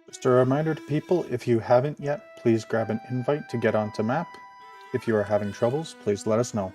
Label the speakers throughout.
Speaker 1: Just a reminder to people, if you haven't yet, please grab an invite to get onto map. If you are having troubles, please let us know.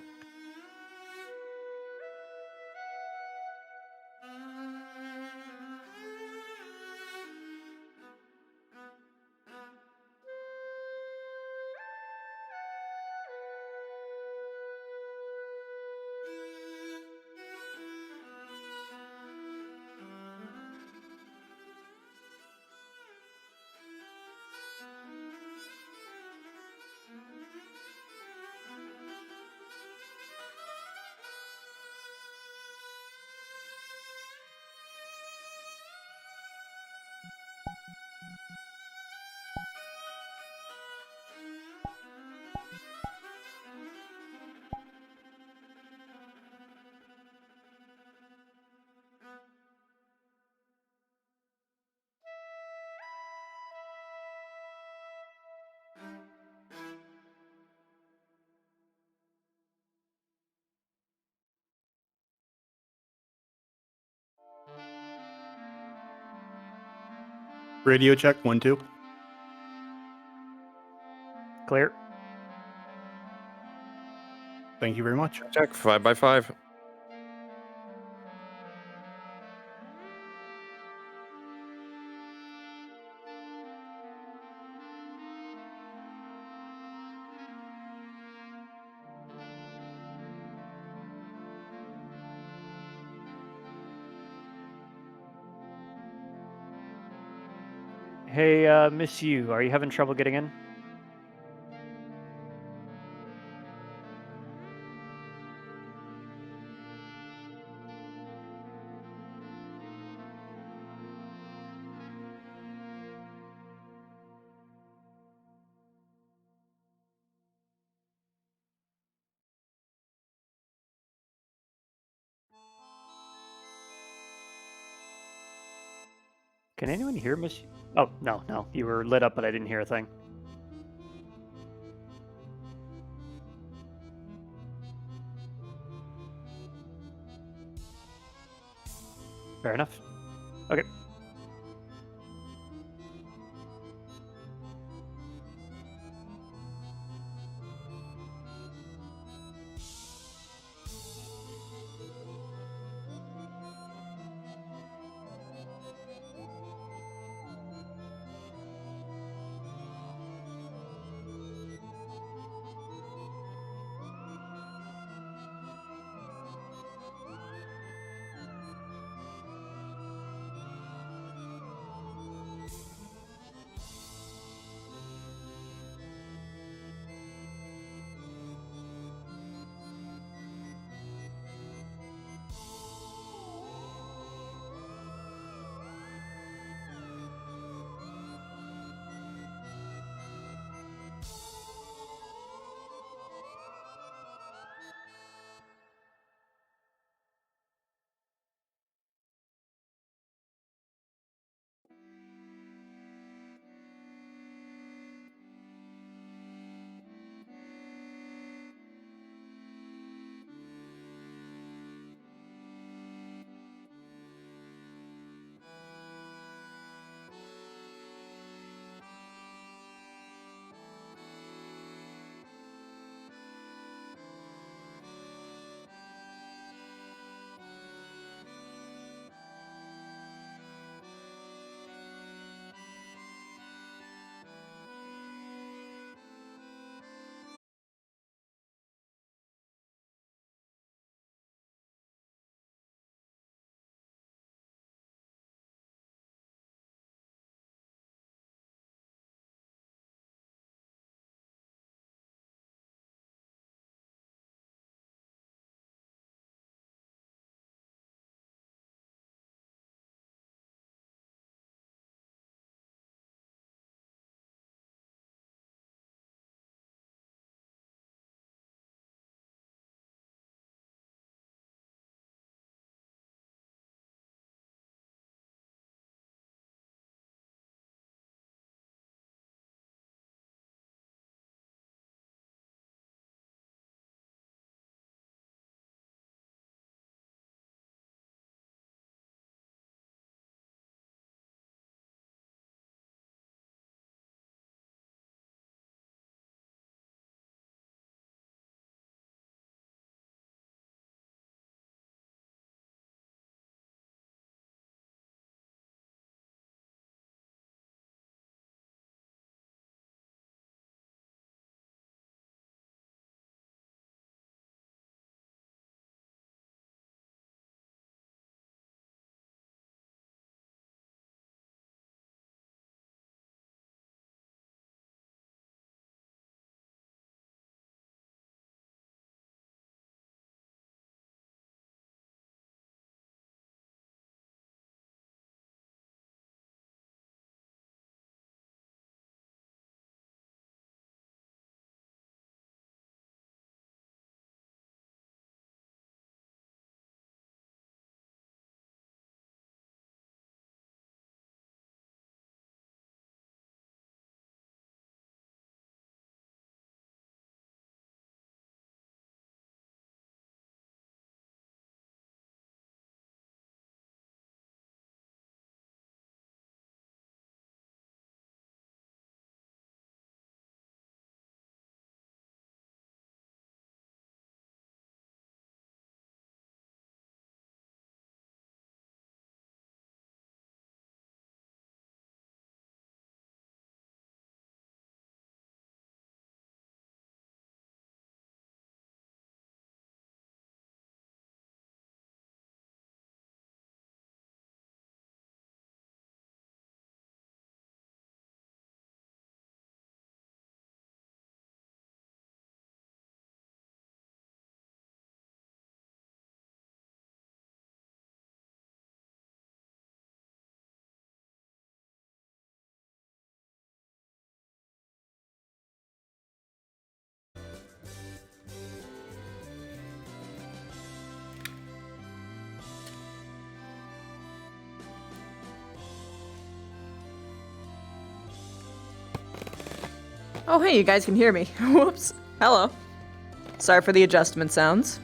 Speaker 2: Radio check, 1, 2.
Speaker 3: Clear.
Speaker 2: Thank you very much.
Speaker 4: Check 5 by 5.
Speaker 3: Hey, Miss Yu, are you having trouble getting in? Can anyone hear Miss Yu? Oh, no. You were lit up, but I didn't hear a thing. Fair enough. Okay.
Speaker 4: Oh, hey, you guys can hear me. Whoops. Hello. Sorry for the adjustment sounds.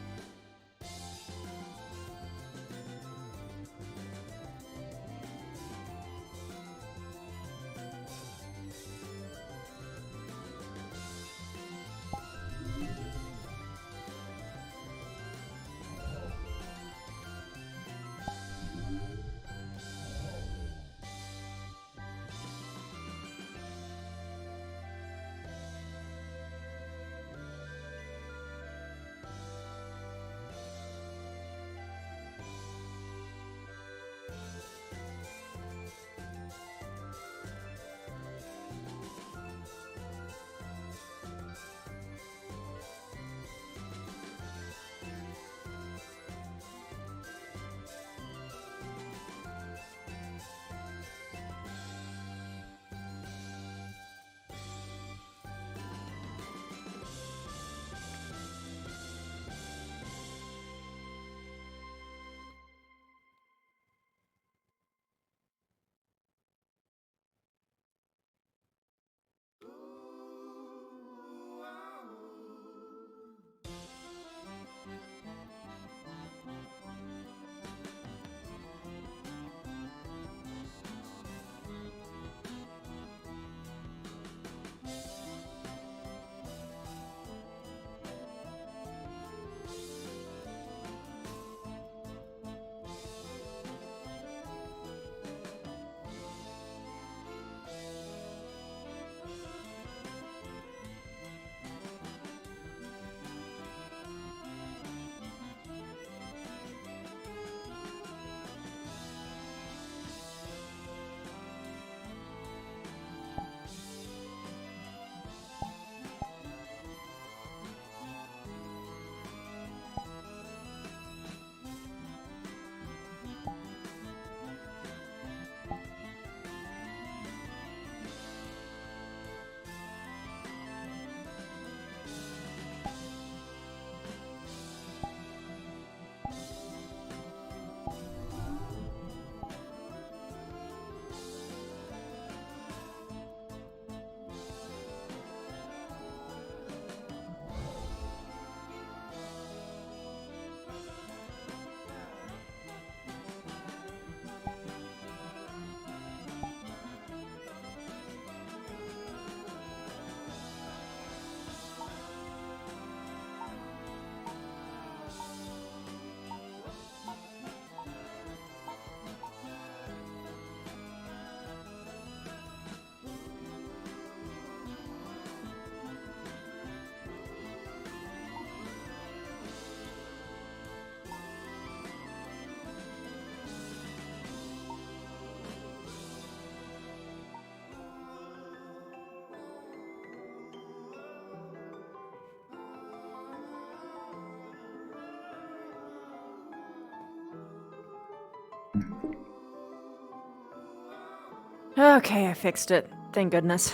Speaker 4: Okay, I fixed it. Thank goodness.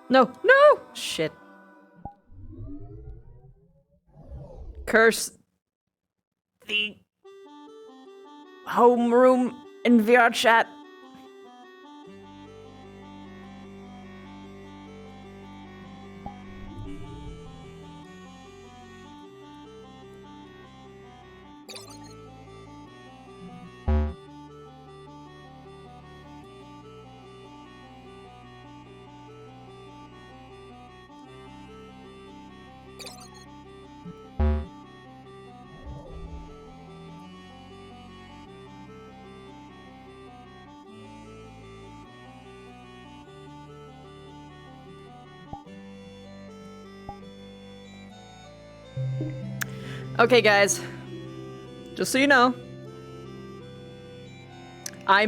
Speaker 4: No, no! Shit. Curse the homeroom in VR chat. Okay, guys. Just so you know, I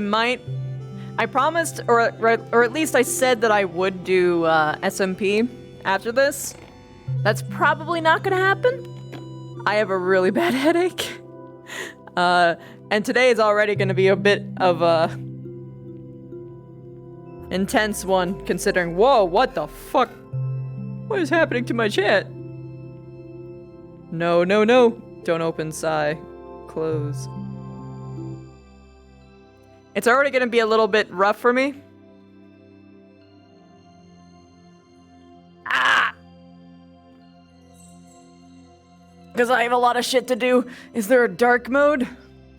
Speaker 4: promised, or at least I said that I would do SMP after this. That's probably not gonna happen. I have a really bad headache. And today is already gonna be a bit of a intense one, considering, whoa, what the fuck? What is happening to my chat? No, no, no. Don't open, sigh. Close. It's already gonna be a little bit rough for me. Ah! Because I have a lot of shit to do. Is there a dark mode?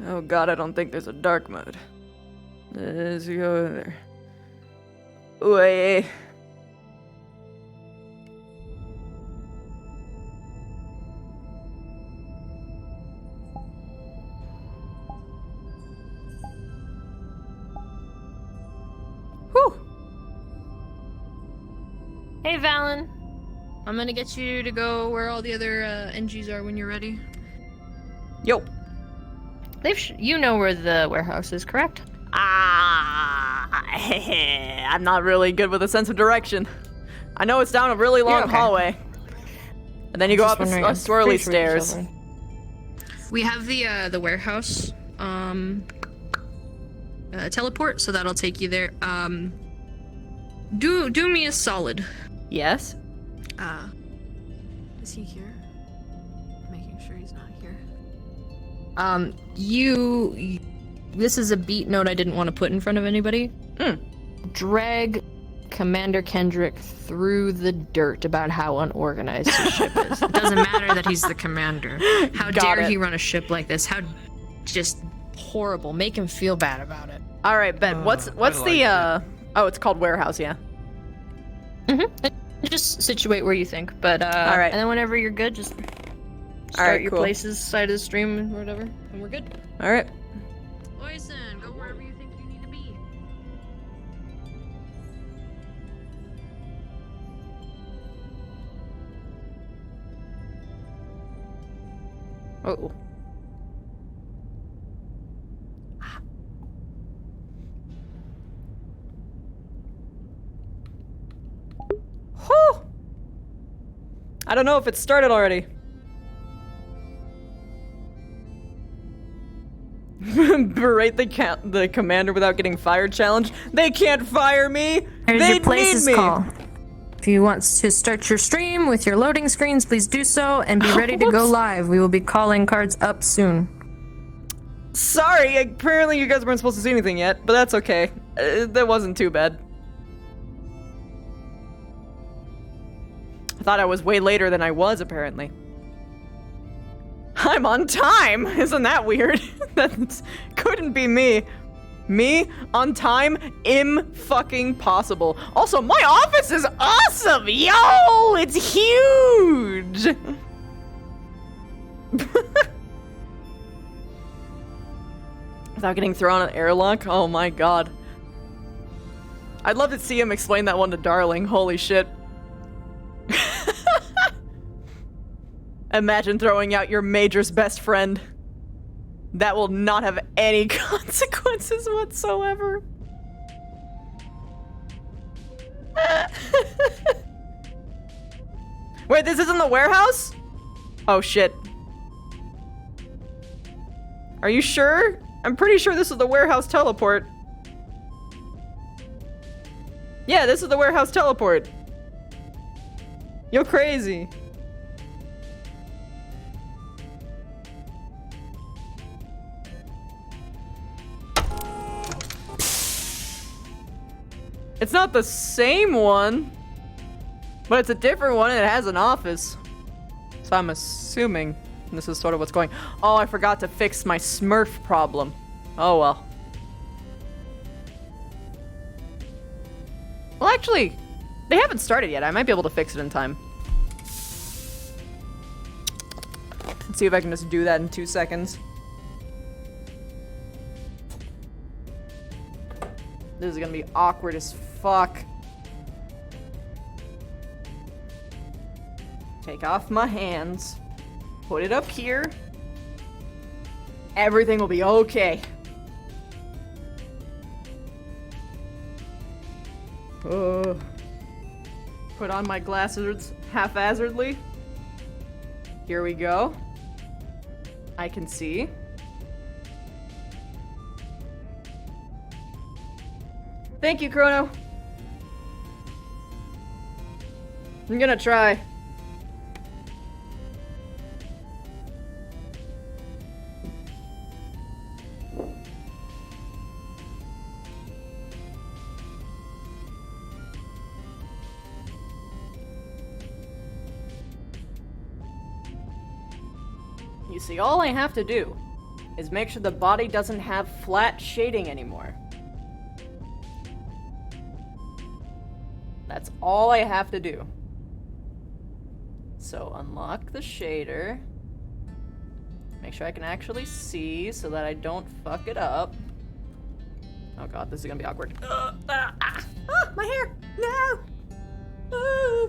Speaker 4: Oh god, I don't think there's a dark mode. Let's go there. Wait. Whew.
Speaker 5: Hey, Valen. I'm gonna get you to go where all the other NGs are when you're ready.
Speaker 4: Yo.
Speaker 5: You know where the warehouse is, correct?
Speaker 4: I'm not really good with a sense of direction. I know it's down a really long
Speaker 5: okay.
Speaker 4: hallway. And then you go up a swirly stairs.
Speaker 5: We have the warehouse teleport, so that'll take you there. Do me a solid.
Speaker 4: Yes?
Speaker 5: Is he here? Making sure he's not here. This is a beat note I didn't want to put in front of anybody. Drag Commander Kendrick through the dirt about how unorganized his ship is. It doesn't matter that he's the commander. How dare he run a ship like this? How just horrible. Make him feel bad about it.
Speaker 4: All right, Ben. What's the Oh, it's called warehouse, yeah.
Speaker 5: Just situate where you think, but
Speaker 4: all right.
Speaker 5: And then whenever you're good, just start your
Speaker 4: cool.
Speaker 5: places, side of the stream, or whatever, and we're good.
Speaker 4: All right.
Speaker 5: Poison, go wherever you think you need to be.
Speaker 4: Oh. Whew. I don't know if it started already. Berate the commander without getting fired challenge. They can't fire me.
Speaker 5: Here's
Speaker 4: They
Speaker 5: your places
Speaker 4: need me.
Speaker 5: call. If you want to start your stream with your loading screens, please do so and be ready to go live. We will be calling cards up soon.
Speaker 4: Sorry, apparently you guys weren't supposed to see anything yet, but that's okay. That wasn't too bad. I thought I was way later than I was, apparently. I'm on time! Isn't that weird? That couldn't be me. Me? On time? Im-fucking-possible. Also, my office is awesome! Yo! It's huge! Without getting thrown an airlock? Oh my god. I'd love to see him explain that one to Darling. Holy shit. Imagine throwing out your major's best friend. That will not have any consequences whatsoever. Wait, this isn't the warehouse? Oh shit. Are you sure? I'm pretty sure this is the warehouse teleport. Yeah, this is the warehouse teleport. You're crazy. It's not the same one, but it's a different one and it has an office. So I'm assuming this is sort of what's going. Oh, I forgot to fix my Smurf problem. Oh well. Well, actually, they haven't started yet. I might be able to fix it in time. Let's see if I can just do that in 2 seconds. This is gonna be awkward as fuck. Take off my hands. Put it up here. Everything will be okay. Put on my glasses haphazardly. Here we go. I can see. Thank you, Chrono. I'm gonna try. You see, all I have to do is make sure the body doesn't have flat shading anymore. That's all I have to do. So unlock the shader. Make sure I can actually see so that I don't fuck it up. Oh god, this is gonna be awkward. My hair! No! Ah.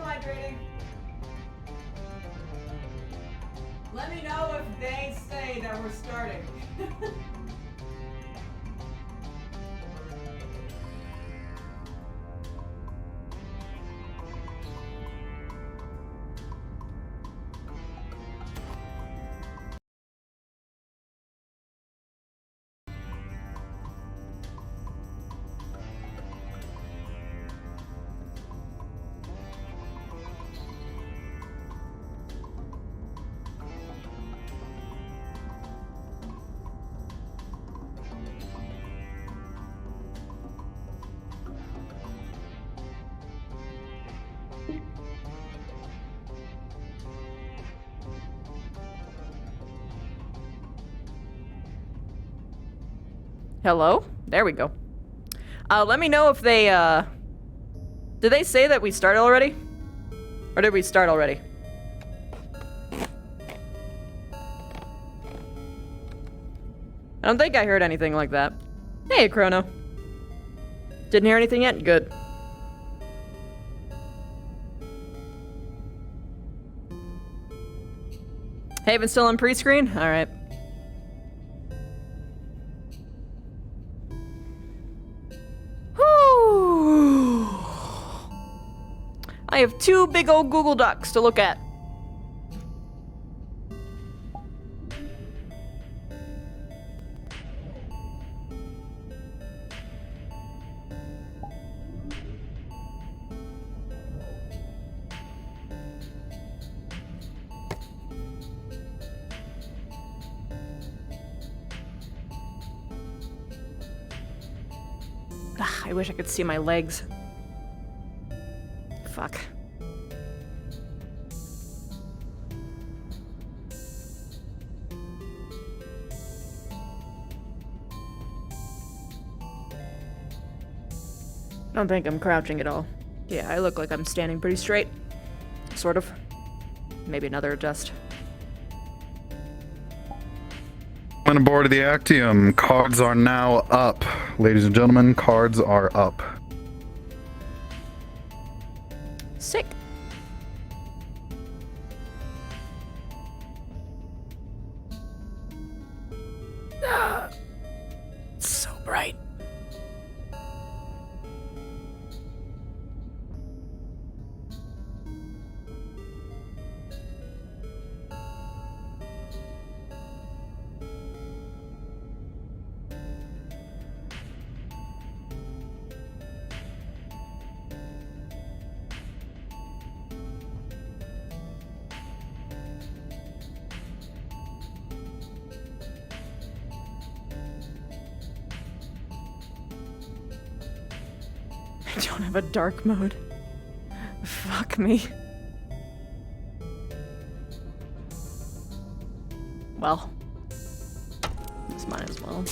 Speaker 4: hydrating. Let me know if they say that we're starting. Hello? There we go. Let me know if they, did they say that we started already? Or did we start already? I don't think I heard anything like that. Hey, Chrono. Didn't hear anything yet? Good. Haven still on pre-screen? Alright. Whew. I have 2 big old Google Docs to look at. I wish I could see my legs. Fuck. I don't think I'm crouching at all. Yeah, I look like I'm standing pretty straight. Sort of. Maybe another adjust.
Speaker 6: On aboard the Actium, cards are now up. Ladies and gentlemen, cards are up.
Speaker 4: Sick. It's so bright. I don't have a dark mode. Fuck me. Well, this might as well.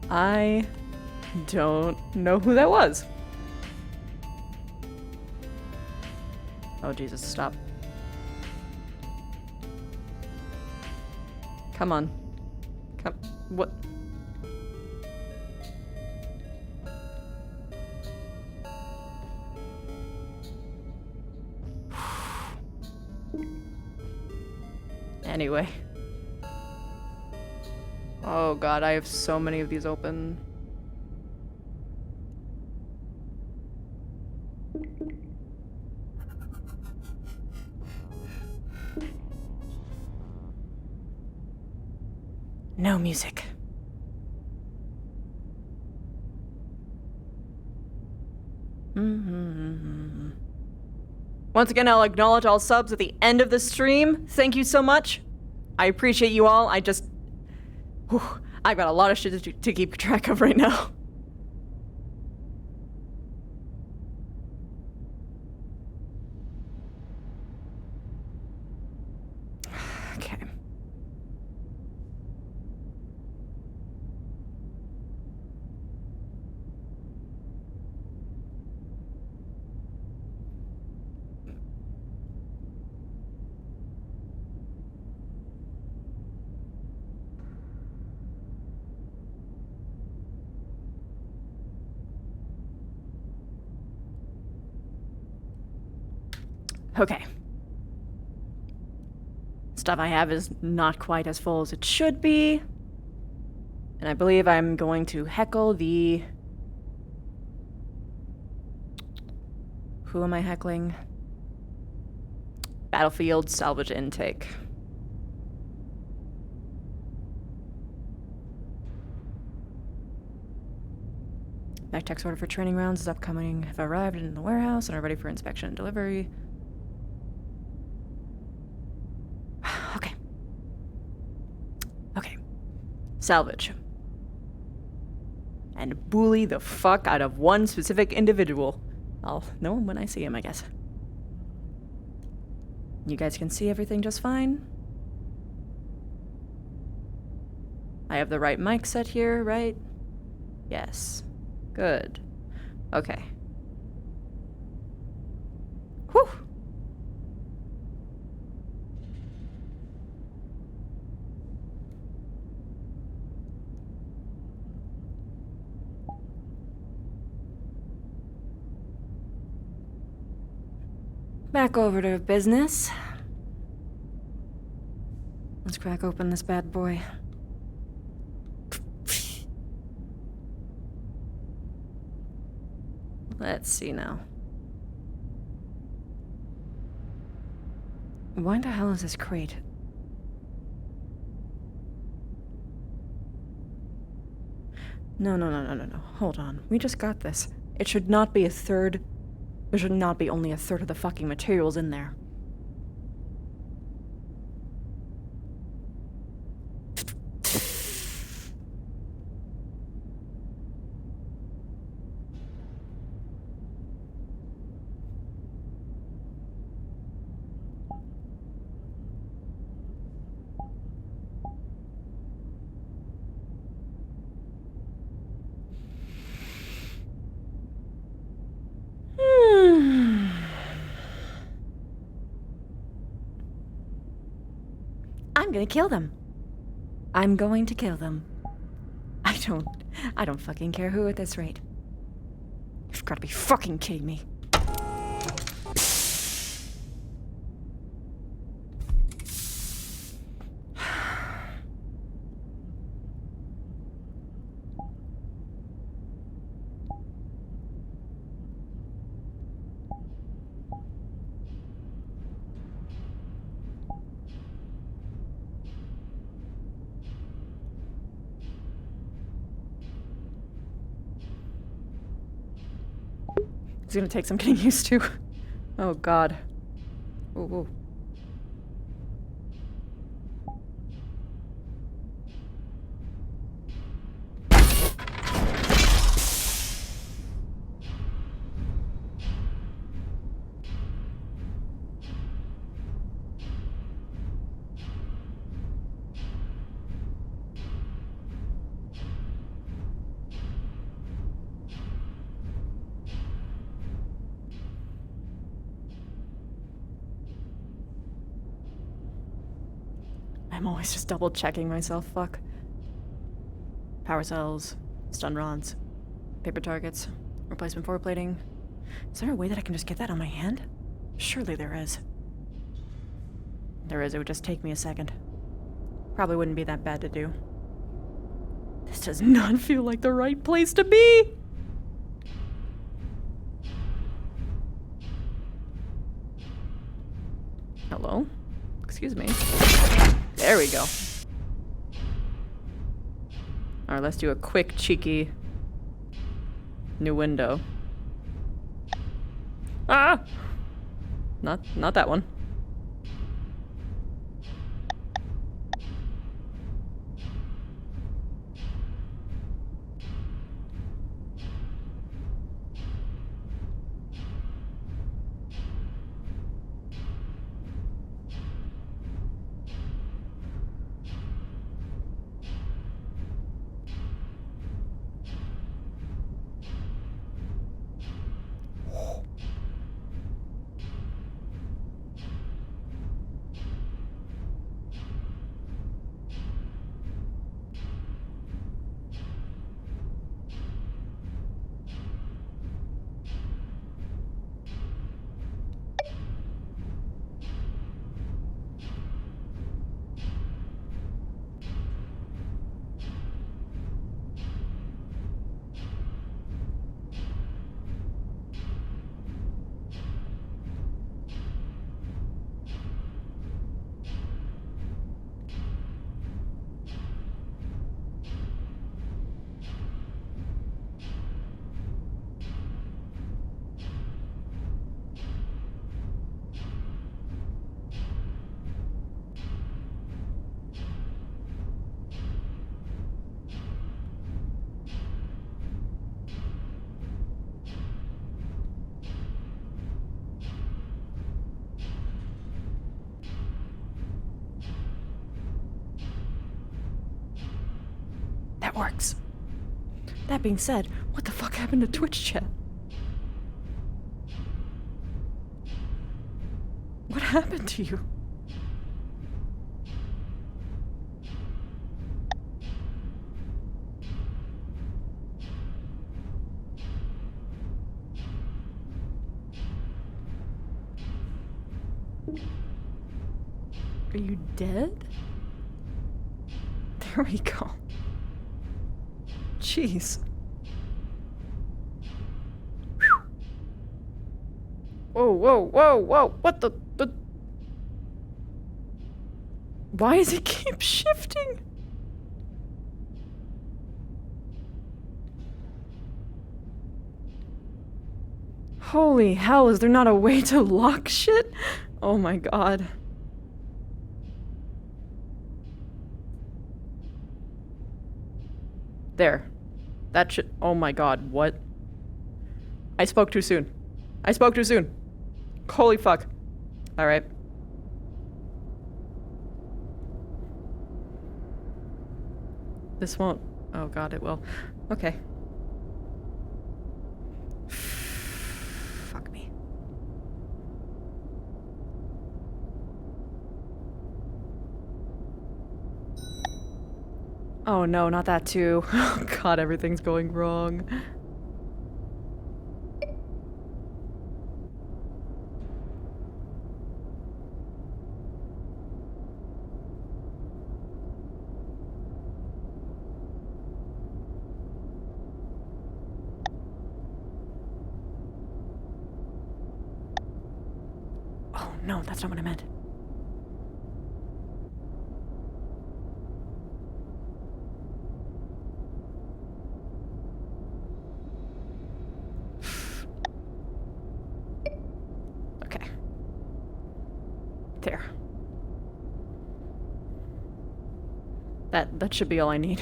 Speaker 4: I don't know who that was. Oh, Jesus, stop. Come on. Come. What? Anyway. Oh god, I have so many of these open. No music. Once again, I'll acknowledge all subs at the end of the stream. Thank you so much. I appreciate you all. I've got a lot of shit to keep track of right now. Okay. Okay. Stuff I have is not quite as full as it should be. And I believe I'm going to heckle the... Who am I heckling? Battlefield salvage intake. Backtax order for training rounds is upcoming. Have arrived in the warehouse and are ready for inspection and delivery. Okay. Okay. Salvage. And bully the fuck out of one specific individual. I'll know him when I see him, I guess. You guys can see everything just fine. I have the right mic set here, right? Yes. Good. Okay. Whew. Back over to business. Let's crack open this bad boy. Let's see now. Why the hell is this crate? No. Hold on. We just got this. It should not be a third. There should not be only a third of the fucking materials in there. I'm gonna kill them. I'm going to kill them. I don't fucking care who at this rate. You've gotta be fucking kidding me. It's gonna take some getting used to. Oh god. Ooh. I'm always just double checking myself, fuck. Power cells, stun rods, paper targets, replacement forward plating. Is there a way that I can just get that on my hand? Surely there is. There is, it would just take me a second. Probably wouldn't be that bad to do. This does not feel like the right place to be! Hello? Excuse me. There we go. Alright, let's do a quick, cheeky new window. Ah! Not that one. That works. That being said, what the fuck happened to Twitch chat? happened to you? Are you dead? There we go. Jeez. Whew. Whoa, whoa, whoa, whoa. What the? Why does it keep shifting? Holy hell, is there not a way to lock shit? Oh my god. There. That should— oh my god, what? I spoke too soon. I spoke too soon. Holy fuck. Alright. This won't— oh god, it will. Okay. Fuck me. Oh no, not that too. Oh god, everything's going wrong. Oh no, that's not what I meant. Okay. There. That should be all I need.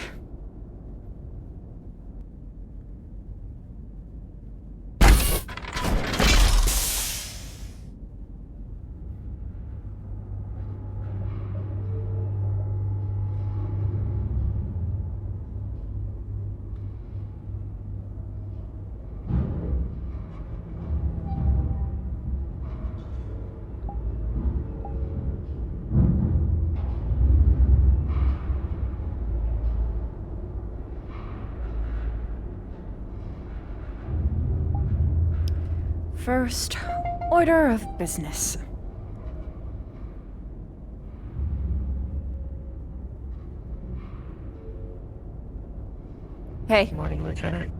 Speaker 4: First order of business. Hey.
Speaker 7: Morning, Lieutenant.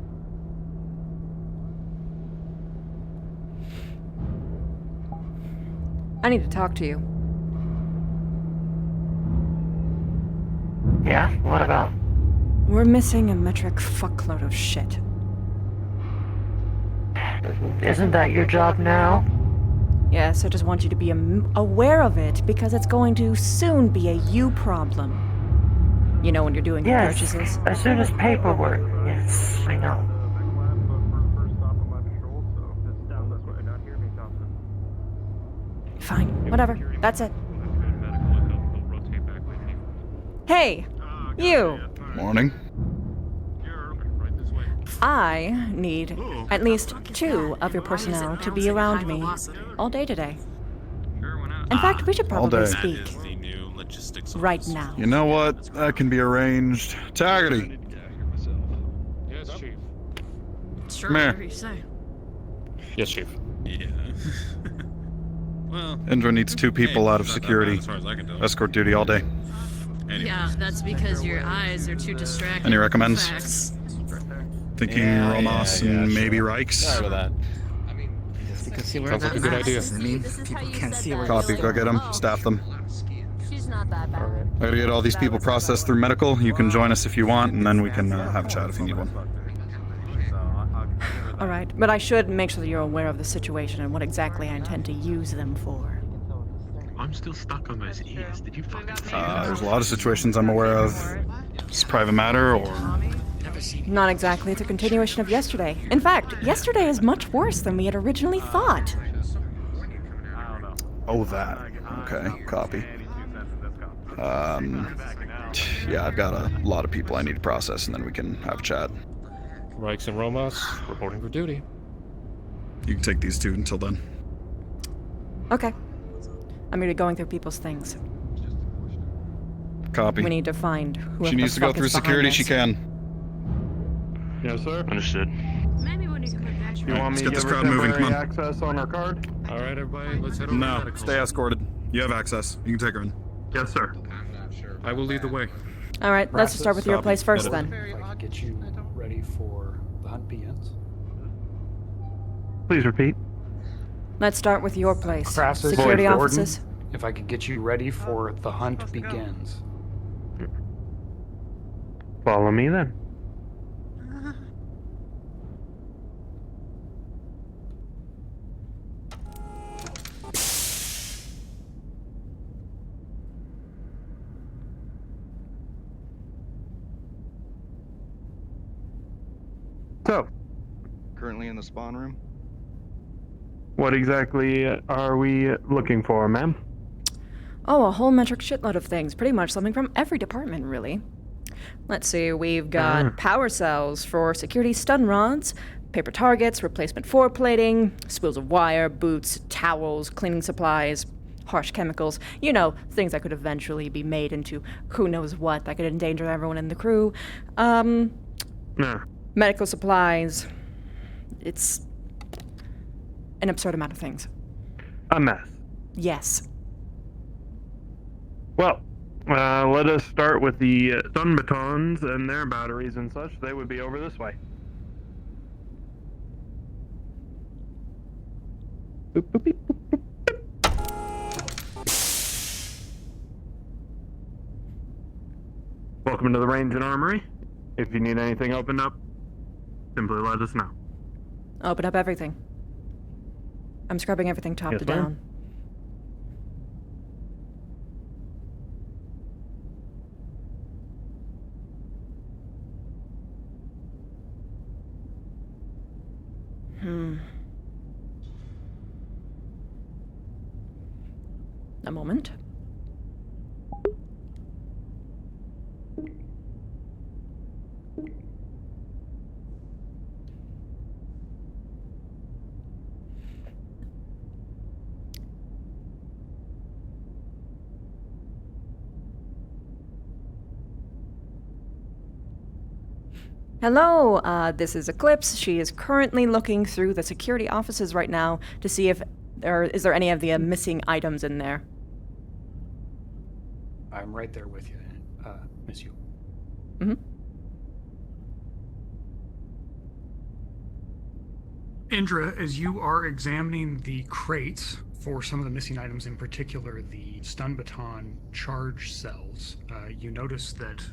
Speaker 4: I need to talk to you.
Speaker 7: Yeah? What about?
Speaker 4: We're missing a metric fuckload of shit.
Speaker 7: Isn't that your job now?
Speaker 4: Yes, I just want you to be aware of it, because it's going to soon be a you problem. You know, when you're doing your
Speaker 7: Yes,
Speaker 4: purchases.
Speaker 7: as soon as paperwork. Yes, I know.
Speaker 4: Fine, whatever. That's it. Hey, you!
Speaker 6: Morning.
Speaker 4: I need at least 2 of your personnel to be around me all day today. In fact, we should probably
Speaker 6: day.
Speaker 4: speak right now.
Speaker 6: You know what? That can be arranged. Taggarty.
Speaker 8: Yes, Chief.
Speaker 5: Sure,
Speaker 6: Come here.
Speaker 5: whatever you say.
Speaker 8: Yes, Chief.
Speaker 9: Yeah. Well,
Speaker 6: Indra needs 2 people out of
Speaker 9: not that bad
Speaker 6: security.
Speaker 9: as far as I can tell.
Speaker 6: Escort duty all day.
Speaker 9: Anyways.
Speaker 5: Yeah, that's because your eyes are too distracted.
Speaker 6: Any recommends?
Speaker 5: Facts.
Speaker 6: Thinking
Speaker 8: Yeah,
Speaker 6: Romas
Speaker 8: yeah,
Speaker 6: and
Speaker 8: yeah,
Speaker 6: maybe
Speaker 8: sure.
Speaker 6: Reichs.
Speaker 8: Sorry about that.
Speaker 10: Because he
Speaker 8: Sounds
Speaker 10: wears
Speaker 8: like
Speaker 10: that
Speaker 8: a good
Speaker 10: mask.
Speaker 8: idea.
Speaker 10: I mean, people can't see where
Speaker 6: Copy, go get them, staff them.
Speaker 11: She's not that bad.
Speaker 6: I gotta get all these people processed through medical. You can join us if you want, and then we can have a chat if you need one.
Speaker 4: Alright, but I should make sure that you're aware of the situation and what exactly I intend to use them for.
Speaker 12: I'm still stuck on those ears. Did you fucking see
Speaker 6: There's a lot of situations I'm aware of. It's a private matter, or...
Speaker 4: Not exactly, it's a continuation of yesterday. In fact, yesterday is much worse than we had originally thought.
Speaker 6: Oh, that. Okay, copy. Yeah, I've got a lot of people I need to process, and then we can have a chat.
Speaker 8: Reichs and Romas reporting for duty.
Speaker 6: You can take these 2 until then.
Speaker 4: Okay. I'm gonna be going through people's things.
Speaker 6: Copy.
Speaker 4: We need to find whoever
Speaker 6: She needs to
Speaker 4: the
Speaker 6: go
Speaker 4: fuck
Speaker 6: through
Speaker 4: is behind
Speaker 6: security.
Speaker 4: this.
Speaker 6: She can.
Speaker 2: Yes, sir.
Speaker 12: Understood.
Speaker 11: Maybe when you come back.
Speaker 2: You want
Speaker 6: let's
Speaker 2: me to
Speaker 6: get this
Speaker 2: give her
Speaker 6: crowd moving,
Speaker 2: temporary
Speaker 6: come on.
Speaker 2: access on her card?
Speaker 8: All right, everybody, let's head over to
Speaker 6: No,
Speaker 8: medical.
Speaker 6: stay escorted. You have access. You can take her in.
Speaker 2: Yes, sir.
Speaker 8: I will lead the way.
Speaker 4: All right, let's start with your
Speaker 6: Copy.
Speaker 4: place first
Speaker 6: Get it.
Speaker 4: then.
Speaker 9: If I could get you ready for the hunt begins.
Speaker 2: Please repeat.
Speaker 4: Let's start with your place.
Speaker 9: Crassus,
Speaker 4: Security
Speaker 9: Gordon,
Speaker 4: offices.
Speaker 9: if I could get you ready for the hunt begins.
Speaker 2: Follow me then. So,
Speaker 6: Currently in the spawn room.
Speaker 2: what exactly are we looking for, ma'am?
Speaker 4: Oh, a whole metric shitload of things. Pretty much something from every department, really. Let's see, we've got power cells for security stun rods, paper targets, replacement foreplating, spools of wire, boots, towels, cleaning supplies, harsh chemicals. You know, things that could eventually be made into who knows what that could endanger everyone in the crew. Medical supplies. It's an absurd amount of things.
Speaker 2: A mess.
Speaker 4: Yes.
Speaker 2: Well, let us start with the stun batons and their batteries and such. They would be over this way. Boop, boop, beep, boop, boop, boop. Welcome to the range and armory. If you need anything opened up, simply let us know.
Speaker 4: Open up everything. I'm scrubbing everything top
Speaker 2: Yes,
Speaker 4: to
Speaker 2: ma'am.
Speaker 4: down. A moment. Hello, this is Eclipse. She is currently looking through the security offices right now to see if is there any of the missing items in there.
Speaker 9: I'm right there with you, Miss Yu. Indra, as you are examining the crates for some of the missing items, in particular the stun baton charge cells, you notice that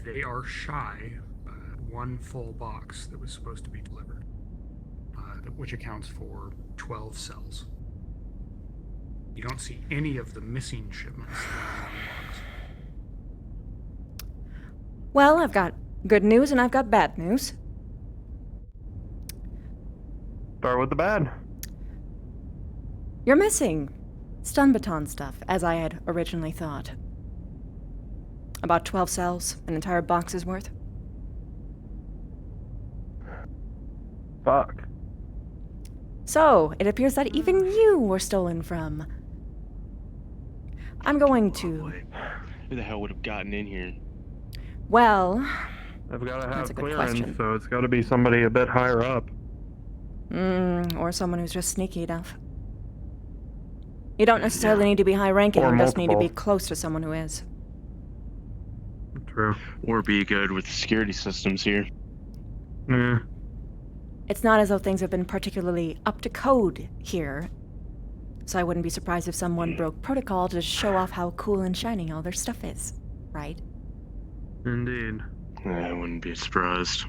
Speaker 9: they are shy one full box that was supposed to be delivered, which accounts for 12 cells. You don't see any of the missing shipments in one box.
Speaker 4: Well, I've got good news and I've got bad news.
Speaker 2: Start with the bad.
Speaker 4: You're missing stun baton stuff, as I had originally thought. About 12 cells, an entire box's worth.
Speaker 2: Fuck.
Speaker 4: So, it appears that even you were stolen from. I'm going to...
Speaker 12: Who the hell would have gotten in here?
Speaker 4: Well...
Speaker 2: I've got to
Speaker 4: That's
Speaker 2: have
Speaker 4: a good
Speaker 2: clearance,
Speaker 4: question.
Speaker 2: so it's got to be somebody a bit higher up.
Speaker 4: or someone who's just sneaky enough. You don't necessarily need to be high-ranking,
Speaker 2: Or
Speaker 4: you just need to be
Speaker 2: multiple.
Speaker 4: close to someone who is.
Speaker 2: True.
Speaker 12: Or be good with the security systems here.
Speaker 2: Yeah.
Speaker 4: It's not as though things have been particularly up to code here, so I wouldn't be surprised if someone broke protocol to show off how cool and shiny all their stuff is, right?
Speaker 2: Indeed.
Speaker 12: I wouldn't be surprised.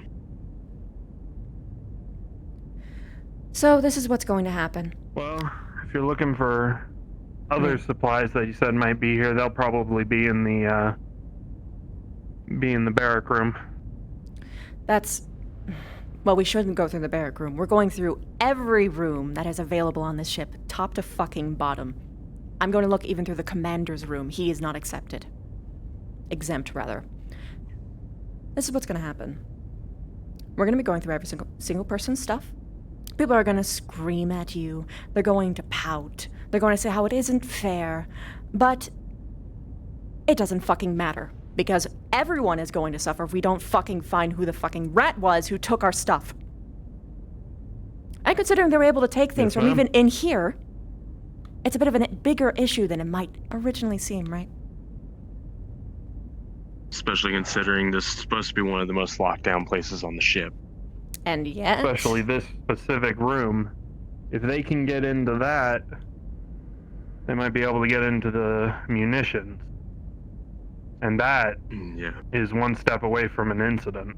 Speaker 4: So this is what's going to happen.
Speaker 2: Well, if you're looking for other supplies that you said might be here, they'll probably be in the barrack room.
Speaker 4: That's... Well, we shouldn't go through the barrack room. We're going through every room that is available on this ship, top to fucking bottom. I'm going to look even through the commander's room. He is not accepted. Exempt, rather. This is what's going to happen. We're going to be going through every single person's stuff. People are going to scream at you. They're going to pout. They're going to say how it isn't fair. But it doesn't fucking matter. Because everyone is going to suffer if we don't fucking find who the fucking rat was who took our stuff. And considering they were able to take things from even in here, it's a bit of a bigger issue than it might originally seem, right?
Speaker 12: Especially considering this is supposed to be one of the most locked down places on the ship.
Speaker 4: And yet...
Speaker 2: Especially this specific room. If they can get into that, they might be able to get into the munitions. And that is one step away from an incident.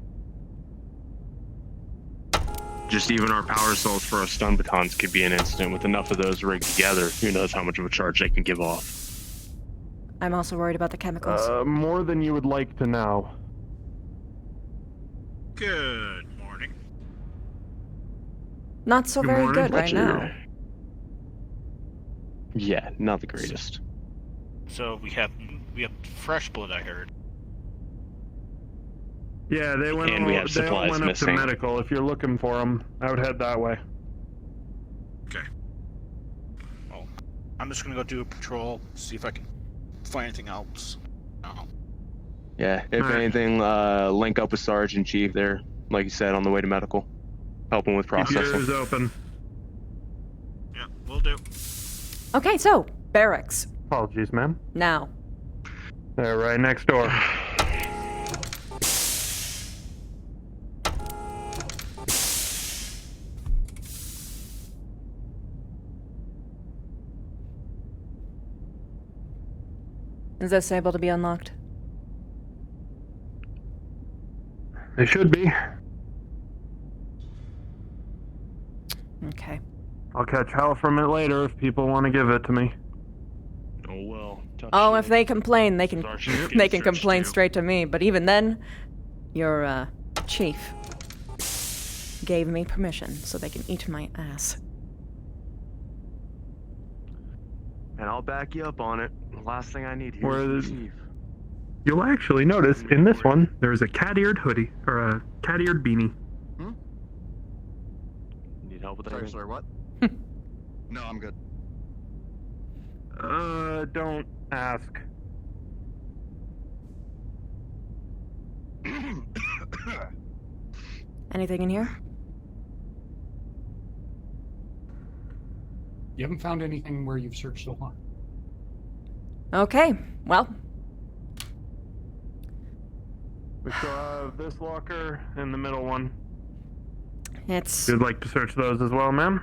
Speaker 12: Just even our power cells for our stun batons could be an incident. With enough of those rigged together, who knows how much of a charge they can give off.
Speaker 4: I'm also worried about the chemicals.
Speaker 2: More than you would like to know.
Speaker 13: Good morning.
Speaker 4: Not so very good right now.
Speaker 12: Yeah, not the greatest.
Speaker 13: So we have fresh blood, I heard.
Speaker 2: Yeah, they went,
Speaker 12: And we have
Speaker 2: they all
Speaker 12: supplies
Speaker 2: went up
Speaker 12: missing.
Speaker 2: to medical. If you're looking for them, I would head that way.
Speaker 13: Okay. Well, I'm just gonna go do a patrol, see if I can find anything else.
Speaker 12: Yeah, if anything, link up with Sergeant Chief there, like you said, on the way to medical. Help him with
Speaker 2: Keep your
Speaker 12: processing.
Speaker 2: ears open.
Speaker 13: Yeah, will do.
Speaker 4: Okay, so, barracks.
Speaker 2: Apologies, ma'am.
Speaker 4: Now.
Speaker 2: They're right next door.
Speaker 4: Is this able to be unlocked?
Speaker 2: They should be.
Speaker 4: Okay.
Speaker 2: I'll catch hell from it later if people want to give it to me.
Speaker 12: Oh well.
Speaker 4: Oh, if they complain, they can
Speaker 12: Sergeant
Speaker 4: they can
Speaker 12: searched
Speaker 4: complain
Speaker 12: too.
Speaker 4: straight to me. But even then, your chief gave me permission, so they can eat my ass.
Speaker 12: And I'll back you up on it. The last thing I need here
Speaker 2: Where
Speaker 12: is
Speaker 2: is-
Speaker 12: the Chief.
Speaker 2: You'll actually notice in this one, there's a cat-eared hoodie, or a cat-eared beanie.
Speaker 12: Need help with that?
Speaker 6: Sorry, what? No, I'm good.
Speaker 2: Don't ask.
Speaker 4: Anything in here?
Speaker 9: You haven't found anything where you've searched so far.
Speaker 4: Okay, well,
Speaker 2: We still have this locker and the middle one.
Speaker 4: it's,
Speaker 2: You'd like to search those as well, ma'am?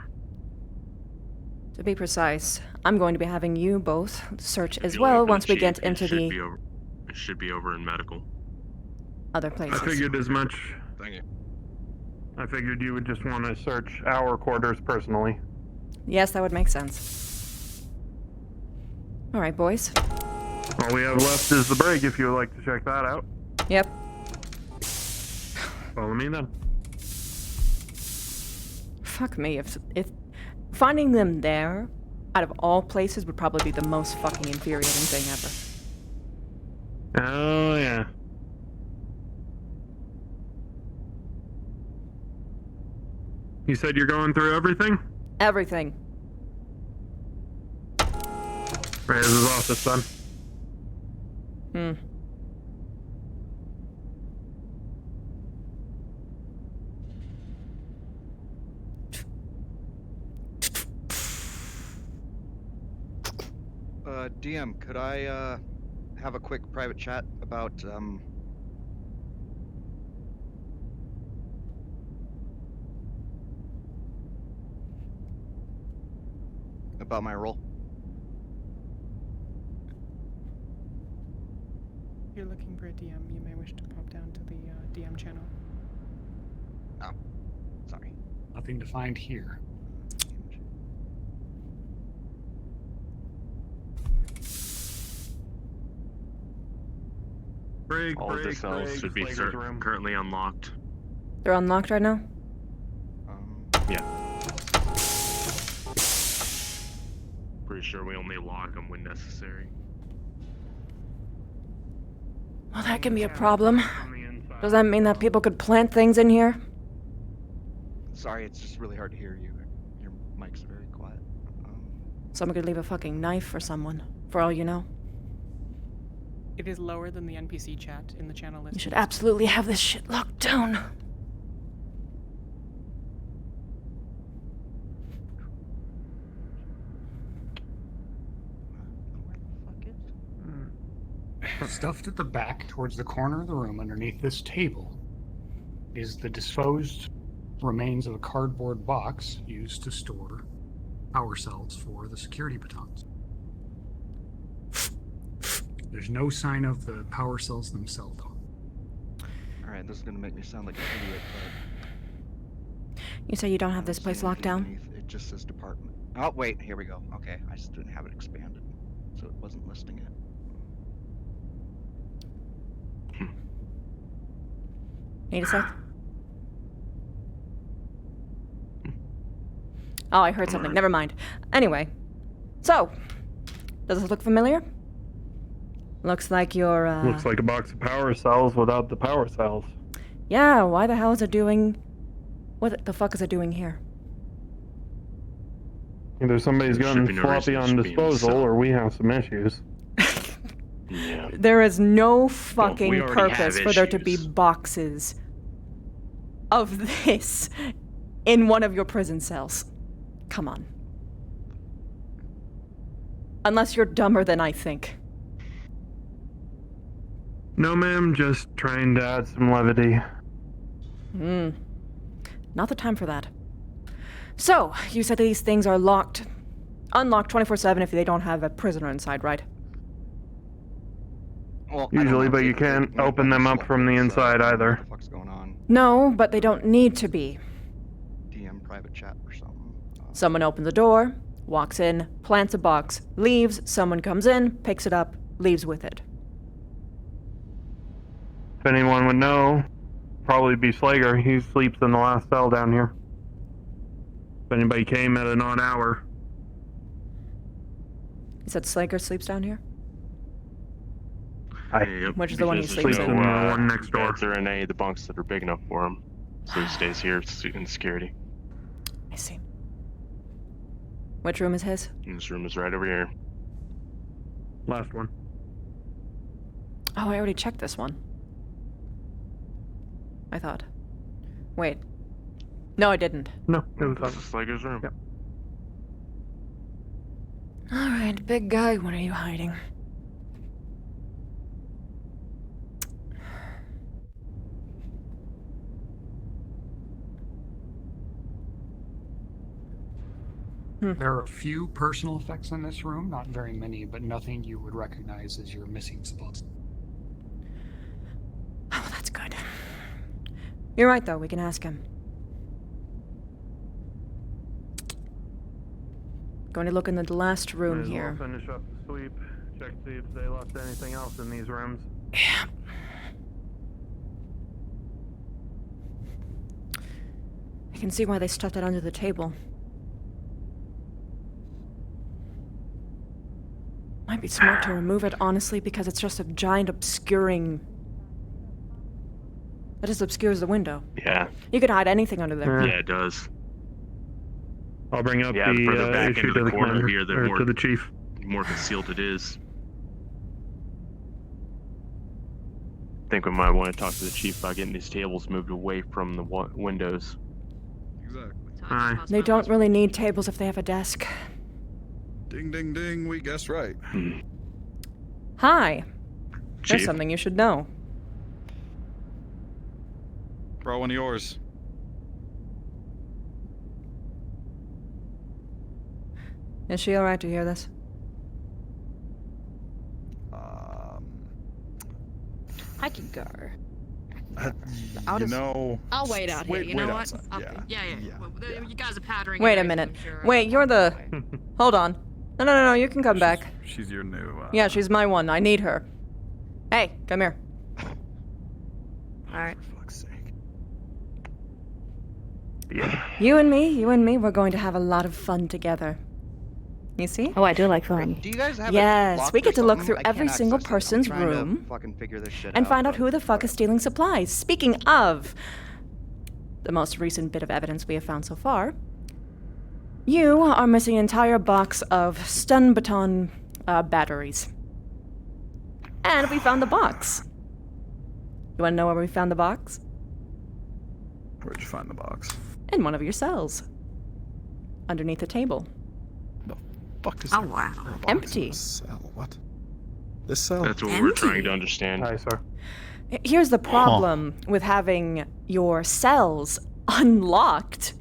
Speaker 4: to be precise, I'm going to be having you both search
Speaker 12: If
Speaker 4: as
Speaker 12: you're
Speaker 4: well
Speaker 12: looking for
Speaker 4: once
Speaker 12: the
Speaker 4: we get
Speaker 12: Chief, it
Speaker 4: into
Speaker 12: should
Speaker 4: the
Speaker 12: be over- It should be over in medical.
Speaker 4: other
Speaker 2: I
Speaker 4: places.
Speaker 2: figured as much.
Speaker 6: Thank you.
Speaker 2: I figured you would just want to search our quarters personally.
Speaker 4: Yes, that would make sense. Alright, boys.
Speaker 2: All we have left is the brig, if you would like to check that out.
Speaker 4: Yep.
Speaker 2: Follow me then.
Speaker 4: Fuck me, if finding them there, out of all places, would probably be the most fucking infuriating thing ever.
Speaker 2: Oh, yeah. You said you're going through everything?
Speaker 4: Everything.
Speaker 2: Right, his office then.
Speaker 6: DM, could I have a quick private chat about my role?
Speaker 14: If you're looking for a DM, you may wish to pop down to the DM channel.
Speaker 6: Oh, sorry.
Speaker 9: Nothing to find here.
Speaker 2: Brig,
Speaker 12: All of the cells should be
Speaker 2: room.
Speaker 12: currently unlocked.
Speaker 4: They're unlocked right now?
Speaker 12: Yeah. Pretty sure we only lock them when necessary.
Speaker 4: Well, that can be a problem. Does that mean that people could plant things in here?
Speaker 6: Sorry, it's just really hard to hear you. Your mic's very quiet.
Speaker 4: Someone could leave a fucking knife for someone, for all you know.
Speaker 14: It is lower than the NPC chat in the channel list.
Speaker 4: You should absolutely have this shit locked down.
Speaker 9: Stuffed at the back towards the corner of the room underneath this table is the disposed remains of a cardboard box used to store power cells for the security batons. There's no sign of the power cells themselves.
Speaker 10: Alright, this is gonna make me sound like an idiot, but
Speaker 4: You say you don't have this place locked down?
Speaker 10: it just says department. Oh, wait, here we go. Okay, I just didn't have it expanded, so it wasn't listing it.
Speaker 4: Need a sec? Oh, I heard something. Never mind. Anyway. So, does this look familiar? Looks like you're,
Speaker 2: Looks like a box of power cells without the power cells.
Speaker 4: Yeah, why the hell is it doing... What the fuck is it doing here?
Speaker 2: Either somebody's gotten
Speaker 12: Shipping
Speaker 2: floppy on
Speaker 12: erasers being
Speaker 2: disposal,
Speaker 12: sold.
Speaker 2: or we have some issues.
Speaker 12: Yeah.
Speaker 4: There is no fucking
Speaker 12: we already
Speaker 4: purpose
Speaker 12: have
Speaker 4: for there to be
Speaker 12: issues.
Speaker 4: boxes of this in one of your prison cells. Come on. Unless you're dumber than I think.
Speaker 2: No, ma'am, just trying to add some levity.
Speaker 4: Not the time for that. So, you said these things are locked, unlocked 24/7 if they don't have a prisoner inside, right?
Speaker 10: Well, I don't
Speaker 2: Usually,
Speaker 10: know,
Speaker 2: but you
Speaker 10: they
Speaker 2: can't
Speaker 10: might
Speaker 2: open
Speaker 10: not
Speaker 2: them
Speaker 10: be
Speaker 2: up
Speaker 10: slow,
Speaker 2: from the
Speaker 10: so I
Speaker 2: inside
Speaker 10: don't know
Speaker 2: either.
Speaker 10: What the fuck's going on?
Speaker 4: No, but they don't need to be.
Speaker 10: DM private chat or something.
Speaker 4: Someone opens the door, walks in, plants a box, leaves, someone comes in, picks it up, leaves with it.
Speaker 2: If anyone would know, probably be Slager. He sleeps in the last cell down here. If anybody came at an odd hour.
Speaker 4: You said Slaker sleeps down here?
Speaker 12: Yep,
Speaker 4: Which is the one he
Speaker 12: because
Speaker 4: sleeps
Speaker 12: there's
Speaker 2: in?
Speaker 12: no,
Speaker 2: The one next door.
Speaker 12: beds or any of the bunks that are big enough for him. So he stays here in security.
Speaker 4: I see. Which room is his?
Speaker 12: And this room is right over here.
Speaker 2: Last one.
Speaker 4: Oh, I already checked this one. I thought. Wait. No, I didn't.
Speaker 2: No, it was
Speaker 12: This is Slager's room.
Speaker 2: Yep.
Speaker 4: Alright, big guy, what are you hiding?
Speaker 9: There are a few personal effects in this room, not very many, but nothing you would recognize as your missing supplies.
Speaker 4: Oh, that's good. You're right, though. We can ask him. Going to look in the last room
Speaker 2: Might as well
Speaker 4: here.
Speaker 2: finish up the sweep. Check to see if they left anything else in these rooms.
Speaker 4: Yeah. I can see why they stuffed it under the table. Might be smart to remove it, honestly, because it's just a giant obscuring... That just obscures the window.
Speaker 12: Yeah.
Speaker 4: You could hide anything under there.
Speaker 12: Yeah, it does.
Speaker 2: I'll bring up
Speaker 12: Yeah, the further
Speaker 2: the
Speaker 12: back
Speaker 2: issue
Speaker 12: into
Speaker 2: to
Speaker 12: the
Speaker 2: the
Speaker 12: corner
Speaker 2: commander,
Speaker 12: here, the
Speaker 2: or
Speaker 12: more-
Speaker 2: to the chief.
Speaker 12: More concealed it is. I think we might want to talk to the chief about getting these tables moved away from the windows.
Speaker 6: Exactly.
Speaker 4: They don't really need tables if they have a desk.
Speaker 6: Ding, ding, ding. We guessed right.
Speaker 4: Hi. There's
Speaker 12: Chief.
Speaker 4: something you should know.
Speaker 6: Brought one of yours.
Speaker 4: Is she alright to hear this?
Speaker 5: I can go.
Speaker 6: You know.
Speaker 5: I'll wait out here. You know what?
Speaker 6: outside.
Speaker 11: Yeah. You guys are powdering.
Speaker 4: Wait a
Speaker 11: your
Speaker 4: minute.
Speaker 11: eggs, I'm sure.
Speaker 4: Wait, you're the... Hold on. No, you can come back.
Speaker 6: She's your new.
Speaker 4: Yeah, she's my one. I need her. Hey, come here.
Speaker 5: Alright.
Speaker 6: For fuck's sake.
Speaker 2: Yeah.
Speaker 4: You and me, we're going to have a lot of fun together. You see?
Speaker 5: Oh, I do like fun.
Speaker 10: Do you guys have
Speaker 4: Yes,
Speaker 10: it locked
Speaker 4: we
Speaker 10: or
Speaker 4: get to look
Speaker 10: something?
Speaker 4: through
Speaker 10: I can't
Speaker 4: every single
Speaker 10: access it. I'm
Speaker 4: person's
Speaker 10: trying to
Speaker 4: room
Speaker 10: fucking figure this shit
Speaker 4: and
Speaker 10: out,
Speaker 4: find out
Speaker 10: but
Speaker 4: who the fuck is
Speaker 10: whatever.
Speaker 4: stealing supplies. Speaking of, the most recent bit of evidence we have found so far, You are missing an entire box of stun baton batteries. And we found the box. You want to know where we found the box?
Speaker 6: Where'd you find the box?
Speaker 4: In one of your cells. Underneath the table.
Speaker 6: The fuck is
Speaker 11: Oh, wow.
Speaker 4: Empty.
Speaker 6: Cell? What? This cell?
Speaker 12: That's what we're trying to understand.
Speaker 2: Hi, sir.
Speaker 4: Here's the problem with having your cells unlocked.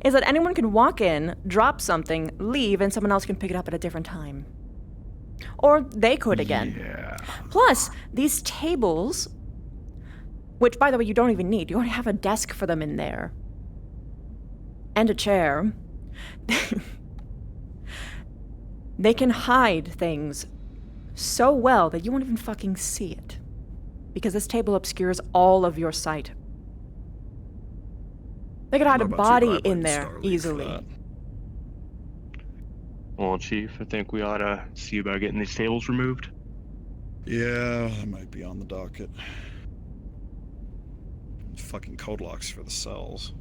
Speaker 4: Is that anyone can walk in, drop something, leave, and someone else can pick it up at a different time. Or they could again.
Speaker 6: Yeah.
Speaker 4: Plus, these tables, which, by the way, you don't even need. You already have a desk for them in there. And a chair. They can hide things so well that you won't even fucking see it. Because this table obscures all of your sight. They could hide a body in there easily.
Speaker 12: Well, Chief, I think we ought to see about getting these tables removed.
Speaker 6: Yeah, that might be on the docket. Fucking code locks for the cells.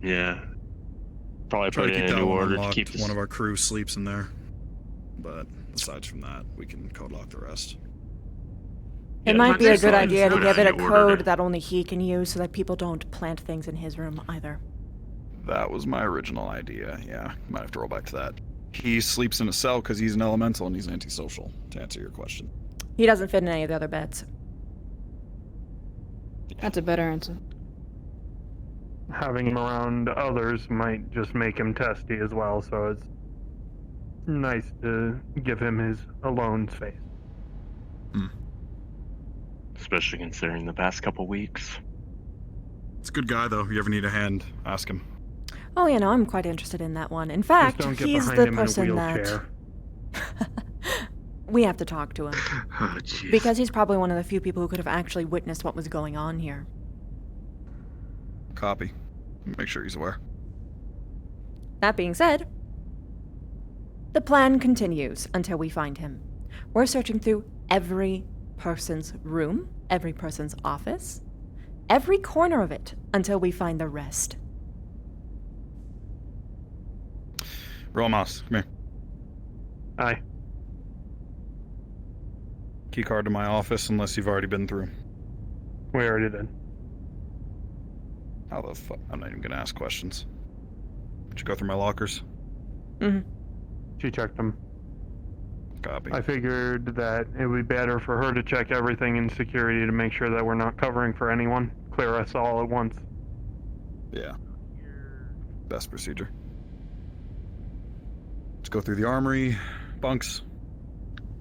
Speaker 12: Yeah. Probably
Speaker 6: Try
Speaker 12: put
Speaker 6: to
Speaker 12: it
Speaker 6: keep
Speaker 12: in
Speaker 6: that one
Speaker 12: order to
Speaker 6: unlocked.
Speaker 12: keep this.
Speaker 6: One of our crew sleeps in there. But aside from that, we can code lock the rest.
Speaker 4: It might be a good idea to
Speaker 12: put
Speaker 4: give it a
Speaker 12: in order
Speaker 4: code
Speaker 12: to-
Speaker 4: that only he can use so that people don't plant things in his room either.
Speaker 6: That was my original idea, yeah. Might have to roll back to that. He sleeps in a cell because he's an elemental and he's antisocial, to answer your question.
Speaker 4: He doesn't fit in any of the other beds.
Speaker 5: That's a better answer.
Speaker 2: Having him around others might just make him testy as well, so it's nice to give him his alone space.
Speaker 12: Especially considering the past couple weeks.
Speaker 6: It's a good guy, though. If you ever need a hand, ask him.
Speaker 4: Oh, you know, I'm quite interested in that one. In fact,
Speaker 2: Just don't get
Speaker 4: he's
Speaker 2: behind
Speaker 4: the
Speaker 2: him in a
Speaker 4: person that
Speaker 2: wheelchair.
Speaker 4: we have to talk to him.
Speaker 12: Oh, jeez.
Speaker 4: Because he's probably one of the few people who could have actually witnessed what was going on here.
Speaker 6: Copy. Make sure he's aware.
Speaker 4: That being said, the plan continues until we find him. We're searching through every person's room, every person's office, every corner of it until we find the rest.
Speaker 6: Romas, come here.
Speaker 2: Hi.
Speaker 6: Key card to my office unless you've already been through.
Speaker 2: We already did.
Speaker 6: How the fuck? I'm not even gonna ask questions. Did you go through my lockers?
Speaker 4: Mm-hmm.
Speaker 2: She checked them.
Speaker 6: Copy.
Speaker 2: I figured that it would be better for her to check everything in security to make sure that we're not covering for anyone. Clear us all at once.
Speaker 6: Yeah. Best procedure. Let's go through the armory. Bunks.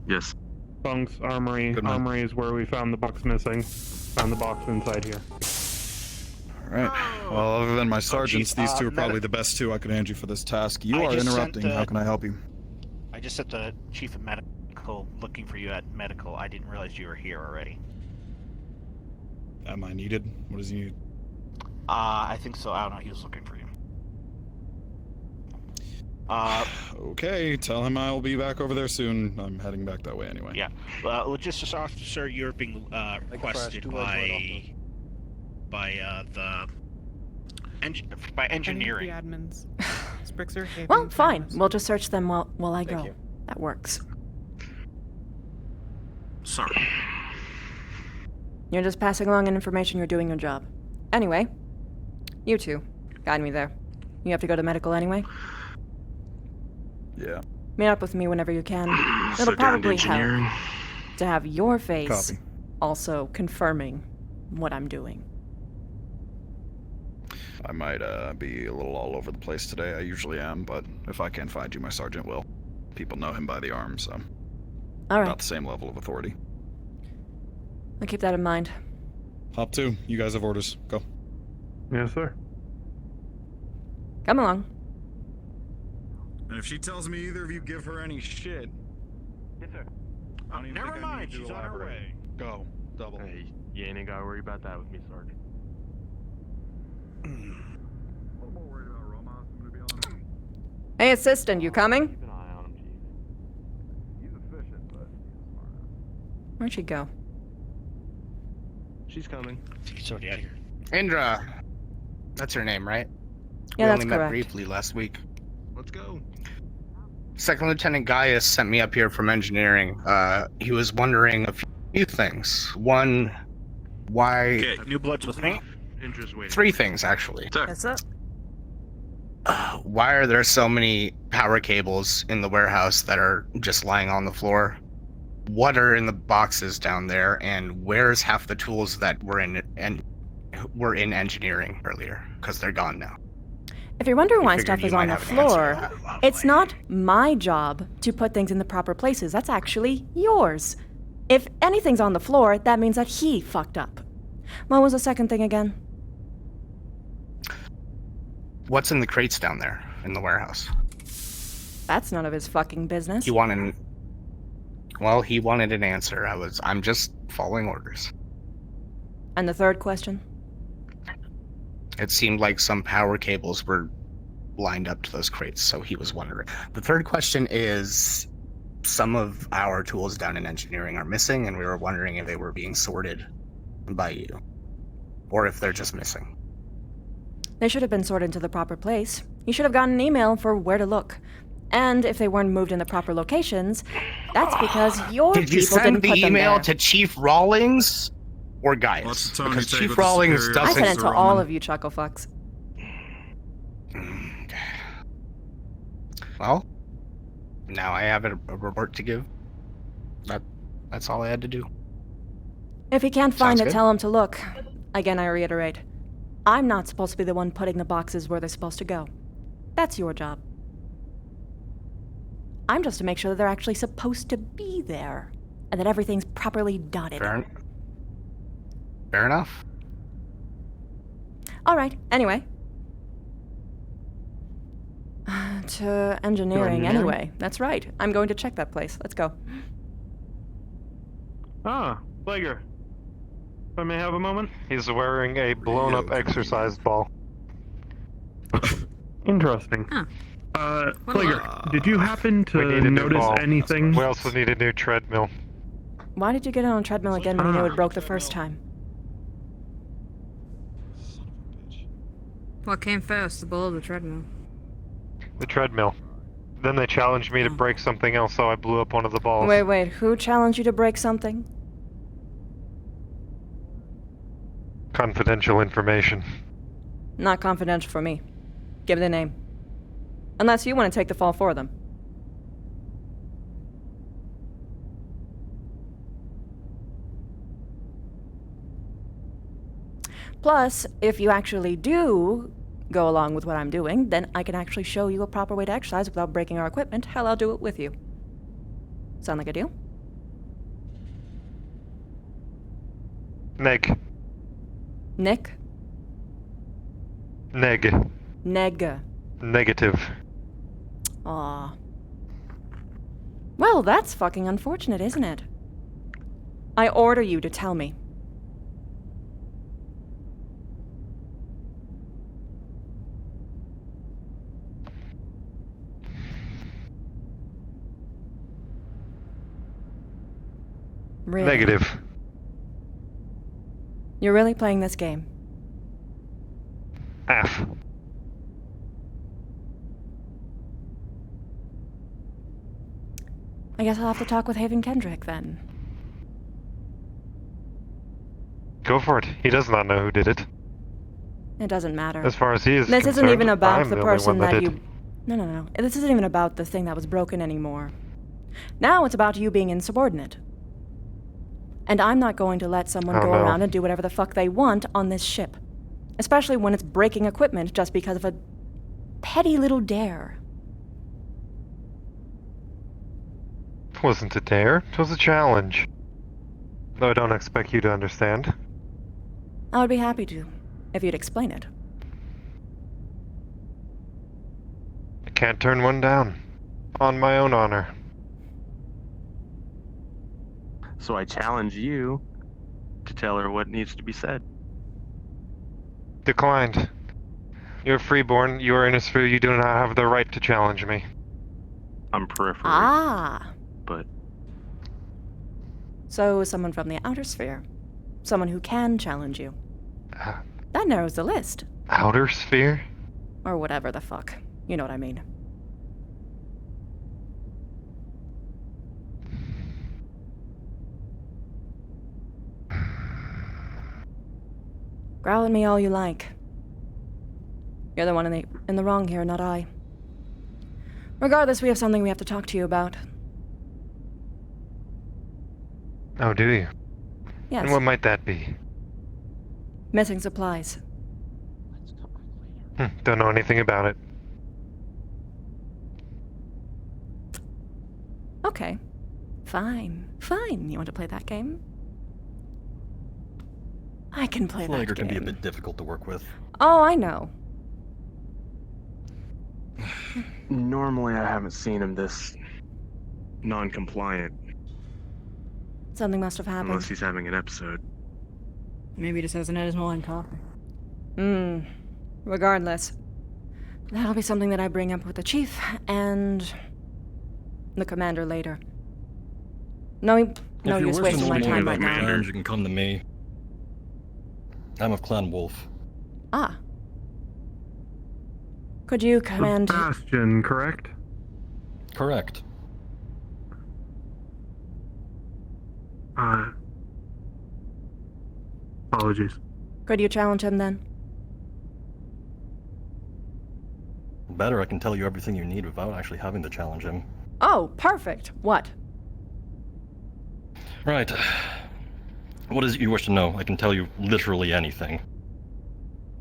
Speaker 12: Yes.
Speaker 2: Bunks, armory.
Speaker 6: Good man.
Speaker 2: Armory is where we found the box missing. Found the box inside here.
Speaker 6: Alright. Well, other than my sergeants,
Speaker 13: Chief,
Speaker 6: these two are probably the best two I could hand you for this task. You
Speaker 13: I
Speaker 6: are
Speaker 13: just
Speaker 6: interrupting.
Speaker 13: sent,
Speaker 6: How can I help you?
Speaker 13: I just sent the chief of medical looking for you at medical. I didn't realize you were here already.
Speaker 6: Am I needed? What does he need?
Speaker 13: I think so. I don't know. He was looking for you.
Speaker 6: Okay, tell him I'll be back over there soon. I'm heading back that way anyway.
Speaker 13: Yeah. Logistics officer, you're being requested by engineering.
Speaker 14: The admins. Sprixer, Haven,
Speaker 4: Well, fine.
Speaker 14: Thanos.
Speaker 4: We'll just search them while I
Speaker 14: Thank
Speaker 4: go.
Speaker 14: you.
Speaker 4: That works.
Speaker 13: Sorry.
Speaker 4: You're just passing along information. You're doing your job. Anyway, you two, guide me there. You have to go to medical anyway?
Speaker 6: Yeah.
Speaker 4: Meet up with me whenever you can.
Speaker 12: So
Speaker 4: It'll
Speaker 12: down to
Speaker 4: probably help
Speaker 12: engineering.
Speaker 4: to have your face
Speaker 6: Copy.
Speaker 4: also confirming what I'm doing.
Speaker 6: I might be a little all over the place today. I usually am, but if I can't find you, my sergeant will. People know him by the arm, so
Speaker 4: All right.
Speaker 6: about the same level of authority.
Speaker 4: I'll keep that in mind.
Speaker 6: Hop 2, you guys have orders. Go.
Speaker 2: Yes, sir.
Speaker 4: Come along.
Speaker 6: And if she tells me either of you give her any shit,
Speaker 2: Yes, sir.
Speaker 13: Never mind. She's on her way.
Speaker 6: go. Double.
Speaker 12: Hey, you ain't gotta worry about that with me, Sergeant.
Speaker 4: Hey, assistant, you coming?
Speaker 12: Keep an eye on him, Chief.
Speaker 6: He's efficient, but he's smart.
Speaker 4: Where'd she go?
Speaker 12: She's coming.
Speaker 13: She's already out of here.
Speaker 15: Indra. That's her name, right?
Speaker 4: Yeah,
Speaker 15: we
Speaker 4: that's
Speaker 15: only met
Speaker 4: correct.
Speaker 15: briefly last week.
Speaker 12: Let's go.
Speaker 15: Second Lieutenant Gaius sent me up here from engineering. He was wondering a few things. One, why...
Speaker 13: Okay, new blood to the thing.
Speaker 8: Indra's waiting.
Speaker 15: 3 things, actually.
Speaker 4: Yes, sir.
Speaker 15: Why are there so many power cables in the warehouse that are just lying on the floor? What are in the boxes down there? And where's half the tools that were in engineering earlier? Because they're gone now.
Speaker 4: If you're wondering why
Speaker 15: figured
Speaker 4: stuff
Speaker 15: you
Speaker 4: is
Speaker 15: might
Speaker 4: on the
Speaker 15: have an answer to
Speaker 4: floor, it's not my job to put things in the proper places. That's actually yours. If anything's on the floor, that means that he fucked up. What was the second thing again?
Speaker 15: What's in the crates down there in the warehouse?
Speaker 4: That's none of his fucking business.
Speaker 15: He wanted an answer. I'm just following orders.
Speaker 4: And the third question?
Speaker 15: It seemed like some power cables were lined up to those crates, so he was wondering. The third question is, some of our tools down in engineering are missing, and we were wondering if they were being sorted by you, or if they're just missing.
Speaker 4: They should have been sorted into the proper place. You should have gotten an email for where to look. And if they weren't moved in the proper locations, that's because your
Speaker 15: Did you
Speaker 4: people
Speaker 15: send
Speaker 4: didn't put
Speaker 15: the
Speaker 4: them
Speaker 15: email
Speaker 4: there.
Speaker 15: to Chief Rawlings or Gaius? Because Chief Rawlings
Speaker 4: I
Speaker 15: doesn't...
Speaker 4: sent it to all of you chucklefucks.
Speaker 15: Well, now I have a report to give. That's all I had to do.
Speaker 4: If he can't find
Speaker 15: Sounds
Speaker 4: it,
Speaker 15: good.
Speaker 4: tell him to look. Again, I reiterate. I'm not supposed to be the one putting the boxes where they're supposed to go. That's your job. I'm just to make sure that they're actually supposed to be there, and that everything's properly dotted.
Speaker 15: Fair enough.
Speaker 4: All right, anyway. To engineering, anyway. That's right. I'm going to check that place. Let's go.
Speaker 2: Ah, Plager. If I may have a moment? He's wearing a blown-up exercise ball. Interesting. Plager, did you happen to notice anything?
Speaker 16: We also need a new treadmill.
Speaker 4: Why did you get on a treadmill again when you knew it broke the first time?
Speaker 11: What came first, the ball or the treadmill?
Speaker 16: The treadmill. Then they challenged me to break something else, so I blew up one of the balls.
Speaker 4: Wait, who challenged you to break something?
Speaker 16: Confidential information.
Speaker 4: Not confidential for me. Give the name. Unless you want to take the fall for them. Plus, if you actually do go along with what I'm doing, then I can actually show you a proper way to exercise without breaking our equipment. Hell, I'll do it with you. Sound like a deal?
Speaker 16: Neg.
Speaker 4: Nick?
Speaker 16: Neg.
Speaker 4: Neg.
Speaker 16: Negative.
Speaker 4: Aw. Well, that's fucking unfortunate, isn't it? I order you to tell me. Really?
Speaker 16: Negative.
Speaker 4: You're really playing this game?
Speaker 16: F.
Speaker 4: I guess I'll have to talk with Haven Kendrick then.
Speaker 16: Go for it. He does not know who did it.
Speaker 4: It doesn't matter.
Speaker 16: As far as he is
Speaker 4: This isn't
Speaker 16: concerned,
Speaker 4: even about
Speaker 16: I'm
Speaker 4: the
Speaker 16: only
Speaker 4: person
Speaker 16: one
Speaker 4: that
Speaker 16: did.
Speaker 4: you... No. This isn't even about the thing that was broken anymore. Now it's about you being insubordinate. And I'm not going to let someone go around and do whatever the fuck they want on this ship. Especially when it's breaking equipment just because of a petty little dare.
Speaker 16: Wasn't a dare. It was a challenge. Though I don't expect you to understand.
Speaker 4: I would be happy to, if you'd explain it.
Speaker 16: I can't turn one down. On my own honor.
Speaker 12: So I challenge you to tell her what needs to be said.
Speaker 16: Declined. You're freeborn, you are Innisfree, you do not have the right to challenge me.
Speaker 12: I'm peripheral.
Speaker 4: Ah.
Speaker 12: But
Speaker 4: So someone from the outer sphere. Someone who can challenge you. That narrows the list.
Speaker 16: Outer sphere?
Speaker 4: Or whatever the fuck. You know what I mean. Growl at me all you like. You're the one in the wrong here, not I. Regardless, we have something we have to talk to you about.
Speaker 16: Oh, do you?
Speaker 4: Yes.
Speaker 16: And what might that be?
Speaker 4: Missing supplies.
Speaker 16: Don't know anything about it.
Speaker 4: Okay. Fine. Fine. You want to play that game? I can play that game.
Speaker 17: Flager can be a bit difficult to work with.
Speaker 4: Oh, I know.
Speaker 12: Normally, I haven't seen him this non-compliant.
Speaker 4: Something must have happened.
Speaker 12: Unless he's having an episode.
Speaker 11: Maybe he just hasn't had his morning coffee.
Speaker 4: Regardless. That'll be something that I bring up with the chief and the commander later. No use wasting my time right now.
Speaker 17: You can come to me. I'm of Clan Wolf.
Speaker 4: Ah. Could you command...
Speaker 2: Sebastian, correct?
Speaker 17: Correct.
Speaker 2: Apologies.
Speaker 4: Could you challenge him then?
Speaker 17: Better, I can tell you everything you need without actually having to challenge him.
Speaker 4: Oh, perfect. What?
Speaker 17: Right. What is it you wish to know? I can tell you literally anything.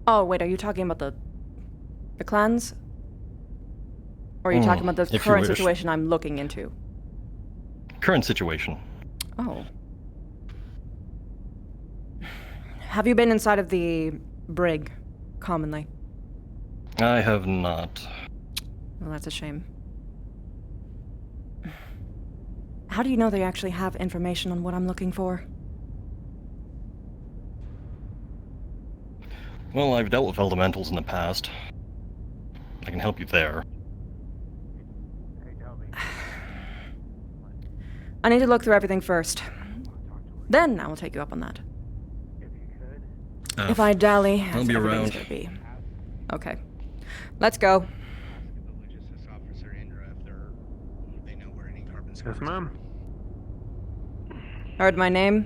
Speaker 4: Oh, wait, are you talking about the clans? Or are you talking about the current situation I'm looking into?
Speaker 17: Current situation.
Speaker 4: Oh. Have you been inside of the brig, commonly?
Speaker 17: I have not.
Speaker 4: Well, that's a shame. How do you know they actually have information on what I'm looking for?
Speaker 17: Well, I've dealt with elementals in the past. I can help you there.
Speaker 4: I need to look through everything first. Then I will take you up on that. If I dally,
Speaker 17: I'll be around.
Speaker 4: gonna be. Okay. Let's go.
Speaker 2: Yes, ma'am.
Speaker 4: Heard my name?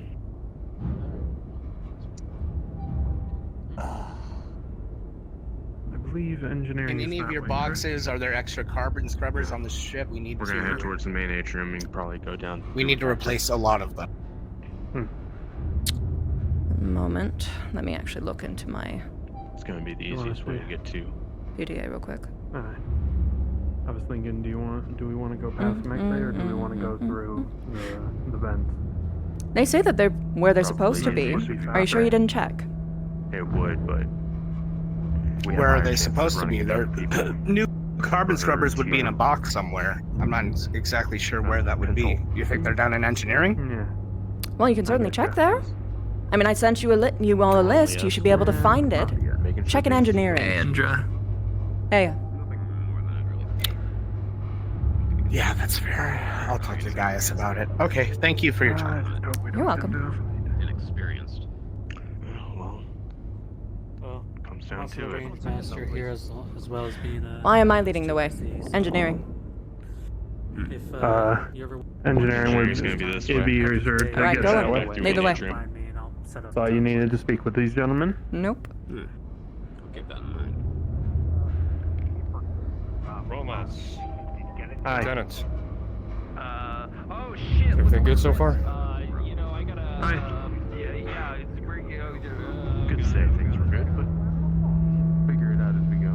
Speaker 2: I believe engineering.
Speaker 15: In any of your boxes, are there extra carbon scrubbers on the ship? We need
Speaker 12: We're gonna head towards the main atrium and probably go down.
Speaker 15: We need to replace a lot of them.
Speaker 4: Moment. Let me actually look into my
Speaker 12: It's gonna be the easiest way to get to.
Speaker 4: PDA real quick.
Speaker 2: Alright. I was thinking, do we want to go past Mech Bay or do we want to go through the vents?
Speaker 4: They say that they're where they're supposed to be. Are you sure you didn't check?
Speaker 12: It would, but
Speaker 15: Where are they supposed to be? They're new carbon scrubbers would be in a box somewhere. I'm not exactly sure where that would be. You think they're down in engineering?
Speaker 2: Yeah.
Speaker 4: Well, you can certainly check there. I mean, I sent you you all a list. You should be able to find it. Check in engineering.
Speaker 18: Hey, Indra.
Speaker 4: Hey.
Speaker 15: Yeah, that's fair. I'll talk to Gaius about it. Okay, thank you for your time.
Speaker 4: You're welcome.
Speaker 12: inexperienced. Well, comes down to it.
Speaker 18: Master here as well as being a...
Speaker 4: Why am I leading the way? Engineering.
Speaker 18: If you ever...
Speaker 2: Engineering would
Speaker 12: gonna be this
Speaker 2: it'd be reserved to
Speaker 4: Alright,
Speaker 2: get
Speaker 4: go
Speaker 2: that
Speaker 4: on.
Speaker 2: way.
Speaker 4: Lead the way.
Speaker 2: Thought you needed to speak with these gentlemen?
Speaker 4: Nope.
Speaker 18: I'll keep that in mind.
Speaker 12: Romas.
Speaker 2: Hi.
Speaker 8: Lieutenant.
Speaker 18: Oh shit!
Speaker 8: Everything good so far?
Speaker 18: You know, I gotta...
Speaker 2: Hi.
Speaker 18: yeah, it's
Speaker 12: Good to say things were good, but figure it out as we go.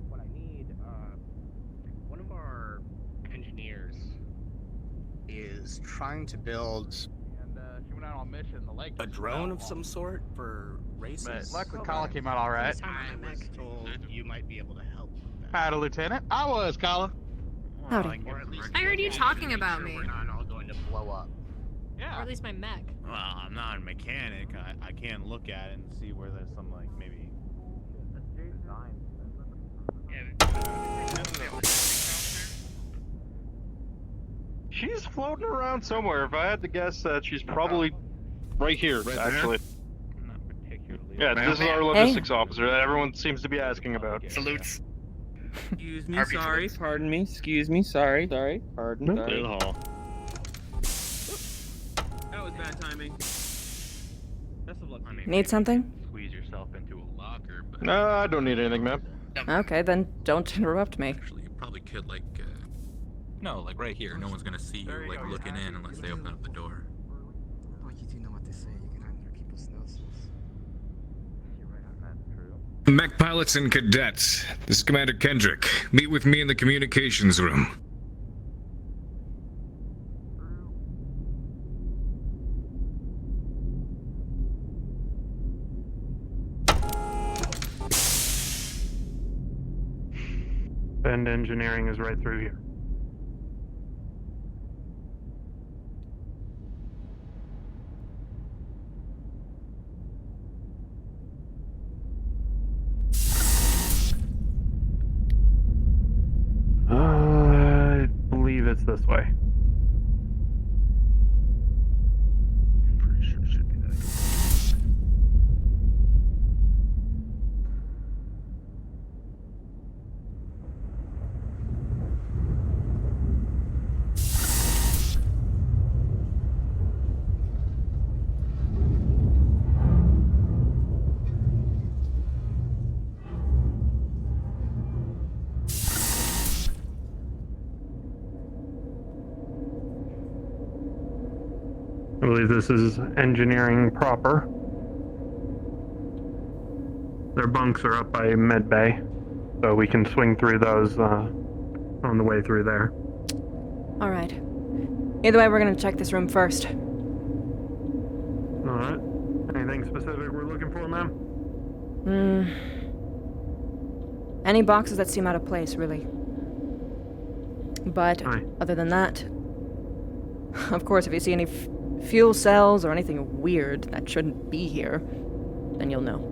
Speaker 15: What I need, one of our engineers is trying to build
Speaker 10: She went out on mission. The lake.
Speaker 15: a drone of some sort for races.
Speaker 10: Luckily, Kala came out all right.
Speaker 15: I was told you might be able to help with that.
Speaker 10: Hi, Lieutenant. I was Kala.
Speaker 4: Howdy.
Speaker 5: I heard you talking about me.
Speaker 15: We're not all going to blow up.
Speaker 5: Or at least my mech.
Speaker 19: Well, I'm not a mechanic. I can look at it and see where there's some, like, maybe...
Speaker 16: She's floating around somewhere. If I had to guess, that she's probably right here, actually.
Speaker 2: Not particularly.
Speaker 16: Yeah, this is our logistics officer that everyone seems to be asking about.
Speaker 15: Salutes.
Speaker 18: Excuse me,
Speaker 15: RP
Speaker 18: sorry,
Speaker 15: salutes.
Speaker 18: pardon me, excuse me, sorry, pardon,
Speaker 16: No.
Speaker 18: sorry.
Speaker 17: Irhaa.
Speaker 18: That was bad timing. Best of luck. I mean,
Speaker 4: Need something?
Speaker 18: squeeze yourself into a locker, but
Speaker 16: No, I don't need anything, ma'am.
Speaker 4: Okay, then don't interrupt me.
Speaker 8: Actually, you probably could, like, no, like right here. No one's gonna see you, like, looking in unless they open up the door.
Speaker 20: Well, you do know what they say. You can hide under people's noses.
Speaker 2: You're right on that, true.
Speaker 21: Mech pilots and cadets, this is Commander Kendrick. Meet with me in the communications room.
Speaker 2: Bend engineering is right through here. I believe it's this way.
Speaker 17: Pretty sure it should be that.
Speaker 2: I believe this is engineering proper. Their bunks are up by med bay, so we can swing through those on the way through there.
Speaker 4: All right. Either way, we're gonna check this room first.
Speaker 2: All right. Anything specific we're looking for, ma'am?
Speaker 4: Any boxes that seem out of place, really. But
Speaker 2: Aye.
Speaker 4: other than that, of course, if you see any fuel cells or anything weird that shouldn't be here, then you'll know.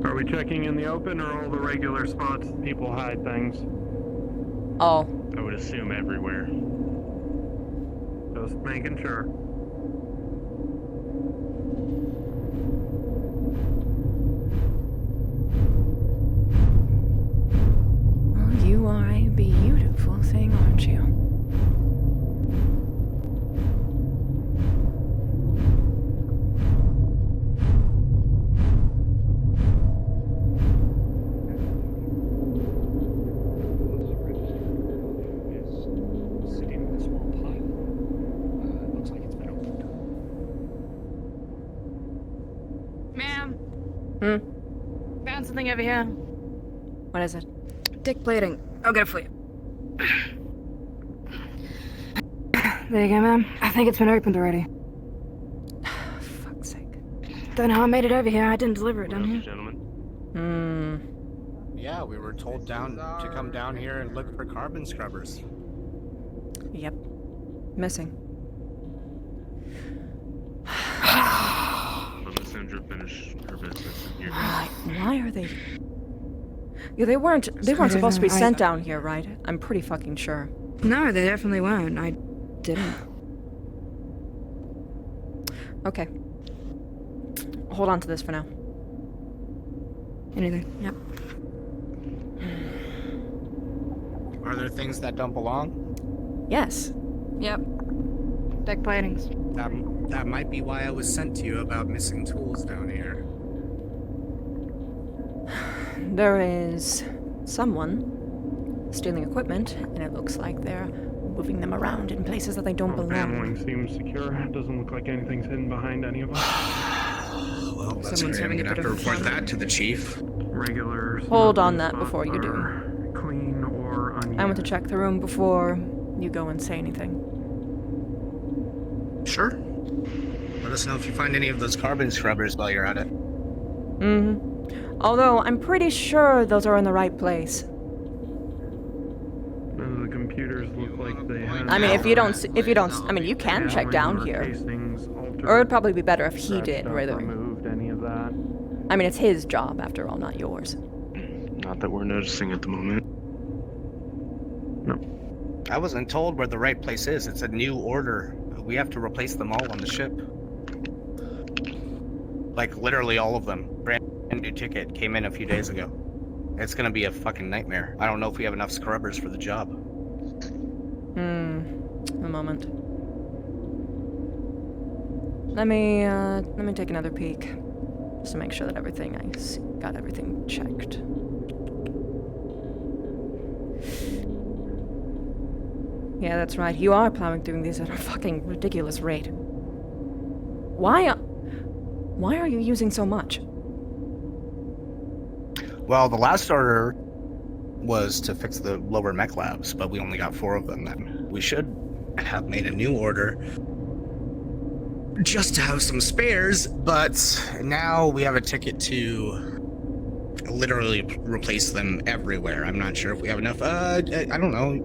Speaker 2: Are we checking in the open or all the regular spots people hide things?
Speaker 4: All.
Speaker 17: I would assume everywhere.
Speaker 2: Just making sure.
Speaker 4: Well, you are a beautiful thing, aren't you?
Speaker 9: Is sitting in a small pile. It looks like it's been opened.
Speaker 11: Ma'am. Found something over here.
Speaker 4: What is it?
Speaker 11: Dick plating. I'll get it for you. There you go, ma'am. I think it's been opened already.
Speaker 4: Fuck's sake.
Speaker 11: Don't know how I made it over here. I didn't deliver it down here.
Speaker 17: Gentlemen.
Speaker 15: Yeah, we were told to come down here and look for carbon scrubbers.
Speaker 4: Yep. Missing.
Speaker 17: Let Miss Indra finish her business in here.
Speaker 4: Why are they... Yeah, they weren't supposed to be sent down here, right? I'm pretty fucking sure.
Speaker 11: No, they definitely weren't. I didn't.
Speaker 4: Okay. Hold on to this for now.
Speaker 11: Anything. Yep.
Speaker 15: Are there things that don't belong?
Speaker 4: Yes.
Speaker 11: Yep. Deck platings.
Speaker 15: That might be why I was sent to you about missing tools down here.
Speaker 4: There is someone stealing equipment, and it looks like they're moving them around in places that they don't belong.
Speaker 2: Paneling seems secure. Doesn't look like anything's hidden behind any of us.
Speaker 15: Well, that's
Speaker 11: Someone's
Speaker 15: great. I'm
Speaker 11: having a
Speaker 15: gonna have
Speaker 11: bit
Speaker 15: to
Speaker 11: of
Speaker 15: report
Speaker 11: fun.
Speaker 15: that to the chief.
Speaker 2: Regular.
Speaker 4: Hold on
Speaker 2: smoking
Speaker 4: that
Speaker 2: spots
Speaker 4: before you do.
Speaker 2: are Clean or unused.
Speaker 4: I want to check the room before you go and say anything.
Speaker 15: Sure. Let us know if you find any of those carbon scrubbers while you're at it.
Speaker 4: Mm-hmm. Although, I'm pretty sure those are in the right place.
Speaker 2: None of the computers look like they have.
Speaker 4: I mean, I mean, you can check down here. Or it'd probably be better if he did, rather.
Speaker 2: Removed any of that.
Speaker 4: I mean, it's his job, after all, not yours.
Speaker 17: Not that we're noticing at the moment.
Speaker 2: No.
Speaker 15: I wasn't told where the right place is. It's a new order. We have to replace them all on the ship. Like, literally all of them. Brand new ticket came in a few days ago. It's gonna be a fucking nightmare. I don't know if we have enough scrubbers for the job.
Speaker 4: A moment. Let me take another peek. Just to make sure that got everything checked. Yeah, that's right. You are plowing through these at a fucking ridiculous rate. Why are you using so much?
Speaker 15: Well, the last order was to fix the lower mech labs, but we only got 4 of them then. We should have made a new order just to have some spares, but now we have a ticket to literally replace them everywhere. I'm not sure if we have enough. I don't know.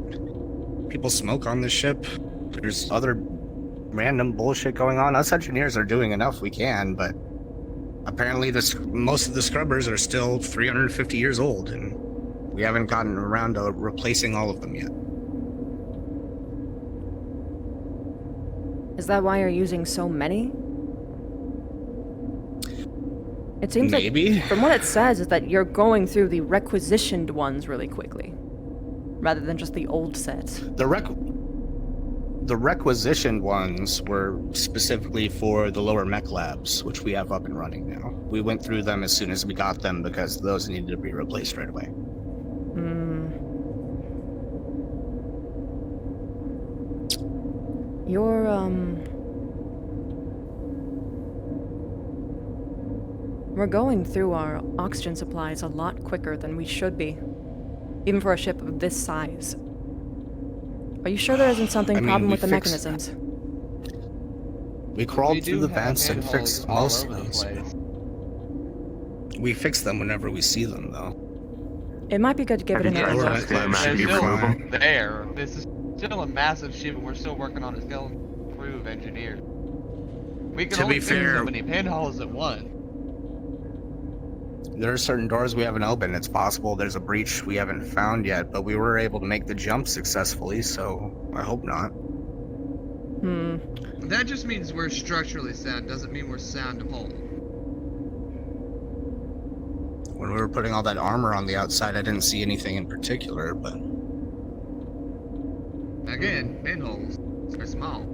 Speaker 15: People smoke on this ship. There's other random bullshit going on. Us engineers are doing enough we can, but apparently most of the scrubbers are still 350 years old, and we haven't gotten around to replacing all of them yet.
Speaker 4: Is that why you're using so many? It seems
Speaker 15: Maybe.
Speaker 4: like, from what it says, is that you're going through the requisitioned ones really quickly, rather than just the old sets.
Speaker 15: The requisitioned ones were specifically for the lower mech labs, which we have up and running now. We went through them as soon as we got them because those needed to be replaced right away.
Speaker 4: We're going through our oxygen supplies a lot quicker than we should be, even for a ship of this size. Are you sure there isn't something problem with the mechanisms?
Speaker 15: We crawled through the vents and fixed most of those. We fix them whenever we see them, though.
Speaker 4: It might be good to give it another look.
Speaker 1: There. This is still a massive ship, and we're still working on a skeleton crew of engineers. We can only fix so many pinholes at once.
Speaker 15: There are certain doors we haven't opened. It's possible there's a breach we haven't found yet, but we were able to make the jump successfully, so I hope not.
Speaker 1: That just means we're structurally sound, doesn't mean we're sound to hold.
Speaker 15: When we were putting all that armor on the outside, I didn't see anything in particular, but...
Speaker 1: Again, pinholes. They're small.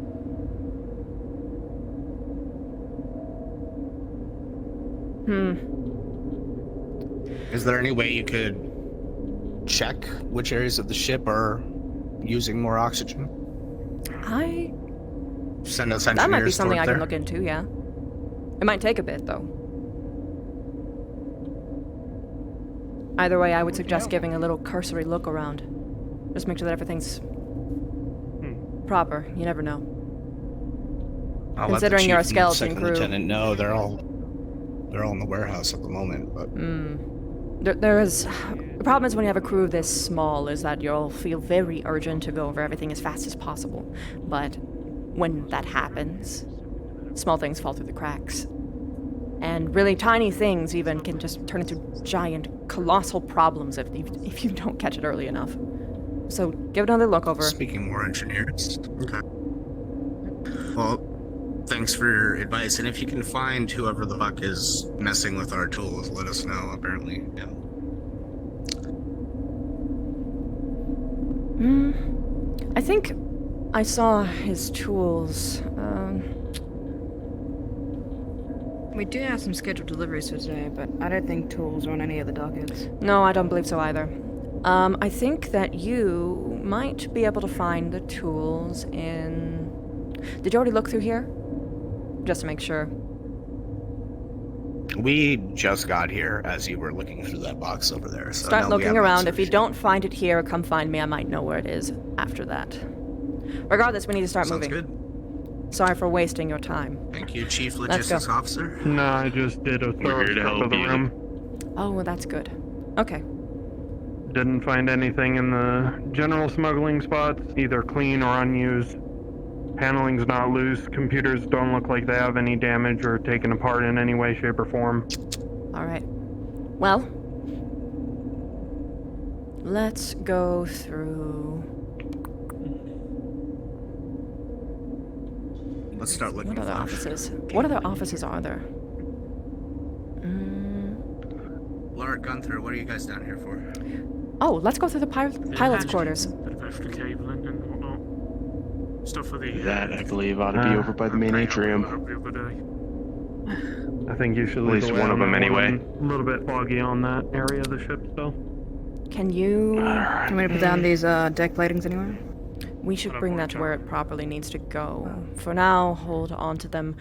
Speaker 15: Is there any way you could check which areas of the ship are using more oxygen? Send us engineers.
Speaker 4: That might be something I
Speaker 15: there?
Speaker 4: can look into, yeah. It might take a bit, though. Either way, I would suggest giving a little cursory look around. Just make sure that everything's proper. You never know.
Speaker 15: I'll
Speaker 4: Considering you're a skeleton
Speaker 15: second
Speaker 4: crew.
Speaker 15: Lieutenant know they're all in the warehouse at the moment, but
Speaker 4: The problem is when you have a crew this small is that you'll feel very urgent to go over everything as fast as possible. But when that happens, small things fall through the cracks. And really tiny things even can just turn into giant, colossal problems if you don't catch it early enough. So give it another look over.
Speaker 15: Speaking more engineers. Okay. Well, thanks for your advice, and if you can find whoever the fuck is messing with our tools, let us know, apparently. Yeah.
Speaker 4: I think I saw his tools.
Speaker 11: We do have some scheduled deliveries for today, but I don't think tools are on any of the dockets.
Speaker 4: No, I don't believe so either. I think that you might be able to find the tools in... Did you already look through here? Just to make sure.
Speaker 15: We just got here as you were looking through that box over there. So
Speaker 4: Start
Speaker 15: no,
Speaker 4: looking around. If you don't find it here, come find me. I might know where it is after that. Regardless, we need to start moving.
Speaker 15: Good.
Speaker 4: Sorry for wasting your time.
Speaker 15: Thank you, Chief
Speaker 4: Let's go.
Speaker 15: Logistics Officer.
Speaker 2: No, I just did a thorough check of the room.
Speaker 4: Oh, well, that's good. Okay.
Speaker 2: Didn't find anything in the general smuggling spots, either clean or unused. Paneling's not loose. Computers don't look like they have any damage or taken apart in any way, shape, or form.
Speaker 4: All right. Well, let's go through...
Speaker 15: Let's start looking.
Speaker 4: What other offices? What other offices are there?
Speaker 15: Lart, Gunther, what are you guys down here for?
Speaker 4: Oh, let's go through the pilot's quarters.
Speaker 9: Bit of extra cabling and whatnot. Stuff for the.
Speaker 12: That, I believe, ought to be over by the main atrium.
Speaker 2: I think you should
Speaker 12: At least one of them anyway.
Speaker 2: A little bit foggy on that area of the ship still.
Speaker 4: Can you...
Speaker 11: Can we put down these deck platings anywhere?
Speaker 4: We should bring that to where it properly needs to go. For now, hold on to them.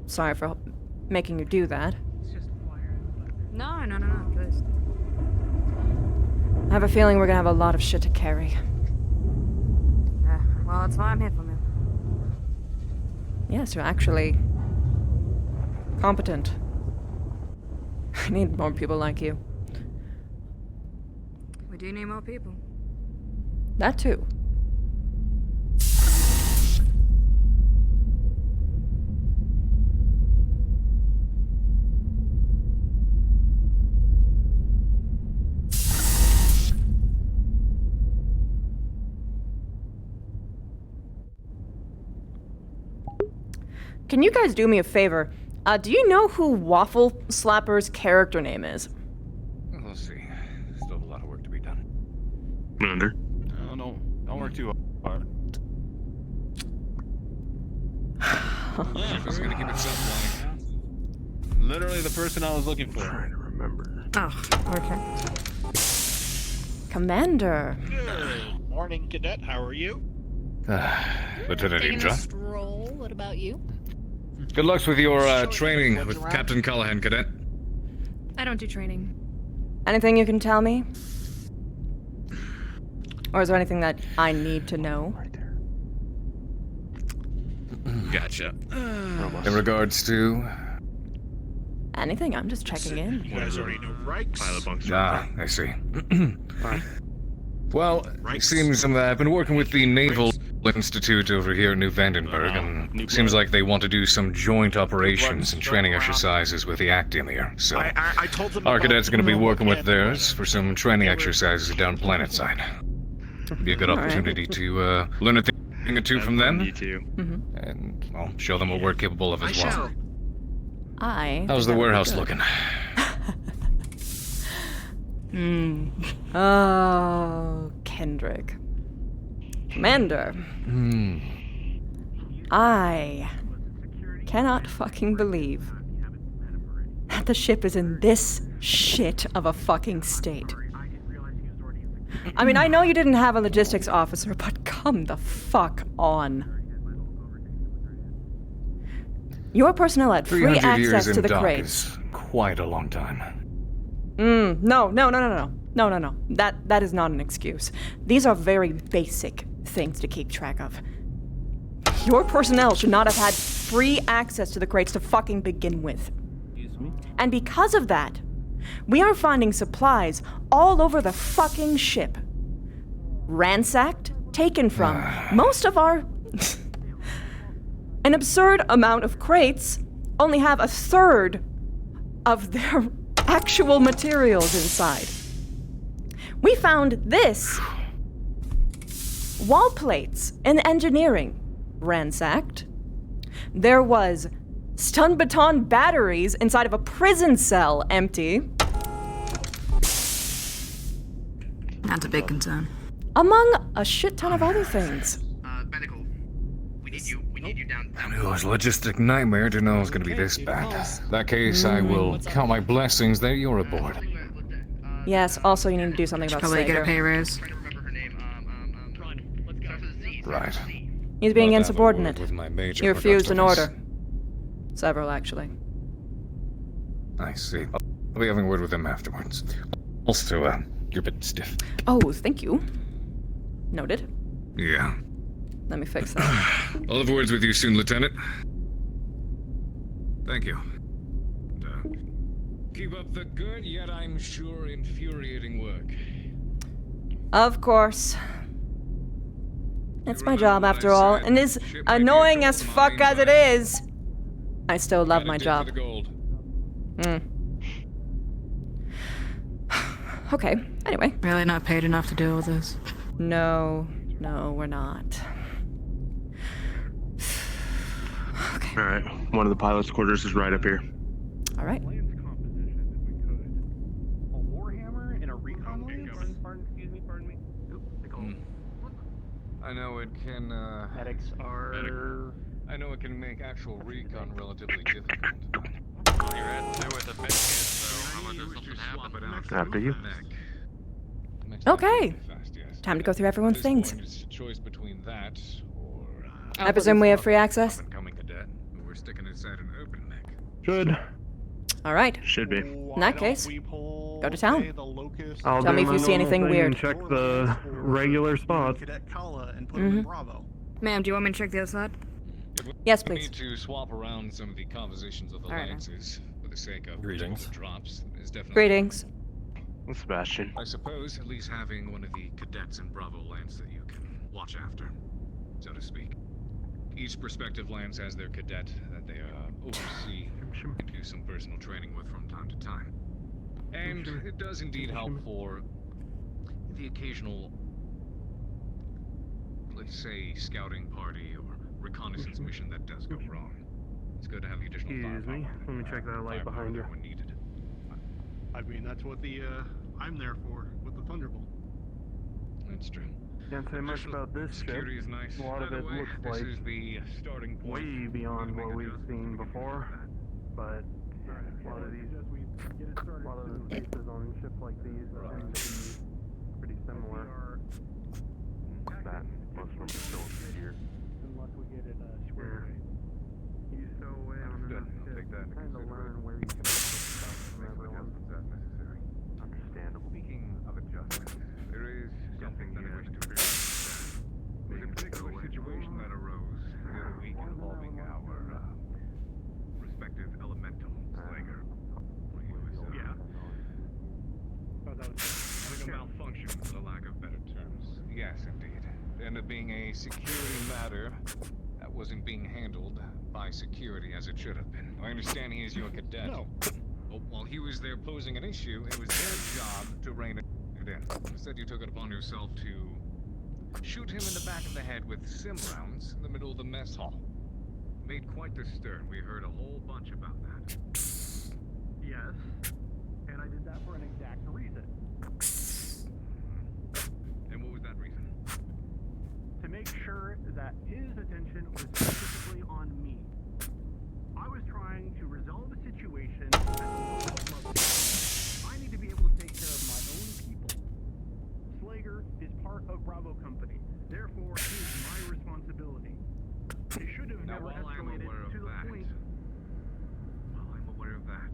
Speaker 4: Sorry for making you do that.
Speaker 11: No, please.
Speaker 4: I have a feeling we're gonna have a lot of shit to carry.
Speaker 11: Yeah, well, that's why I'm here for, man.
Speaker 4: Yes, you're actually... competent. I need more people like you.
Speaker 11: We do need more people.
Speaker 4: That too. Can you guys do me a favor? Do you know who Waffle Slapper's character name is?
Speaker 21: Let's see. Still a lot of work to be done.
Speaker 12: Commander.
Speaker 6: No, don't work too hard.
Speaker 21: Just gonna keep it simple.
Speaker 19: Literally the person I was looking for.
Speaker 12: Trying to remember.
Speaker 11: Oh, okay.
Speaker 4: Commander.
Speaker 13: Good morning, Cadet. How are you?
Speaker 21: Lieutenant
Speaker 5: Taking
Speaker 21: Indra.
Speaker 5: a stroll. What about you?
Speaker 21: Good luck with your training with Captain Callahan, Cadet.
Speaker 5: I don't do training.
Speaker 4: Anything you can tell me? Or is there anything that I need to know?
Speaker 21: Gotcha. In regards to...
Speaker 4: Anything, I'm just checking in.
Speaker 13: You guys already know Reichs.
Speaker 21: I see. Well, it seems I've been working with the Naval Institute over here in New Vandenberg, and it seems like they want to do some joint operations and training exercises with the Actinier. So,
Speaker 13: I told them
Speaker 21: our cadet's going to be working with theirs for some training exercises down planet side. Be a good opportunity to learn a thing or two from them.
Speaker 12: Me too.
Speaker 21: And I'll show them what we're capable of as well. How's the warehouse looking?
Speaker 4: Oh, Kendrick. Commander. I cannot fucking believe that the ship is in this shit of a fucking state. I mean, I know you didn't have a logistics officer, but come the fuck on. Your personnel had free access to the crates.
Speaker 21: Is quite a long time.
Speaker 4: No. That is not an excuse. These are very basic things to keep track of. Your personnel should not have had free access to the crates to fucking begin with. And because of that, we are finding supplies all over the fucking ship. Ransacked, taken from most of our... An absurd amount of crates only have a third of their actual materials inside. We found this. Wall plates in engineering. Ransacked. There was stun baton batteries inside of a prison cell, empty.
Speaker 11: That's a big concern.
Speaker 4: Among a shit ton of other things.
Speaker 15: Medical. We need you down.
Speaker 21: I knew it was a logistic nightmare to know it was going to be this bad. In that case, I will count my blessings that you're aboard.
Speaker 4: Yes, also you need to do something about
Speaker 11: Probably
Speaker 4: Slater.
Speaker 11: get a pay raise.
Speaker 21: Right.
Speaker 4: He's being
Speaker 21: Not
Speaker 4: insubordinate.
Speaker 21: with my major
Speaker 4: He refused an
Speaker 21: productiveness.
Speaker 4: order. Several, actually.
Speaker 21: I see. I'll be having a word with him afterwards. Also, you're a bit stiff.
Speaker 4: Oh, thank you. Noted.
Speaker 21: Yeah.
Speaker 4: Let me fix that.
Speaker 21: I'll have words with you soon, Lieutenant. Thank you. And, keep up the good, yet I'm sure infuriating work.
Speaker 4: Of course. It's my job, after all, and as annoying as fuck as it is, I still love my job. Okay, anyway.
Speaker 11: Really not paid enough to deal with this?
Speaker 4: No, we're not.
Speaker 12: All right. One of the pilot's quarters is right up here.
Speaker 4: All right.
Speaker 9: A warhammer and a recon lance?
Speaker 18: Excuse me, pardon me.
Speaker 21: I know it can,
Speaker 9: Medics are...
Speaker 21: I know it can make actual recon relatively difficult.
Speaker 2: All you had to do with a med kit, so how about there's something happen?
Speaker 12: After you.
Speaker 4: Okay. Time to go through everyone's things.
Speaker 21: It's a choice between that or...
Speaker 4: I presume we have free access?
Speaker 21: Coming cadet. We're sticking inside an open mech.
Speaker 2: Should.
Speaker 4: All right.
Speaker 12: Should be.
Speaker 4: In that case, go to town.
Speaker 2: I'll
Speaker 4: Tell
Speaker 2: do
Speaker 4: me if
Speaker 2: my
Speaker 4: you see anything
Speaker 2: normal thing
Speaker 4: weird.
Speaker 2: and check the regular spots.
Speaker 11: Ma'am, do you want me to check the other side?
Speaker 4: Yes,
Speaker 21: We
Speaker 4: please.
Speaker 21: need to swap around some of the compositions of the
Speaker 11: Alright.
Speaker 21: lances for the sake of
Speaker 17: Greetings.
Speaker 21: the drops. Is definitely
Speaker 4: Greetings.
Speaker 12: Sebastian.
Speaker 21: I suppose at least having one of the cadets in Bravo Lance that you can watch after, so to speak. Each prospective lance has their cadet that they oversee and do some personal training with from time to time. And it does indeed help for the occasional, let's say, scouting party or reconnaissance mission that does go wrong. It's good to have the additional
Speaker 2: Excuse me. Let me check that light behind you.
Speaker 21: when needed.
Speaker 13: I mean, that's what the I'm there for with the Thunderbolt.
Speaker 21: That's true.
Speaker 2: Can't say much about this ship.
Speaker 21: Security is nice.
Speaker 2: A lot of
Speaker 21: By
Speaker 2: it
Speaker 21: the way,
Speaker 2: looks
Speaker 21: this
Speaker 2: like
Speaker 21: is the starting point.
Speaker 2: way beyond what we've seen before, but a lot of these, a lot of the spaces on ships like these tend to be pretty similar.
Speaker 12: That most of them are still here.
Speaker 2: Unless we get it squared away. You stow away on enough ship, kind of learn where you can put stuff from everyone.
Speaker 12: Understandable.
Speaker 21: Speaking of adjustments, there is something that I wish to address. There's a particular situation that arose the other week involving our respective elemental Slayer. He was having a malfunction, for the lack of better terms. Yes, indeed. It ended up being a security matter that wasn't being handled by security as it should have been. I understand he is your cadet. No. But while he was there posing an issue, it was their job to rein it in. Instead, you took it upon yourself to shoot him in the back of the head with sim rounds in the middle of the mess hall. Made quite the stir. We heard a whole bunch about that.
Speaker 9: Yes. And I did that for an exact reason.
Speaker 21: And what was that reason?
Speaker 9: To make sure that his attention was specifically on me. I was trying to resolve a situation at the lowest level. I need to be able to take care of my own people. Slager is part of Bravo Company. Therefore, it is my responsibility. It should have never escalated to the point.
Speaker 21: Well, I'm aware of that.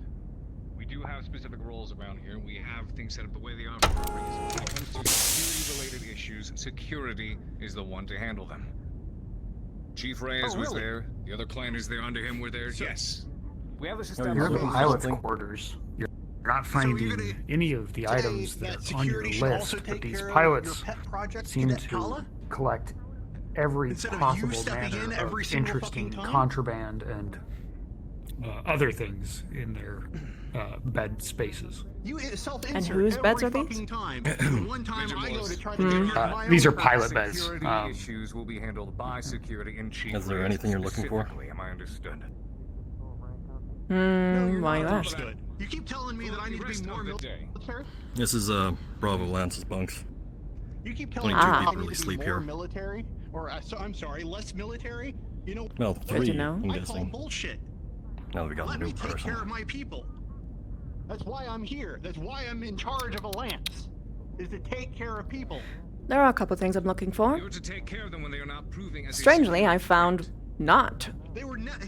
Speaker 21: We do have specific roles around here. We have things set up the way they are for a reason. When it comes to security-related issues, security is the one to handle them. Chief Reyes was there. The other clanners there under him were there. Yes. We have a system.
Speaker 9: You're the pilot's quarters. You're not finding any of the items that are on your list, but these pilots seem to collect every possible manner of interesting contraband and other things in their bed spaces.
Speaker 4: And whose beds are these?
Speaker 9: These are pilot beds.
Speaker 21: Security issues will be handled by security and chief.
Speaker 17: Is there anything you're looking for?
Speaker 21: Am I understood?
Speaker 4: Why you ask?
Speaker 13: You keep telling me that I need to be more military.
Speaker 17: This is Bravo Lance's bunks.
Speaker 13: You keep telling me
Speaker 17: 22
Speaker 13: I
Speaker 17: people
Speaker 13: need
Speaker 17: really
Speaker 13: to be
Speaker 17: sleep
Speaker 13: more
Speaker 17: here.
Speaker 13: military, or I'm sorry, less military. You know,
Speaker 17: Well,
Speaker 4: Good
Speaker 17: 3,
Speaker 4: to know.
Speaker 17: I'm
Speaker 13: I call
Speaker 17: guessing.
Speaker 13: bullshit.
Speaker 17: Now we got
Speaker 13: Let
Speaker 17: a new
Speaker 13: me take
Speaker 17: person.
Speaker 13: care of my people. That's why I'm here. That's why I'm in charge of a lance. Is to take care of people.
Speaker 4: There are a couple things I'm looking for.
Speaker 21: You were to take care of them when they are not proving as a
Speaker 4: Strangely, I found not
Speaker 13: He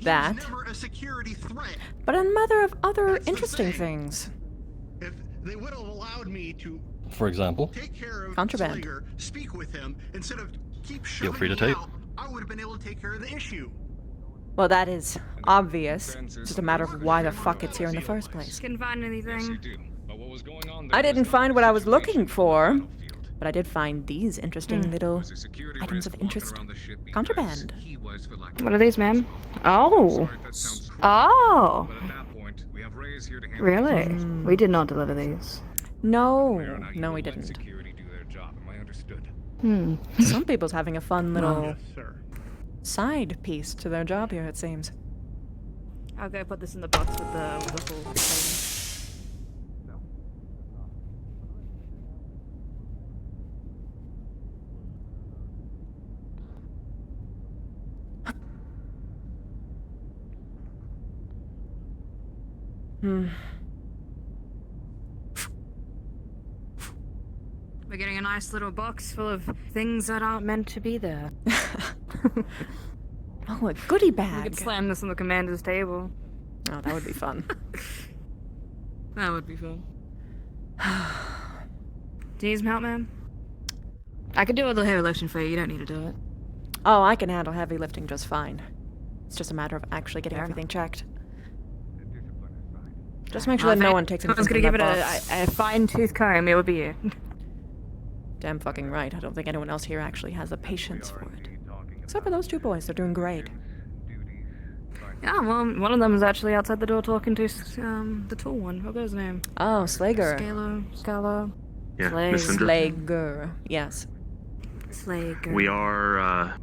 Speaker 4: that,
Speaker 13: was never a security threat.
Speaker 4: but a mother of other interesting things.
Speaker 13: If they would have allowed me to
Speaker 17: For example,
Speaker 13: take care of
Speaker 4: Contraband.
Speaker 13: Slager, speak with him instead of keep
Speaker 17: feel
Speaker 13: shoving
Speaker 17: free to
Speaker 13: me
Speaker 17: tape.
Speaker 13: out, I would have been able to take care of the issue.
Speaker 4: Well, that is obvious. It's just a matter of why the fuck it's here in the first place.
Speaker 11: Couldn't find anything.
Speaker 4: I didn't find what I was looking for, but I did find these interesting little items of interest. Contraband.
Speaker 11: What are these, ma'am? Oh. Oh. Really? We did not deliver these.
Speaker 4: No, no, we didn't.
Speaker 11: Hmm.
Speaker 4: Some people's having a fun little side piece to their job here, it seems.
Speaker 11: I'll go put this in the box with the whole thing. We're getting a nice little box full of things that aren't meant to be there.
Speaker 4: Oh, a goodie bag.
Speaker 11: We could slam this on the commander's table.
Speaker 4: Oh, that would be fun.
Speaker 11: That would be fun. Do you need some help, ma'am? I could do all the heavy lifting for you. You don't need to do it.
Speaker 4: Oh, I can handle heavy lifting just fine. It's just a matter of actually getting everything checked. Just make sure that no one takes anything.
Speaker 11: I was gonna give it a fine-tooth comb. It would be you.
Speaker 4: Damn fucking right. I don't think anyone else here actually has the patience for it. Except for those two boys. They're doing great.
Speaker 11: Yeah, well, one of them is actually outside the door talking to the tall one. What was his name?
Speaker 4: Oh, Slager.
Speaker 11: Scalo.
Speaker 12: Yeah, Miss Indra.
Speaker 4: Slager. Yes.
Speaker 11: Slager.
Speaker 12: We are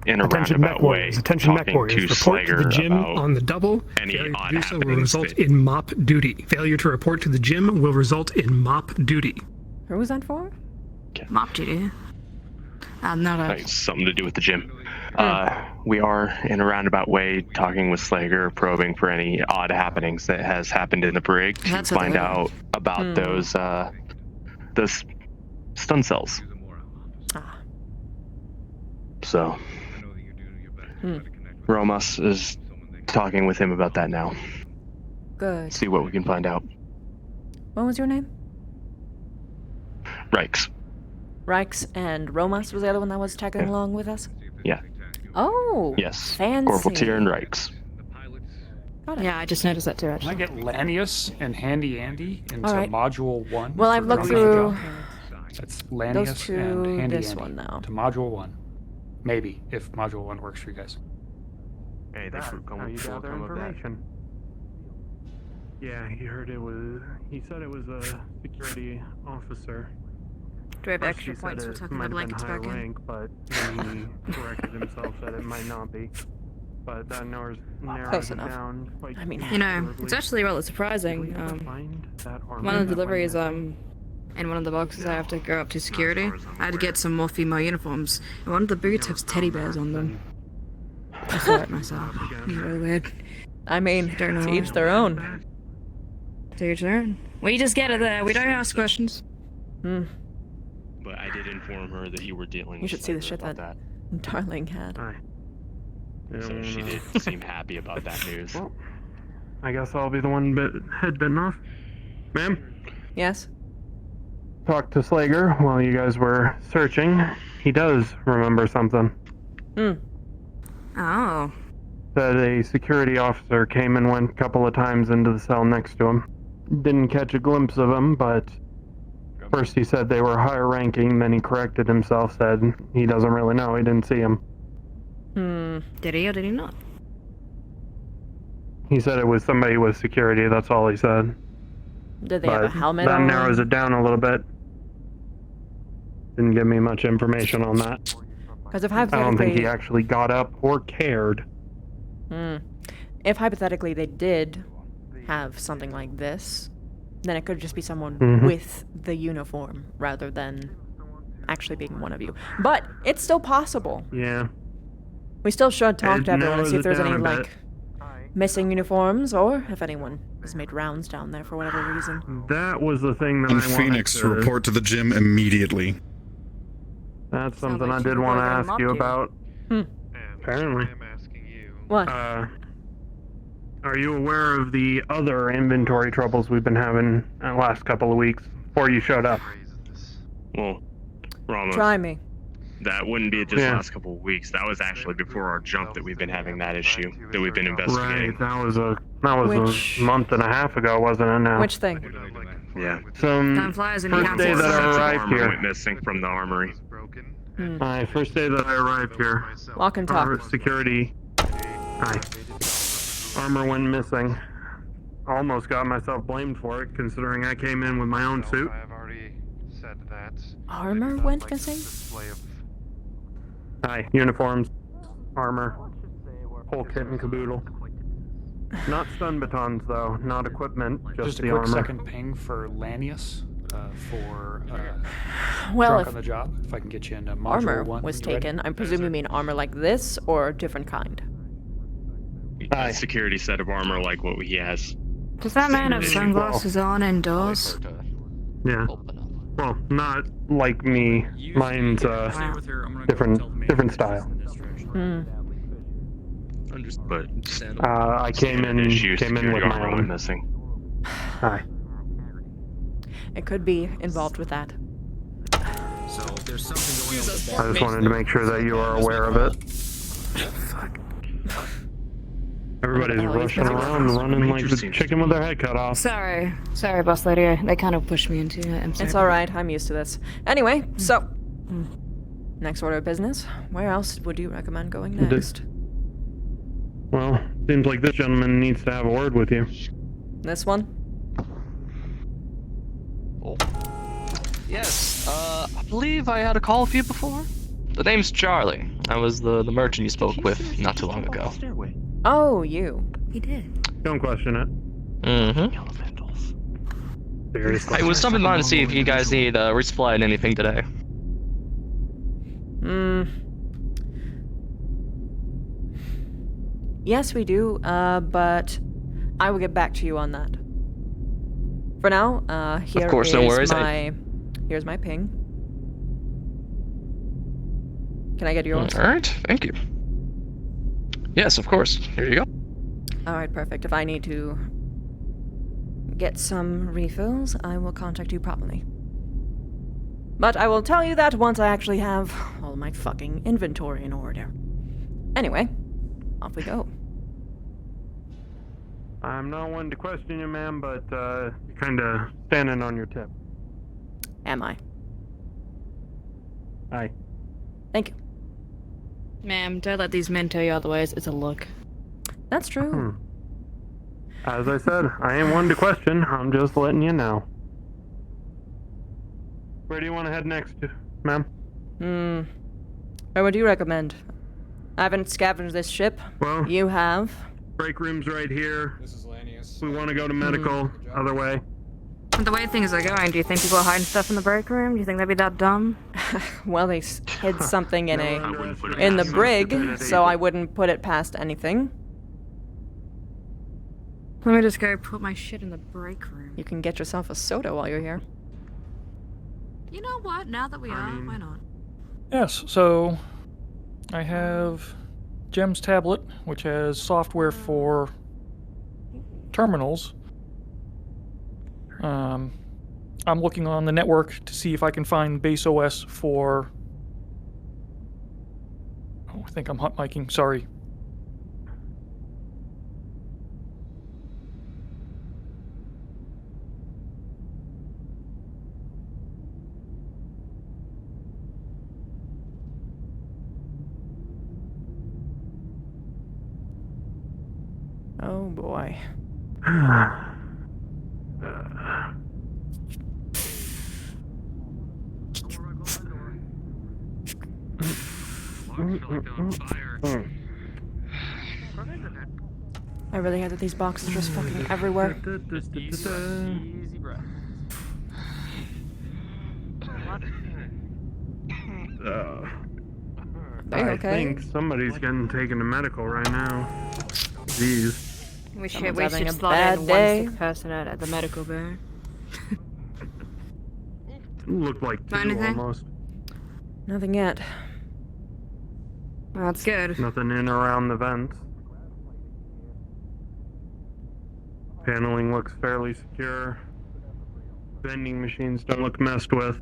Speaker 12: in a
Speaker 9: Attention
Speaker 12: roundabout way
Speaker 9: Attention mech
Speaker 12: talking
Speaker 9: warriors.
Speaker 12: to
Speaker 9: Report to the
Speaker 12: Slager
Speaker 9: gym
Speaker 12: about
Speaker 9: on the double.
Speaker 12: any
Speaker 9: Failure to
Speaker 12: odd
Speaker 9: do so will
Speaker 12: happenings
Speaker 9: result
Speaker 12: that-
Speaker 9: in mop duty. Failure to report to the gym will result in mop duty.
Speaker 4: Who was that for?
Speaker 11: Mop duty. Not a...
Speaker 12: Like, something to do with the gym. We are in a roundabout way talking with Slager, probing for any odd happenings that has happened in the brig to
Speaker 11: That's what
Speaker 12: find
Speaker 11: they're
Speaker 12: out about those stun cells. So, Romas is talking with him about that now.
Speaker 4: Good.
Speaker 12: See what we can find out.
Speaker 4: What was your name?
Speaker 12: Reichs.
Speaker 4: Reichs and Romas was the other one that was tagging along with us?
Speaker 12: Yeah.
Speaker 4: Oh!
Speaker 12: Yes.
Speaker 4: Fancy.
Speaker 12: Gorvaltier and Reichs.
Speaker 11: Yeah, I just noticed that too,
Speaker 9: Can I
Speaker 11: actually.
Speaker 9: get Lanius and Handy Andy into
Speaker 4: All right.
Speaker 9: Module 1?
Speaker 4: Well, I've
Speaker 9: for
Speaker 4: looked
Speaker 9: Roma's
Speaker 4: through
Speaker 9: job? That's Lanius
Speaker 4: those two,
Speaker 9: and Handy
Speaker 4: this
Speaker 9: Andy
Speaker 4: one now.
Speaker 9: to Module 1. Maybe, if Module 1 works for you guys.
Speaker 12: Hey, thanks for
Speaker 2: How you gather information? Yeah, he heard it was. He said it was a security officer.
Speaker 11: Do we have
Speaker 2: First
Speaker 11: extra
Speaker 2: he
Speaker 11: points
Speaker 2: said
Speaker 11: for
Speaker 2: it
Speaker 11: tucking
Speaker 2: might
Speaker 11: the
Speaker 2: have been
Speaker 11: blankets
Speaker 2: high
Speaker 11: back in?
Speaker 2: rank, but he corrected himself that it might not be. But that narrows
Speaker 4: Close
Speaker 2: it
Speaker 4: enough.
Speaker 2: down quite
Speaker 4: I mean,
Speaker 11: You know,
Speaker 2: considerably.
Speaker 11: it's actually rather surprising.
Speaker 2: Find that armor
Speaker 11: One of the
Speaker 2: that
Speaker 11: deliveries,
Speaker 2: went
Speaker 11: in one of the boxes I have to go up to security, I had to get some more female uniforms. And one of the boots has teddy bears on them. I saw it myself. It's really weird.
Speaker 4: I mean,
Speaker 11: Don't know
Speaker 4: to
Speaker 11: why.
Speaker 4: each their own.
Speaker 11: To each their own. We just get it there. We don't ask questions.
Speaker 4: Hmm.
Speaker 12: But I did inform her that you were dealing
Speaker 4: You
Speaker 12: with
Speaker 4: should see the
Speaker 12: Slager
Speaker 4: shit
Speaker 12: about
Speaker 4: that Darling had.
Speaker 12: So she did seem happy about that news.
Speaker 2: Well, I guess I'll be the one head bitten off. Ma'am?
Speaker 4: Yes?
Speaker 2: Talked to Slager while you guys were searching. He does remember something.
Speaker 11: Oh.
Speaker 2: Said a security officer came and went a couple of times into the cell next to him. Didn't catch a glimpse of him, but first he said they were higher ranking, then he corrected himself, said he doesn't really know, he didn't see him.
Speaker 11: Did he or did he not?
Speaker 2: He said it was somebody with security, that's all he said.
Speaker 4: Did they have a
Speaker 2: But
Speaker 4: helmet
Speaker 2: that
Speaker 4: on?
Speaker 2: narrows it down a little bit. Didn't give me much information on that.
Speaker 4: Because if
Speaker 2: I don't think
Speaker 4: hypothetically...
Speaker 2: he actually got up or cared.
Speaker 4: If hypothetically they did have something like this, then it could just be someone with the uniform rather than actually being one of you. But it's still possible.
Speaker 2: Yeah.
Speaker 4: We still should talk
Speaker 2: It
Speaker 4: to everyone and see if
Speaker 2: narrows
Speaker 4: there's
Speaker 2: it
Speaker 4: any,
Speaker 2: down a
Speaker 4: like, missing uniforms, or if anyone has made rounds down there for whatever reason.
Speaker 2: That was the thing that
Speaker 6: And
Speaker 2: I wanted
Speaker 6: Phoenix,
Speaker 2: to...
Speaker 6: report to the gym immediately.
Speaker 2: That's something
Speaker 11: like
Speaker 2: I did
Speaker 11: you
Speaker 2: want to
Speaker 11: were gonna
Speaker 2: ask
Speaker 11: mock
Speaker 2: you
Speaker 11: you.
Speaker 2: about. Apparently.
Speaker 4: What?
Speaker 2: Are you aware of the other inventory troubles we've been having the last couple of weeks before you showed up?
Speaker 12: Well, Ramos,
Speaker 4: Try me.
Speaker 12: that wouldn't be just last couple of weeks. That was actually before our jump that we've been having that issue that we've been investigating.
Speaker 2: Right, that was a month and a half ago, wasn't it now?
Speaker 4: Which thing?
Speaker 12: Yeah.
Speaker 11: Time flies and you
Speaker 2: First
Speaker 11: have
Speaker 2: day
Speaker 11: to-
Speaker 2: that I arrived
Speaker 12: Armor
Speaker 2: here.
Speaker 12: went missing from the armory.
Speaker 2: Hi, first day that I arrived here.
Speaker 4: Walk and talk.
Speaker 2: Security. Hi. Armor went missing. Almost got myself blamed for it, considering I came in with my own suit.
Speaker 4: Armor went missing?
Speaker 2: Hi, uniforms, armor, whole kit and caboodle. Not stun batons, though. Not equipment. Just
Speaker 9: a
Speaker 2: the
Speaker 9: quick
Speaker 2: armor.
Speaker 9: second ping for Lanius for
Speaker 4: Well,
Speaker 9: drunk
Speaker 4: if
Speaker 9: on the job. If I can get you into module
Speaker 4: armor
Speaker 9: 1
Speaker 4: was
Speaker 9: when you're ready.
Speaker 4: taken, I presume you mean armor like this or a different kind?
Speaker 12: A security set of armor like what he has.
Speaker 11: Does that man have sunglasses on indoors?
Speaker 2: Yeah. Well, not like me. Mine's different style.
Speaker 4: Hmm.
Speaker 12: But
Speaker 2: I came in with my
Speaker 12: armor
Speaker 2: own.
Speaker 12: missing.
Speaker 2: Hi.
Speaker 4: It could be involved with that.
Speaker 3: So there's something going on with
Speaker 2: I just wanted to make sure that you are aware of it. Everybody's rushing around, running like the chicken with their head cut off.
Speaker 11: Sorry, boss lady. They kind of pushed me into it. I'm sorry.
Speaker 4: It's alright, I'm used to this. Anyway, so... Next order of business. Where else would you recommend going next?
Speaker 2: Well, seems like this gentleman needs to have a word with you.
Speaker 4: This one?
Speaker 22: Yes, I believe I had a call for you before. The name's Charlie. I was the merchant you spoke with not too long ago.
Speaker 4: Oh, you.
Speaker 11: He did.
Speaker 2: Don't question it.
Speaker 22: Mm-hmm. I was stopping by to see if you guys need resupply and anything today.
Speaker 4: Yes, we do, but I will get back to you on that. For now, here
Speaker 22: Of course, no worries.
Speaker 4: Here's my ping. Can I get yours?
Speaker 22: Alright, thank you. Yes, of course. Here you go.
Speaker 4: Alright, perfect. If I need to get some refills, I will contact you promptly. But I will tell you that once I actually have all my fucking inventory in order. Anyway, off we go.
Speaker 2: I'm not one to question you, ma'am, but you're kind of standing on your tip.
Speaker 4: Am I?
Speaker 2: Aye.
Speaker 4: Thank you.
Speaker 5: Ma'am, don't let these men tell you otherwise. It's a look.
Speaker 4: That's true.
Speaker 2: As I said, I ain't one to question. I'm just letting you know. Where do you want to head next, ma'am?
Speaker 4: Where would you recommend? I haven't scavenged this ship.
Speaker 2: Well,
Speaker 4: you have.
Speaker 2: Break room's right here. This is Lanius. We want to go to medical. Other way.
Speaker 11: The way things are going, do you think people are hiding stuff in the break room? Do you think they'd be that dumb?
Speaker 4: Well, they hid something in the brig, so I wouldn't put it past anything.
Speaker 11: Let me just go put my shit in the break room.
Speaker 4: You can get yourself a soda while you're here.
Speaker 11: You know what? Now that we are, why not?
Speaker 9: Yes, so I have Gem's tablet, which has software for terminals. I'm looking on the network to see if I can find base OS for... Oh, I think I'm hot miking, sorry.
Speaker 4: Oh boy. I really hate that these boxes are just fucking everywhere.
Speaker 8: Easy breath.
Speaker 2: I think somebody's getting taken to medical right now. Jeez.
Speaker 11: We
Speaker 4: Someone's
Speaker 11: should
Speaker 4: having a
Speaker 11: slot
Speaker 4: bad
Speaker 11: in
Speaker 4: day.
Speaker 11: one sick person at the medical bay.
Speaker 2: Looked like
Speaker 11: Find
Speaker 2: two
Speaker 11: anything?
Speaker 2: almost.
Speaker 4: Nothing yet.
Speaker 11: Well, that's good.
Speaker 2: Nothing in or around the vents. Paneling looks fairly secure. Vending machines don't look messed with.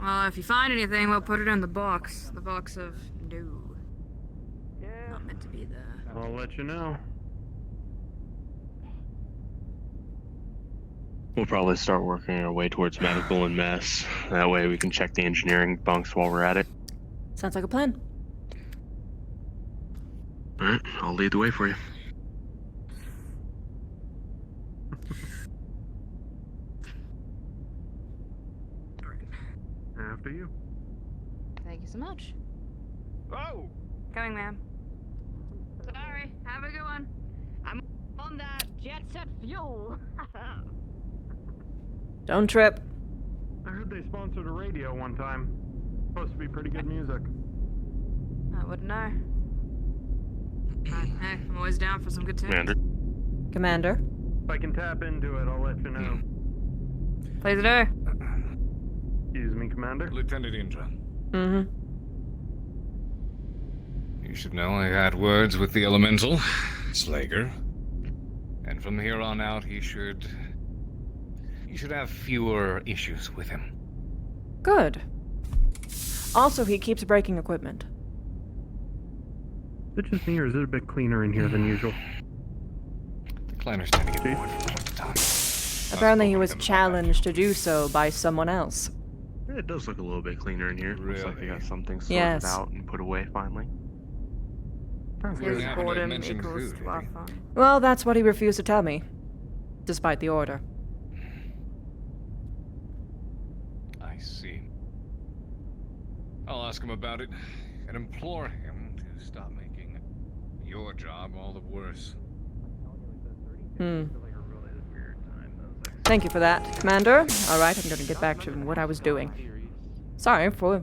Speaker 11: Well, if you find anything, we'll put it in the box. The box of no. Not meant to be there.
Speaker 2: I'll let you know.
Speaker 12: We'll probably start working our way towards medical and mess. That way we can check the engineering bunks while we're at it.
Speaker 4: Sounds like a plan.
Speaker 12: Alright, I'll lead the way for you.
Speaker 2: After you.
Speaker 11: Thank you so much. Oh! Coming, ma'am. Sorry. Have Have a good one. I'm on that jet set fuel.
Speaker 4: Don't trip.
Speaker 2: I heard they sponsored a radio one time. Supposed to be pretty good music.
Speaker 11: I wouldn't know. But hey, I'm always down for some good tunes.
Speaker 12: Commander.
Speaker 4: Commander.
Speaker 2: If I can tap into it, I'll let you know.
Speaker 11: Please do.
Speaker 2: Excuse me, Commander.
Speaker 21: Lieutenant Indra.
Speaker 4: Mm-hmm.
Speaker 21: You should know I had words with the elemental, Slager. And from here on out, you should have fewer issues with him.
Speaker 4: Good. Also, he keeps breaking equipment.
Speaker 2: Is it just me, or is it a bit cleaner in here than usual?
Speaker 21: The climbers tend to get bored from time to time.
Speaker 4: Apparently he was challenged to do so by someone else.
Speaker 12: It does look a little bit cleaner in here. Looks like they got something sorted
Speaker 4: Yes.
Speaker 12: out and put away finally.
Speaker 11: His boredom equals to our fun.
Speaker 4: Well, that's what he refused to tell me. Despite the order.
Speaker 21: I see. I'll ask him about it and implore him to stop making your job all the worse.
Speaker 4: Thank you for that, Commander. Alright, I'm gonna get back to what I was doing. Sorry for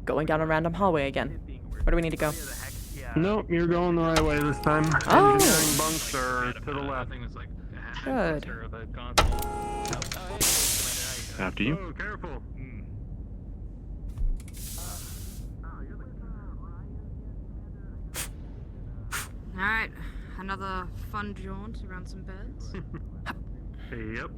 Speaker 4: going down a random hallway again. Where do we need to go?
Speaker 2: Nope, you're going the right way this time.
Speaker 4: Oh.
Speaker 2: Engineering bunks are to the left.
Speaker 4: Good.
Speaker 12: After you.
Speaker 2: Oh, careful.
Speaker 11: Alright, another fun jaunt around some beds.
Speaker 2: Yep.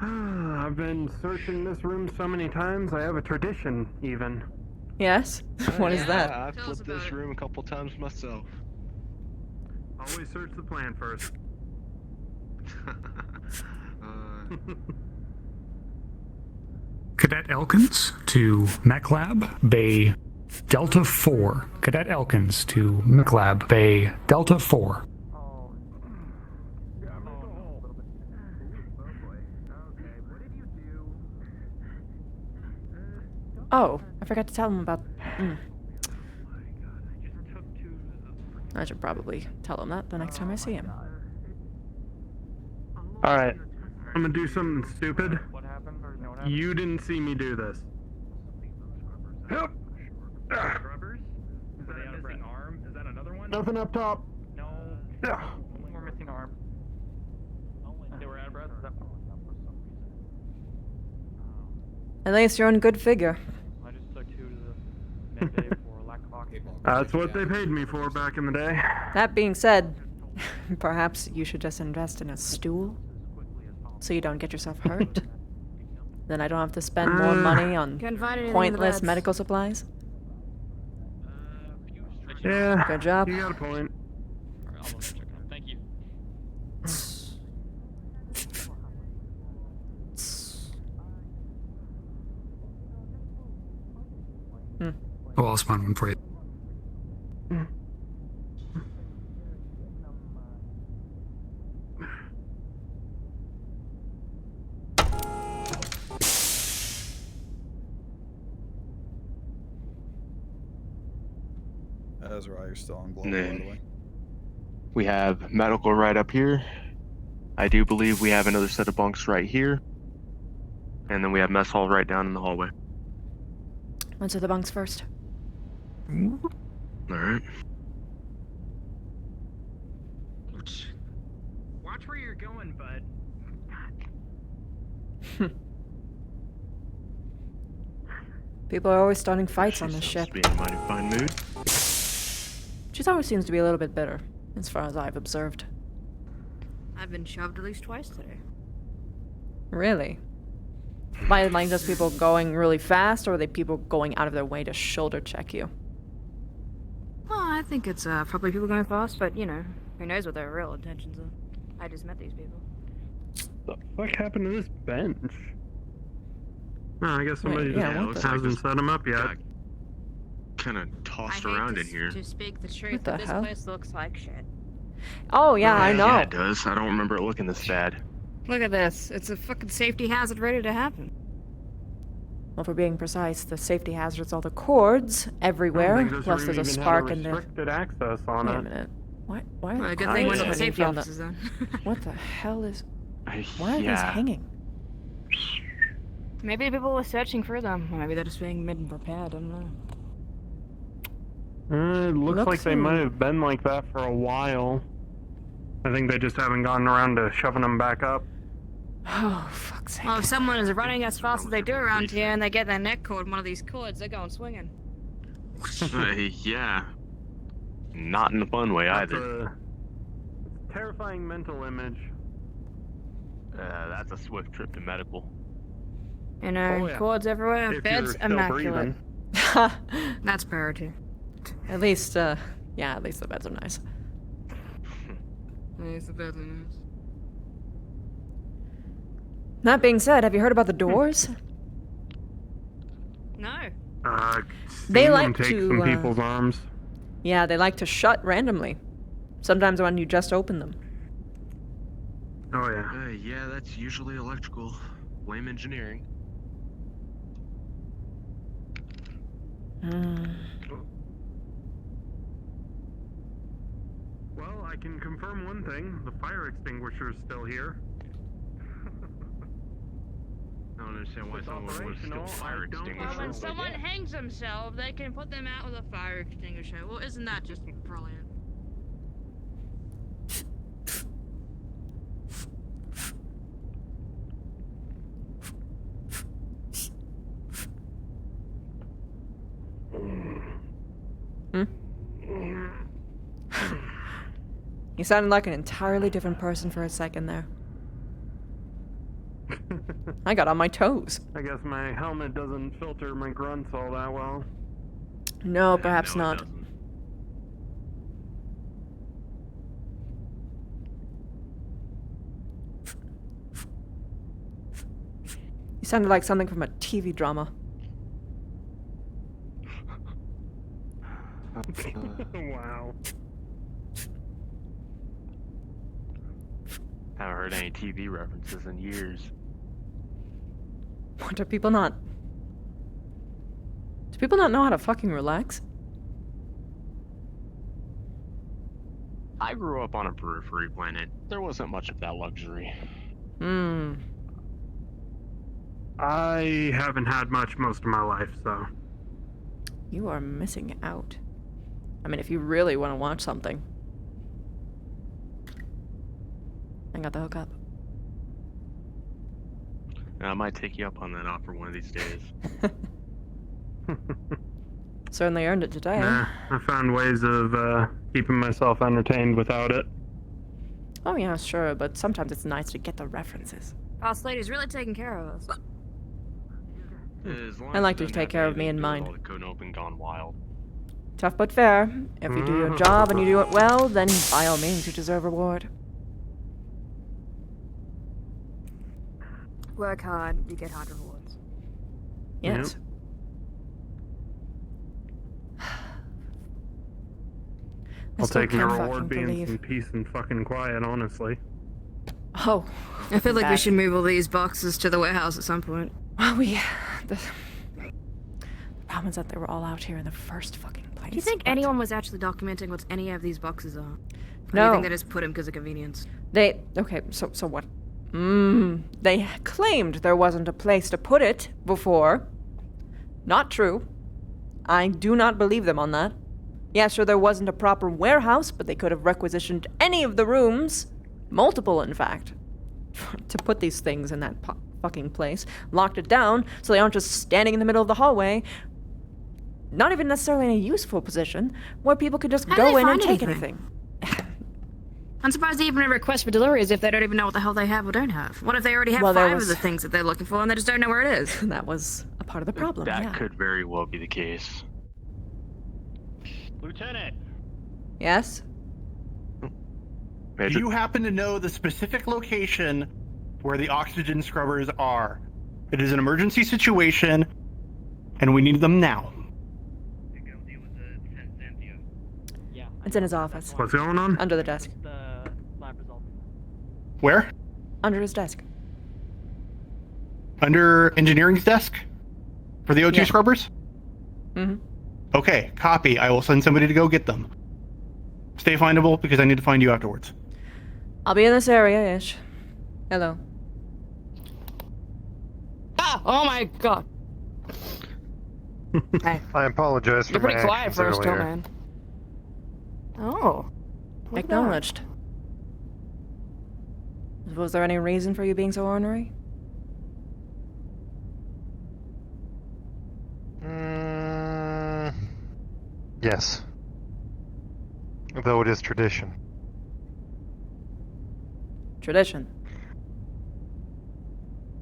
Speaker 2: I've been searching this room so many times, I have a tradition, even.
Speaker 4: Yes? What is that?
Speaker 12: I've flipped this room a couple times myself.
Speaker 2: Always search the plan first.
Speaker 9: Cadet Elkins to Mech Lab, Bay Delta 4. Cadet Elkins to Mech Lab, Bay Delta 4.
Speaker 4: Oh, I forgot to tell him about... I should probably tell him that the next time I see him.
Speaker 2: Alright, I'm gonna do something stupid. You didn't see me do this. Yep.
Speaker 7: Scrubbers? Is that a missing arm? Is that another one?
Speaker 2: Nothing up top.
Speaker 7: No. One more missing arm. They were out of breath? Is that...
Speaker 4: At least you're in good figure.
Speaker 7: I just took 2 to the med bay for lack of oxygen.
Speaker 2: That's what they paid me for back in the day.
Speaker 4: That being said, perhaps you should just invest in a stool so you don't get yourself hurt. Then I don't have to spend more money on
Speaker 11: Can't find anything in the
Speaker 4: pointless
Speaker 11: beds.
Speaker 4: medical supplies.
Speaker 2: Yeah,
Speaker 4: Good job.
Speaker 2: you got a point.
Speaker 7: Thank you.
Speaker 9: Oh, I'll spawn one for you.
Speaker 6: Ezra, you're still on global,
Speaker 12: And
Speaker 6: by
Speaker 12: then
Speaker 6: the way.
Speaker 12: we have medical right up here. I do believe we have another set of bunks right here. And then we have mess hall right down in the hallway.
Speaker 4: Went to the bunks first.
Speaker 12: Alright.
Speaker 7: Watch where you're going, bud.
Speaker 4: People are always starting fights on this
Speaker 12: Seems
Speaker 4: ship.
Speaker 12: to be in a mighty fine mood.
Speaker 4: She always seems to be a little bit bitter, as far as I've observed.
Speaker 11: I've been shoved at least twice today.
Speaker 4: Really? By like just people going really fast, or are they people going out of their way to shoulder check you?
Speaker 11: Well, I think it's probably people going fast, but you know, who knows what their real intentions are. I just met these people.
Speaker 2: The fuck happened to this bench? Oh, I guess somebody
Speaker 4: Wait, yeah,
Speaker 2: just
Speaker 4: what the-
Speaker 2: hasn't set them up yet.
Speaker 12: Kind of tossed
Speaker 11: I hate
Speaker 12: around
Speaker 11: to,
Speaker 12: in here.
Speaker 11: to speak the truth,
Speaker 4: What the
Speaker 11: but this
Speaker 4: hell?
Speaker 11: place looks like shit.
Speaker 4: Oh yeah, I know.
Speaker 12: Yeah, it does. I don't remember it looking this bad.
Speaker 11: Look at this. It's a fucking safety hazard ready to happen.
Speaker 4: Well, for being precise, the safety hazards, all the cords everywhere, plus there's a spark in the...
Speaker 2: restricted access on
Speaker 4: Wait
Speaker 2: it.
Speaker 4: a minute. Why
Speaker 11: Well,
Speaker 4: are
Speaker 11: a good
Speaker 4: the
Speaker 11: thing
Speaker 4: cords
Speaker 11: we're not the
Speaker 4: hanging
Speaker 11: safety
Speaker 4: from
Speaker 11: officers then.
Speaker 4: What the hell is... Why are these
Speaker 15: Yeah.
Speaker 4: hanging?
Speaker 11: Maybe people were searching for them. Or maybe they're just being made and prepared, I don't know.
Speaker 2: It looks like they might have been like that for a while. I think they just haven't gotten around to shoving them back up.
Speaker 4: Oh, fuck's sake.
Speaker 11: Well, if someone is running as fast as they do around here and they get their neck caught in one of these cords, they're going swinging.
Speaker 12: Yeah. Not in a fun way
Speaker 2: That's
Speaker 12: either.
Speaker 2: a terrifying mental image.
Speaker 12: That's a swift trip to medical.
Speaker 11: You know,
Speaker 2: Oh, yeah.
Speaker 11: cords everywhere,
Speaker 2: If
Speaker 11: beds
Speaker 2: you're still
Speaker 11: immaculate.
Speaker 2: breathing.
Speaker 11: That's priority.
Speaker 4: At least, yeah, at least the beds are nice.
Speaker 11: Nice, the beds are nice.
Speaker 4: That being said, have you heard about the doors?
Speaker 11: No.
Speaker 4: They
Speaker 2: seen
Speaker 4: like
Speaker 2: them take
Speaker 4: to,
Speaker 2: some people's arms.
Speaker 4: Yeah, they like to shut randomly. Sometimes when you just open them.
Speaker 2: Oh yeah.
Speaker 12: Yeah, that's usually electrical. Blame engineering.
Speaker 2: Well, I can confirm one thing. The fire extinguisher's still here.
Speaker 12: I don't understand why someone would steal fire
Speaker 11: Well,
Speaker 12: extinguisher.
Speaker 11: when someone hangs themselves, they can put them out with a fire extinguisher. Well, isn't that just brilliant?
Speaker 4: You sounded like an entirely different person for a second there. I got on my toes.
Speaker 2: I guess my helmet doesn't filter my grunts all that well.
Speaker 4: No, perhaps not. You sounded like something from a TV drama.
Speaker 2: Wow.
Speaker 12: Haven't heard any TV references in years.
Speaker 4: What do people not? Do people not know how to fucking relax?
Speaker 12: I grew up on a periphery planet. There wasn't much of that luxury.
Speaker 2: I haven't had much most of my life, so.
Speaker 4: You are missing out. I mean, if you really want to watch something. I got the hookup.
Speaker 12: I might take you up on that offer one of these days.
Speaker 4: Certainly earned it today.
Speaker 2: Nah, I found ways of keeping myself entertained without it.
Speaker 4: Oh yeah, sure, but sometimes it's nice to get the references.
Speaker 11: Boss lady's really taking care of us.
Speaker 12: As long
Speaker 4: I
Speaker 12: as
Speaker 4: like
Speaker 12: it
Speaker 4: to
Speaker 12: doesn't
Speaker 4: take
Speaker 12: have
Speaker 4: care of me
Speaker 12: anything
Speaker 4: in
Speaker 12: to do with
Speaker 4: mind.
Speaker 12: all the Code Open gone wild.
Speaker 4: Tough but fair. If you do your job and you do it well, then by all means you deserve reward.
Speaker 11: Work hard, you get hard rewards.
Speaker 4: Yes.
Speaker 2: I'll
Speaker 4: still
Speaker 2: take the
Speaker 4: can't
Speaker 2: reward
Speaker 4: fucking
Speaker 2: being
Speaker 4: believe-
Speaker 2: some peace and fucking quiet, honestly.
Speaker 4: Oh.
Speaker 11: I feel like we
Speaker 4: bad.
Speaker 11: should move all these boxes to the warehouse at some point.
Speaker 4: Well, the problem is that they were all out here in the first fucking place.
Speaker 11: Do you think anyone was actually documenting what any of these boxes are? Or do
Speaker 4: No.
Speaker 11: you think they just put them because of convenience?
Speaker 4: Okay, so what? They claimed there wasn't a place to put it before. Not true. I do not believe them on that. Yeah, sure, there wasn't a proper warehouse, but they could have requisitioned any of the rooms, multiple in fact, to put these things in that fucking place, locked it down so they aren't just standing in the middle of the hallway, not even necessarily in a useful position, where people could just
Speaker 11: How do
Speaker 4: go
Speaker 11: they
Speaker 4: in and
Speaker 11: find
Speaker 4: take
Speaker 11: anything?
Speaker 4: anything.
Speaker 11: I'm surprised they even request for deliveries if they don't even know what the hell they have or don't have. What if they already have
Speaker 4: Well, there
Speaker 11: 5
Speaker 4: was-
Speaker 11: of the things that they're looking for and they just don't know where it is?
Speaker 4: That was a part of the problem,
Speaker 12: That
Speaker 4: yeah.
Speaker 12: could very well be the case.
Speaker 10: Lieutenant,
Speaker 4: Yes?
Speaker 15: Do you happen to know the specific location where the oxygen scrubbers are? It is an emergency situation, and we need them now.
Speaker 4: It's in his office.
Speaker 2: What's going on?
Speaker 4: Under the desk.
Speaker 7: The lab results.
Speaker 15: Where?
Speaker 4: Under his desk.
Speaker 15: Under engineering's desk? For the O2 scrubbers?
Speaker 4: Mm-hmm.
Speaker 15: Okay, copy. I will send somebody to go get them. Stay findable because I need to find you afterwards.
Speaker 4: I'll be in this area-ish. Hello.
Speaker 5: Ah! Oh my god. Hey.
Speaker 16: I apologize for
Speaker 5: You're pretty
Speaker 16: my
Speaker 5: quiet
Speaker 16: actions
Speaker 5: first,
Speaker 16: earlier.
Speaker 5: man. Oh. Look at that.
Speaker 4: Acknowledged. Was there any reason for you being so ornery?
Speaker 16: Yes. Though it is tradition.
Speaker 4: Tradition.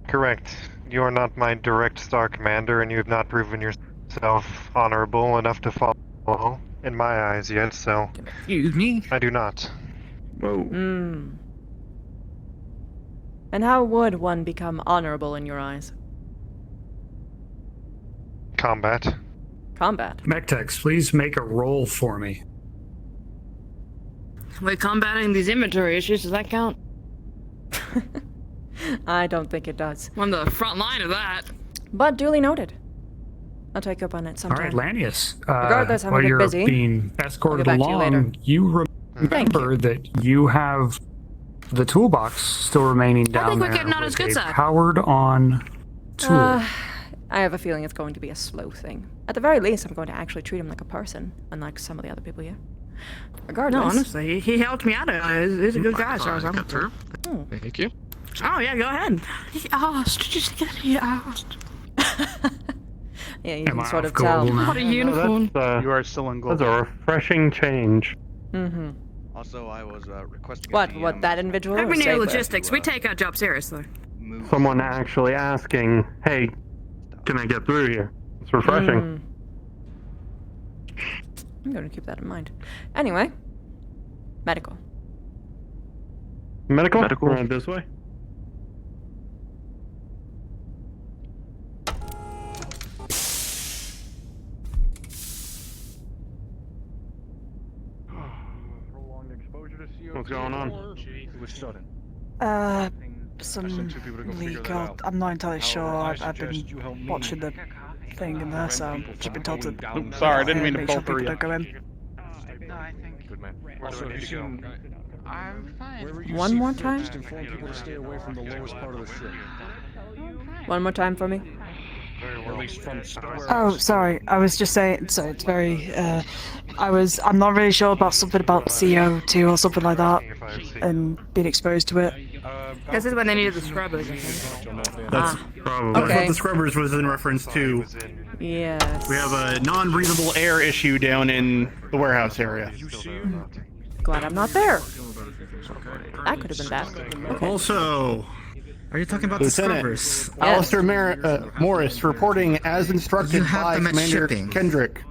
Speaker 16: Correct. You are not my direct star commander, and you have not proven yourself honorable enough to follow, in my eyes yet, so...
Speaker 8: Excuse me?
Speaker 16: I do not.
Speaker 15: Whoa.
Speaker 4: Hmm. And how would one become honorable in your eyes?
Speaker 16: Combat.
Speaker 4: Combat.
Speaker 9: Mechtex, please make a roll for me.
Speaker 5: We're combating these inventory issues, does that count?
Speaker 4: I don't think it does.
Speaker 5: On the front line of that.
Speaker 4: But duly noted. I'll take you up on it sometime.
Speaker 9: All right, Lanius.
Speaker 4: Regardless, I'm
Speaker 9: while
Speaker 4: a bit
Speaker 9: you're
Speaker 4: busy.
Speaker 9: being escorted
Speaker 4: I'll get back to you later.
Speaker 9: along, you remember that you have the toolbox still remaining down
Speaker 5: think we're
Speaker 9: there
Speaker 5: getting on his
Speaker 9: with
Speaker 5: good
Speaker 9: a
Speaker 5: side.
Speaker 9: powered-on tool.
Speaker 4: I have a feeling it's going to be a slow thing. At the very least, I'm going to actually treat him like a person, unlike some of the other people here. Regardless.
Speaker 11: No, honestly, he helped me out. He's a good guy, as far as I'm concerned.
Speaker 22: Thank you.
Speaker 11: Oh, yeah, go ahead. He asked. He asked.
Speaker 4: Yeah, you
Speaker 9: Am
Speaker 4: can
Speaker 9: I
Speaker 4: sort
Speaker 9: off
Speaker 4: of tell.
Speaker 9: gold now?
Speaker 5: What a unicorn.
Speaker 6: You are still in gold.
Speaker 2: That's a refreshing change.
Speaker 4: Mm-hmm.
Speaker 10: Also, I was requesting.
Speaker 4: What, that individual?
Speaker 11: I've
Speaker 4: or
Speaker 11: been near
Speaker 4: Saber?
Speaker 11: logistics. We take our job seriously.
Speaker 2: Someone actually asking, hey, can I get through here? It's refreshing.
Speaker 4: I'm going to keep that in mind. Anyway. Medical.
Speaker 2: Medical?
Speaker 15: Medical.
Speaker 2: Right this way. What's going on?
Speaker 14: Some leak. I'm not entirely sure. I've been watching the thing in there, so I've just been told to.
Speaker 6: Oops, sorry, I didn't mean to
Speaker 14: make
Speaker 6: pull
Speaker 14: sure people
Speaker 6: through you.
Speaker 14: don't go in.
Speaker 18: No, I think.
Speaker 8: Good man.
Speaker 18: Also,
Speaker 8: Where do you go?
Speaker 18: I'm fine.
Speaker 4: One more time?
Speaker 18: Inform people to stay away from the lowest part of the ship.
Speaker 4: One more time for me.
Speaker 14: Oh, sorry. I was just saying. So it's very. I'm not really sure about something about CO2 or something like that, and being exposed to it.
Speaker 11: This is when they needed the scrubbers, I think.
Speaker 15: That's
Speaker 2: probably
Speaker 15: that's what the scrubbers was in reference to.
Speaker 4: Yes.
Speaker 15: We have a non-breathable air issue down in the warehouse area.
Speaker 4: Glad I'm not there. That could have been bad. Okay.
Speaker 15: Also,
Speaker 20: are you talking about
Speaker 15: Lieutenant
Speaker 20: the scrubbers?
Speaker 15: Alistair Morris reporting as instructed
Speaker 20: You have
Speaker 15: by
Speaker 20: them at
Speaker 15: Commander
Speaker 20: shipping.
Speaker 15: Kendrick.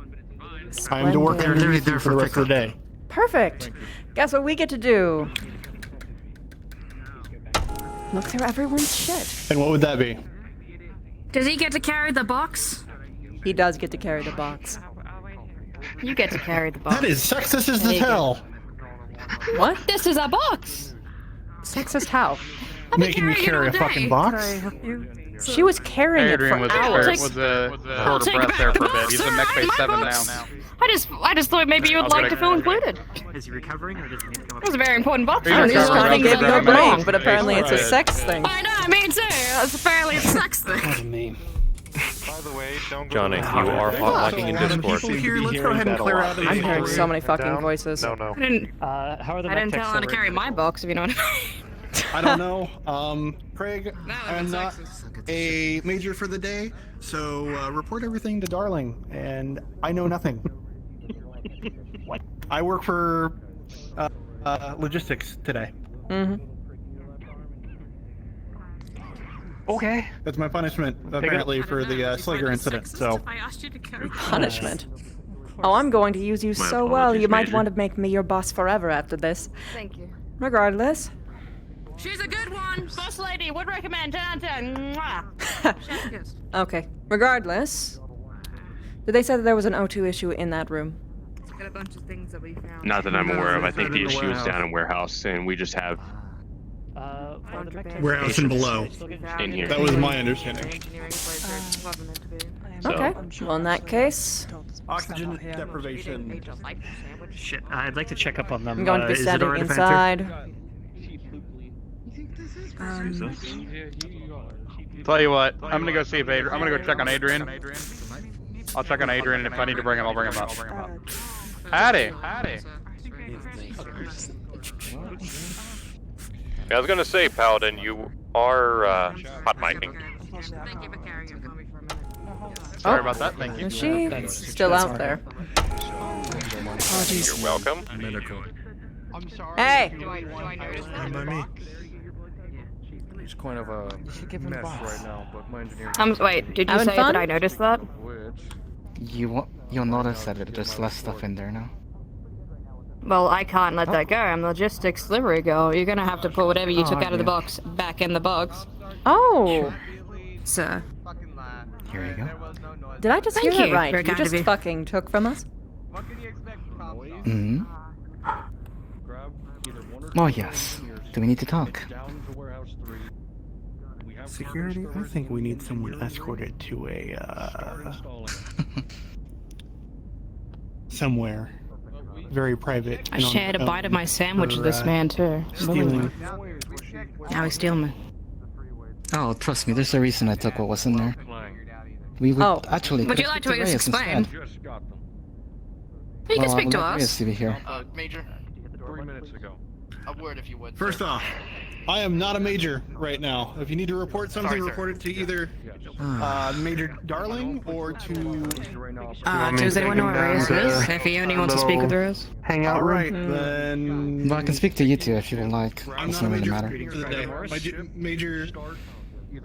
Speaker 15: I am to work
Speaker 4: Splendid.
Speaker 15: underneath
Speaker 20: They're
Speaker 15: you for the rest of the day.
Speaker 4: Perfect. Guess what we get to do? Look through everyone's shit.
Speaker 15: And what would that be?
Speaker 11: Does he get to carry the box?
Speaker 4: He does get to carry the box.
Speaker 5: You get to carry the box.
Speaker 15: That is sexist as
Speaker 5: There you
Speaker 15: hell.
Speaker 4: What?
Speaker 5: This is a box!
Speaker 4: Sexist how?
Speaker 15: Making me carry a fucking box.
Speaker 4: She was carrying it for hours.
Speaker 6: Was a short of breath there for a bit. He's in mech base 7 now.
Speaker 5: I just thought maybe you would like to feel included.
Speaker 7: Is he recovering or does he need to come up?
Speaker 5: It was a very important box.
Speaker 4: I was just trying to give you a break, but apparently it's a sex thing.
Speaker 5: I know, me too. That's apparently a sex thing.
Speaker 16: By the way, don't go
Speaker 17: Johnny, you are hot lacking in Discord.
Speaker 15: Here, let's go ahead and clear out of
Speaker 4: I'm
Speaker 15: these.
Speaker 4: hearing so many fucking
Speaker 16: Down?
Speaker 4: voices.
Speaker 16: No, no.
Speaker 5: I didn't,
Speaker 7: How are the
Speaker 5: I didn't tell him to carry my box, if you know what I mean.
Speaker 15: I don't know. Craig,
Speaker 5: That
Speaker 15: I'm
Speaker 5: was
Speaker 15: not
Speaker 5: sexist.
Speaker 15: a major for the day, so report everything to Darling, and I know nothing. I work for logistics today.
Speaker 4: Mm-hmm.
Speaker 15: Okay. That's my punishment, apparently, for the Slager incident, so...
Speaker 11: I asked you to carry
Speaker 4: Punishment. Oh, I'm going to use you so well, you might want to make me your boss forever after this.
Speaker 5: Thank you.
Speaker 4: Regardless.
Speaker 11: She's a good one.
Speaker 5: Boss lady, would recommend 10 out of 10. Mwah.
Speaker 4: Okay. Regardless. Did they say that there was an O2 issue in that room?
Speaker 11: Got a bunch of things that we found.
Speaker 12: Not that I'm aware of. I think the issue is down in warehouse, and we just have
Speaker 15: Warehouse and below.
Speaker 12: in here.
Speaker 15: That was my understanding.
Speaker 11: Engineering place where it's meant to be.
Speaker 1: So,
Speaker 4: Okay. Well, in that case,
Speaker 19: Oxygen deprivation. Shit, I'd like to check up on them.
Speaker 4: I'm going to be
Speaker 19: Is it
Speaker 4: standing
Speaker 19: alright if I
Speaker 4: inside.
Speaker 23: Tell you what, I'm gonna go see if I'm gonna go check on Adrian. I'll check on Adrian, and if I need to bring him, I'll bring him up. Howdy.
Speaker 1: I was gonna say, Paladin, you are hot micing.
Speaker 23: Sorry about that. Thank you.
Speaker 4: Is she still out there?
Speaker 1: You're welcome.
Speaker 3: I'm sorry.
Speaker 4: Hey!
Speaker 3: Do I notice that?
Speaker 24: By me. It's kind of a mess right now, but my engineering.
Speaker 11: Wait, did you
Speaker 4: Having
Speaker 11: say
Speaker 4: fun?
Speaker 11: that I noticed that?
Speaker 25: You'll notice that there's less stuff in there now.
Speaker 11: Well, I can't let that go. I'm logistics delivery girl. You're gonna have to put whatever you took out of the box back in the box.
Speaker 4: Oh!
Speaker 11: Sir.
Speaker 25: Here you go.
Speaker 4: Did I just
Speaker 11: Thank
Speaker 4: hear
Speaker 11: you.
Speaker 4: that right?
Speaker 11: Very
Speaker 4: You
Speaker 11: kind
Speaker 4: just
Speaker 11: of you.
Speaker 4: fucking took from us?
Speaker 25: Mm-hmm. Oh, yes. Do we need to talk?
Speaker 19: Security? I think we need someone escorted to a, somewhere. Very private.
Speaker 11: I shared a bite of my sandwich with this man, too.
Speaker 19: Stealing.
Speaker 11: Now he's stealing me.
Speaker 25: Oh, trust me, there's a reason I took what was in there. We would actually.
Speaker 11: Would you like to
Speaker 25: Reyes
Speaker 11: explain?
Speaker 25: instead.
Speaker 11: You can speak to
Speaker 25: I'll let Reyes
Speaker 11: us.
Speaker 25: be here.
Speaker 24: Major. 3 minutes ago.
Speaker 20: A word, if you would.
Speaker 19: First off, I am not a major right now. If you need to report something, report it to either Major Darling or to.
Speaker 11: Does anyone know where Reyes is? If he only wants to speak with Reyes.
Speaker 2: Hang out
Speaker 19: Alright,
Speaker 2: room.
Speaker 19: then.
Speaker 25: Well, I can speak to you two if you would like.
Speaker 19: I'm
Speaker 25: It's
Speaker 19: not a
Speaker 25: not really
Speaker 19: major
Speaker 25: matter.
Speaker 19: for the day. Major.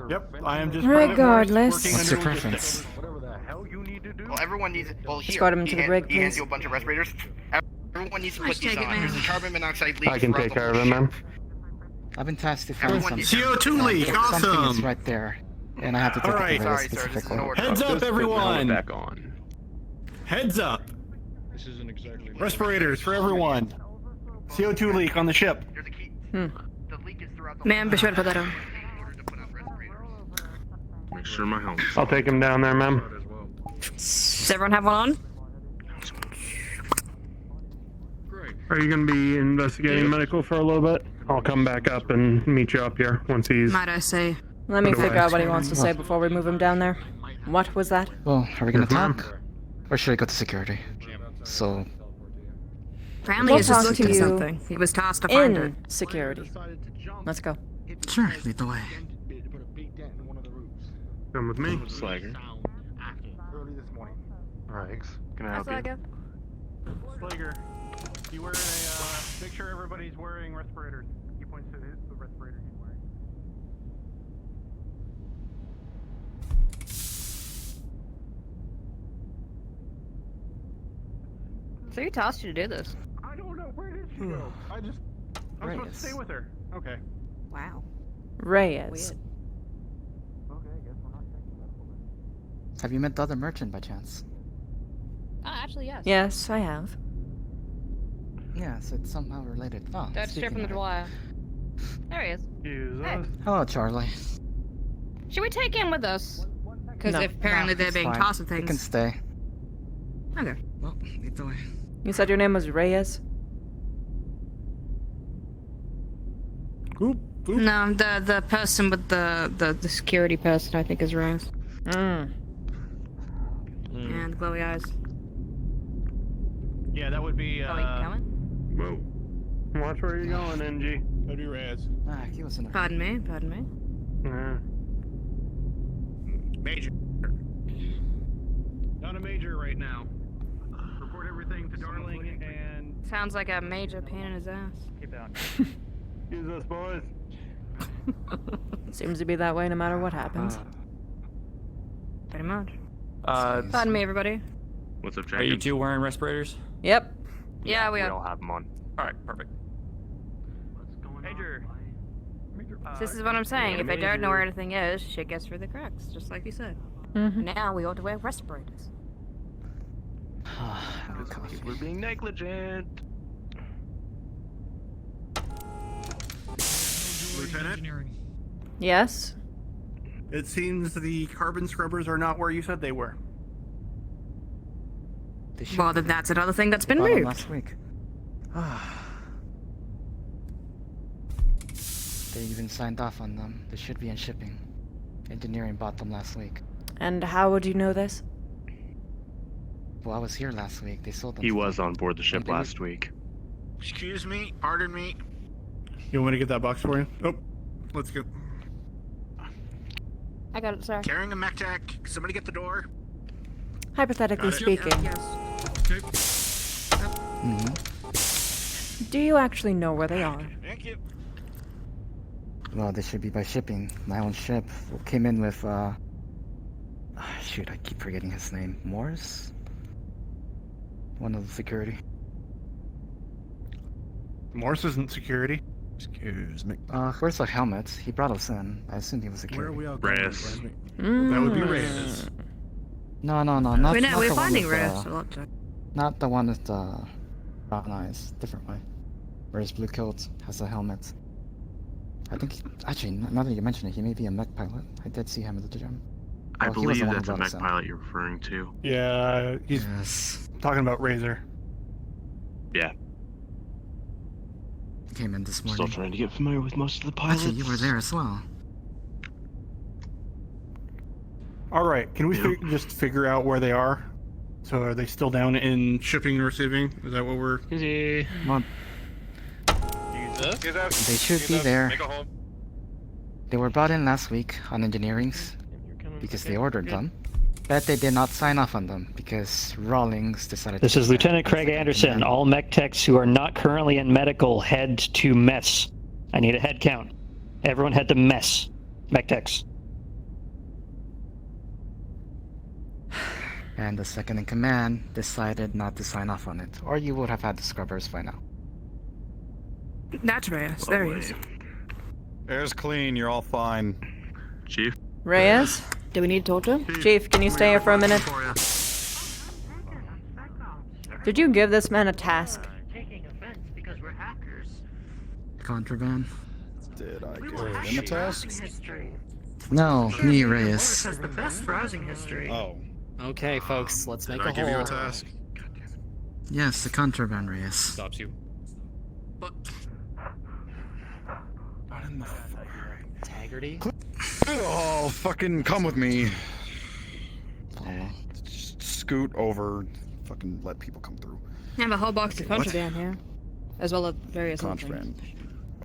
Speaker 19: Yep, I am just.
Speaker 4: Regardless.
Speaker 25: What's your preference?
Speaker 20: Well, everyone needs. Well, here.
Speaker 4: Escort him to the brig,
Speaker 20: He hands
Speaker 4: please.
Speaker 20: you a bunch of respirators. Everyone needs to put these on. There's a carbon monoxide leak.
Speaker 2: I can take care of it, man.
Speaker 25: I've been tasked to find something.
Speaker 19: CO2 leak,
Speaker 25: Something is
Speaker 19: awesome!
Speaker 25: right there, and I have to take
Speaker 19: Alright.
Speaker 25: it to a very
Speaker 20: Sorry, sir,
Speaker 25: specific
Speaker 20: this is no
Speaker 25: order.
Speaker 19: Heads up, everyone!
Speaker 2: Back on.
Speaker 19: Heads up!
Speaker 24: This isn't exactly.
Speaker 19: Respirators for everyone. CO2 leak on the ship.
Speaker 11: Ma'am, be sure to put that on.
Speaker 1: Make sure my helmet's
Speaker 2: I'll take him down there, ma'am.
Speaker 11: Does everyone have one on?
Speaker 2: Are you going to be investigating medical for a little bit? I'll come back up and meet you up here once he's...
Speaker 11: Might I say?
Speaker 4: Let me
Speaker 2: Put
Speaker 4: figure
Speaker 2: away.
Speaker 4: out what he wants to say before we move him down there. What was that?
Speaker 25: Well, are we gonna
Speaker 2: Yes, ma'am.
Speaker 25: talk? Or should I go to security? So,
Speaker 11: Apparently
Speaker 4: We'll
Speaker 11: he's just
Speaker 4: talk
Speaker 11: looking
Speaker 4: to
Speaker 11: for
Speaker 4: you
Speaker 11: something. He was tasked to find it.
Speaker 4: In security. Let's go.
Speaker 25: sure, lead the way.
Speaker 2: Come with me.
Speaker 1: Slagger.
Speaker 2: Riggs, can I help you?
Speaker 7: Slager, you wearing a, make sure everybody's wearing respirators. He points to the respirator he's wearing.
Speaker 11: So who tasked you to do this?
Speaker 7: I don't know, where did she go? I'm supposed to stay with her. Okay.
Speaker 11: Wow.
Speaker 4: Reyes.
Speaker 7: Okay, I guess we're not taking medical then.
Speaker 25: Have you met the other merchant by chance?
Speaker 11: Actually, yes.
Speaker 4: Yes, I have.
Speaker 25: Yeah, so it's somehow related. Oh,
Speaker 11: That's straight from the
Speaker 25: speaking of
Speaker 11: wire. There he is. Hey.
Speaker 25: it. Hello, Charlie.
Speaker 11: Should we take him with us? Because
Speaker 4: No.
Speaker 11: if apparently they're
Speaker 25: It's
Speaker 11: being
Speaker 25: fine.
Speaker 11: tossed with
Speaker 25: You
Speaker 11: things.
Speaker 25: can stay.
Speaker 11: Okay.
Speaker 25: Well, lead the way.
Speaker 4: You said your name was Reyes?
Speaker 11: No, the person with the security person I think is Rose.
Speaker 4: Mm.
Speaker 11: And the glowy eyes.
Speaker 7: Yeah, that would be,
Speaker 2: Whoa. Watch where you're going, NG.
Speaker 19: That'd be Raz.
Speaker 25: Ah, he was in the...
Speaker 11: Pardon me, pardon me.
Speaker 2: Yeah.
Speaker 7: Major. Not a major right now. Report everything to Darling and...
Speaker 11: Sounds like a major pain in his ass.
Speaker 7: Keep out.
Speaker 2: Use us, boys.
Speaker 4: Seems to be that way no matter what happens.
Speaker 11: Pretty much.
Speaker 22: Pardon
Speaker 11: Pardon me, everybody.
Speaker 1: What's up,
Speaker 22: Are you
Speaker 1: Jenkins?
Speaker 22: two wearing respirators?
Speaker 4: Yep.
Speaker 11: Yeah, we
Speaker 1: We
Speaker 11: are.
Speaker 1: all have them on.
Speaker 22: Alright, perfect.
Speaker 7: Major.
Speaker 11: This is what I'm saying. If I don't know where anything is, shit gets through the cracks, just like you said.
Speaker 4: Mhm.
Speaker 11: Now we ought to wear respirators.
Speaker 1: We're being negligent.
Speaker 19: Lieutenant,
Speaker 4: Yes?
Speaker 19: it seems the carbon scrubbers are not where you said they were.
Speaker 11: Well, then that's another thing that's been
Speaker 25: Bought them
Speaker 11: moved.
Speaker 25: last week. They even signed off on them. They should be in shipping. Engineering bought them last week.
Speaker 4: And how would you know this?
Speaker 25: Well, I was here last week. They sold them.
Speaker 12: He
Speaker 25: to me.
Speaker 12: was on board the ship
Speaker 25: They were-
Speaker 12: last week.
Speaker 19: Excuse me, pardon me. You want me to get that box for you? Oh, let's go.
Speaker 5: I got it, sir.
Speaker 19: Carrying a mech tech. Somebody get the door.
Speaker 4: Hypothetically
Speaker 19: Got it.
Speaker 4: speaking, do you actually know where they are?
Speaker 19: Thank you.
Speaker 25: Well, they should be by shipping. My own ship came in with, shoot, I keep forgetting his name. Morris? One of the security.
Speaker 19: Morse isn't security. Excuse me.
Speaker 25: Where's the helmet? He brought us in. I assumed he was security.
Speaker 19: Where are we all
Speaker 12: Reyes.
Speaker 19: That would be Reyes.
Speaker 25: No, not
Speaker 11: We're
Speaker 25: not
Speaker 11: not,
Speaker 25: the
Speaker 11: we're
Speaker 25: one
Speaker 11: finding
Speaker 25: with,
Speaker 11: Reyes a lot.
Speaker 25: Not the one with the brown eyes. Different way. Where his blue coat has a helmet. I think, actually, now that you mention it, he may be a mech pilot. I did see him at the gym.
Speaker 12: I
Speaker 25: Well, he was
Speaker 12: believe
Speaker 25: the one who
Speaker 12: that's a
Speaker 25: brought
Speaker 12: mech
Speaker 25: us in.
Speaker 12: pilot you're referring to.
Speaker 19: Yeah, he's
Speaker 25: Yes.
Speaker 19: talking about Razor.
Speaker 12: Yeah.
Speaker 25: He came in this morning.
Speaker 12: Still trying to get familiar with most of the pilots.
Speaker 25: Actually, you were there as well.
Speaker 19: All right, can we just figure out where they are? So are they still down in shipping and receiving? Is that what we're...
Speaker 25: Well, they should be there. They were brought in last week on engineerings because they ordered them. But they did not sign off on them because Rawlings decided
Speaker 8: This
Speaker 25: to...
Speaker 8: is Lieutenant Craig Anderson. All mech techs who are not currently in medical head to mess. I need a head count. Everyone head to mess. Mech techs.
Speaker 25: And the second in command decided not to sign off on it. Or you would have had the scrubbers by now.
Speaker 11: That's Reyes. There he is.
Speaker 6: Air's clean, you're all fine.
Speaker 12: Chief?
Speaker 4: Reyes?
Speaker 11: Do we need to talk to him?
Speaker 4: Chief, can you stay here for a minute? Did you give this man a task?
Speaker 25: Contraband?
Speaker 6: Did I give him a task?
Speaker 25: No, me, Reyes.
Speaker 3: the best browsing history.
Speaker 6: Oh.
Speaker 9: Okay, folks, let's make a
Speaker 6: give you a
Speaker 9: hole.
Speaker 6: task?
Speaker 25: Yes, the contraband, Reyes.
Speaker 9: Stops you. Haggerty?
Speaker 6: Oh, fucking come with me. Just scoot over. Fucking let people come through.
Speaker 11: I have a whole box of contraband here. As well as various other
Speaker 6: Contraband.
Speaker 11: things.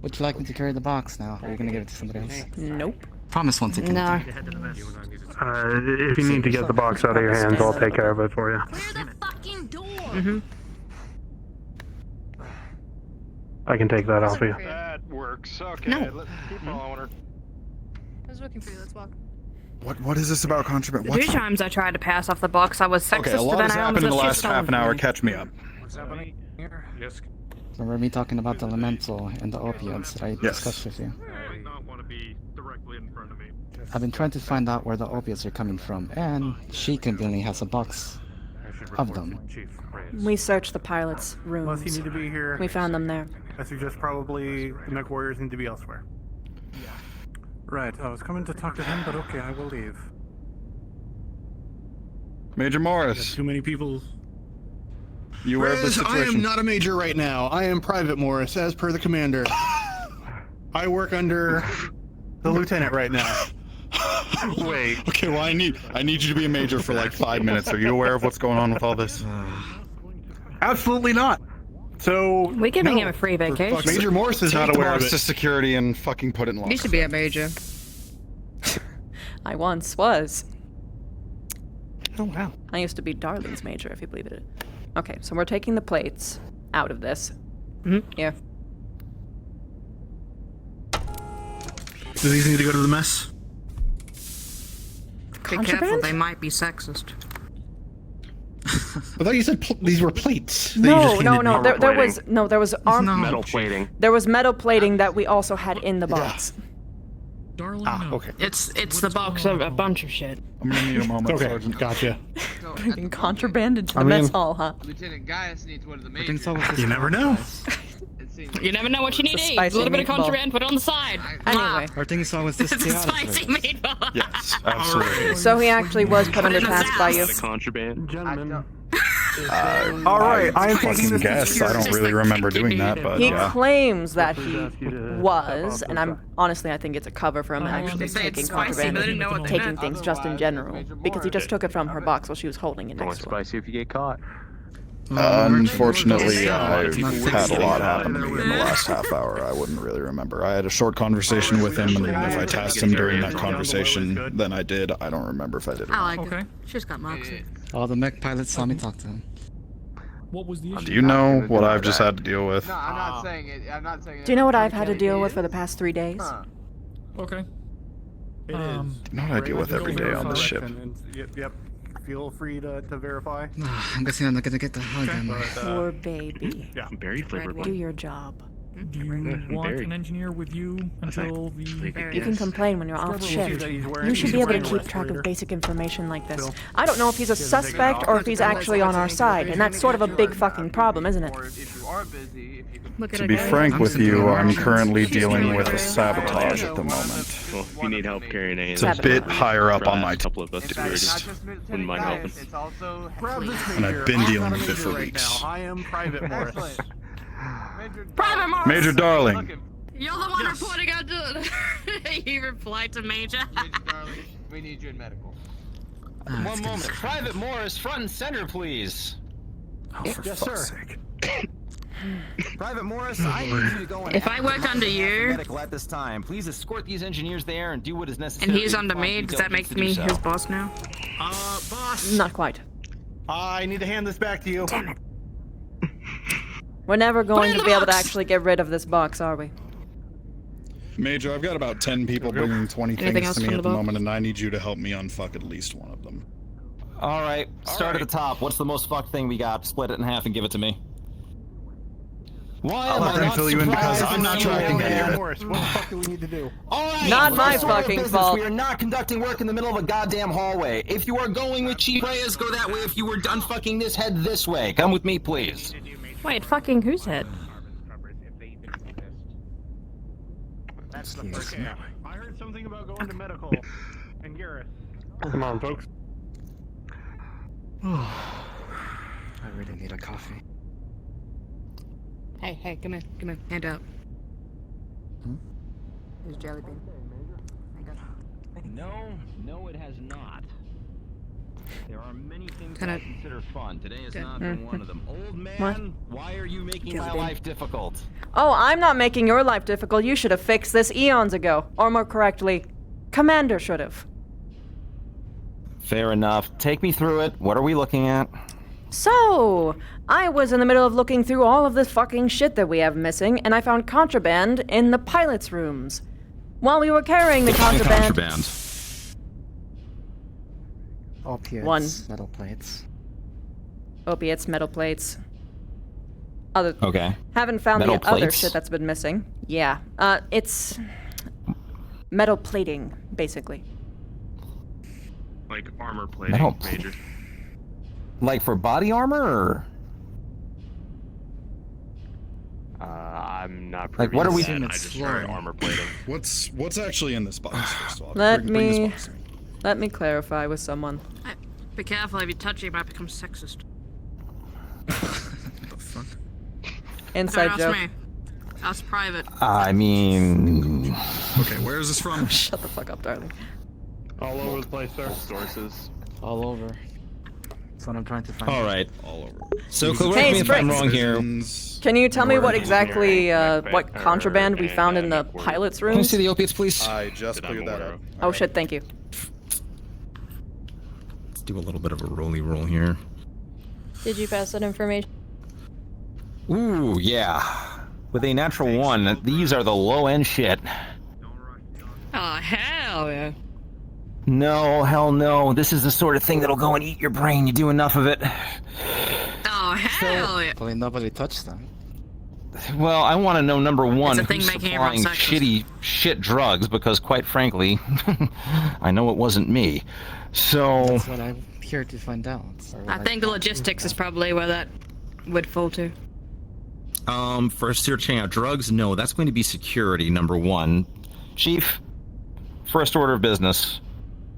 Speaker 25: Would you like me to carry the box now? Or are you gonna give it to somebody else?
Speaker 4: Nope.
Speaker 25: Promise one ticket.
Speaker 11: No.
Speaker 2: If you need to get the box out of your hands, I'll take care of it for you. I can take that off you.
Speaker 7: That works. Okay,
Speaker 11: No.
Speaker 7: let's keep following her.
Speaker 5: I was looking for you. Let's walk.
Speaker 6: What is this about contraband?
Speaker 11: The 2 times I tried to pass off the box, I was sexist,
Speaker 6: Okay, a
Speaker 11: but
Speaker 6: lot
Speaker 11: then
Speaker 6: has
Speaker 11: I
Speaker 6: happened
Speaker 11: almost
Speaker 6: in the
Speaker 11: got
Speaker 6: last
Speaker 11: shit
Speaker 6: half an
Speaker 11: stolen
Speaker 6: hour.
Speaker 11: from me.
Speaker 6: Catch me up.
Speaker 7: What's happening here? Yes.
Speaker 25: Remember me talking about the elemental and the opioids that I
Speaker 6: Yes.
Speaker 25: discussed with you?
Speaker 7: I did not want to be directly in front of me.
Speaker 25: I've been trying to find out where the opiates are coming from, and she conveniently has a box of them.
Speaker 4: We searched the pilot's rooms.
Speaker 7: Unless you need to be here.
Speaker 4: We found them there.
Speaker 7: I suggest probably the mech warriors need to be elsewhere. Right, I was coming to talk to him, but okay, I will leave.
Speaker 6: Major Morris.
Speaker 19: Too many people.
Speaker 6: You aware of the
Speaker 19: Reyes, I
Speaker 6: situation?
Speaker 19: am not a major right now. I am Private Morris, as per the commander. I work under the lieutenant right now.
Speaker 6: Wait. Okay, well I need you to be a major for like 5 minutes. Are you aware of what's going on with all this?
Speaker 19: Absolutely not. So
Speaker 11: We're giving
Speaker 19: no.
Speaker 11: him a free vacation.
Speaker 19: Major Morris is not
Speaker 6: Take the
Speaker 19: aware of
Speaker 6: box to
Speaker 19: it.
Speaker 6: security and fucking put it in locker.
Speaker 11: You should be a major.
Speaker 4: I once was.
Speaker 19: Oh wow.
Speaker 4: I used to be Darling's major, if you believe it. Okay, so we're taking the plates out of this. Yeah.
Speaker 19: Do these need to go to the mess?
Speaker 11: Be careful,
Speaker 4: Contraband?
Speaker 11: they might be sexist.
Speaker 19: I thought you said these were plates. that you
Speaker 4: No,
Speaker 19: just
Speaker 4: no,
Speaker 19: handed
Speaker 4: no.
Speaker 19: me.
Speaker 4: There was arm
Speaker 12: Metal plating.
Speaker 4: There was metal plating that we also had in the box.
Speaker 19: Okay.
Speaker 11: It's the box of a bunch of shit.
Speaker 6: I'm gonna need a moment,
Speaker 19: Okay,
Speaker 6: Sergeant.
Speaker 19: gotcha.
Speaker 4: Bringing contraband into the
Speaker 19: I mean-
Speaker 4: mess hall, huh?
Speaker 18: Lieutenant Gaius needs one of the
Speaker 25: I think
Speaker 18: majors.
Speaker 25: so with this
Speaker 19: You never know.
Speaker 11: You never know what you need
Speaker 4: It's
Speaker 11: to
Speaker 4: a
Speaker 11: eat. A
Speaker 4: spicy
Speaker 11: little bit of
Speaker 4: meatball.
Speaker 11: contraband, put it on the side.
Speaker 4: Anyway,
Speaker 25: Our thing saw was this
Speaker 11: It's a spicy meatball.
Speaker 6: Yes, absolutely.
Speaker 4: so he actually was put under
Speaker 11: in the
Speaker 4: task by you.
Speaker 12: The contraband.
Speaker 7: Gentlemen,
Speaker 6: All right, I'm fucking guess. I don't really remember doing that, but
Speaker 4: He
Speaker 6: yeah.
Speaker 4: claims that he was, and I think it's a cover for him actually taking contraband, and taking things just in general, because he just took it from her box while she was holding it next to him.
Speaker 12: Spicy if you get caught.
Speaker 6: Unfortunately, I've had a lot happen to me in the last half hour. I wouldn't really remember. I had a short conversation with him, and if I tasked him during that conversation, then I did. I don't remember if I did or
Speaker 11: I
Speaker 6: not.
Speaker 11: like her. She's got moxie.
Speaker 25: All the mech pilots saw me talk to him.
Speaker 10: What was the issue?
Speaker 6: Do you know what I've just had to deal with?
Speaker 20: No, I'm not saying it. I'm not saying it.
Speaker 4: Do you know what I've had to deal with for the past 3 days?
Speaker 10: Okay.
Speaker 6: You know what I deal with every day on this ship.
Speaker 7: Yep. Feel free to verify.
Speaker 25: I'm guessing I'm not gonna get the hologram.
Speaker 4: Poor baby.
Speaker 7: Yeah.
Speaker 12: Berry flavored
Speaker 4: Do your job.
Speaker 10: Do you want an engineer with you until the...
Speaker 4: You can complain when you're off shift. You should be able to keep track of basic information like this. I don't know if he's a suspect or if he's actually on our side, and that's sort of a big fucking problem, isn't it?
Speaker 6: To be frank with you, I'm currently dealing with a sabotage at the moment.
Speaker 12: Well, if you need help carrying any,
Speaker 6: It's a bit higher up on my
Speaker 12: couple of us duties. Wouldn't mind helping.
Speaker 6: And I've been dealing with it for weeks.
Speaker 7: I am Private Morris.
Speaker 11: Private Morris!
Speaker 6: Major Darling!
Speaker 11: You're the one reporting out to... He replied to Major.
Speaker 20: We need you in medical.
Speaker 9: One moment. Private Morris, front and center, please.
Speaker 6: Oh, for fuck's sake.
Speaker 9: Private Morris, I need you to go and
Speaker 11: If I worked under you...
Speaker 9: medical at this time. Please escort these engineers there and do what is necessary.
Speaker 11: And he's under me, does that make me his boss now?
Speaker 7: Boss!
Speaker 4: Not quite.
Speaker 7: I need to hand this back to you.
Speaker 4: Damn it. We're never going to be able to actually get rid of this box, are we?
Speaker 6: Major, I've got about 10 people bringing 20
Speaker 11: Anything
Speaker 6: things
Speaker 11: else
Speaker 6: to me
Speaker 11: from
Speaker 6: at
Speaker 11: the
Speaker 6: the
Speaker 11: book?
Speaker 6: moment, and I need you to help me unfuck at least one of them.
Speaker 9: Alright, start at the top. What's the most fucked thing we got? Split it in half and give it to me. Why am I not
Speaker 6: fill you in because
Speaker 9: surprised
Speaker 6: I'm not
Speaker 9: to
Speaker 6: tracking
Speaker 9: see
Speaker 6: any of it.
Speaker 7: Morris, what the fuck do we need to do?
Speaker 9: Alright,
Speaker 4: Not my
Speaker 9: first order of
Speaker 4: fucking
Speaker 9: business,
Speaker 4: fault.
Speaker 9: We are not conducting work in the middle of a goddamn hallway. If you are going with Chief Reyes, go that way. If you were done fucking this, head this way. Come with me, please.
Speaker 11: Wait, fucking whose head?
Speaker 7: That's the first step. I heard something about going to medical. And Garrett.
Speaker 2: Come on, folks.
Speaker 25: I really need a coffee.
Speaker 11: Hey, come here, hand out. Here's jelly bean.
Speaker 9: No, it has not. There are many things
Speaker 11: Can
Speaker 9: that
Speaker 11: I-
Speaker 9: I consider fun. Today has
Speaker 11: Yeah.
Speaker 9: not been one of them. Old man,
Speaker 4: What?
Speaker 9: why are you making
Speaker 11: Jelly
Speaker 9: my
Speaker 11: bean.
Speaker 9: life difficult?
Speaker 4: Oh, I'm not making your life difficult. You should have fixed this eons ago. Or more correctly, Commander should have.
Speaker 9: Fair enough. Take me through it. What are we looking at?
Speaker 4: So, I was in the middle of looking through all of this fucking shit that we have missing, and I found contraband in the pilot's rooms. While we were carrying the contraband...
Speaker 25: Opiates,
Speaker 4: One.
Speaker 25: metal plates.
Speaker 4: Opiates, metal plates.
Speaker 9: Okay.
Speaker 4: Haven't found
Speaker 9: Metal
Speaker 4: the other
Speaker 9: plates?
Speaker 4: shit that's been missing. Yeah. It's... metal plating, basically.
Speaker 12: Like armor plating,
Speaker 9: Metal
Speaker 12: Major.
Speaker 9: Like for body armor, or?
Speaker 12: I'm not
Speaker 9: Like,
Speaker 12: privy
Speaker 9: what
Speaker 12: to
Speaker 9: are we-
Speaker 12: that. I just heard armor plating.
Speaker 6: What's actually in this box, first of all?
Speaker 4: Let
Speaker 6: Bring this
Speaker 4: me...
Speaker 6: box to me.
Speaker 4: let me clarify with someone.
Speaker 11: Be careful, if you touch it, you might become sexist.
Speaker 25: What the fuck?
Speaker 4: Inside
Speaker 11: Don't
Speaker 4: joke.
Speaker 11: ask me. Ask Private.
Speaker 9: I mean...
Speaker 6: Okay, where is this from?
Speaker 4: Shut the fuck up, darling.
Speaker 2: All over the place, sir.
Speaker 12: Sources.
Speaker 25: All over. That's what I'm trying to find.
Speaker 9: Alright.
Speaker 6: All over.
Speaker 9: So correct
Speaker 4: Hey,
Speaker 9: me if I'm
Speaker 4: Spriggs.
Speaker 9: wrong here.
Speaker 4: Can you tell me what
Speaker 12: Engineering,
Speaker 4: exactly, what
Speaker 12: backpack,
Speaker 4: contraband we
Speaker 12: and,
Speaker 4: found in the
Speaker 12: quarters.
Speaker 4: pilot's
Speaker 9: Can you
Speaker 4: rooms?
Speaker 9: see the opiates, please?
Speaker 6: I just
Speaker 12: That I'm
Speaker 6: cleared that
Speaker 12: aware
Speaker 6: up.
Speaker 12: of.
Speaker 4: Oh shit, thank you.
Speaker 9: Let's do a little bit of a roly roll here.
Speaker 5: Did you pass that information?
Speaker 9: Ooh, yeah. With a natural 1, these are the low-end shit.
Speaker 11: Oh, hell yeah.
Speaker 9: No, hell no. This is the sort of thing that'll go and eat your brain. You do enough of it.
Speaker 11: Oh, hell yeah.
Speaker 25: Hopefully nobody touched them.
Speaker 9: Well, I want to know, number one,
Speaker 11: It's a thing
Speaker 9: who's
Speaker 11: making everyone
Speaker 9: supplying
Speaker 11: sexist.
Speaker 9: shit drugs, because quite frankly, I know it wasn't me. So,
Speaker 25: That's what I'm here to find out. or
Speaker 11: I
Speaker 25: what
Speaker 11: think the
Speaker 25: thought to
Speaker 11: logistics is
Speaker 25: find
Speaker 11: probably where that would fall to.
Speaker 9: for searching out drugs, no, that's going to be security, number one. Chief, first order of business.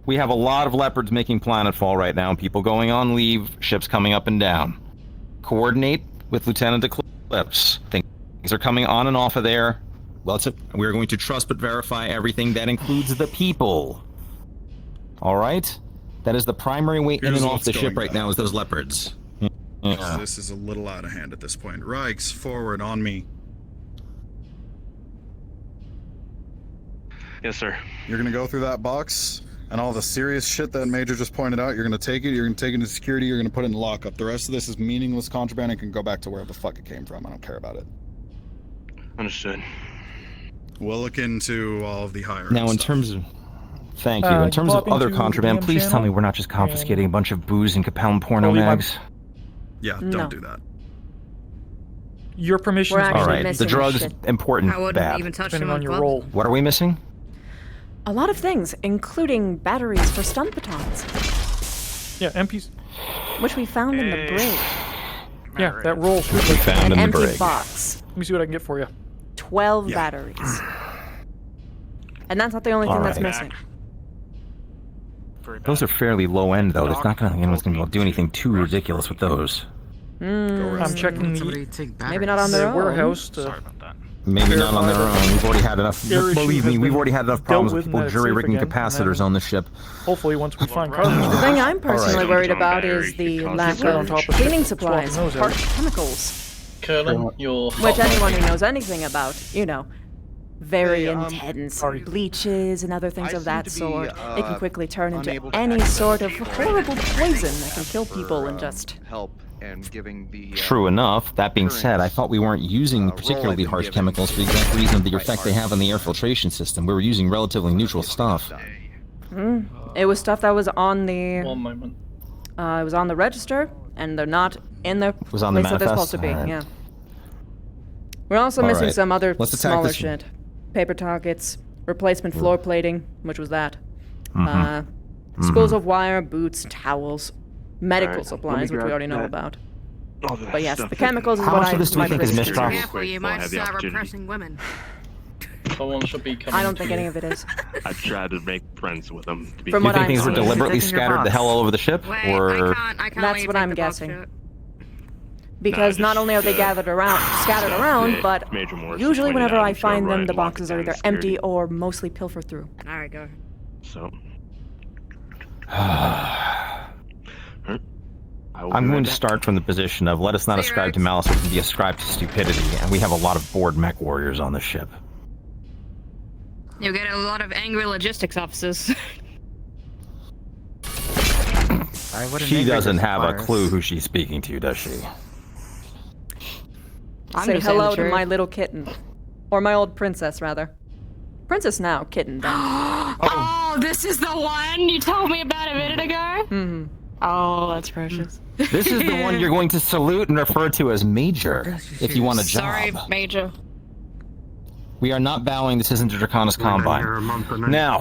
Speaker 9: We have a lot of leopards making planetfall right now, people going on leave, ships coming up and down. Coordinate with Lieutenant Eclipse. Things are coming on and off of there. Well, we're going to trust but verify everything. That includes the people. All right? That is the primary way in and off the ship right now is those leopards. Yeah.
Speaker 6: This is a little out of hand at this point. Reichs, forward on me.
Speaker 12: Yes, sir.
Speaker 6: You're gonna go through that box, and all the serious shit that Major just pointed out, you're gonna take it, you're gonna take it into security, you're gonna put it in lockup. The rest of this is meaningless contraband and can go back to where the fuck it came from. I don't care about it.
Speaker 12: Understood.
Speaker 6: We'll look into all of the higher.
Speaker 9: Now, in terms of... Thank you. In terms of other contraband, please tell me we're not just confiscating a bunch of booze and Capel porno mags.
Speaker 6: Yeah, don't do that.
Speaker 10: Your permission is
Speaker 9: all right, the drugs, important,
Speaker 11: I wouldn't
Speaker 9: bad.
Speaker 11: even touch
Speaker 10: Depending
Speaker 11: them
Speaker 10: on your role.
Speaker 9: What are we missing?
Speaker 4: A lot of things, including batteries for stun batons,
Speaker 10: Yeah, MPs.
Speaker 4: which we found in the brig.
Speaker 10: Yeah, that roll should
Speaker 9: We found
Speaker 4: An
Speaker 9: in the
Speaker 4: empty
Speaker 9: brig.
Speaker 4: box.
Speaker 10: Let me see what I can get for you.
Speaker 4: 12 batteries. And that's not the only thing that's missing.
Speaker 9: Those are fairly low end, though. There's not going to anyone's going to be able to do anything too ridiculous with those.
Speaker 10: I'm checking the
Speaker 4: Maybe not on their own.
Speaker 10: warehouse.
Speaker 9: Maybe not on their own. We've already had enough.
Speaker 10: Their
Speaker 9: Believe
Speaker 10: issue
Speaker 9: me,
Speaker 10: has
Speaker 9: we've
Speaker 10: been
Speaker 9: already had enough
Speaker 10: dealt
Speaker 9: problems
Speaker 10: with
Speaker 9: with people
Speaker 10: and
Speaker 9: jury
Speaker 10: safe
Speaker 9: rigging
Speaker 10: again, and
Speaker 9: capacitors
Speaker 10: then
Speaker 9: on the ship.
Speaker 10: Hopefully, once we find
Speaker 4: The
Speaker 10: carbon,
Speaker 4: thing I'm personally worried about is the lack
Speaker 10: Right on
Speaker 4: of
Speaker 10: top of
Speaker 4: cleaning
Speaker 10: it.
Speaker 4: supplies,
Speaker 10: Swap those out.
Speaker 4: harsh chemicals,
Speaker 13: Colonel, your
Speaker 4: which anyone who knows anything about, very
Speaker 13: Hey,
Speaker 4: intense bleaches and other things of that sort. It can quickly turn into
Speaker 13: unable to
Speaker 4: any
Speaker 13: access
Speaker 4: sort of
Speaker 13: the
Speaker 4: horrible poison that can kill people in just...
Speaker 13: help and giving the
Speaker 9: True enough. That being said, I thought we weren't using particularly harsh chemicals for the exact reason of the effect they have on the air filtration system. We were using relatively neutral stuff.
Speaker 4: It was stuff that was on the...
Speaker 13: One moment.
Speaker 4: it was on the register, and they're not in the
Speaker 9: Was on the
Speaker 4: place that they're supposed
Speaker 9: manifest?
Speaker 4: to be,
Speaker 9: Alright.
Speaker 4: yeah. We're also
Speaker 9: All
Speaker 4: missing
Speaker 9: right.
Speaker 4: some other
Speaker 9: Let's attack
Speaker 4: smaller
Speaker 9: this-
Speaker 4: shit. Paper targets, replacement floor plating, which was that. Spools of wire, boots, towels, medical
Speaker 12: Alright,
Speaker 4: supplies,
Speaker 12: let
Speaker 4: which
Speaker 12: me
Speaker 4: we
Speaker 12: grab
Speaker 4: already know
Speaker 12: that.
Speaker 4: about.
Speaker 12: All the
Speaker 4: But yes,
Speaker 12: stuff
Speaker 4: the
Speaker 12: that-
Speaker 4: chemicals is
Speaker 9: How
Speaker 4: what
Speaker 9: much of this do we
Speaker 4: my
Speaker 9: think is
Speaker 4: biggest concern.
Speaker 9: misdrops?
Speaker 11: Careful, you
Speaker 12: While I
Speaker 11: might
Speaker 12: have the
Speaker 11: start
Speaker 12: opportunity.
Speaker 11: repressing women.
Speaker 13: Someone should be coming.
Speaker 4: I don't think
Speaker 13: to
Speaker 4: any
Speaker 13: you.
Speaker 4: of it is.
Speaker 12: I tried to make friends with them. To be
Speaker 4: From
Speaker 9: Do you
Speaker 4: what
Speaker 9: think
Speaker 4: I'm
Speaker 9: things were
Speaker 4: seeing.
Speaker 9: deliberately
Speaker 3: Checking your
Speaker 9: scattered the
Speaker 3: box.
Speaker 9: hell all over the ship?
Speaker 11: Wait,
Speaker 9: Or
Speaker 11: I can't
Speaker 4: That's
Speaker 11: leave
Speaker 4: what
Speaker 11: the
Speaker 4: I'm
Speaker 11: box
Speaker 4: guessing.
Speaker 11: shut.
Speaker 4: Because not
Speaker 12: just,
Speaker 4: only are they gathered around, scattered around, but
Speaker 12: Major Morris
Speaker 4: usually
Speaker 12: pointed
Speaker 4: whenever
Speaker 12: out
Speaker 4: I
Speaker 12: I'm sure
Speaker 4: find them,
Speaker 12: Ryan
Speaker 4: the
Speaker 12: locked
Speaker 4: boxes are
Speaker 12: down
Speaker 4: either
Speaker 12: security.
Speaker 4: empty or mostly pilfered through.
Speaker 11: Alright, go.
Speaker 12: So.
Speaker 9: I'm going to start from the position of let us not ascribe to malice, it can be ascribed to stupidity, and we have a lot of bored mech warriors on the ship.
Speaker 11: You'll get a lot of angry logistics officers.
Speaker 9: She doesn't have a clue who she's speaking to, does she?
Speaker 11: I'm
Speaker 4: Say
Speaker 11: just saying
Speaker 4: hello
Speaker 11: the
Speaker 4: to
Speaker 11: truth.
Speaker 4: my little kitten. Or my old princess, rather. Princess now, kitten then.
Speaker 5: Oh, this is the one you told me about a minute ago?
Speaker 4: Mm-hmm.
Speaker 5: Oh, that's precious.
Speaker 9: This is the one you're going to salute and refer to as Major, if you want a job.
Speaker 5: Sorry, Major.
Speaker 9: We are not bowing, this isn't a Draconis Combine. Now,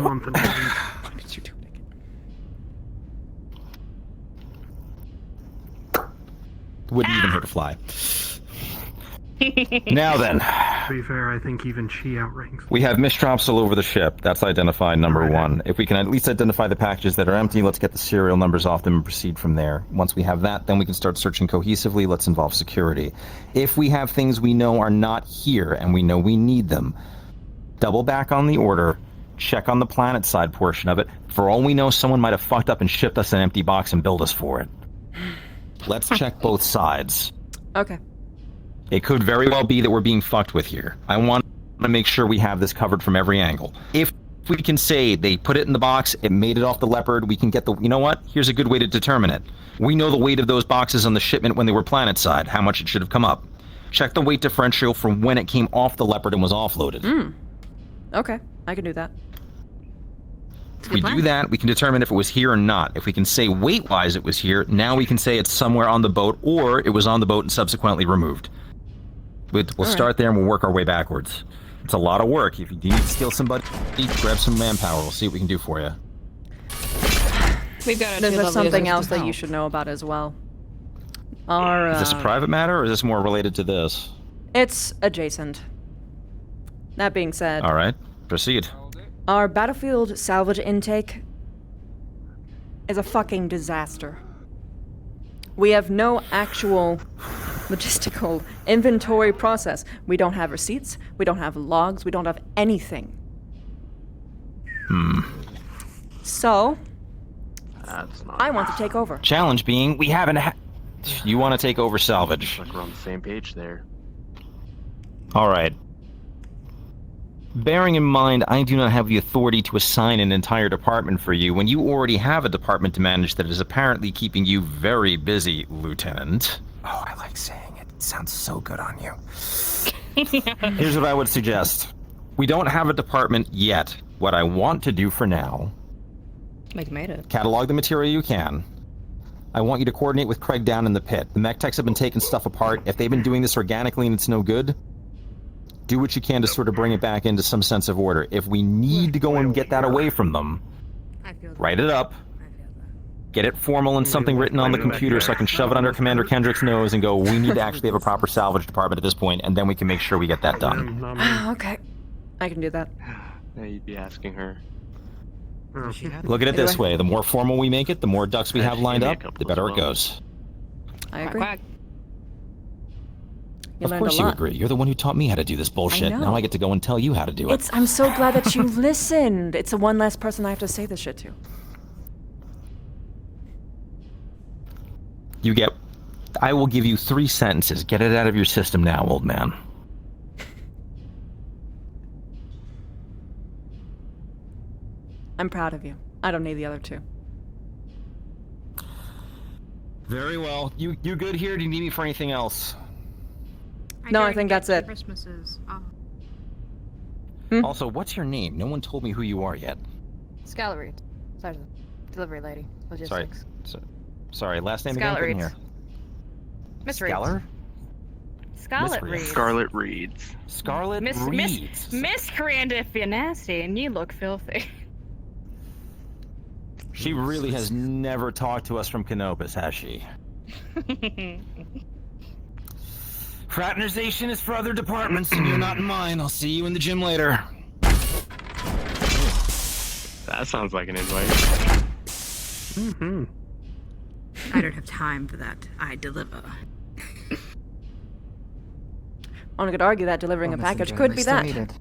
Speaker 9: wouldn't even hurt a fly. Now then,
Speaker 2: To be fair, I think even she outranks.
Speaker 9: we have misdrops all over the ship. That's identified number one. If we can at least identify the packages that are empty, let's get the serial numbers off them and proceed from there. Once we have that, then we can start searching cohesively. Let's involve security. If we have things we know are not here and we know we need them, double back on the order, check on the planet side portion of it. For all we know, someone might have fucked up and shipped us an empty box and billed us for it. Let's check both sides.
Speaker 4: Okay.
Speaker 9: It could very well be that we're being fucked with here. I want to make sure we have this covered from every angle. If we can say they put it in the box, it made it off the Leopard, we can get the... You know what? Here's a good way to determine it. We know the weight of those boxes on the shipment when they were planet side, how much it should have come up. Check the weight differential from when it came off the Leopard and was offloaded.
Speaker 4: Okay, I can do that.
Speaker 9: If we do that, we can determine if it was here or not. If we can say weight-wise it was here, now we can say it's somewhere on the boat, or it was on the boat and subsequently removed. We'll start there and we'll work our way backwards. It's a lot of work. If you need to steal somebody, grab some manpower. We'll see what we can do for you.
Speaker 5: We've got
Speaker 4: There's something else that you should know about as well. Our,
Speaker 9: Is this a private matter, or is this more related to this?
Speaker 4: It's adjacent. That being said,
Speaker 9: All right, proceed.
Speaker 4: our battlefield salvage intake is a fucking disaster. We have no actual logistical inventory process. We don't have receipts, we don't have logs, we don't have anything. So, I want to take over.
Speaker 9: Challenge being, we haven't you want to take over salvage.
Speaker 12: Like we're on the same page there.
Speaker 9: Alright. Bearing in mind, I do not have the authority to assign an entire department for you when you already have a department to manage that is apparently keeping you very busy, Lieutenant.
Speaker 14: Oh, I like saying it. It sounds so good on you.
Speaker 9: Here's what I would suggest. We don't have a department yet. What I want to do for now...
Speaker 11: Like made it.
Speaker 9: Catalog the material you can. I want you to coordinate with Craig down in the pit. The mech techs have been taking stuff apart. If they've been doing this organically and it's no good, do what you can to sort of bring it back into some sense of order. If we need to go and get that away from them, write it up. Get it formal and something written on the computer so I can shove it under Commander Kendrick's nose and go, we need to actually have a proper salvage department at this point, and then we can make sure we get that done.
Speaker 4: Okay. I can do that.
Speaker 12: Now you'd be asking her.
Speaker 9: Look at it this way. The more formal we make it, the more ducks we have lined up, the better it goes.
Speaker 4: I agree. You
Speaker 9: Of
Speaker 4: learned
Speaker 9: course
Speaker 4: a
Speaker 9: you
Speaker 4: lot.
Speaker 9: agree. You're the one who taught me how to do this bullshit.
Speaker 4: know.
Speaker 9: Now I get to go and tell you how to do it.
Speaker 4: I'm so glad that you listened. It's the one less person I have to say this shit to.
Speaker 9: You get... I will give you 3 sentences. Get it out of your system now, old man.
Speaker 4: I'm proud of you. I don't need the other 2.
Speaker 9: Very well. You good here? Do you need me for anything else?
Speaker 4: No, I think that's it.
Speaker 11: Christmases. Oh.
Speaker 9: Also, what's your name? No one told me who you are yet.
Speaker 5: Scarlet Reed. Sorry, delivery lady. Logistics.
Speaker 9: Sorry, last name again?
Speaker 5: Scarlet
Speaker 9: Couldn't
Speaker 5: Reeds.
Speaker 9: hear.
Speaker 5: Miss Reeds.
Speaker 9: Scalar?
Speaker 5: Scarlet
Speaker 9: Miss
Speaker 5: Reeds.
Speaker 12: Scarlet Reeds.
Speaker 9: Scarlet Reeds.
Speaker 5: Miscreant if you're nasty, and you look filthy.
Speaker 9: She really has never talked to us from Canopus, has she? Fraternization is for other departments, and you're not in mine. I'll see you in the gym later.
Speaker 12: That sounds like an invite.
Speaker 11: Mm-hmm. I don't have time for that. I deliver.
Speaker 4: One could argue that delivering a package
Speaker 25: Jim,
Speaker 4: could
Speaker 25: I
Speaker 4: be
Speaker 25: still
Speaker 4: that.
Speaker 25: need it.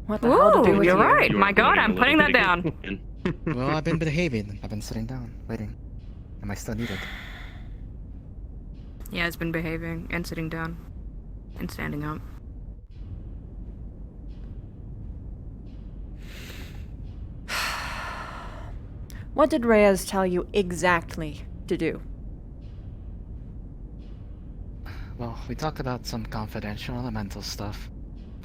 Speaker 4: What the hell to do
Speaker 11: Ooh,
Speaker 4: with
Speaker 11: you're
Speaker 4: you?
Speaker 11: right. My God, I'm putting that down.
Speaker 25: Well, I've been behaving. I've been sitting down, waiting. Am I still needed?
Speaker 11: Yeah, it's been behaving and sitting down and standing up.
Speaker 4: What did Reyes tell you exactly to do?
Speaker 25: Well, we talked about some confidential elemental stuff,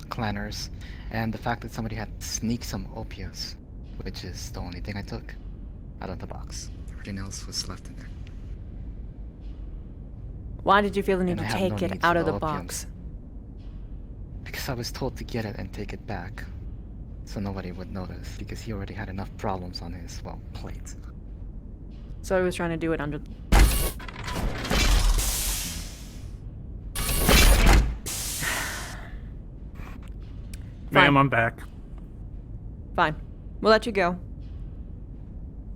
Speaker 25: clanners, and the fact that somebody had sneaked some opiates, which is the only thing I took out of the box. Everything else was left in there.
Speaker 4: Why did you feel the need
Speaker 25: And
Speaker 4: to
Speaker 25: I have
Speaker 4: take
Speaker 25: no
Speaker 4: it
Speaker 25: need
Speaker 4: out
Speaker 25: for
Speaker 4: of the
Speaker 25: opiums.
Speaker 4: box?
Speaker 25: Because I was told to get it and take it back, so nobody would notice, because he already had enough problems on his, well, plate.
Speaker 4: So he was trying to do it under...
Speaker 7: Ma'am, I'm back.
Speaker 4: Fine. We'll let you go.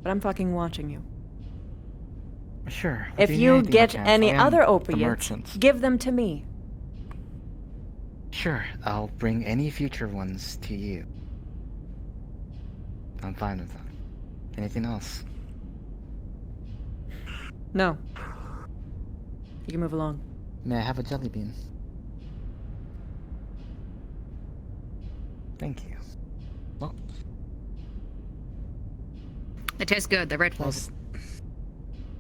Speaker 4: But I'm fucking watching you.
Speaker 25: Sure.
Speaker 4: If
Speaker 25: give me
Speaker 4: you
Speaker 25: anything I
Speaker 4: get
Speaker 25: can.
Speaker 4: any
Speaker 25: I am
Speaker 4: other
Speaker 25: the
Speaker 4: opiates,
Speaker 25: merchant.
Speaker 4: give them to me.
Speaker 25: Sure, I'll bring any future ones to you. I'm fine with that. Anything else?
Speaker 4: No. You can move along.
Speaker 25: May I have a jelly bean? Thank you. Well,
Speaker 11: They taste good. They're red flavor.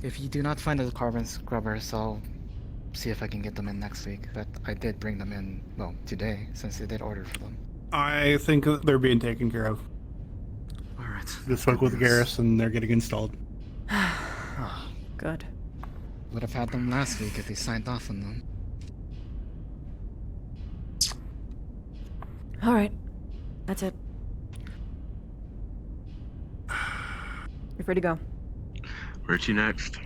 Speaker 25: if you do not find the carbon scrubbers, I'll see if I can get them in next week. But I did bring them in, well, today, since I did order for them.
Speaker 7: I think they're being taken care of.
Speaker 25: Alright.
Speaker 7: Just spoke with Garrus and they're getting installed.
Speaker 4: Good.
Speaker 25: Would have had them last week if they signed off on them.
Speaker 4: Alright. That's it. You're free to go.
Speaker 12: Where to next?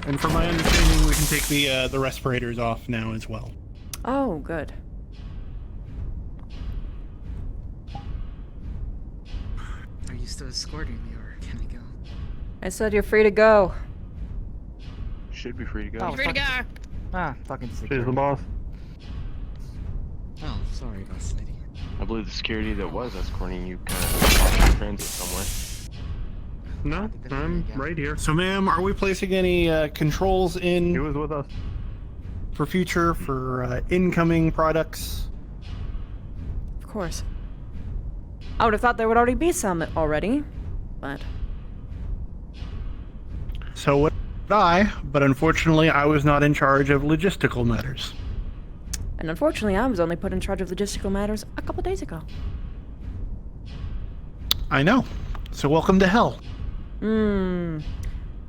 Speaker 7: And from my understanding, we can take the respirators off now as well.
Speaker 4: Oh, good.
Speaker 25: Are you still escorting me, or can I go?
Speaker 4: I said you're free to go.
Speaker 12: should be free to go.
Speaker 25: Oh,
Speaker 11: Free to go.
Speaker 25: Fucking
Speaker 2: She's the boss.
Speaker 20: Oh, sorry, boss lady.
Speaker 12: I believe the security that was escorting you kind of in transit somewhere.
Speaker 2: No, I'm right here.
Speaker 19: So, ma'am, are we placing any controls in?
Speaker 2: He was with us.
Speaker 19: For future, for incoming products?
Speaker 4: Of course. I would have thought there would already be some already, but...
Speaker 19: So would I, but unfortunately I was not in charge of logistical matters.
Speaker 4: And unfortunately, I was only put in charge of logistical matters a couple days ago.
Speaker 19: I know. So welcome to hell.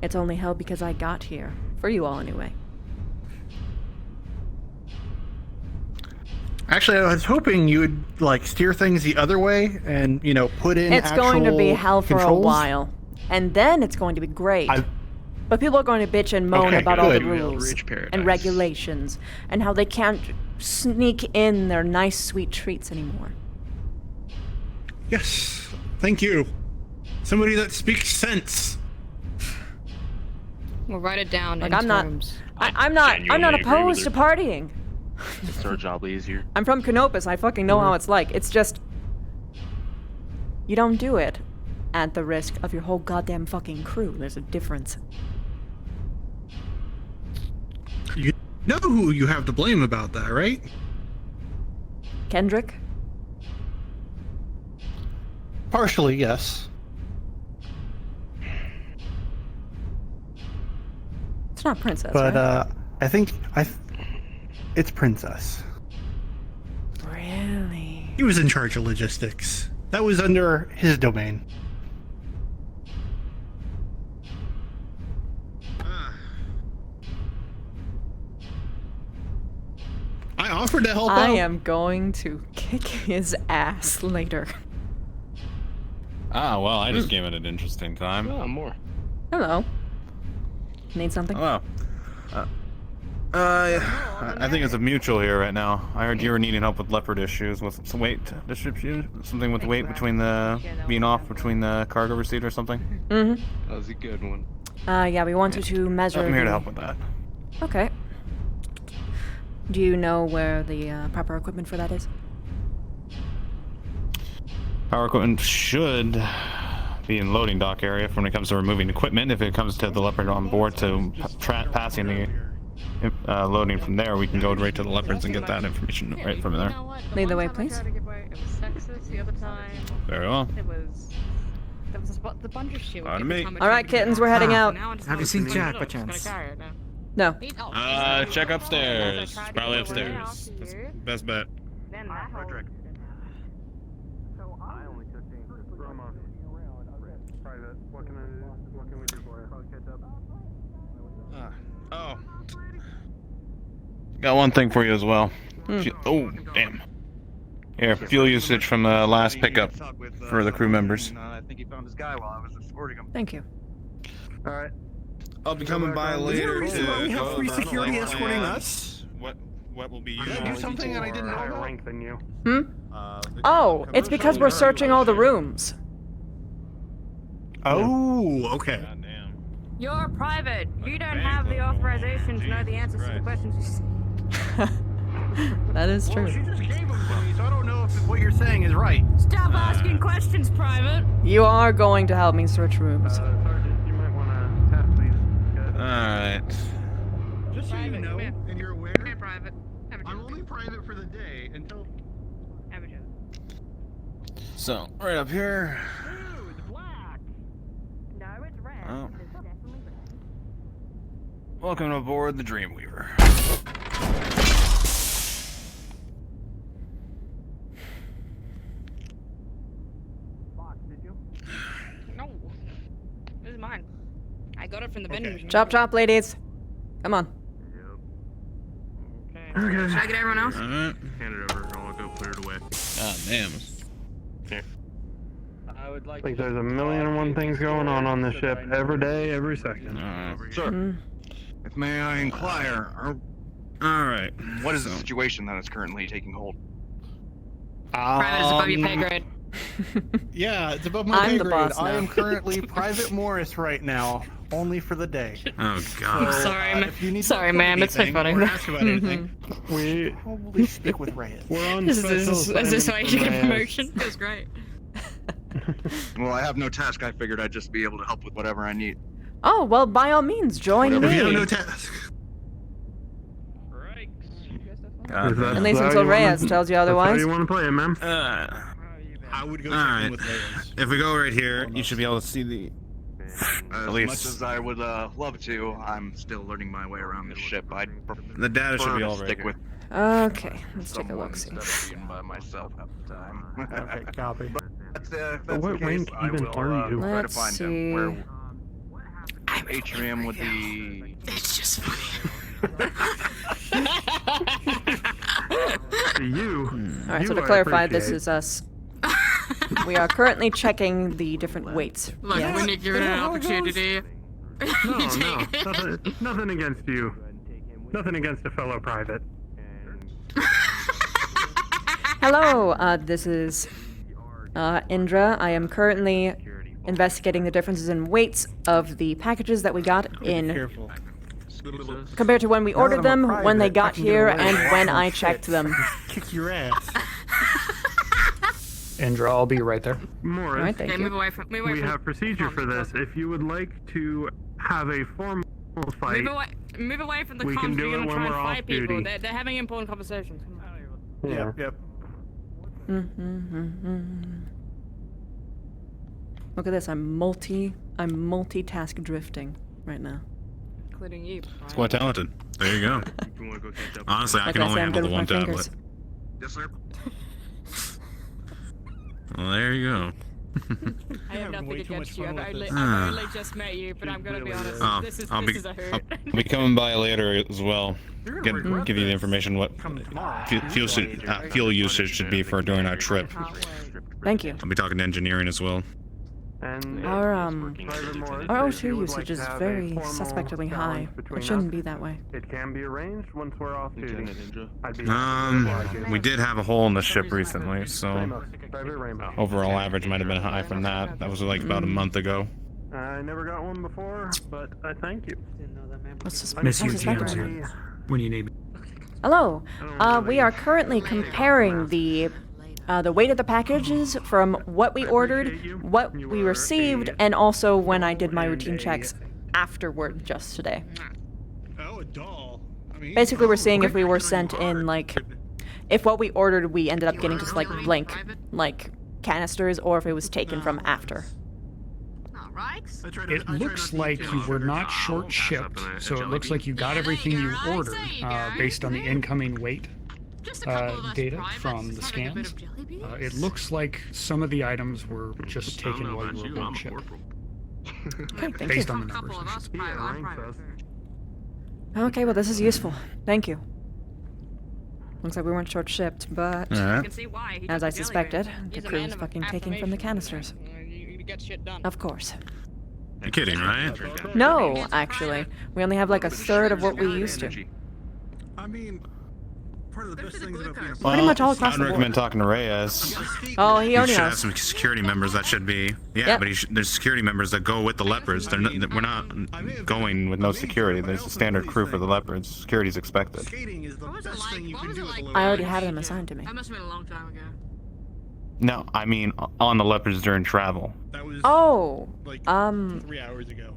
Speaker 4: It's only hell because I got here. For you all, anyway.
Speaker 19: Actually, I was hoping you would, like, steer things the other way and, you know, put in
Speaker 4: It's going to be hell for
Speaker 19: controls.
Speaker 4: a while. And then it's going to be great. But people are going to bitch and moan about all the rules and regulations and how they can't sneak in their nice, sweet treats anymore.
Speaker 19: Yes. Thank you. Somebody that speaks sense.
Speaker 5: We'll write it down
Speaker 4: Like,
Speaker 5: in
Speaker 4: I'm not,
Speaker 5: terms.
Speaker 4: I'm not opposed to partying.
Speaker 12: It's our job easier.
Speaker 4: I'm from Canopus. I fucking know how it's like. It's just... You don't do it at the risk of your whole goddamn fucking crew. There's a difference.
Speaker 19: You know who you have to blame about that, right?
Speaker 4: Kendrick?
Speaker 19: Partially, yes.
Speaker 4: It's not Princess,
Speaker 19: But,
Speaker 4: right?
Speaker 19: I think... It's Princess.
Speaker 4: Really?
Speaker 19: He was in charge of logistics. That was under his domain. I offered to help out.
Speaker 4: I am going to kick his ass later.
Speaker 15: Ah, well, I just gave it an interesting time.
Speaker 12: Oh, more.
Speaker 4: Hello. Need something?
Speaker 15: Hello. I think it's a mutual here right now. I heard you were needing help with leopard issues, with some weight distribution, something with weight between the being off between the cargo receipt or something.
Speaker 4: Mm-hmm.
Speaker 12: That was a good one.
Speaker 4: Yeah, we want you to measure.
Speaker 15: I'm here to help with that.
Speaker 4: Okay. Do you know where the proper equipment for that is?
Speaker 15: Power equipment should be in loading dock area when it comes to removing equipment. If it comes to the leopard on board to passing the loading from there, we can go right to the leopards and get that information right from there.
Speaker 4: Lead the way, please.
Speaker 16: It was sexist the other time.
Speaker 15: Very well.
Speaker 16: There was the bunch of shit.
Speaker 15: Pardon me.
Speaker 4: All right, kittens, we're heading out.
Speaker 20: Have you seen Jack by chance?
Speaker 4: No.
Speaker 15: Check upstairs. It's probably upstairs. That's best bet.
Speaker 2: I only took things from private. What can we do for you?
Speaker 15: Got one thing for you as well. Oh, damn. Here, fuel usage from the last pickup for the crew members.
Speaker 17: I think he found his guy while I was escorting him.
Speaker 4: Thank you.
Speaker 2: All right.
Speaker 17: I'll be coming by later to
Speaker 19: we have free security escorting us?
Speaker 15: What will be
Speaker 19: Did I do something that I didn't know
Speaker 2: higher
Speaker 19: about?
Speaker 2: rank than you.
Speaker 4: Oh, it's because we're searching all the rooms.
Speaker 19: Oh, okay.
Speaker 16: You're private. You don't have the authorization to know the answers to the questions you
Speaker 4: That is true.
Speaker 19: Well, she just gave them to me, so I don't know if what you're saying is right.
Speaker 16: Stop asking questions, private.
Speaker 4: You are going to help me search rooms.
Speaker 2: Sergeant, you might want to test these.
Speaker 15: Alright.
Speaker 19: Just so you know, and you're aware,
Speaker 16: Private.
Speaker 19: I'm only private for the day until...
Speaker 16: Have a joke.
Speaker 15: So, right up here.
Speaker 16: Ooh, it's black. No, it's red.
Speaker 15: Oh.
Speaker 16: It's definitely red.
Speaker 15: Welcome aboard the Dreamweaver.
Speaker 16: No. This is mine. I got it from the vending machine.
Speaker 4: Chop, chop, ladies. Come on.
Speaker 11: Should I get everyone else?
Speaker 15: Alright.
Speaker 12: Hand it over, I'll go put it away.
Speaker 15: God damn.
Speaker 12: Here.
Speaker 2: I think there's a million and one things going on this ship every day, every second.
Speaker 17: Sir, if may I inquire,
Speaker 15: Alright.
Speaker 17: what is the situation that is currently taking hold?
Speaker 16: Private is above your pay grade.
Speaker 19: Yeah, it's above my
Speaker 4: I'm
Speaker 19: pay
Speaker 4: the
Speaker 19: grade.
Speaker 4: boss
Speaker 19: I
Speaker 4: now.
Speaker 19: am currently Private Morris right now, only for the day.
Speaker 15: Oh God.
Speaker 19: So,
Speaker 5: Sorry,
Speaker 19: if you need
Speaker 5: sorry,
Speaker 19: to
Speaker 5: ma'am. It's so
Speaker 19: anything
Speaker 5: funny.
Speaker 19: or ask about anything,
Speaker 2: We
Speaker 19: probably stick with Reyes.
Speaker 2: we're on
Speaker 5: Is
Speaker 2: special
Speaker 5: this why you get a
Speaker 2: assignment
Speaker 5: promotion?
Speaker 16: Feels great.
Speaker 17: Well, I have no task. I figured I'd just be able to help with whatever I need.
Speaker 4: Oh, well, by all means, join
Speaker 17: Whatever
Speaker 4: me.
Speaker 17: you have no
Speaker 19: task.
Speaker 2: Is that
Speaker 4: At least
Speaker 2: how
Speaker 4: until
Speaker 2: you wanna-
Speaker 4: Reyes tells you
Speaker 2: That's how
Speaker 4: otherwise.
Speaker 2: you want to play it, man.
Speaker 19: I would go
Speaker 15: All
Speaker 19: check in
Speaker 15: right.
Speaker 19: with Reyes.
Speaker 15: If we go right here, you should be able to see the.
Speaker 17: As
Speaker 15: At least-
Speaker 17: much as I would love to, I'm still learning my way around this ship. I'd
Speaker 15: The data should be
Speaker 17: prefer
Speaker 15: all
Speaker 17: to
Speaker 15: right
Speaker 17: stick
Speaker 15: here.
Speaker 17: with
Speaker 4: Okay, let's take a
Speaker 17: someone
Speaker 4: look. See.
Speaker 17: instead of being by myself at the time.
Speaker 2: Okay, copy.
Speaker 17: If that's
Speaker 2: What
Speaker 17: the case,
Speaker 2: rank
Speaker 17: I
Speaker 2: even
Speaker 17: will,
Speaker 2: are you?
Speaker 17: try to
Speaker 4: Let's
Speaker 17: find
Speaker 4: see.
Speaker 17: him. Where Atrium would be.
Speaker 11: It's just funny.
Speaker 2: You.
Speaker 4: All right, so
Speaker 2: you
Speaker 4: to
Speaker 2: I
Speaker 4: clarify, this
Speaker 2: appreciate.
Speaker 4: is us. We are currently checking the different weights.
Speaker 16: Look,
Speaker 4: Yes.
Speaker 16: when you're given an opportunity,
Speaker 2: No,
Speaker 16: you take it.
Speaker 2: nothing against you. Nothing against a fellow private.
Speaker 4: Hello, this is Indra. I am currently investigating the differences in weights of the packages that we got in
Speaker 19: Careful.
Speaker 4: compared to when we ordered them, when they got
Speaker 19: can get
Speaker 4: here,
Speaker 19: away with
Speaker 4: and when
Speaker 19: watching
Speaker 4: I
Speaker 19: shit.
Speaker 4: checked them.
Speaker 19: Kick your ass.
Speaker 10: Indra, I'll be right there.
Speaker 2: Morris,
Speaker 4: All right, thank
Speaker 16: Okay,
Speaker 4: you.
Speaker 16: move away from. Move away
Speaker 2: we
Speaker 16: from.
Speaker 2: have procedure for this. If you would like to have a formal fight,
Speaker 16: Move away from the
Speaker 2: we can
Speaker 16: comms.
Speaker 2: do
Speaker 16: You're
Speaker 2: it
Speaker 16: gonna
Speaker 2: when
Speaker 16: try and
Speaker 2: we're off
Speaker 16: fight people.
Speaker 2: duty.
Speaker 16: They're having important conversations. Come on.
Speaker 2: yeah.
Speaker 19: Yep.
Speaker 4: Look at this. I'm multitask drifting right now.
Speaker 16: Including you.
Speaker 15: It's quite talented. There you go. Honestly, I
Speaker 4: Like
Speaker 15: can
Speaker 4: I
Speaker 15: only
Speaker 4: said, I'm
Speaker 15: handle
Speaker 4: good
Speaker 15: the
Speaker 4: with
Speaker 15: one
Speaker 4: my
Speaker 15: tablet.
Speaker 4: fingers.
Speaker 17: Yes, sir.
Speaker 15: Well, there you go.
Speaker 16: I have nothing
Speaker 19: way too much
Speaker 16: against you.
Speaker 19: fun with
Speaker 16: I've
Speaker 19: this.
Speaker 16: only just met you, but I'm gonna be honest.
Speaker 15: Oh,
Speaker 16: This is
Speaker 15: I'll
Speaker 16: this is a hoot.
Speaker 15: I'll be coming by later as well.
Speaker 19: You're
Speaker 15: Give
Speaker 19: gonna regret
Speaker 15: you the
Speaker 19: this.
Speaker 15: information what
Speaker 19: Come tomorrow.
Speaker 15: fuel usage should be for during our trip.
Speaker 4: Thank you.
Speaker 15: I'll be talking to engineering as well.
Speaker 2: And
Speaker 4: Our
Speaker 2: Private Morris,
Speaker 4: our
Speaker 2: if you
Speaker 4: O2
Speaker 2: would like
Speaker 4: usage
Speaker 2: to
Speaker 4: is
Speaker 2: have a
Speaker 4: very
Speaker 2: formal
Speaker 4: suspectably high.
Speaker 2: challenge between
Speaker 4: It shouldn't
Speaker 2: us,
Speaker 4: be that way.
Speaker 2: It can be arranged once we're off duty. I'd be
Speaker 15: We did have a hole in the ship recently, so
Speaker 2: Private Rainbow.
Speaker 15: overall average might have been high from that. That was like about a month ago.
Speaker 2: I never got one before, but I thank you.
Speaker 4: What's this?
Speaker 10: Miss you,
Speaker 4: what's
Speaker 10: GM,
Speaker 4: suspected?
Speaker 10: sir. When you need me.
Speaker 4: Hello. We are currently comparing the weight of the packages from what we ordered, what we received, and also when I did my routine checks afterward just today.
Speaker 19: Oh, a doll. I mean,
Speaker 4: Basically, we're seeing if we were sent in, like, if what we ordered we ended up getting just, like, blank, like, canisters, or if it was taken from after.
Speaker 10: It looks like you were not short shipped, so it looks like you got everything you ordered based on the incoming weight data from the scans. It looks like some of the items were just taken while you were aboard ship.
Speaker 4: Okay, thank
Speaker 10: Based
Speaker 4: you.
Speaker 10: on the numbers.
Speaker 4: Okay, well, this is useful. Thank you. Looks like we weren't short shipped, but
Speaker 15: Alright.
Speaker 4: as I suspected, the crew's fucking taking from the canisters.
Speaker 16: You get shit done.
Speaker 4: Of course.
Speaker 15: You're kidding, right?
Speaker 4: No, actually. We only have like a third of what we used to.
Speaker 17: I mean, part of the best things about being a
Speaker 4: Pretty much all across
Speaker 15: I'd
Speaker 4: the board.
Speaker 15: recommend talking to Reyes.
Speaker 4: Oh, he
Speaker 15: He
Speaker 4: only
Speaker 15: should have
Speaker 4: knows.
Speaker 15: some security members that should be. Yeah,
Speaker 4: Yep.
Speaker 15: but there's security members that go with the leopards. We're not going with no security. There's a standard crew for the leopards. Security's expected.
Speaker 19: skating is the best thing you can do with a little
Speaker 4: I already had them assigned to me.
Speaker 16: That must have been a long time ago.
Speaker 15: No, I mean on the leopards during travel.
Speaker 19: That was
Speaker 4: Oh,
Speaker 19: like 3 hours ago.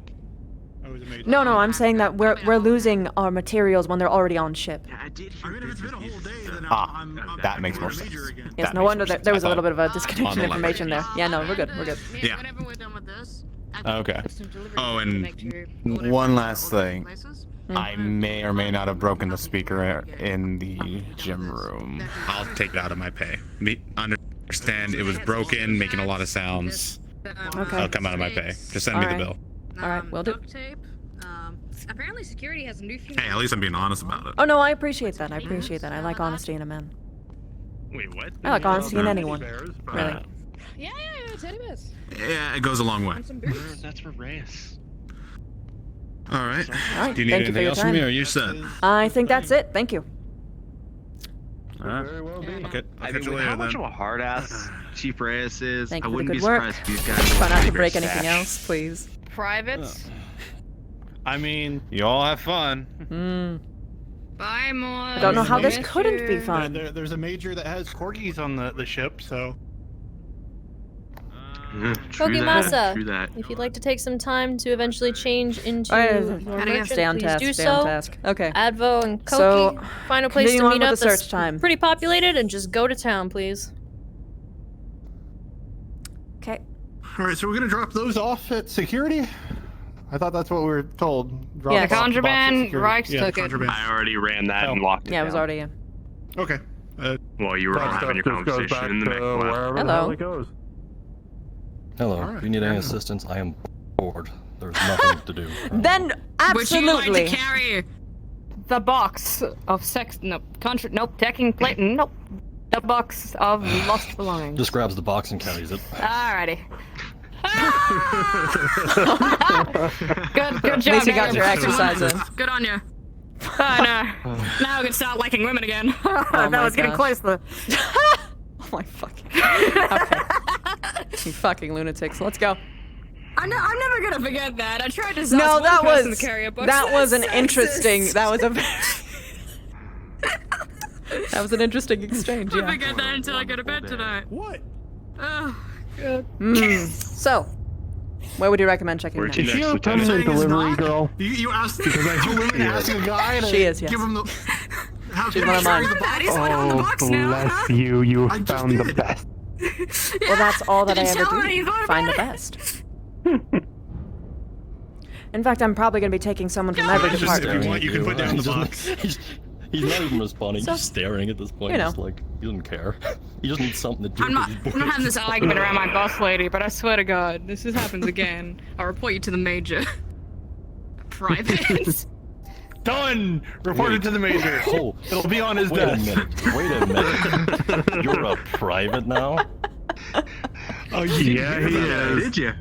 Speaker 19: I was amazed.
Speaker 4: no, I'm saying that we're losing our materials when they're already on ship.
Speaker 17: I mean, if it's been a whole day, then I'm
Speaker 15: That makes more sense.
Speaker 4: Yes,
Speaker 15: That
Speaker 4: no
Speaker 15: makes
Speaker 4: wonder
Speaker 15: more
Speaker 4: that there was
Speaker 15: sense.
Speaker 4: a little bit of a
Speaker 15: On
Speaker 4: disconnection
Speaker 15: the
Speaker 4: information there. Yeah, no, we're good, we're good.
Speaker 15: Yeah.
Speaker 16: Whenever we're done with this,
Speaker 15: Okay. Oh,
Speaker 16: make
Speaker 15: and
Speaker 16: sure
Speaker 15: one last thing.
Speaker 4: Mm.
Speaker 15: I may or may not have broken the speaker in the gym room. I'll take it out of my pay. Understand it was broken, making a lot of sounds.
Speaker 4: Okay.
Speaker 15: I'll come out of my pay. Just send me the
Speaker 4: Alright.
Speaker 15: bill.
Speaker 4: Alright, will do.
Speaker 16: duct tape. Apparently security has a new feature.
Speaker 15: Hey, at least I'm being honest about it.
Speaker 4: Oh no, I appreciate that. I appreciate that. I like honesty in a man.
Speaker 2: Wait, what?
Speaker 4: I like honesty in anyone. Really.
Speaker 16: Yeah, teddy bears.
Speaker 15: Yeah, it goes a long way.
Speaker 12: That's for Reyes.
Speaker 15: All right.
Speaker 4: Alright,
Speaker 15: Do you need
Speaker 4: thank you for
Speaker 15: anything
Speaker 4: your
Speaker 15: else from me,
Speaker 4: time.
Speaker 15: or are you set?
Speaker 4: I think that's it. Thank you.
Speaker 15: Very well be. Okay,
Speaker 17: I mean, with how much of a hard ass Chief Reyes is,
Speaker 4: Thank
Speaker 17: I
Speaker 4: you for the
Speaker 17: wouldn't be
Speaker 4: good work.
Speaker 17: surprised if these guys
Speaker 4: Try not to
Speaker 17: would
Speaker 4: break
Speaker 17: stash.
Speaker 4: anything else, please.
Speaker 16: Privates.
Speaker 19: I mean,
Speaker 15: You all have fun.
Speaker 16: Bye, more.
Speaker 4: I don't know how this couldn't be fun.
Speaker 19: there's a major that has corgis on the ship, so.
Speaker 12: True that.
Speaker 5: If you'd like to take some time to eventually change into your merchant,
Speaker 4: Stay on
Speaker 5: please
Speaker 4: task,
Speaker 5: do
Speaker 4: stay
Speaker 5: so.
Speaker 4: on task. Okay.
Speaker 5: Advo and Koki,
Speaker 4: So,
Speaker 5: find a place to
Speaker 4: continue on
Speaker 5: meet
Speaker 4: with
Speaker 5: up
Speaker 4: the
Speaker 5: that's
Speaker 4: search time.
Speaker 5: pretty populated and just go to town, please.
Speaker 4: Okay.
Speaker 19: All right, so we're gonna drop those off at security. I thought that's what we were told. Drop
Speaker 4: Yeah,
Speaker 19: off the box at
Speaker 16: contraband,
Speaker 19: security.
Speaker 16: Reich's
Speaker 19: Yeah,
Speaker 16: took it.
Speaker 19: contraband.
Speaker 12: I already ran that and locked it
Speaker 4: Yeah, it
Speaker 12: down.
Speaker 4: was already in.
Speaker 19: Okay.
Speaker 12: While you were all having your
Speaker 2: Just goes back
Speaker 12: conversation in the
Speaker 2: to
Speaker 12: mech lab.
Speaker 2: wherever the hell it goes.
Speaker 9: Hello.
Speaker 19: Alright,
Speaker 9: If you need any
Speaker 19: yeah.
Speaker 9: assistance, I am bored. There's nothing to do.
Speaker 4: Then
Speaker 16: Would you like
Speaker 4: absolutely.
Speaker 16: to carry the box of sex? Nope. Nope. Taking plate. Nope. The box of lost belongings.
Speaker 9: Just grabs the box and carries it.
Speaker 16: Alrighty. Good
Speaker 4: At
Speaker 16: job.
Speaker 4: least you got
Speaker 16: man.
Speaker 4: your exercise in.
Speaker 16: Good on you. Now we can start liking women again.
Speaker 4: Oh
Speaker 16: that
Speaker 4: my
Speaker 16: was getting
Speaker 4: gosh.
Speaker 16: close though.
Speaker 4: Oh my fucking. Okay. You fucking lunatics. Let's go.
Speaker 16: I'm never gonna forget that. I tried to
Speaker 4: No,
Speaker 16: sauce one
Speaker 4: that
Speaker 16: person
Speaker 4: was
Speaker 16: to carry a box.
Speaker 4: that was an
Speaker 16: That's
Speaker 4: interesting.
Speaker 16: sexist.
Speaker 4: That was a. That was an interesting exchange.
Speaker 16: I
Speaker 4: Yeah.
Speaker 16: forget that until I go to bed tonight.
Speaker 19: What?
Speaker 16: Oh, good.
Speaker 4: So, where would you recommend checking
Speaker 12: Where'd you
Speaker 4: next?
Speaker 12: next,
Speaker 2: She a
Speaker 12: Lieutenant?
Speaker 2: permanent
Speaker 19: Saying it's
Speaker 2: delivery
Speaker 19: not?
Speaker 2: girl.
Speaker 19: You asked two women asking a guy to
Speaker 4: She is, yes.
Speaker 19: give him the. How
Speaker 4: She's
Speaker 19: can
Speaker 4: one
Speaker 19: I
Speaker 4: of mine.
Speaker 19: carry the box?
Speaker 16: Daddy's on the
Speaker 2: Oh,
Speaker 16: box now.
Speaker 2: bless you. You
Speaker 19: I just
Speaker 2: found the
Speaker 19: did.
Speaker 2: best.
Speaker 4: Well, that's all that I
Speaker 16: Did you
Speaker 4: ever
Speaker 16: tell her
Speaker 4: do.
Speaker 16: you thought
Speaker 4: Find the
Speaker 16: about it?
Speaker 4: best. In fact, I'm probably going to be taking someone from every
Speaker 19: Just if
Speaker 4: department.
Speaker 19: you want, you can put down the box.
Speaker 9: He's not even responding.
Speaker 4: So-
Speaker 9: He's just staring at this point.
Speaker 4: you know.
Speaker 9: Just like he doesn't care. He just needs something to do.
Speaker 16: I'm not having this argument
Speaker 9: around
Speaker 16: around my boss lady, but I swear to God, this happens again. I'll report you to the major. Private.
Speaker 19: Done. Reported to the major.
Speaker 9: Oh,
Speaker 19: It'll be on his
Speaker 9: wait a
Speaker 19: desk.
Speaker 9: minute. Wait a minute. You're a private now.
Speaker 19: Oh, you didn't
Speaker 2: Yeah,
Speaker 19: hear
Speaker 2: he
Speaker 19: that,
Speaker 2: is.
Speaker 17: Did you?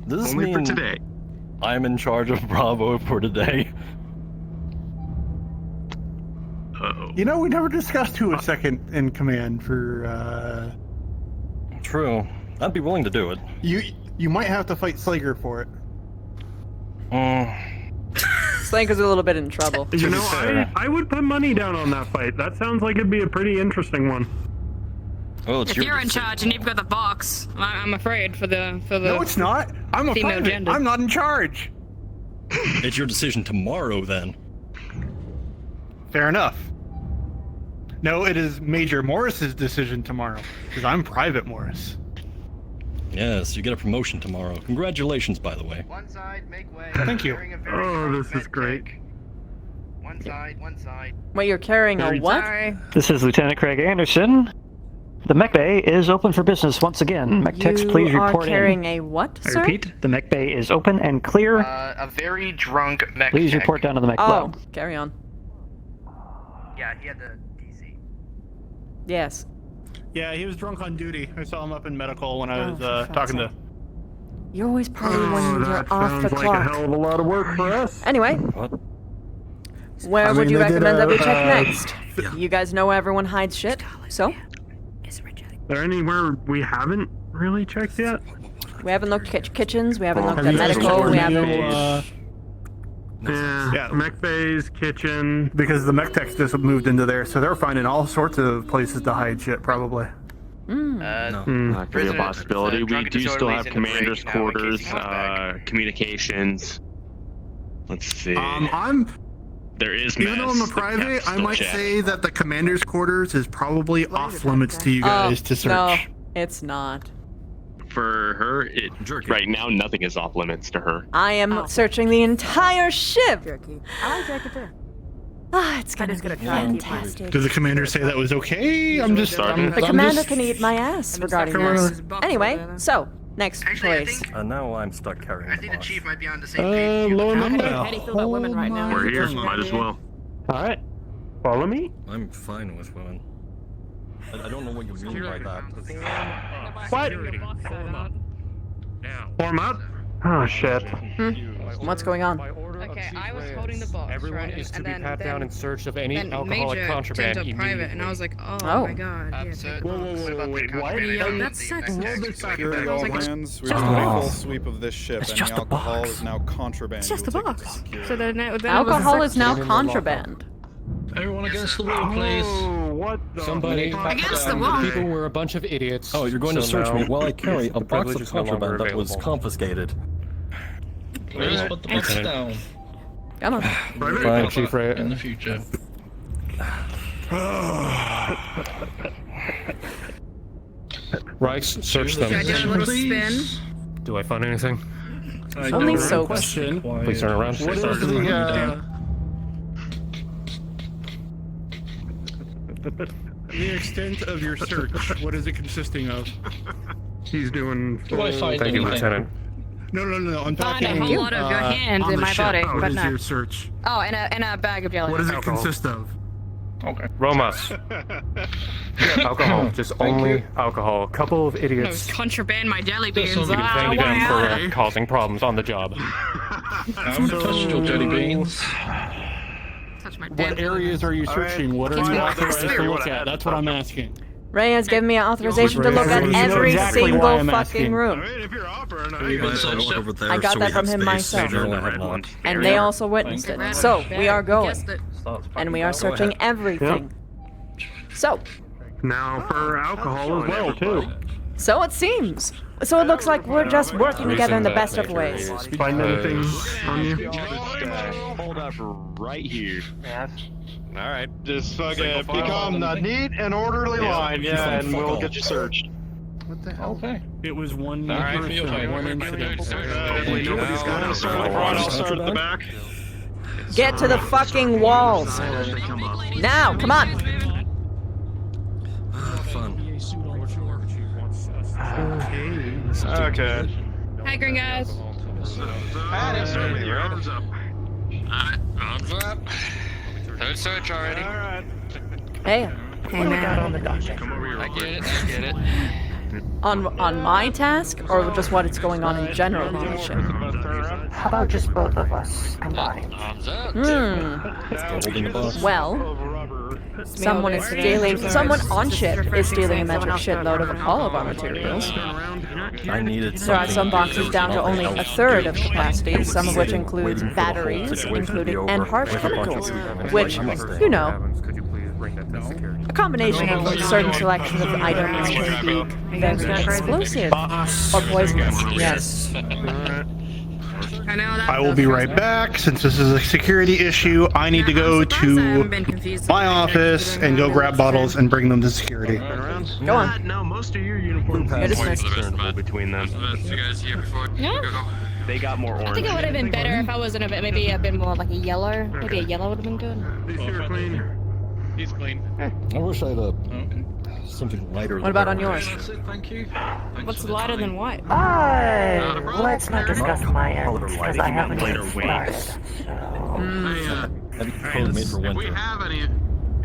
Speaker 9: Does this
Speaker 17: Only for
Speaker 9: mean
Speaker 17: today.
Speaker 9: I'm in charge of Bravo for today?
Speaker 12: Uh-oh.
Speaker 19: You know, we never discussed who was second in command for.
Speaker 9: True. I'd be willing to do it.
Speaker 19: You might have to fight Slager for it.
Speaker 4: Slanker's a little bit in trouble.
Speaker 2: You know, I would put money down on that fight. That sounds like it'd be a pretty interesting one.
Speaker 9: Well, it's
Speaker 16: If
Speaker 9: your
Speaker 16: you're in
Speaker 9: decision.
Speaker 16: charge and you've got the box, I'm afraid for the.
Speaker 19: No, it's not. I'm a
Speaker 16: female
Speaker 19: private.
Speaker 16: gender.
Speaker 19: I'm not in charge.
Speaker 9: It's your decision tomorrow, then.
Speaker 19: Fair enough. No, it is Major Morris's decision tomorrow, because I'm Private Morris.
Speaker 9: Yes, you get a promotion tomorrow. Congratulations, by the way.
Speaker 20: One side, make way.
Speaker 19: Thank you.
Speaker 20: Carrying a very
Speaker 2: Oh,
Speaker 20: strong
Speaker 2: this is
Speaker 20: med
Speaker 2: great.
Speaker 20: tech. One side, one side.
Speaker 4: Wait, you're carrying a what?
Speaker 16: Sorry.
Speaker 8: This is Lieutenant Craig Anderson. The mech bay is open for business once again. Mech techs, please
Speaker 4: You are
Speaker 8: report
Speaker 4: carrying
Speaker 8: in.
Speaker 4: a what,
Speaker 8: I
Speaker 4: sir?
Speaker 8: repeat, the mech bay is open and clear.
Speaker 20: A very drunk mech
Speaker 8: Please
Speaker 20: tech.
Speaker 8: report down to the mech
Speaker 4: Oh,
Speaker 8: lab.
Speaker 4: carry on.
Speaker 20: Yeah, he had the DC.
Speaker 4: Yes.
Speaker 19: Yeah, he was drunk on duty. I saw him up in medical when I
Speaker 4: Oh,
Speaker 19: was
Speaker 4: for fuck's
Speaker 19: talking to.
Speaker 4: You always party
Speaker 2: Oh,
Speaker 4: when you're
Speaker 2: that
Speaker 4: off the
Speaker 2: sounds like a
Speaker 4: clock.
Speaker 2: hell of a lot of work for us.
Speaker 4: Anyway,
Speaker 9: What?
Speaker 4: where
Speaker 2: I
Speaker 4: would
Speaker 2: mean,
Speaker 4: you
Speaker 2: they did
Speaker 4: recommend that we
Speaker 2: a,
Speaker 4: check next? You guys know where everyone hides shit, so
Speaker 2: Is there anywhere we haven't really checked yet?
Speaker 4: we haven't looked at kitchens, we haven't looked
Speaker 2: Have
Speaker 4: at
Speaker 2: you guys
Speaker 4: medical, we
Speaker 2: explored
Speaker 4: haven't.
Speaker 2: Yeah, mech bays, kitchen.
Speaker 19: Because the mech techs just moved into there, so they're finding all sorts of places to hide shit, probably.
Speaker 12: That could be a possibility. We do still have commander's quarters, communications. Let's see. There is
Speaker 19: Even though I'm a
Speaker 12: mess. The
Speaker 19: private,
Speaker 12: cap's
Speaker 19: I
Speaker 12: still
Speaker 19: might
Speaker 12: checked.
Speaker 19: say that the commander's quarters is probably off limits to you guys to search.
Speaker 4: No, it's not.
Speaker 12: For her, right now nothing is off limits to her.
Speaker 4: I am searching the entire ship.
Speaker 3: I like Jerky too.
Speaker 4: Ah, it's gonna be fantastic.
Speaker 19: Did the commander say that was okay? I'm just.
Speaker 4: The commander can eat my ass regarding this. Anyway, so next place.
Speaker 9: Now I'm stuck carrying the box.
Speaker 20: Chief might be on the same page.
Speaker 2: Lower
Speaker 3: How do
Speaker 2: number.
Speaker 3: you feel about women right now?
Speaker 12: We're here, might as well.
Speaker 2: All right, follow me.
Speaker 9: I'm fine with women. I don't know what you mean by that.
Speaker 2: What? Form up. Oh shit.
Speaker 4: What's going on?
Speaker 11: Okay, I was holding the box,
Speaker 1: Everyone
Speaker 11: right?
Speaker 1: is to
Speaker 11: and
Speaker 1: be
Speaker 11: then,
Speaker 1: pat down in search of any
Speaker 11: then
Speaker 1: alcoholic
Speaker 11: Major
Speaker 1: contraband
Speaker 11: turned up private,
Speaker 1: immediately.
Speaker 11: and I was like, oh,
Speaker 4: Oh.
Speaker 11: my god. Yeah, take it.
Speaker 2: Wait, what?
Speaker 11: Yo, that's sexist.
Speaker 6: Security all hands. We're
Speaker 11: just
Speaker 6: doing
Speaker 11: the
Speaker 6: a full
Speaker 11: box.
Speaker 6: sweep of this ship,
Speaker 11: It's
Speaker 6: and
Speaker 11: just
Speaker 6: the
Speaker 11: the
Speaker 6: alcohol
Speaker 11: box.
Speaker 6: is now contraband.
Speaker 11: It's just
Speaker 6: You
Speaker 11: the
Speaker 6: will take it to
Speaker 11: box.
Speaker 6: security.
Speaker 11: So then it was
Speaker 4: Alcohol is now
Speaker 1: Get in the
Speaker 4: contraband.
Speaker 13: Everyone against the wall, please.
Speaker 2: What the?
Speaker 1: Somebody.
Speaker 11: Against the wall.
Speaker 1: The people were a bunch of idiots.
Speaker 21: Oh, you're going to
Speaker 1: so
Speaker 21: search
Speaker 1: now
Speaker 21: me while I carry a
Speaker 1: the
Speaker 21: box
Speaker 1: privilege
Speaker 21: of
Speaker 1: is no longer
Speaker 21: contraband that was
Speaker 1: available.
Speaker 21: confiscated.
Speaker 13: Please put the box down.
Speaker 4: Come on.
Speaker 1: Fine, Chief Ray.
Speaker 13: In the future.
Speaker 1: Rice, search them.
Speaker 11: Should I do a little spin?
Speaker 1: Do I find anything?
Speaker 4: Only soaps.
Speaker 19: Question.
Speaker 1: Please turn around.
Speaker 19: What is the extent of your search? What is it consisting of?
Speaker 2: He's doing.
Speaker 13: Do I find
Speaker 1: Thank you,
Speaker 13: anything?
Speaker 1: Lieutenant.
Speaker 19: No. I'm
Speaker 16: Find a
Speaker 19: talking.
Speaker 16: whole lot of your hands
Speaker 19: on
Speaker 16: in
Speaker 19: the
Speaker 16: my
Speaker 19: ship.
Speaker 16: body,
Speaker 19: What
Speaker 16: but
Speaker 19: is
Speaker 16: no.
Speaker 19: your search?
Speaker 16: Oh, and a bag of jelly.
Speaker 19: What does it
Speaker 1: Alcohol.
Speaker 19: consist of?
Speaker 13: Okay.
Speaker 1: Romas. Alcohol. Just only alcohol. A couple of
Speaker 11: No,
Speaker 1: idiots.
Speaker 16: contraband my jelly
Speaker 13: This
Speaker 16: beans.
Speaker 13: one
Speaker 1: You
Speaker 13: be
Speaker 1: can thank them
Speaker 16: wow.
Speaker 1: for causing problems on the job.
Speaker 13: I haven't touched your jelly beans.
Speaker 11: Touch my
Speaker 19: What
Speaker 11: dead
Speaker 19: areas are you searching? What are
Speaker 11: Keeps
Speaker 19: you
Speaker 11: me
Speaker 19: authorized to
Speaker 11: clear.
Speaker 19: look at? That's what I'm asking.
Speaker 4: Ray has given me authorization to look at
Speaker 19: You know
Speaker 4: every
Speaker 19: exactly why
Speaker 4: single
Speaker 19: I'm
Speaker 4: fucking
Speaker 19: asking.
Speaker 4: room.
Speaker 7: If you're operating,
Speaker 4: I got that from him myself. And they also witnessed it. So, we are going. And we are searching everything. So,
Speaker 2: Now for alcohol as well too.
Speaker 4: so it seems. So it looks like we're just working together in the best of ways.
Speaker 2: Find anything on you?
Speaker 12: Hold up right here.
Speaker 22: Alright. Just fucking become a neat and orderly line, yeah, and we'll get you searched.
Speaker 19: What the hell?
Speaker 13: Okay.
Speaker 19: It was one
Speaker 13: Alright,
Speaker 19: person,
Speaker 13: feel fine.
Speaker 19: one incident.
Speaker 22: Hopefully nobody's got to start at the front, I'll start at the back.
Speaker 4: Get to the fucking walls. Now, come on.
Speaker 22: Okay.
Speaker 16: Hi, green guys.
Speaker 22: Arms up.
Speaker 12: Arms up. Third search already.
Speaker 22: Alright.
Speaker 4: Hey,
Speaker 11: Hey, man.
Speaker 12: I get it.
Speaker 4: on my task, or just what is going on in general on the ship?
Speaker 14: How about just both of us combined?
Speaker 12: Arms up.
Speaker 4: Well, someone is stealing. Someone on ship is stealing a metric shitload of all of our materials.
Speaker 21: I needed
Speaker 4: There are some boxes down to only a third of capacity, some of which includes batteries, including and harsh chemicals, which, you know, a combination of certain selections of items can be very explosive or poisonous. Yes.
Speaker 11: I know that.
Speaker 19: I will be right back. Since this is a security issue, I need to go to my office and go grab bottles and bring them to security.
Speaker 4: Go on.
Speaker 7: No, most of your uniforms
Speaker 4: You're dismissed.
Speaker 12: Discernible between them. You guys here before?
Speaker 16: No?
Speaker 12: They got more orange.
Speaker 16: I think it would have been better if I was in a bit, maybe a bit more like a yellow. Maybe a yellow would have been good.
Speaker 7: These two are clean.
Speaker 13: He's clean.
Speaker 21: I wish I had something lighter.
Speaker 4: What about on yours?
Speaker 13: Thank you.
Speaker 16: What's lighter than white?
Speaker 14: Let's not discuss my end, because I haven't even started.
Speaker 21: I think the code made for
Speaker 7: If we
Speaker 21: winter.
Speaker 7: have any,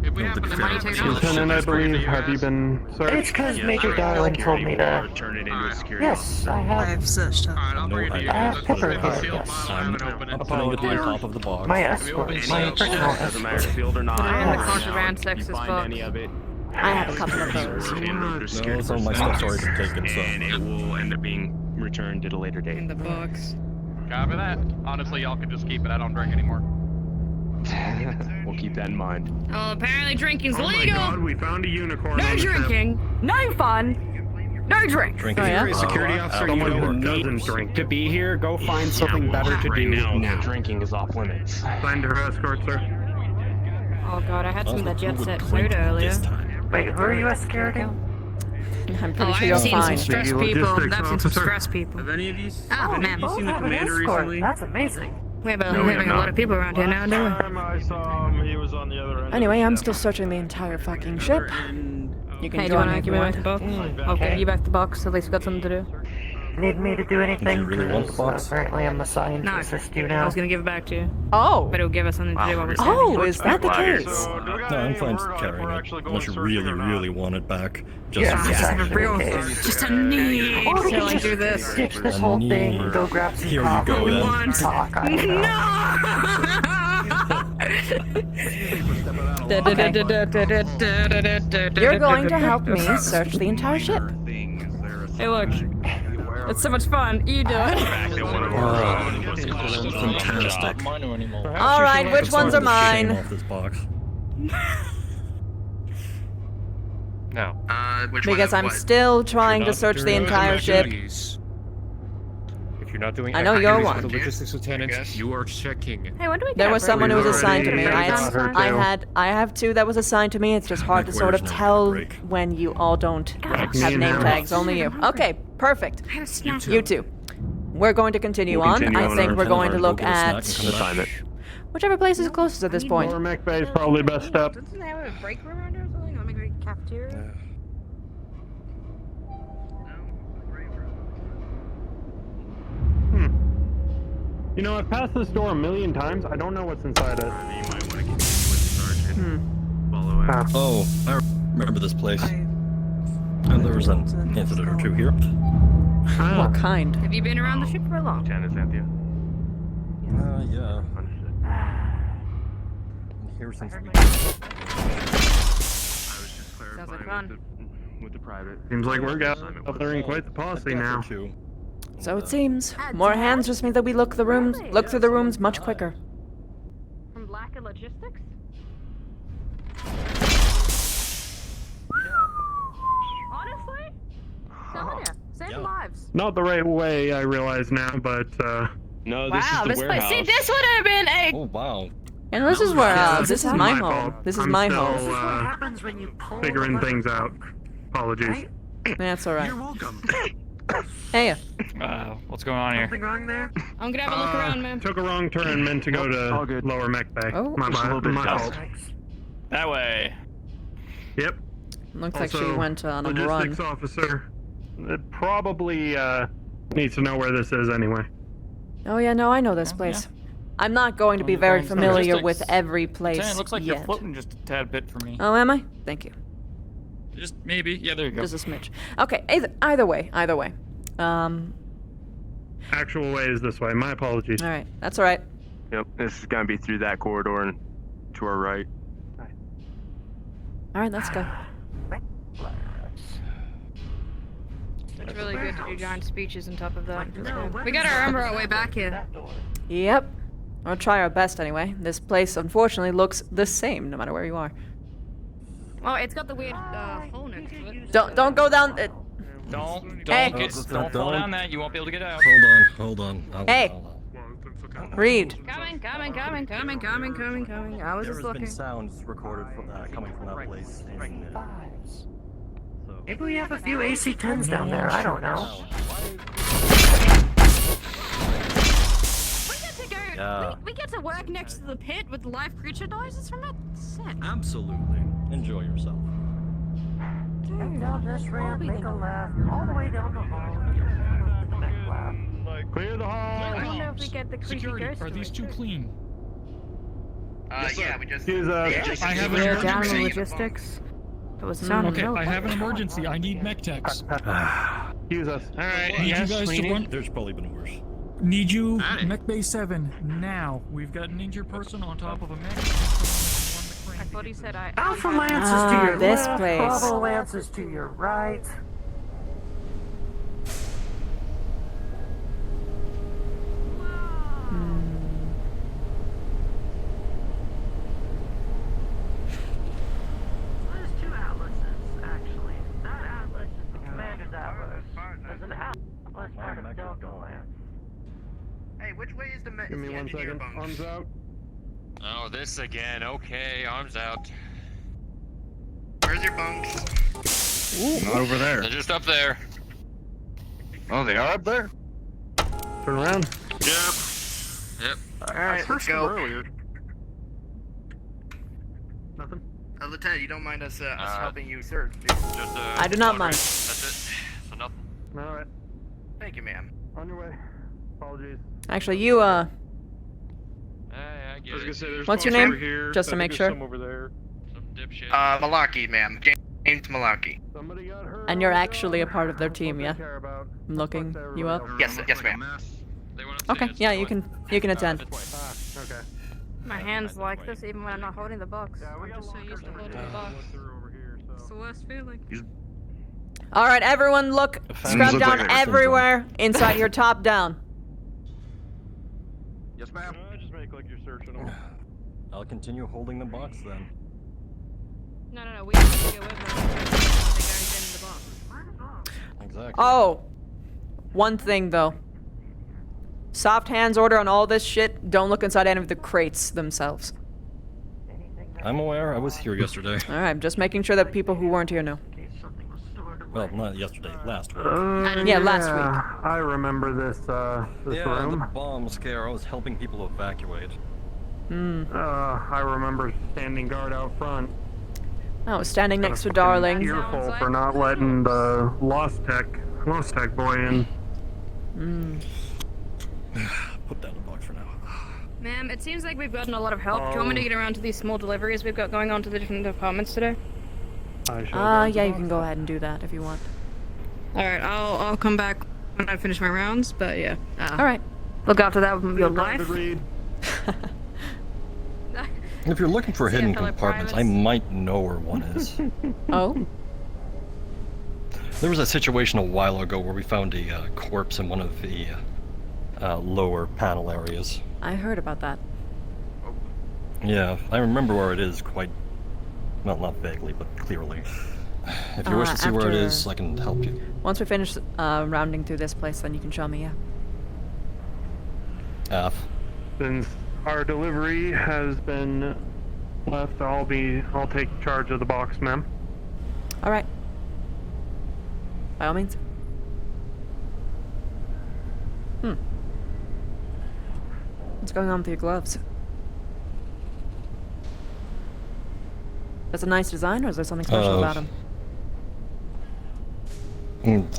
Speaker 7: if we happen to have any,
Speaker 2: Lieutenant, I believe, have you been searched?
Speaker 14: It's because Major Darling told me to...
Speaker 12: Turn it into a security.
Speaker 14: Yes, I have...
Speaker 11: searched her.
Speaker 7: I'll bring it to you.
Speaker 14: I have pepper here,
Speaker 7: Sealed
Speaker 14: yes.
Speaker 7: bottle, I haven't opened it.
Speaker 21: I'm putting it on top of the box.
Speaker 14: My escort, my personal
Speaker 12: Doesn't matter,
Speaker 14: escort.
Speaker 12: sealed or not.
Speaker 11: And the
Speaker 12: or,
Speaker 11: contraband
Speaker 12: you
Speaker 11: sexist
Speaker 12: find
Speaker 11: box.
Speaker 12: any of it.
Speaker 4: I have a couple of those.
Speaker 21: No, some of my stuff's already been taken, so.
Speaker 12: And it will end up being returned at a later date.
Speaker 11: In the box.
Speaker 18: Copy that. Honestly, y'all can just keep it. I don't drink anymore.
Speaker 12: We'll keep that in mind.
Speaker 16: Oh, apparently drinking's
Speaker 7: Oh my
Speaker 16: legal.
Speaker 7: god, we found a unicorn
Speaker 16: No
Speaker 7: on the ship.
Speaker 16: drinking, no fun, no drink.
Speaker 21: Drinking.
Speaker 4: Oh, yeah?
Speaker 19: Security officer, you
Speaker 2: Someone
Speaker 19: know
Speaker 2: who
Speaker 19: what
Speaker 2: doesn't
Speaker 19: needs
Speaker 2: drink.
Speaker 19: to be here. Go find something better to
Speaker 12: Right
Speaker 19: do
Speaker 12: now, drinking is off limits.
Speaker 2: Find her escort, sir.
Speaker 16: Oh god, I had some of that jet set food earlier.
Speaker 14: Wait, who are you escorting?
Speaker 4: I'm
Speaker 11: Oh,
Speaker 4: pretty sure you're
Speaker 11: I've seen some
Speaker 4: fine.
Speaker 11: stressed
Speaker 2: Maybe
Speaker 11: people.
Speaker 2: logistics
Speaker 11: I've seen some
Speaker 2: officer.
Speaker 11: stressed people.
Speaker 7: Have any of you,
Speaker 11: Oh,
Speaker 7: have any
Speaker 11: man,
Speaker 7: of you
Speaker 14: Both
Speaker 7: seen the
Speaker 14: have an
Speaker 7: commander
Speaker 14: escort.
Speaker 7: recently?
Speaker 14: That's amazing.
Speaker 11: We have a,
Speaker 2: No,
Speaker 11: we
Speaker 2: we
Speaker 11: have
Speaker 2: have
Speaker 11: a lot
Speaker 2: not.
Speaker 11: of people around here now, don't we?
Speaker 22: Time I saw him, he was on the other end.
Speaker 4: Anyway, I'm still searching the entire fucking ship. You can
Speaker 11: Hey, do you
Speaker 4: join
Speaker 11: wanna
Speaker 4: me if
Speaker 11: give
Speaker 4: you
Speaker 11: me back
Speaker 4: want.
Speaker 11: the box? I'll give you back the box, at least we got something to do.
Speaker 14: Need me to do anything?
Speaker 21: really want the box?
Speaker 14: Apparently I'm assigned to assist you
Speaker 11: I
Speaker 14: now.
Speaker 11: was gonna give it back to you.
Speaker 4: Oh.
Speaker 11: But it'll give us something to do while we're
Speaker 4: Oh, is that the case?
Speaker 21: No, I'm fine carrying it. Unless you really, really want it back. Just
Speaker 14: Yeah,
Speaker 21: in
Speaker 14: it's
Speaker 11: For
Speaker 14: actually
Speaker 11: real.
Speaker 14: the case.
Speaker 11: Just a need
Speaker 14: Or we
Speaker 11: to
Speaker 14: can
Speaker 11: like do
Speaker 14: just
Speaker 11: this.
Speaker 14: ditch this whole thing and go grab some
Speaker 21: Here you
Speaker 14: coffee
Speaker 21: go, then.
Speaker 14: and talk. I don't know.
Speaker 4: You're going to help me search the entire ship.
Speaker 11: Hey, look. It's so much fun. You do it.
Speaker 21: Fantastic.
Speaker 4: All right, which ones are mine?
Speaker 21: Off this box.
Speaker 1: No.
Speaker 12: Which
Speaker 4: Because I'm still trying to search the entire ship.
Speaker 1: If you're not doing
Speaker 4: I know you're
Speaker 1: activities
Speaker 4: one.
Speaker 1: with the logistics lieutenant, you are checking.
Speaker 11: Hey, when do we get
Speaker 4: There
Speaker 11: our
Speaker 4: was someone who was
Speaker 2: We've
Speaker 4: assigned to me.
Speaker 2: already
Speaker 4: I have two that was assigned to me. It's just hard to sort of tell when you all don't have name tags. Only you. Okay, perfect. You two. We're going to continue on. I think we're going to look at whichever place is closest at this point.
Speaker 2: Lower mech bay is probably best step.
Speaker 11: Doesn't they have a break room around here or something? Or maybe a cafeteria?
Speaker 2: You know, I've passed this door a million times. I don't know what's inside it.
Speaker 21: Oh, I remember this place. And there was an incident or two here.
Speaker 4: What kind?
Speaker 11: Have you been around the ship for long?
Speaker 21: Yeah. Here since the
Speaker 11: Sounds like fun.
Speaker 12: With the private.
Speaker 2: Seems like we're gathering quite the posse now.
Speaker 4: So it seems. More hands just means that we look through the rooms much quicker.
Speaker 11: From lack of logistics? Honestly? Telling ya. Save lives.
Speaker 2: Not the right way, I realize now, but
Speaker 12: no,
Speaker 11: Wow, this place. See, this would have been a.
Speaker 21: Oh wow.
Speaker 4: And this is where this is my
Speaker 2: fault.
Speaker 4: home. This is
Speaker 2: I'm
Speaker 4: my
Speaker 2: still,
Speaker 4: home.
Speaker 2: figuring things out. Apologies.
Speaker 4: That's all right.
Speaker 20: You're welcome.
Speaker 4: Hey.
Speaker 13: What's going on here?
Speaker 20: Something wrong there?
Speaker 11: I'm gonna have a look around, man.
Speaker 2: Took a wrong turn, meant to go to lower mech bay.
Speaker 4: Oh.
Speaker 2: My fault.
Speaker 13: That way.
Speaker 2: Yep.
Speaker 4: Looks like she
Speaker 2: Also,
Speaker 4: went on a
Speaker 2: logistics
Speaker 4: run.
Speaker 2: officer probably needs to know where this is anyway.
Speaker 4: Oh yeah, no, I know this place. I'm not going to be very familiar with every
Speaker 13: Tan,
Speaker 4: place
Speaker 13: looks like
Speaker 4: yet.
Speaker 13: you're floating just a tad bit for me.
Speaker 4: Oh, am I? Thank you.
Speaker 13: Just maybe. Yeah, there you go.
Speaker 4: Just a smidge. Okay, either way.
Speaker 2: Actual way is this way. My apologies.
Speaker 4: All right, that's all right.
Speaker 12: Yep, this is gonna be through that corridor and to our right.
Speaker 4: All right, let's go.
Speaker 11: It's really good to do giant speeches on top of that. We gotta remember our way back here.
Speaker 4: Yep. We'll try our best anyway. This place, unfortunately, looks the same no matter where you are.
Speaker 11: Oh, it's got the weird hole next to it.
Speaker 4: Don't go down.
Speaker 13: Don't
Speaker 21: Don't.
Speaker 13: fall down that. You won't be able to get out.
Speaker 21: Hold on.
Speaker 4: Hey. Read.
Speaker 11: Coming. I was just looking.
Speaker 21: Been sounds recorded coming from that place.
Speaker 14: Maybe we have a few AC-10s down there. I don't know.
Speaker 11: We get to work next to the pit with live creature noises from it. Sick.
Speaker 21: Absolutely. Enjoy yourself.
Speaker 14: Head down this ramp, make a left, all the way down the hall.
Speaker 2: Clear the hall.
Speaker 11: I don't know if we get the creepy ghost.
Speaker 13: Are these two clean?
Speaker 12: Yeah, we just.
Speaker 13: I have an
Speaker 11: We're down in
Speaker 13: emergency.
Speaker 11: logistics. That was sounding
Speaker 13: Okay,
Speaker 11: real.
Speaker 13: I have an emergency. I need mech techs.
Speaker 2: Excuse us.
Speaker 13: All right, need you guys to run.
Speaker 21: There's probably been worse.
Speaker 13: Need you, Mech Bay 7, now. We've got an injured person on top of a mech.
Speaker 11: I thought he said I.
Speaker 14: Alpha Lance is to your
Speaker 4: this
Speaker 14: left,
Speaker 4: place.
Speaker 14: Bravo Lance is to your right. There's two atlases, actually. That atlas is the Commander's Atlas. There's an atlas part of Delta Lance.
Speaker 17: Hey, which way is the
Speaker 2: Give me 1 second. Arms out.
Speaker 12: Oh, this again. Okay, arms out.
Speaker 17: Where's your bunks?
Speaker 2: Not over there.
Speaker 12: They're just up there.
Speaker 17: Oh, they are up there?
Speaker 2: Turn around.
Speaker 12: Yep.
Speaker 17: Alright, let's go.
Speaker 2: Nothing.
Speaker 17: Lieutenant, you don't mind us helping you search, do you?
Speaker 12: Just
Speaker 4: I do not mind.
Speaker 12: That's it. So nothing.
Speaker 2: Alright.
Speaker 17: Thank you, man.
Speaker 10: ma'am.
Speaker 2: On your way. Apologies.
Speaker 4: Actually, you,
Speaker 12: I was gonna say, there's
Speaker 4: what's your
Speaker 12: box
Speaker 4: name?
Speaker 12: over here.
Speaker 4: Just to
Speaker 12: I think
Speaker 4: make
Speaker 12: there's
Speaker 4: sure.
Speaker 12: Some over there. Some dipshit.
Speaker 10: Malarkey, ma'am. James Malarkey.
Speaker 4: And you're actually a part of their team, yeah? I'm looking you up.
Speaker 10: Yes, ma'am.
Speaker 4: Okay, yeah, you can attend.
Speaker 2: Okay.
Speaker 16: My hands like this even when I'm not holding the box. I'm just so used to holding the box. It's the worst feeling.
Speaker 4: All right, everyone, look, scrub
Speaker 21: looks
Speaker 4: down
Speaker 21: like a
Speaker 4: everywhere inside your top down.
Speaker 17: Yes, ma'am.
Speaker 12: Just make like you're searching them.
Speaker 21: I'll continue holding the box then.
Speaker 16: No, we have to go with them. They guys in the box.
Speaker 21: Exactly.
Speaker 4: Oh, one thing though. Soft hands order on all this shit. Don't look inside any of the crates themselves.
Speaker 21: I'm aware. I was here yesterday.
Speaker 4: All right, just making sure that people who weren't here know.
Speaker 21: Well, not yesterday. Last week.
Speaker 4: Yeah, last week.
Speaker 2: I remember this
Speaker 21: Yeah,
Speaker 2: room.
Speaker 21: the bomb scare. I was helping people evacuate.
Speaker 2: I remember standing guard out front.
Speaker 4: Oh, standing next to
Speaker 2: Fucking
Speaker 4: Darling.
Speaker 2: Tearful for not letting the Lost Tech boy in.
Speaker 21: Put that in the box for now.
Speaker 16: Ma'am, it seems like we've gotten a lot of help. Do you want me to get around to these small deliveries we've got going on to the different departments today?
Speaker 4: Yeah, you can go ahead and do that if you want.
Speaker 11: Alright, I'll come back when I finish my rounds, but yeah.
Speaker 4: All right.
Speaker 11: Look after that with your life.
Speaker 21: If you're looking for hidden
Speaker 16: fellow
Speaker 21: compartments, I
Speaker 16: privates.
Speaker 21: might know where one is.
Speaker 4: Oh?
Speaker 21: There was a situation a while ago where we found a corpse in one of the lower panel areas.
Speaker 4: I heard about that.
Speaker 21: Yeah, I remember where it is quite, well, not vaguely, but clearly. If you wish to see where it
Speaker 4: after-
Speaker 21: is, I can help you.
Speaker 4: Once we finish rounding through this place, then you can show me, yeah.
Speaker 2: Since our delivery has been left, I'll take charge of the box, ma'am.
Speaker 4: All right. By all means. What's going on with your gloves? That's a nice design, or is there something special about them?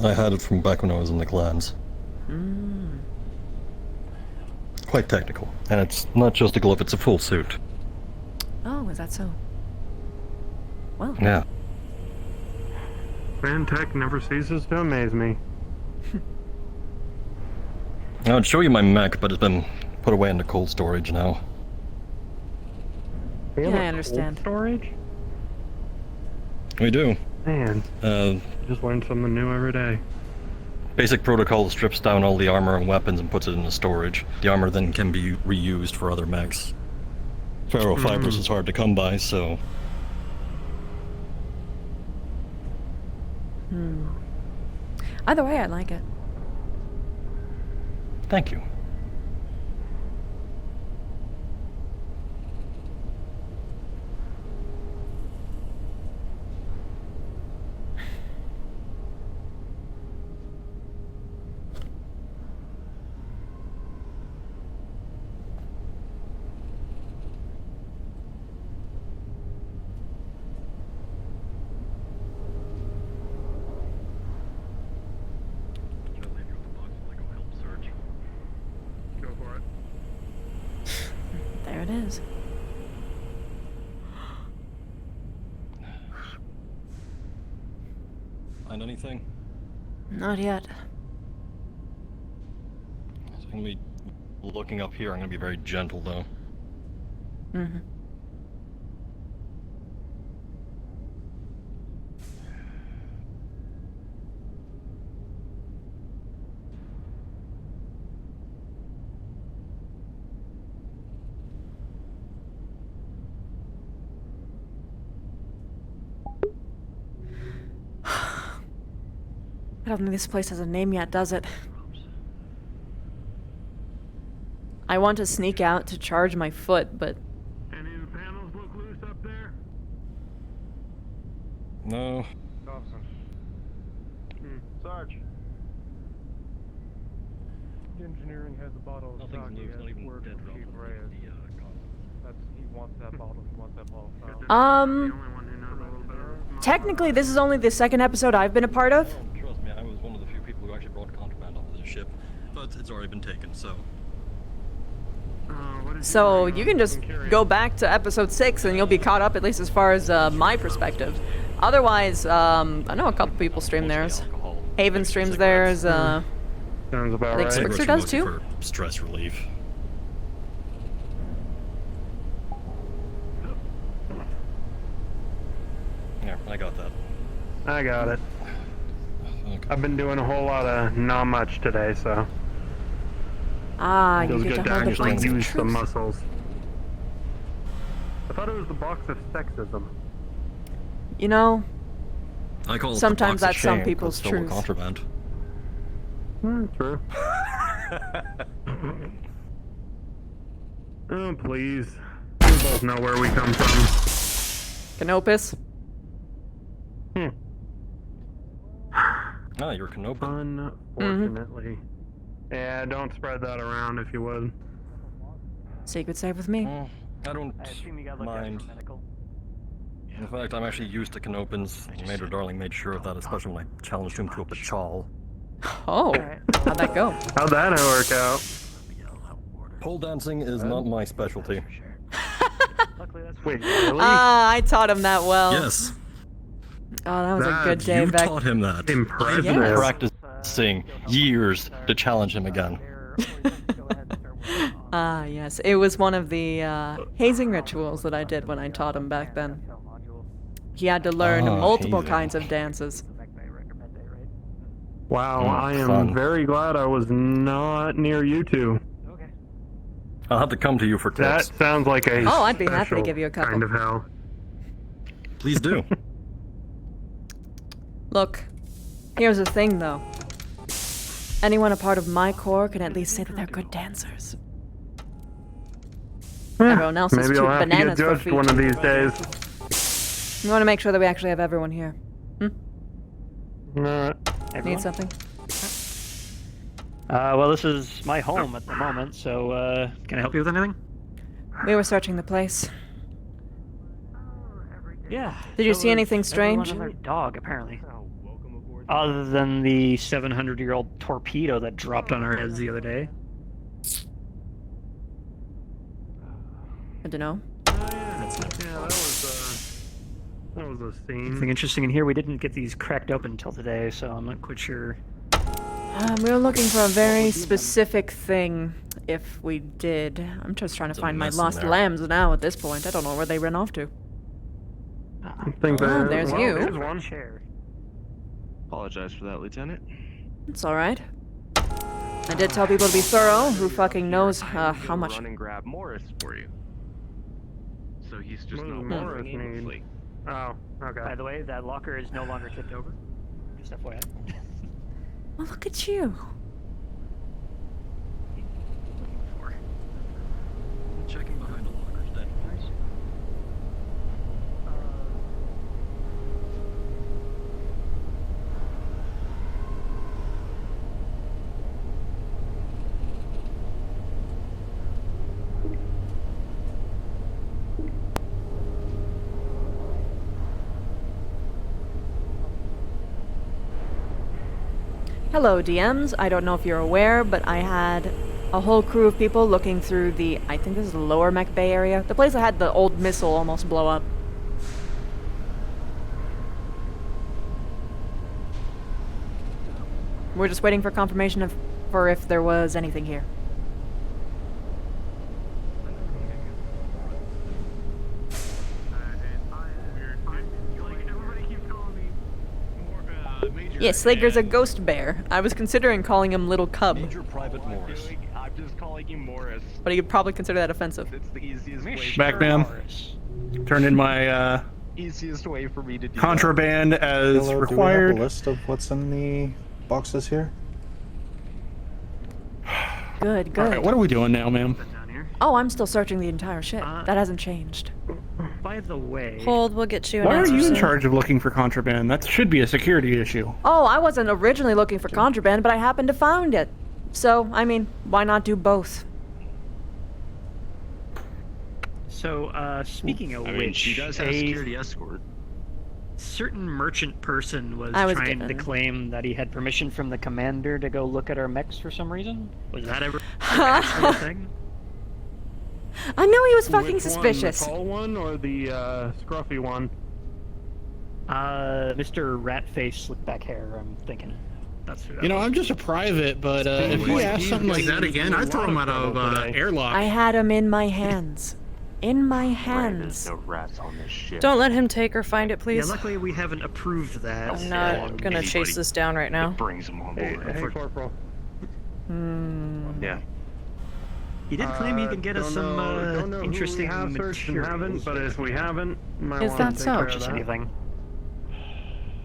Speaker 21: I had it from back when I was in the clans. Quite technical. And it's not just a glove, it's a full suit.
Speaker 4: Oh, is that so? Well.
Speaker 21: Yeah.
Speaker 2: Tech never ceases to amaze me.
Speaker 21: I would show you my mech, but it's been put away into cold storage now.
Speaker 2: We have
Speaker 4: Yeah,
Speaker 2: a
Speaker 4: I understand.
Speaker 2: cold storage?
Speaker 21: We do.
Speaker 2: Man, just learn something new every day.
Speaker 21: Basic protocol strips down all the armor and weapons and puts it into storage. The armor then can be reused for other mechs. Ferro fibers is hard to come by, so...
Speaker 4: Either way, I like it.
Speaker 21: Thank you.
Speaker 2: Go for it.
Speaker 4: There it is.
Speaker 21: Find anything?
Speaker 4: Not yet.
Speaker 21: I'm gonna be looking up here. I'm gonna be very gentle, though.
Speaker 4: I don't think this place has a name yet, does it? I want to sneak out to charge my foot, but...
Speaker 2: Any of the panels look loose up there?
Speaker 21: No.
Speaker 12: Thompson. Sarge. Engineering has a bottle of
Speaker 21: Nothing's
Speaker 12: sake
Speaker 21: moved, not even
Speaker 12: word
Speaker 21: dead
Speaker 12: from
Speaker 21: drop
Speaker 12: Chief
Speaker 21: on
Speaker 12: Reyes.
Speaker 21: the
Speaker 12: He wants that bottle. He wants that bottle.
Speaker 4: Technically, this is only the second episode I've been a part of.
Speaker 21: Trust me, I was one of the few people who actually brought contraband onto the ship. it's already been taken, so.
Speaker 4: So you can just go back to episode 6 and you'll be caught up, at least as far as my perspective. Otherwise, I know a couple people stream theirs. Haven streams theirs.
Speaker 2: Sounds about
Speaker 4: I think
Speaker 2: right.
Speaker 4: Swixer does too.
Speaker 21: For stress relief. Yeah, I got that.
Speaker 2: I got it.
Speaker 21: Okay.
Speaker 2: I've been doing a whole lot of not much today, so
Speaker 4: Ah, you
Speaker 2: feels
Speaker 4: get
Speaker 2: good
Speaker 4: to
Speaker 2: to
Speaker 4: hold the
Speaker 2: actually
Speaker 4: flames of
Speaker 2: use the
Speaker 4: truth.
Speaker 2: muscles. I thought it was the box of sexism.
Speaker 4: You know,
Speaker 21: I call it
Speaker 4: sometimes
Speaker 21: the box
Speaker 4: that's
Speaker 21: of
Speaker 4: some
Speaker 21: shame,
Speaker 4: people's
Speaker 21: 'cause it's filled with
Speaker 4: truth.
Speaker 21: contraband.
Speaker 2: True. Oh, please. We both know where we come from.
Speaker 4: Canopus.
Speaker 21: Ah, you're Canopus.
Speaker 2: Unfortunately. Yeah, don't spread that around if you would.
Speaker 4: Secret safe with me.
Speaker 21: I don't mind. In fact, I'm actually used to Canopins. Major Darling made sure of that, especially when I challenged him to a Pachal.
Speaker 4: Oh, how'd that go?
Speaker 2: How'd that work out?
Speaker 21: Pole dancing is not my specialty.
Speaker 2: Wait, really?
Speaker 4: Ah, I taught him that well.
Speaker 21: Yes.
Speaker 4: Oh, that was a good day
Speaker 21: You
Speaker 4: back.
Speaker 21: taught him that.
Speaker 2: Impressive.
Speaker 21: I've been practicing years to challenge him again.
Speaker 4: Ah, yes. It was one of the hazing rituals that I did when I taught him back then. He had to learn multiple
Speaker 21: hazing.
Speaker 4: kinds of dances.
Speaker 2: Wow, I am
Speaker 21: fun.
Speaker 2: very glad I was not near you two.
Speaker 21: I'll have to come to you for
Speaker 2: That
Speaker 21: tips.
Speaker 2: sounds like a
Speaker 4: Oh, I'd be happy to
Speaker 2: special
Speaker 4: give you a couple.
Speaker 2: kind of hell.
Speaker 21: Please do.
Speaker 4: Look, here's the thing though. Anyone a part of my corps can at least say that they're good dancers. Everyone else is
Speaker 2: Maybe
Speaker 4: too
Speaker 2: I'll have to get
Speaker 4: bananas for
Speaker 2: judged
Speaker 4: feet.
Speaker 2: one of these days.
Speaker 4: We want to make sure that we actually have everyone here.
Speaker 2: Alright.
Speaker 4: Need something?
Speaker 8: Well, this is my home at the moment, so can I help you with anything?
Speaker 4: We were searching the place.
Speaker 8: Yeah.
Speaker 4: Did you
Speaker 8: so
Speaker 4: see anything
Speaker 8: was everyone
Speaker 4: strange?
Speaker 8: and their dog, apparently. Other than the 700-year-old torpedo that dropped on our heads the other day.
Speaker 4: I don't know.
Speaker 2: That was a scene.
Speaker 8: Anything interesting in here? We didn't get these cracked open until today, so I'm not quite sure.
Speaker 4: We were looking for a very specific thing. If we did, I'm just trying to
Speaker 21: There's a
Speaker 4: find my
Speaker 21: mess in
Speaker 4: lost
Speaker 21: there.
Speaker 4: lambs now. At this point, I don't know where they ran off to.
Speaker 2: I think
Speaker 4: Oh,
Speaker 2: that,
Speaker 4: there's
Speaker 2: well,
Speaker 4: you.
Speaker 2: There's one.
Speaker 8: Chair.
Speaker 12: Apologize for that, Lieutenant.
Speaker 4: It's all right. I did tell people to be thorough. Who fucking knows how much?
Speaker 12: Run and grab Morris for you. So he's just
Speaker 2: What
Speaker 12: no
Speaker 2: does
Speaker 12: longer
Speaker 2: Morris need?
Speaker 12: aimlessly.
Speaker 2: Oh, okay.
Speaker 8: By the way, that locker is no longer tipped over. Just FYI.
Speaker 4: Well, look at you.
Speaker 21: Checking behind the lockers, dead.
Speaker 4: Hello, DMs. I don't know if you're aware, but I had a whole crew of people looking through the, I think this is the lower Mech Bay area. The place that had the old missile almost blow up. We're just waiting for confirmation for if there was anything here. Yes, Slager's a ghost bear. I was considering calling him Little Cub,
Speaker 21: Major Private Morris.
Speaker 12: I'm just calling you Morris.
Speaker 4: but he'd probably consider that offensive.
Speaker 12: It's the easiest way.
Speaker 19: Back, ma'am. Turned in my
Speaker 12: Easiest way for me to do
Speaker 19: contraband as
Speaker 5: Hello, do we have
Speaker 19: required.
Speaker 5: a list of what's in the boxes here?
Speaker 4: Good, good.
Speaker 19: Alright, what are we doing now, ma'am?
Speaker 4: Oh, I'm still searching the entire ship. That hasn't changed.
Speaker 8: By the way,
Speaker 11: Hold, we'll get you an
Speaker 19: Why are
Speaker 11: answer
Speaker 19: you in
Speaker 11: soon.
Speaker 19: charge of looking for contraband? That should be a security issue.
Speaker 4: Oh, I wasn't originally looking for contraband, but I happened to find it. So, I mean, why not do both?
Speaker 8: so speaking of
Speaker 12: I
Speaker 8: which,
Speaker 12: mean, she does have
Speaker 8: a-
Speaker 12: security escort.
Speaker 8: certain merchant person was
Speaker 4: I was
Speaker 8: trying to
Speaker 4: given.
Speaker 8: claim that he had permission from the commander to go look at our mechs for some reason. Was that ever actually a thing?
Speaker 4: I know he was
Speaker 2: Which
Speaker 4: fucking
Speaker 2: one,
Speaker 4: suspicious.
Speaker 2: the tall one or the scruffy one?
Speaker 8: Mr. Ratface slick back hair, I'm thinking. That's who that
Speaker 19: You know,
Speaker 8: was.
Speaker 19: I'm just a private, but if he asks something like that again, I'd throw him out of airlock.
Speaker 4: I had him in my hands. In my hands.
Speaker 12: No rats on this ship.
Speaker 11: Don't let him take or find it,
Speaker 8: Yeah,
Speaker 11: please.
Speaker 8: luckily we haven't approved that.
Speaker 11: I'm not gonna chase this down right now.
Speaker 12: Brings them on board.
Speaker 2: Hey, Corporal.
Speaker 12: Yeah.
Speaker 8: He did claim he could get us
Speaker 2: Don't
Speaker 8: some
Speaker 2: know
Speaker 8: interesting
Speaker 2: who we have searched and haven't,
Speaker 8: materials.
Speaker 2: but if we haven't, might
Speaker 11: Is
Speaker 2: want
Speaker 11: that
Speaker 2: to take
Speaker 11: so?
Speaker 2: care of
Speaker 8: Just
Speaker 2: that.
Speaker 8: anything.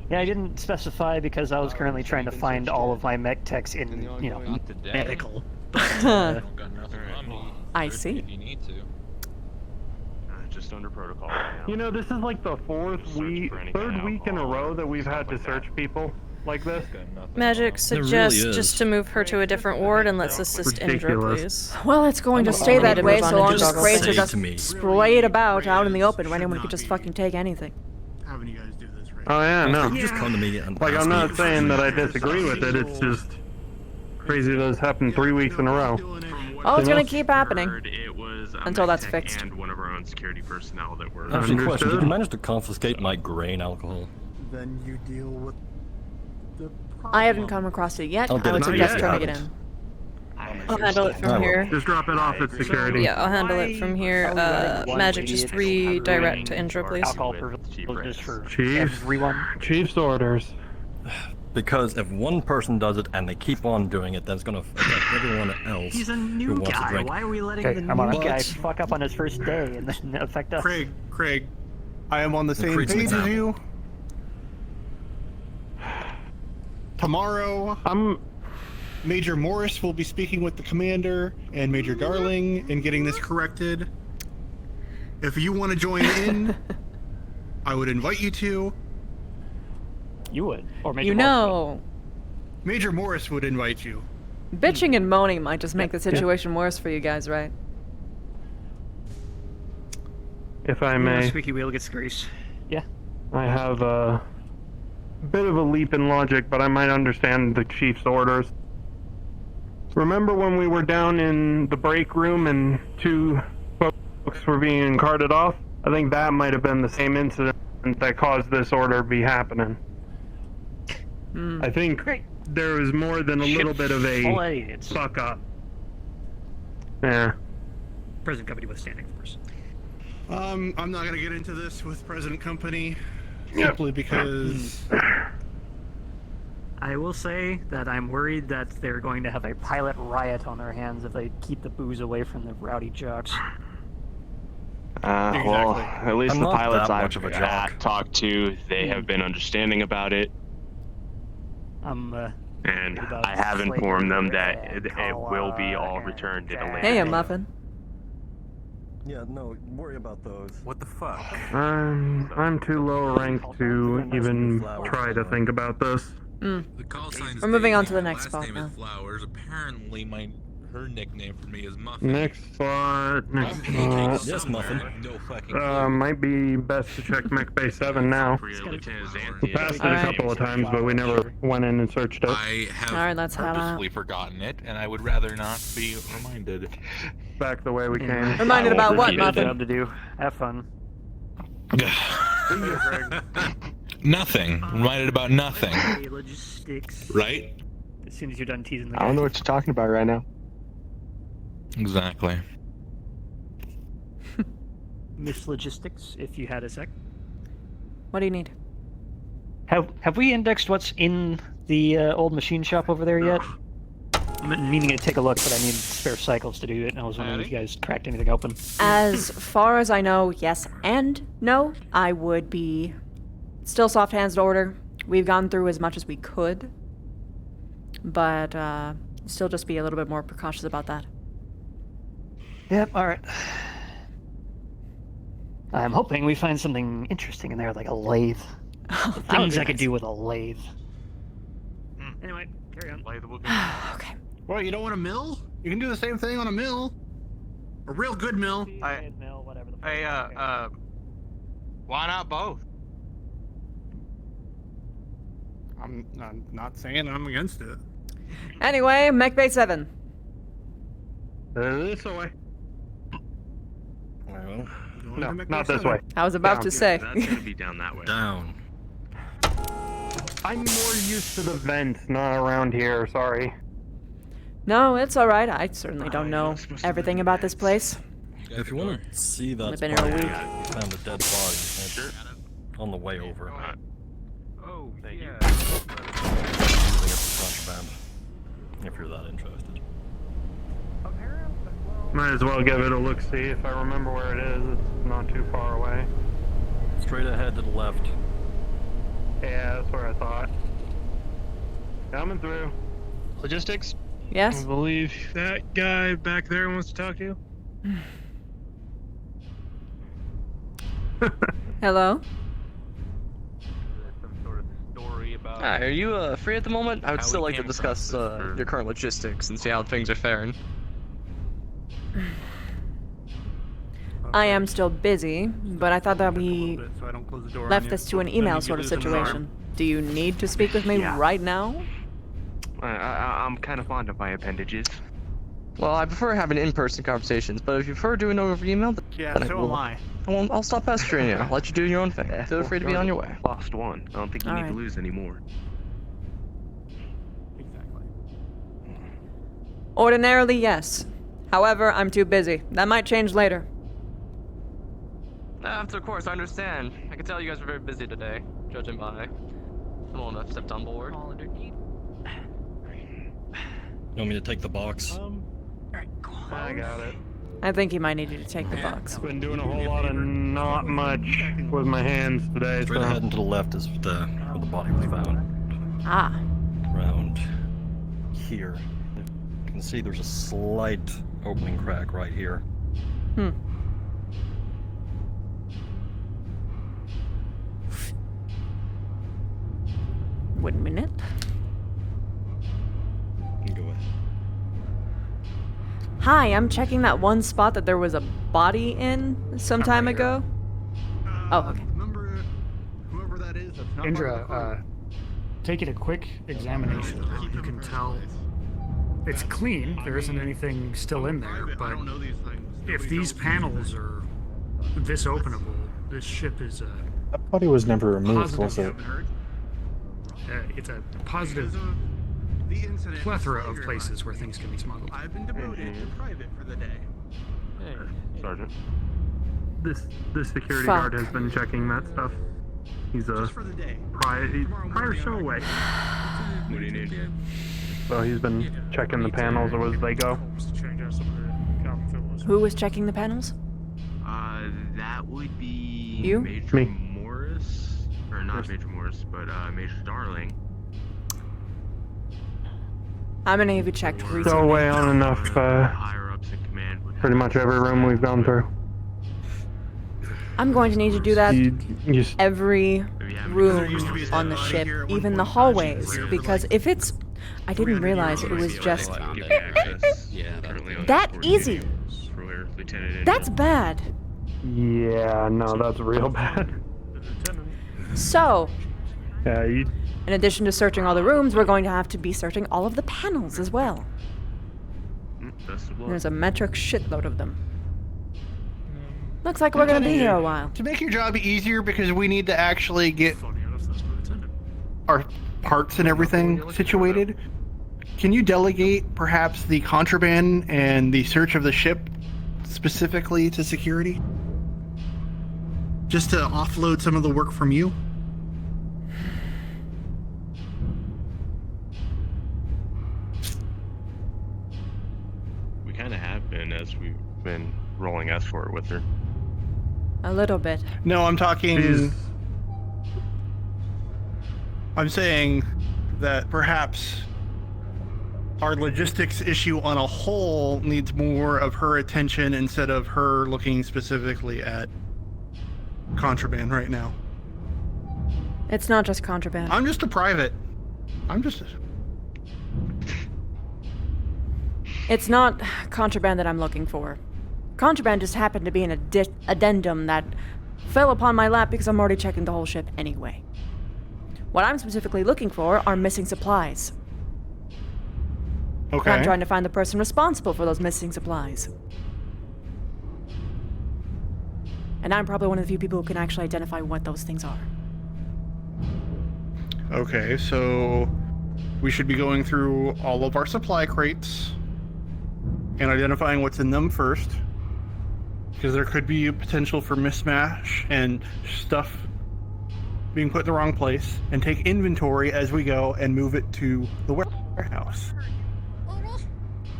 Speaker 8: Yeah, I didn't specify because I was currently trying to find all of my mech techs in, you know, medical. But,
Speaker 4: I see.
Speaker 12: If you need to. Just under protocol right now.
Speaker 2: You know, this is like the third week in a row that we've had to search people like this.
Speaker 11: Magic suggests just to move her to a different ward and let's assist Indra,
Speaker 2: Ridiculous.
Speaker 11: please.
Speaker 4: Well, it's going to stay that way so long as
Speaker 11: Just
Speaker 4: crates are
Speaker 11: say
Speaker 4: just
Speaker 21: to me.
Speaker 4: sprayed about out in the open when anyone could just fucking take anything.
Speaker 19: Having you guys do this right
Speaker 2: Oh yeah, no.
Speaker 21: You just come to me and
Speaker 2: Like,
Speaker 21: ask
Speaker 2: I'm
Speaker 21: me
Speaker 2: not
Speaker 21: if
Speaker 2: saying that I
Speaker 21: it's-
Speaker 2: disagree with it, it's just crazy that it's happened 3 weeks in a row.
Speaker 4: Oh, it's
Speaker 2: You know?
Speaker 4: gonna keep happening.
Speaker 12: It was
Speaker 4: Until that's
Speaker 12: mech tech
Speaker 4: fixed.
Speaker 12: And one of our own security personnel that were.
Speaker 21: Actually, question:
Speaker 2: Understood.
Speaker 21: did you manage to confiscate my grain alcohol?
Speaker 19: Then you deal with the
Speaker 4: I haven't come across it yet.
Speaker 21: I'll
Speaker 4: I
Speaker 21: get
Speaker 4: would
Speaker 21: it to
Speaker 4: suggest
Speaker 21: you.
Speaker 4: trying to get in.
Speaker 11: I'll handle it
Speaker 21: I
Speaker 11: from
Speaker 21: will.
Speaker 11: here.
Speaker 2: Just drop it off at security.
Speaker 11: Yeah, I'll handle it from here. Magic, just redirect to Indra, please.
Speaker 8: Alcohol privileges for
Speaker 2: Chiefs.
Speaker 8: everyone.
Speaker 2: Chief's orders.
Speaker 21: Because if one person does it and they keep on doing it, then it's going to affect everyone else.
Speaker 8: He's a
Speaker 21: who
Speaker 8: new
Speaker 21: wants to
Speaker 8: guy.
Speaker 21: drink.
Speaker 8: Why are we letting
Speaker 21: Okay,
Speaker 8: the
Speaker 21: I'm
Speaker 8: new
Speaker 21: on it.
Speaker 8: guy
Speaker 21: But-
Speaker 8: fuck up on his first day and then affect us?
Speaker 19: Craig, I am on the same
Speaker 21: Creed's an
Speaker 19: page as
Speaker 21: example.
Speaker 19: you. Tomorrow, Major Morris will be speaking with the commander and Major Darling and getting this corrected. If you want to join in, I would invite you to.
Speaker 8: You would, or maybe
Speaker 4: You know,
Speaker 19: Major Morris would invite you.
Speaker 4: bitching and moaning might just make the situation worse for you guys, right?
Speaker 2: If I may,
Speaker 8: Squeaky wheel gets grease. Yeah.
Speaker 2: I have a bit of a leap in logic, but I might understand the chief's orders. Remember when we were down in the break room and 2 folks were being carted off? I think that might have been the same incident that caused this order to be happening. I think there was more than a little bit of
Speaker 8: full of
Speaker 2: a
Speaker 8: idiots.
Speaker 2: fuck up. Yeah.
Speaker 8: Present company withstanding force.
Speaker 19: I'm not going to get into this with President Company, simply because
Speaker 8: I will say that I'm worried that they're going to have a pilot riot on their hands if they keep the booze away from the rowdy jocks.
Speaker 12: Well, at least
Speaker 21: I'm
Speaker 12: the
Speaker 21: not
Speaker 12: pilots
Speaker 21: that
Speaker 12: I've
Speaker 21: much of a jock.
Speaker 12: talked to, they have been understanding about it,
Speaker 8: I'm
Speaker 12: and
Speaker 8: about
Speaker 12: I have
Speaker 8: flavor
Speaker 12: informed them
Speaker 8: and
Speaker 12: that it will be all
Speaker 8: and
Speaker 12: returned at a later
Speaker 4: Hey, a
Speaker 12: date.
Speaker 4: muffin.
Speaker 21: Yeah, no, worry about those.
Speaker 1: What the fuck?
Speaker 2: I'm too low ranked to even try to think about this.
Speaker 4: Mm.
Speaker 3: The call sign is
Speaker 4: We're moving on to
Speaker 3: Daisy.
Speaker 4: the
Speaker 3: My
Speaker 4: next
Speaker 3: last
Speaker 4: spot
Speaker 3: name
Speaker 4: now.
Speaker 3: is Flowers. Apparently, her nickname for me is Muffin.
Speaker 2: Next spot.
Speaker 21: Yes, Muffin.
Speaker 3: No fucking
Speaker 2: Might be best to check Mech Bay 7 now. We passed it a couple of times, but we never went in and searched it.
Speaker 3: I have
Speaker 4: Alright, let's head out.
Speaker 3: purposefully forgotten it, and I would rather not be reminded.
Speaker 2: Back the way we came.
Speaker 4: Reminded about what,
Speaker 8: You got a
Speaker 4: Muffin?
Speaker 8: job to do. Have fun.
Speaker 3: Nothing. Reminded about nothing.
Speaker 8: Hey, logistics.
Speaker 3: Right?
Speaker 8: As soon as you're done teasing the
Speaker 12: I don't know
Speaker 8: guy.
Speaker 12: what you're talking about right now.
Speaker 3: Exactly.
Speaker 8: Miss Logistics, if you had a sec.
Speaker 4: What do you need?
Speaker 8: Have we indexed what's in the old machine shop over there yet? I'm meaning to take a look, but I need spare cycles to do it, and I was wondering if you guys cracked anything open.
Speaker 4: As far as I know, yes and no. I would be still soft hands to order. We've gone through as much as we could, but still just be a little bit more precautious about that.
Speaker 8: Yep, alright. I'm hoping we find something interesting in there, like a lathe. The
Speaker 4: That would
Speaker 8: things
Speaker 4: be
Speaker 8: I could
Speaker 4: nice.
Speaker 8: do with a lathe. Anyway, carry on.
Speaker 4: Okay.
Speaker 19: Well, you don't want a mill? You can do the same thing on a mill. A real good mill.
Speaker 8: Mill, whatever the
Speaker 10: Hey, why not both?
Speaker 19: I'm not saying I'm against it.
Speaker 4: Anyway, Mech Bay 7.
Speaker 2: This way.
Speaker 21: Well,
Speaker 2: no, not this way.
Speaker 4: I was about
Speaker 2: Down.
Speaker 4: to say.
Speaker 12: That's gonna be down that way.
Speaker 21: Down.
Speaker 2: I'm more used to the vents, not around here. Sorry.
Speaker 4: No, it's alright. I certainly don't know everything about this place.
Speaker 21: If you want to see that
Speaker 4: Only been
Speaker 21: spot,
Speaker 4: here a week.
Speaker 21: we found a dead body on the way over.
Speaker 7: Oh,
Speaker 12: Thank you.
Speaker 21: Using it for contraband, if you're that interested.
Speaker 2: Might as well give it a look-see if I remember where it is. It's not too far away.
Speaker 21: Straight ahead to the left.
Speaker 2: Yeah, that's where I thought. Coming through.
Speaker 12: Logistics?
Speaker 4: Yes?
Speaker 12: I believe that guy back there wants to talk to you.
Speaker 4: Hello?
Speaker 9: Hi, are you free at the moment? I would still like to discuss your current logistics and see how things are faring.
Speaker 4: I am still busy, but I thought that we left this to an email sort of situation. Do you need to speak with me right now?
Speaker 9: I'm kind of fond of my appendages. Well, I prefer having in-person conversations, but if you prefer doing it over email, then
Speaker 19: so am I.
Speaker 9: I'll stop pestering you. I'll let you do your own thing. Feel free to be on your way.
Speaker 12: Lost one. I don't think you need to lose anymore.
Speaker 4: Ordinarily, yes. However, I'm too busy. That might change later.
Speaker 9: Of course, I understand. I can tell you guys were very busy today, judging by someone that stepped on board.
Speaker 21: You want me to take the box?
Speaker 2: I got it.
Speaker 4: I think he might need you to take the box.
Speaker 2: Been doing a whole lot of not much with my hands today.
Speaker 21: Straight ahead and to the left is where the body was found.
Speaker 4: Ah.
Speaker 21: Around here. You can see there's a slight opening crack right here.
Speaker 4: Hmm. Wait a minute.
Speaker 21: Go ahead.
Speaker 4: Hi, I'm checking that one spot that there was a body in some time ago. Oh, okay.
Speaker 19: Whoever that is, that's not
Speaker 13: Indra, taking a quick examination, you can tell it's clean. There isn't anything still in there, but if these panels are this openable, this ship is
Speaker 5: That body was never removed, was it?
Speaker 13: it's a positive plethora of places where things can be smuggled.
Speaker 7: I've been demoted to private for the day.
Speaker 2: Hey, Sergeant. This security guard has been checking that stuff. He's a prior stowaway.
Speaker 12: What do you need?
Speaker 2: So he's been checking the panels as they go.
Speaker 4: Who was checking the panels?
Speaker 12: That would be
Speaker 4: You?
Speaker 12: Major
Speaker 2: Me.
Speaker 12: Morris, or not Major Morris, but Major Darling.
Speaker 4: How many have you checked recently?
Speaker 2: Stowaway on enough.
Speaker 12: Higher-ups in command would
Speaker 2: Pretty much every room we've gone through.
Speaker 4: I'm going to need to do that
Speaker 2: You
Speaker 4: every room on the ship, even the hallways, because if it's... I didn't realize it was just... that easy! That's bad!
Speaker 2: Yeah, no, that's real bad.
Speaker 4: So,
Speaker 2: Yeah, you...
Speaker 4: in addition to searching all the rooms, we're going to have to be searching all of the panels as well. There's a metric shitload of them. Looks like we're going to be here a while.
Speaker 19: To make your job easier, because we need to actually get our parts and everything situated, can you delegate perhaps the contraband and the search of the ship specifically to security? Just to offload some of the work from you?
Speaker 12: We kind of have been as we've been rolling escort with her.
Speaker 4: A little bit.
Speaker 19: No, I'm talking... I'm saying that perhaps our logistics issue on a whole needs more of her attention instead of her looking specifically at contraband right now.
Speaker 4: It's not just contraband.
Speaker 19: I'm just a private.
Speaker 4: It's not contraband that I'm looking for. Contraband just happened to be an addendum that fell upon my lap because I'm already checking the whole ship anyway. What I'm specifically looking for are missing supplies.
Speaker 19: Okay.
Speaker 4: And I'm trying to find the person responsible for those missing supplies. And I'm probably one of the few people who can actually identify what those things are.
Speaker 19: Okay, so we should be going through all of our supply crates and identifying what's in them first, because there could be a potential for mismatch and stuff being put in the wrong place, and take inventory as we go and move it to the warehouse.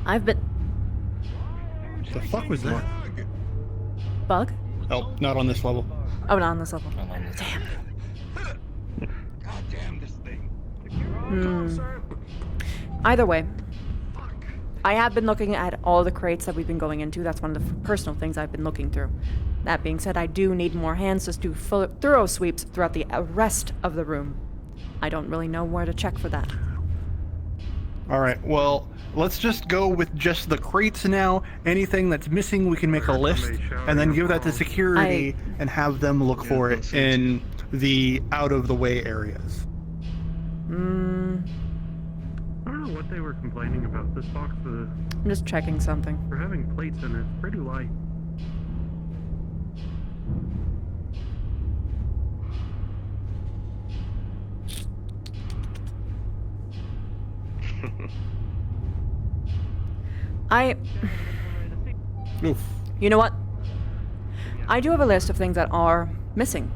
Speaker 4: I've been...
Speaker 19: The fuck was that?
Speaker 4: Bug?
Speaker 19: Oh, not on this level.
Speaker 4: Oh, not on this level. Damn. Either way, I have been looking at all the crates that we've been going into. That's one of the personal things I've been looking through. That being said, I do need more hands to do thorough sweeps throughout the rest of the room. I don't really know where to check for that.
Speaker 19: Alright, well, let's just go with just the crates now. Anything that's missing, we can make a list, and then give that to security and have them look for it in the out-of-the-way areas.
Speaker 2: I don't know what they were complaining about. This box,
Speaker 4: I'm just checking something.
Speaker 2: for having plates in it, it's pretty light.
Speaker 19: Oof.
Speaker 4: You know what? I do have a list of things that are missing.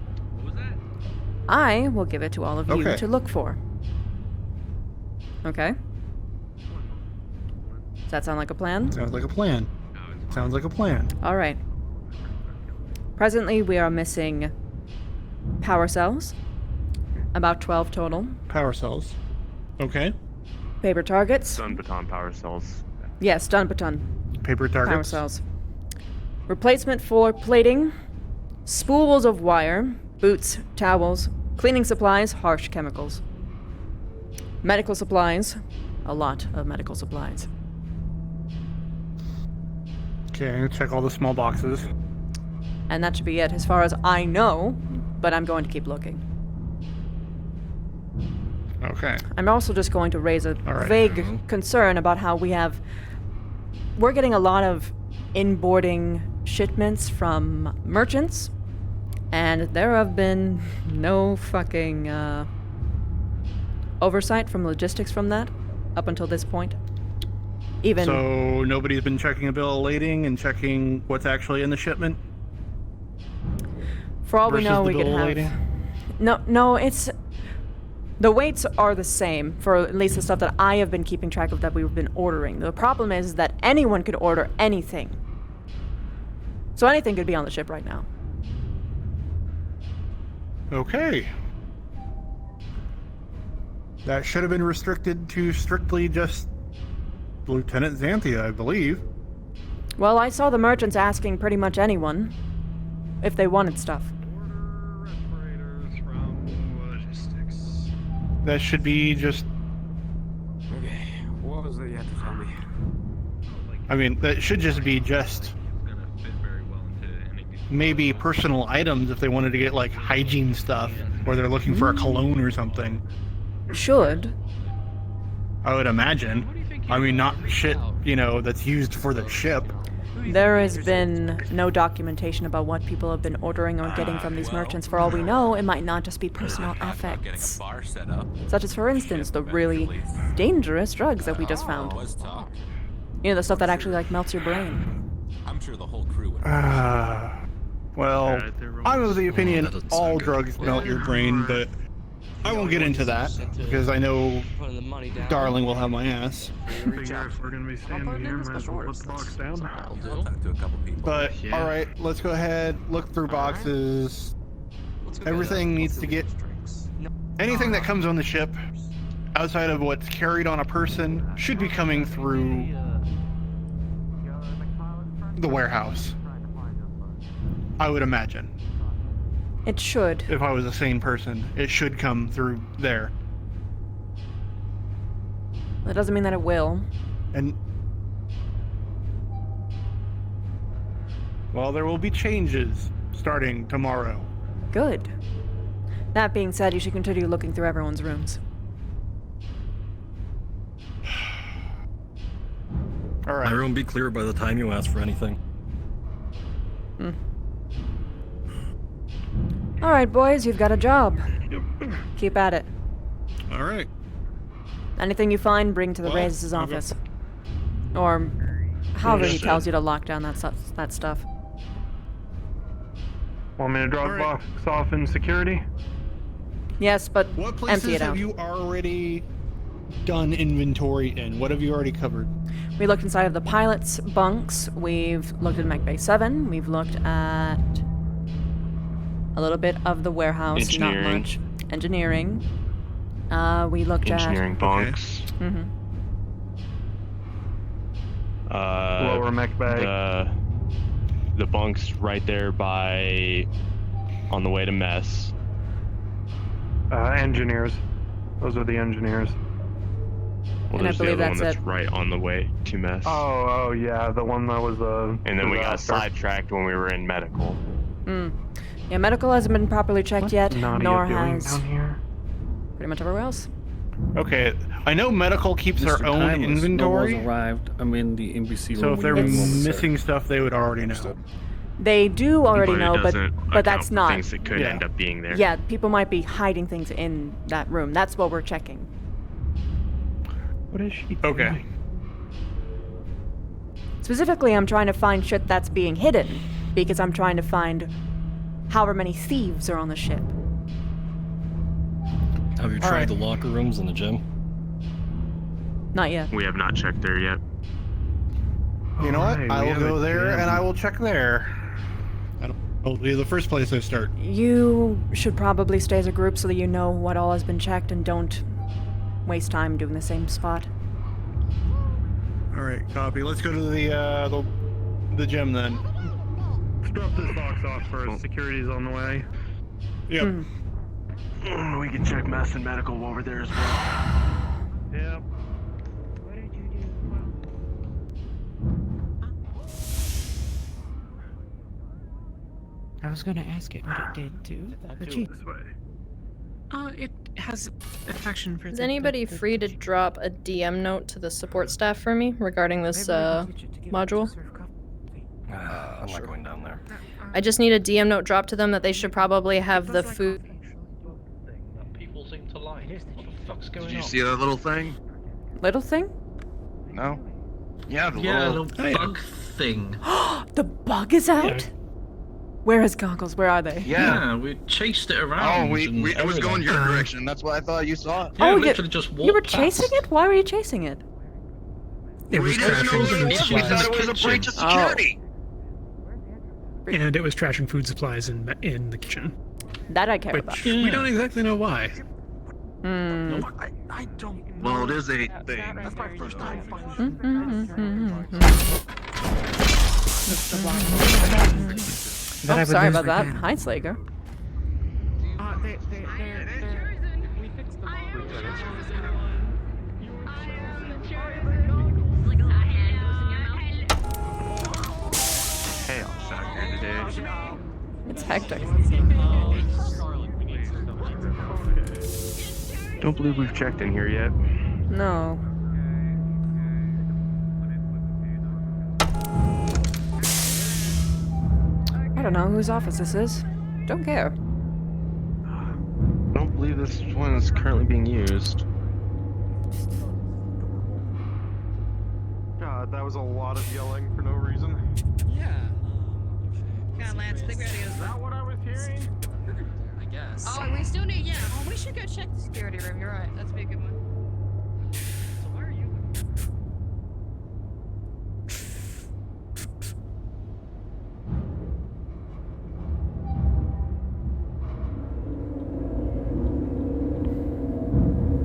Speaker 4: I will give it to all of you to look for. Okay? Does that sound like a plan?
Speaker 19: Sounds like a plan. Sounds like a plan.
Speaker 4: Alright. Presently, we are missing power cells. About 12 total.
Speaker 19: Power cells. Okay.
Speaker 4: Paper targets.
Speaker 12: Stun baton power cells.
Speaker 4: Yes, stun baton.
Speaker 19: Paper targets.
Speaker 4: Power cells. Replacement for plating. Spools of wire. Boots, towels. Cleaning supplies, harsh chemicals. Medical supplies. A lot of medical supplies.
Speaker 19: Okay, I'm gonna check all the small boxes.
Speaker 4: And that should be it as far as I know, but I'm going to keep looking.
Speaker 19: Okay.
Speaker 4: I'm also just going to raise a vague concern about how we're getting a lot of inboarding shipments from merchants, and there have been no fucking oversight from logistics from that up until this point. Even
Speaker 19: so, nobody's been checking a bill of lading and checking what's actually in the shipment?
Speaker 4: For all we know, we could have... No, it's... The weights are the same, for at least the stuff that I have been keeping track of that we've been ordering. The problem is that anyone could order anything. So anything could be on the ship right now.
Speaker 19: Okay. That should have been restricted to strictly just Lieutenant Xanthia, I believe.
Speaker 4: Well, I saw the merchants asking pretty much anyone if they wanted stuff.
Speaker 19: That should be just...
Speaker 1: Okay, what was it you had to tell me?
Speaker 19: I mean, that should just be just... maybe personal items if they wanted to get, like, hygiene stuff, or they're looking for a cologne or something.
Speaker 4: Should.
Speaker 19: I would imagine. I mean, not shit, you know, that's used for the ship.
Speaker 4: There has been no documentation about what people have been ordering or getting from these merchants. For all we know, it might not just be personal effects. Such as, for instance, the really dangerous drugs that we just found. You know, the stuff that actually, like, melts your brain.
Speaker 3: I'm sure the whole crew would...
Speaker 19: Well, I'm of the opinion all drugs melt your brain, but I won't get into that, because I know Darling will have my ass.
Speaker 2: We're gonna be standing here, might as well put the box down.
Speaker 19: But, alright, let's go ahead, look through boxes. Everything needs to get... anything that comes on the ship, outside of what's carried on a person, should be coming through the warehouse. I would imagine.
Speaker 4: It should.
Speaker 19: If I was a sane person, it should come through there.
Speaker 4: That doesn't mean that it will.
Speaker 19: And... well, there will be changes starting tomorrow.
Speaker 4: Good. That being said, you should continue looking through everyone's rooms.
Speaker 21: My room be clear by the time you ask for anything.
Speaker 4: Alright, boys, you've got a job. Keep at it.
Speaker 19: Alright.
Speaker 4: Anything you find, bring to the Reyes' office. Or however he tells you to lock down that stuff.
Speaker 2: Want me to drop the box off in security?
Speaker 4: Yes, but
Speaker 19: What
Speaker 4: empty
Speaker 19: places
Speaker 4: it out.
Speaker 19: have you already done inventory in? What have you already covered?
Speaker 4: We looked inside of the pilot's bunks. We've looked at Mech Bay 7. We've looked at a little bit of the warehouse.
Speaker 12: Engineering.
Speaker 4: Not much. Engineering. We looked
Speaker 12: Engineering
Speaker 4: at...
Speaker 12: bunks.
Speaker 4: Mm-hmm.
Speaker 2: Lower mech bay.
Speaker 12: The bunks right there on the way to mess.
Speaker 2: Engineers. Those are the engineers.
Speaker 12: Well,
Speaker 4: And I
Speaker 12: there's the
Speaker 4: believe
Speaker 12: other one
Speaker 4: that's
Speaker 12: that's right on the way to mess.
Speaker 2: Oh yeah, the one that was
Speaker 12: And then we got
Speaker 2: disaster.
Speaker 12: sidetracked when we were in medical.
Speaker 4: Yeah, medical hasn't been properly checked yet,
Speaker 2: Nadia
Speaker 4: nor
Speaker 2: doing
Speaker 4: has
Speaker 2: down here?
Speaker 4: pretty much everywhere else.
Speaker 19: Okay, I know medical keeps their own inventory.
Speaker 21: Arrived. I mean, the NBC.
Speaker 19: So if they're missing stuff, they would already know.
Speaker 4: They do already
Speaker 12: But it
Speaker 4: know,
Speaker 12: doesn't
Speaker 4: but
Speaker 12: account
Speaker 4: that's
Speaker 12: for
Speaker 4: not.
Speaker 12: things that could end up being there.
Speaker 4: Yeah, people might be hiding things in that room. That's what we're checking.
Speaker 2: What is she?
Speaker 19: Okay.
Speaker 4: Specifically, I'm trying to find shit that's being hidden, because I'm trying to find however many thieves are on the ship.
Speaker 21: Have you tried the locker rooms in the gym?
Speaker 4: Not yet.
Speaker 12: We have not checked there yet.
Speaker 19: You know what?
Speaker 2: Alright,
Speaker 19: I
Speaker 2: we
Speaker 19: will
Speaker 2: have
Speaker 19: go
Speaker 2: a
Speaker 19: there
Speaker 2: gym.
Speaker 19: and I will check there. It'll be the first place I start.
Speaker 4: You should probably stay as a group so that you know what all has been checked and don't waste time doing the same spot.
Speaker 19: All right, copy. Let's go to the gym then.
Speaker 2: Let's drop this box off first. Security's on the way.
Speaker 19: Yep.
Speaker 12: We can check mess and medical while we're there as well.
Speaker 2: Yep.
Speaker 6: I was gonna ask it what it did to the chief.
Speaker 2: This way.
Speaker 6: It has affection for
Speaker 15: Is anybody free to drop a DM note to the support staff for me regarding this module?
Speaker 21: I'm not going down there.
Speaker 15: I just need a DM note dropped to them that they should probably have the food.
Speaker 8: People seem to like. What the fuck's going on?
Speaker 17: Did you see that little thing?
Speaker 4: Little thing?
Speaker 17: No. Yeah, the
Speaker 6: the
Speaker 17: little
Speaker 6: bug thing.
Speaker 4: The bug is out? Where is Goggles? Where are they?
Speaker 6: Yeah, we chased it around.
Speaker 17: Oh, it was going your direction. That's why I thought you saw it.
Speaker 6: Yeah,
Speaker 4: Oh,
Speaker 6: literally just walked
Speaker 4: you were
Speaker 6: past.
Speaker 4: chasing it? Why were you chasing it?
Speaker 6: It was
Speaker 17: didn't know
Speaker 6: trashing
Speaker 17: what it
Speaker 6: food
Speaker 17: was. We
Speaker 6: supplies
Speaker 17: thought it was a breach of security.
Speaker 13: And it was trashing food supplies in the kitchen.
Speaker 4: That I care
Speaker 13: Which
Speaker 4: about.
Speaker 13: we don't exactly know why.
Speaker 4: Hmm.
Speaker 7: I don't.
Speaker 17: Well, it is a thing.
Speaker 7: That's my first time
Speaker 4: Oh, sorry about that. Hi, Slager.
Speaker 7: We fixed them
Speaker 12: Chaos out here today.
Speaker 4: It's hectic.
Speaker 12: Don't believe we've checked in here yet.
Speaker 4: No. I don't know whose office this is. Don't care.
Speaker 12: Don't believe this one is currently being used.
Speaker 2: God, that was a lot of yelling for no reason.
Speaker 6: Yeah.
Speaker 11: Come on, Lance, I think we gotta go.
Speaker 7: Is that what I was hearing?
Speaker 6: I guess.
Speaker 11: Oh, and we still need, yeah. Oh, we should go check the security room. You're right. That's be a good one.
Speaker 6: So where are you?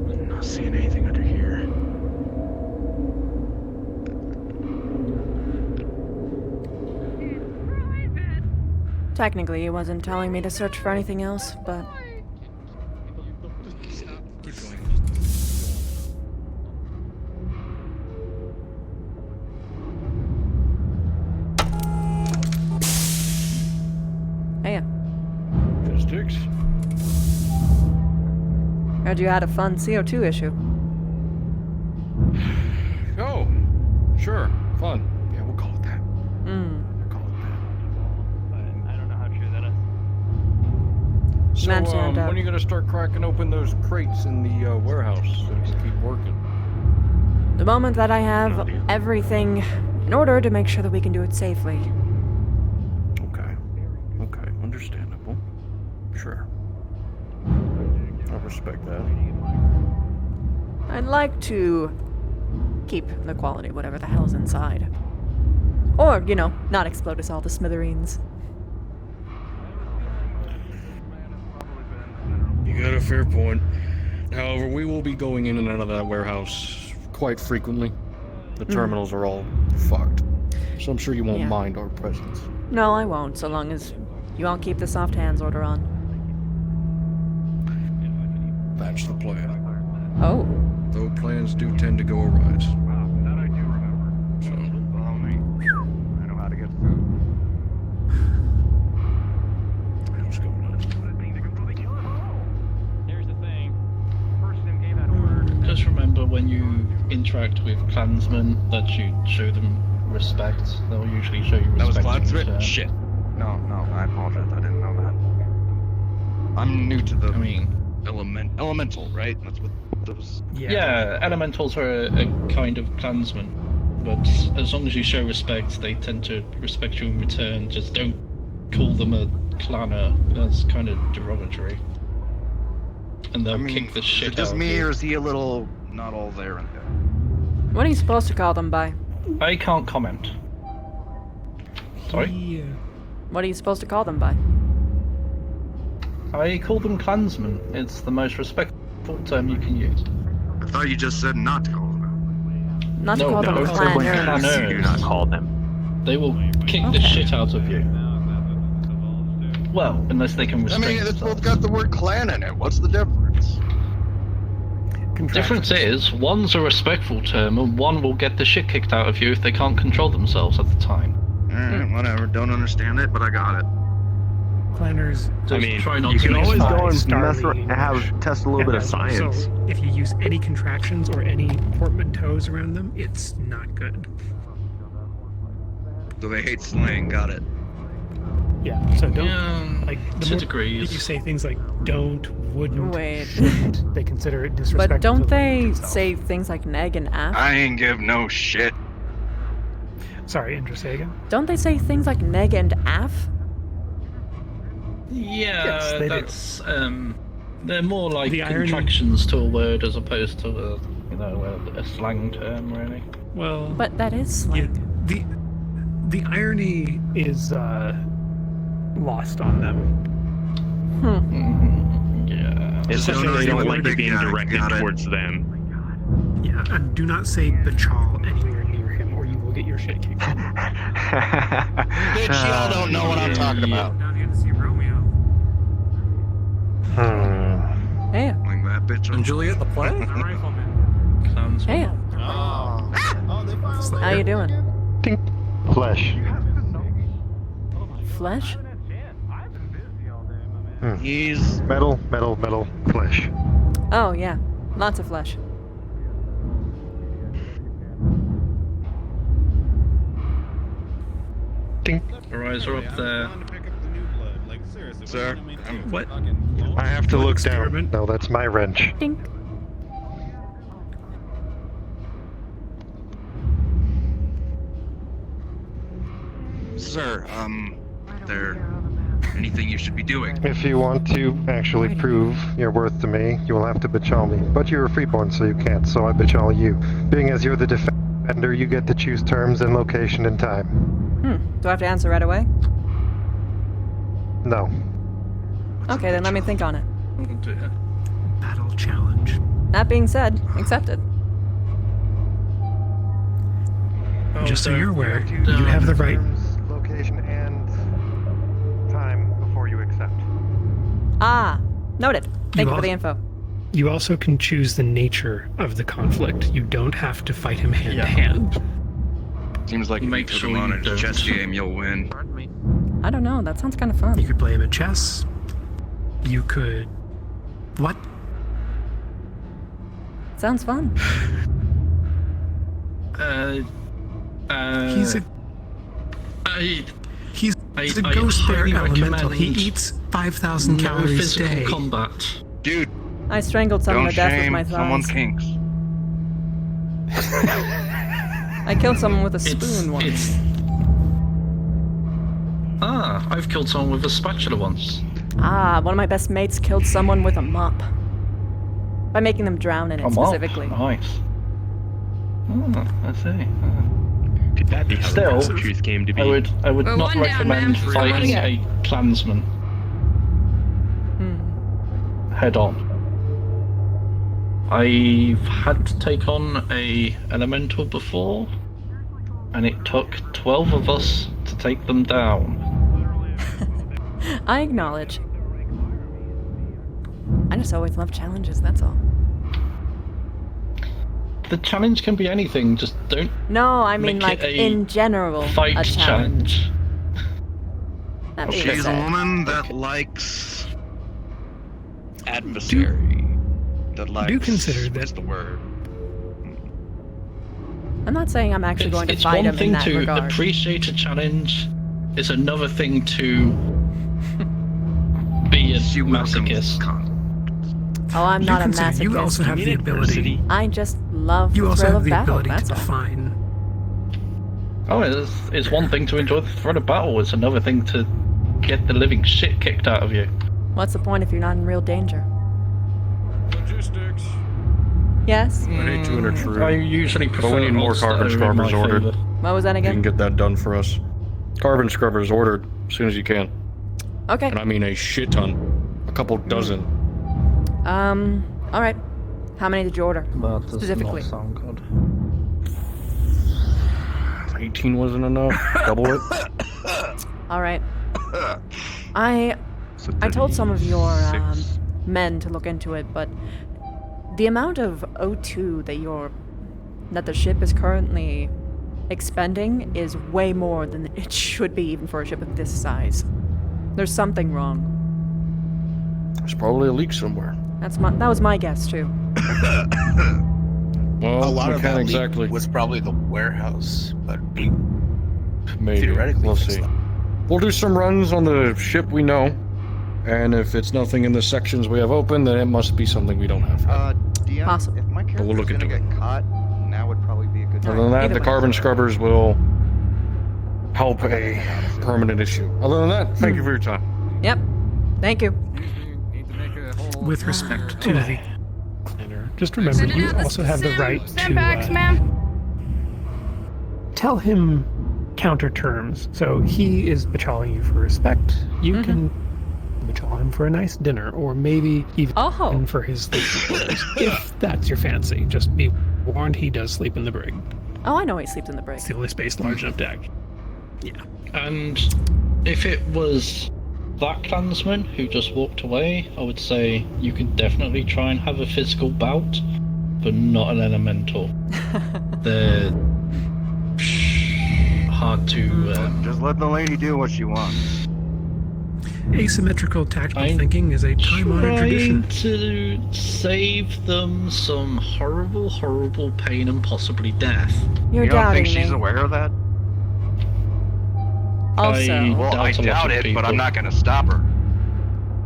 Speaker 12: I'm not seeing anything under here.
Speaker 4: Technically, he wasn't telling me to search for anything else, but...
Speaker 21: Keep going.
Speaker 4: Hey,
Speaker 19: Fistics.
Speaker 4: Heard you had a fun CO2 issue.
Speaker 21: Oh, sure, fun. Yeah, we'll call it that.
Speaker 8: I don't know how true that is.
Speaker 21: So,
Speaker 4: Mentioned,
Speaker 21: when are you gonna start cracking open those crates in the warehouse so we can keep working?
Speaker 4: The moment that I have everything in order to make sure that we can do it safely.
Speaker 21: Okay, understandable. Sure. I respect that.
Speaker 4: I'd like to keep the quality of whatever the hell's inside. Or, you know, not explode us all to smithereens.
Speaker 21: You got a fair point. However, we will be going in and out of that warehouse quite frequently. The terminals are all fucked. So I'm sure you won't mind our presence.
Speaker 4: No, I won't, so long as you all keep the soft hands order on.
Speaker 21: That's the plan.
Speaker 4: Oh.
Speaker 21: Though plans do tend to go awry.
Speaker 2: That I do remember. So, follow me. I know how to get food.
Speaker 21: What's going on?
Speaker 7: Here's the thing. Person gave that order.
Speaker 18: Just remember when you interact with clansmen that you show them respect. They'll usually show you respect.
Speaker 17: That was
Speaker 18: in
Speaker 17: clansman?
Speaker 18: return.
Speaker 17: Shit. No, I apologize. I didn't know that. I'm new to the elemental, right? That's what those...
Speaker 18: Yeah, elementals are a kind of clansman. But as long as you show respect, they tend to respect you in return. Just don't call them a clanner. That's kind of derogatory. And they'll kick the shit out of you.
Speaker 17: Is it just me, or is he a little not all there in there?
Speaker 4: What are you supposed to call them by?
Speaker 18: I can't comment. Sorry?
Speaker 4: What are you supposed to call them by?
Speaker 18: I call them clansmen. It's the most respectful term you can use.
Speaker 17: I thought you just said not to call them.
Speaker 4: Not to call them clanners.
Speaker 18: You do not call them. They will kick the shit out of you. Well, unless they can
Speaker 17: I
Speaker 18: restrain
Speaker 17: mean, it's
Speaker 18: themselves.
Speaker 17: both got the word clan in it. What's the difference?
Speaker 18: Difference is, one's a respectful term, and one will get the shit kicked out of you if they can't control themselves at the time.
Speaker 17: Alright, whatever. Don't understand it, but I got it.
Speaker 13: Planners.
Speaker 18: I mean, try not
Speaker 12: you
Speaker 18: to
Speaker 12: can always
Speaker 13: explain
Speaker 12: go and
Speaker 13: Starly
Speaker 12: test a little bit of science.
Speaker 13: So if you use any contractions or any portmanteaus around them, it's not good.
Speaker 17: So they hate slang, got it.
Speaker 13: Yeah, so don't like the
Speaker 18: to
Speaker 13: more
Speaker 18: degrees.
Speaker 13: that you say things like don't, wouldn't,
Speaker 4: Wait.
Speaker 13: shouldn't, they consider it disrespectful.
Speaker 4: But don't
Speaker 13: to
Speaker 4: they
Speaker 13: themselves.
Speaker 4: say things like neg and af?
Speaker 17: I ain't give no shit.
Speaker 13: Sorry, Indra, say again.
Speaker 4: Don't they say things like neg and af?
Speaker 18: Yeah,
Speaker 13: Yes, they do.
Speaker 18: that's they're more like
Speaker 13: The irony-
Speaker 18: contractions to a word as opposed to a slang term, really.
Speaker 13: Well,
Speaker 4: But that is slang.
Speaker 13: the irony is lost on them.
Speaker 18: Yeah.
Speaker 12: Essentially, they don't like it being
Speaker 17: Got it,
Speaker 12: directed
Speaker 17: got it.
Speaker 12: towards them.
Speaker 13: Yeah, and do not say Bachal anywhere near him, or you will get your shit kicked.
Speaker 17: Bitch, y'all don't know what I'm talking about.
Speaker 7: Down here to see Romeo.
Speaker 4: Hey.
Speaker 17: Like that bitch.
Speaker 1: And Juliet the play?
Speaker 7: A rifleman.
Speaker 4: Hey. How you doing?
Speaker 5: Flesh.
Speaker 4: Flesh?
Speaker 17: He's
Speaker 5: Metal, flesh.
Speaker 4: Oh, yeah. Lots of flesh.
Speaker 18: Rise are up there.
Speaker 17: sir.
Speaker 13: What?
Speaker 5: I have to look down.
Speaker 13: Experiment.
Speaker 5: No, that's my wrench.
Speaker 4: Dink.
Speaker 17: Sir, there anything you should be doing?
Speaker 5: If you want to actually prove your worth to me, you will have to bachal me. But you're a freeborn, so you can't, so I bachal you. Being as you're the defender, you get to choose terms and location and time.
Speaker 4: Do I have to answer right away?
Speaker 5: No.
Speaker 4: Okay, then let me think on it.
Speaker 13: Battle challenge.
Speaker 4: That being said, accepted.
Speaker 13: Just so you're aware, you have the right.
Speaker 5: Terms, location, and time before you accept.
Speaker 4: Ah, noted. Thank you for
Speaker 13: al-
Speaker 4: the info.
Speaker 13: You also can choose the nature of the conflict. You don't have to fight him hand to hand.
Speaker 17: Seems like if
Speaker 18: Make
Speaker 17: you took
Speaker 18: sure
Speaker 17: him on
Speaker 18: you
Speaker 17: a
Speaker 18: don't.
Speaker 17: chess game, you'll win.
Speaker 4: I don't know. That sounds kind of fun.
Speaker 13: You could play him at chess. You could. What?
Speaker 4: Sounds fun.
Speaker 20: He's a ghost bear elemental. He eats 5,000 calories a day.
Speaker 18: Combat.
Speaker 17: Dude.
Speaker 4: I strangled someone to death with my thighs.
Speaker 17: Someone's kinks.
Speaker 4: I killed someone with a spoon once.
Speaker 18: I've killed someone with a spatula once.
Speaker 4: One of my best mates killed someone with a mop. By making them drown in it specifically.
Speaker 18: Nice. I see.
Speaker 12: That'd be how
Speaker 18: Still,
Speaker 12: the truth came to be.
Speaker 18: I would not recommend fighting a clansman head on. I've had to take on a elemental before, and it took 12 of us to take them down.
Speaker 4: I acknowledge. I just always love challenges, that's all.
Speaker 18: The challenge can be anything, just don't.
Speaker 4: No, I mean
Speaker 18: make
Speaker 4: like
Speaker 18: it
Speaker 4: in general.
Speaker 18: Fight
Speaker 4: a challenge.
Speaker 17: She's a woman that likes adversary. That likes.
Speaker 20: Do consider that.
Speaker 17: What's the word?
Speaker 4: I'm not saying I'm actually going to fight him in that regard.
Speaker 18: It's one thing to appreciate a challenge. It's another thing to be a masochist.
Speaker 4: Oh, I'm not a masochist.
Speaker 20: You also have the ability.
Speaker 4: I just love
Speaker 20: You
Speaker 4: the
Speaker 20: also
Speaker 4: thrill
Speaker 20: have
Speaker 4: of
Speaker 20: the
Speaker 4: battle,
Speaker 20: ability
Speaker 4: that's
Speaker 20: to
Speaker 4: all.
Speaker 20: define.
Speaker 18: Oh, it's one thing to enjoy the thrill of battle. It's another thing to get the living shit kicked out of you.
Speaker 4: What's the point if you're not in real danger?
Speaker 21: Logistics.
Speaker 4: Yes?
Speaker 21: I need 200 true.
Speaker 18: I usually prefer
Speaker 21: But we need more
Speaker 18: odds that
Speaker 21: carbon
Speaker 18: are in
Speaker 21: scrubbers
Speaker 18: my
Speaker 21: ordered.
Speaker 18: favour.
Speaker 4: What was that
Speaker 21: You
Speaker 4: again?
Speaker 21: can get that done for us. Carbon scrubbers ordered as soon as you can.
Speaker 4: Okay.
Speaker 21: And I mean a shit ton. A couple dozen.
Speaker 4: Alright. How many did you order?
Speaker 18: That does
Speaker 4: specifically?
Speaker 18: not sound good.
Speaker 21: 18 wasn't enough. Double it.
Speaker 4: Alright. I told some of your men to look into it, but the amount of O2 that the ship is currently expending is way more than it should be even for a ship of this size. There's something wrong.
Speaker 21: There's probably a leak somewhere.
Speaker 4: That was my guess too.
Speaker 21: Well,
Speaker 22: a lot
Speaker 21: we
Speaker 22: of
Speaker 21: can't
Speaker 22: that
Speaker 21: exactly.
Speaker 22: was probably the warehouse, but
Speaker 21: Maybe.
Speaker 22: theoretically
Speaker 21: We'll
Speaker 22: fix
Speaker 21: see.
Speaker 22: that.
Speaker 21: We'll do some runs on the ship we know. And if it's nothing in the sections we have open, then it must be something we don't have.
Speaker 23: Dion,
Speaker 4: Possible.
Speaker 23: if my character
Speaker 21: we'll look
Speaker 23: is gonna
Speaker 21: into
Speaker 23: get caught, now would probably be a good
Speaker 21: Other than that,
Speaker 4: Either
Speaker 21: the
Speaker 4: way.
Speaker 21: carbon scrubbers will help a permanent issue. Other than that, thank you for your time.
Speaker 4: Yep. Thank you.
Speaker 20: With respect to the just remember, you also have the right
Speaker 16: Sandbags,
Speaker 20: to
Speaker 16: ma'am.
Speaker 20: tell him counter terms. So he is bechaling you for respect. You can bechal him for a nice dinner, or maybe even for his sleeping quarters, if that's your fancy. Just be warned, he does sleep in the brig.
Speaker 4: Oh, I know he sleeps in the brig.
Speaker 20: It's the only space large enough deck. Yeah.
Speaker 18: And if it was that clansman who just walked away, I would say you can definitely try and have a physical bout, but not an elemental. They're hard to.
Speaker 23: Just let the lady do what she wants.
Speaker 20: Asymmetrical tactical thinking is a time-honored tradition.
Speaker 18: To save them some horrible, horrible pain and possibly death.
Speaker 4: You're
Speaker 23: You don't
Speaker 4: doubting
Speaker 23: think she's
Speaker 4: me.
Speaker 23: aware of that?
Speaker 4: Also,
Speaker 23: Well, I doubt it, but I'm not gonna stop her.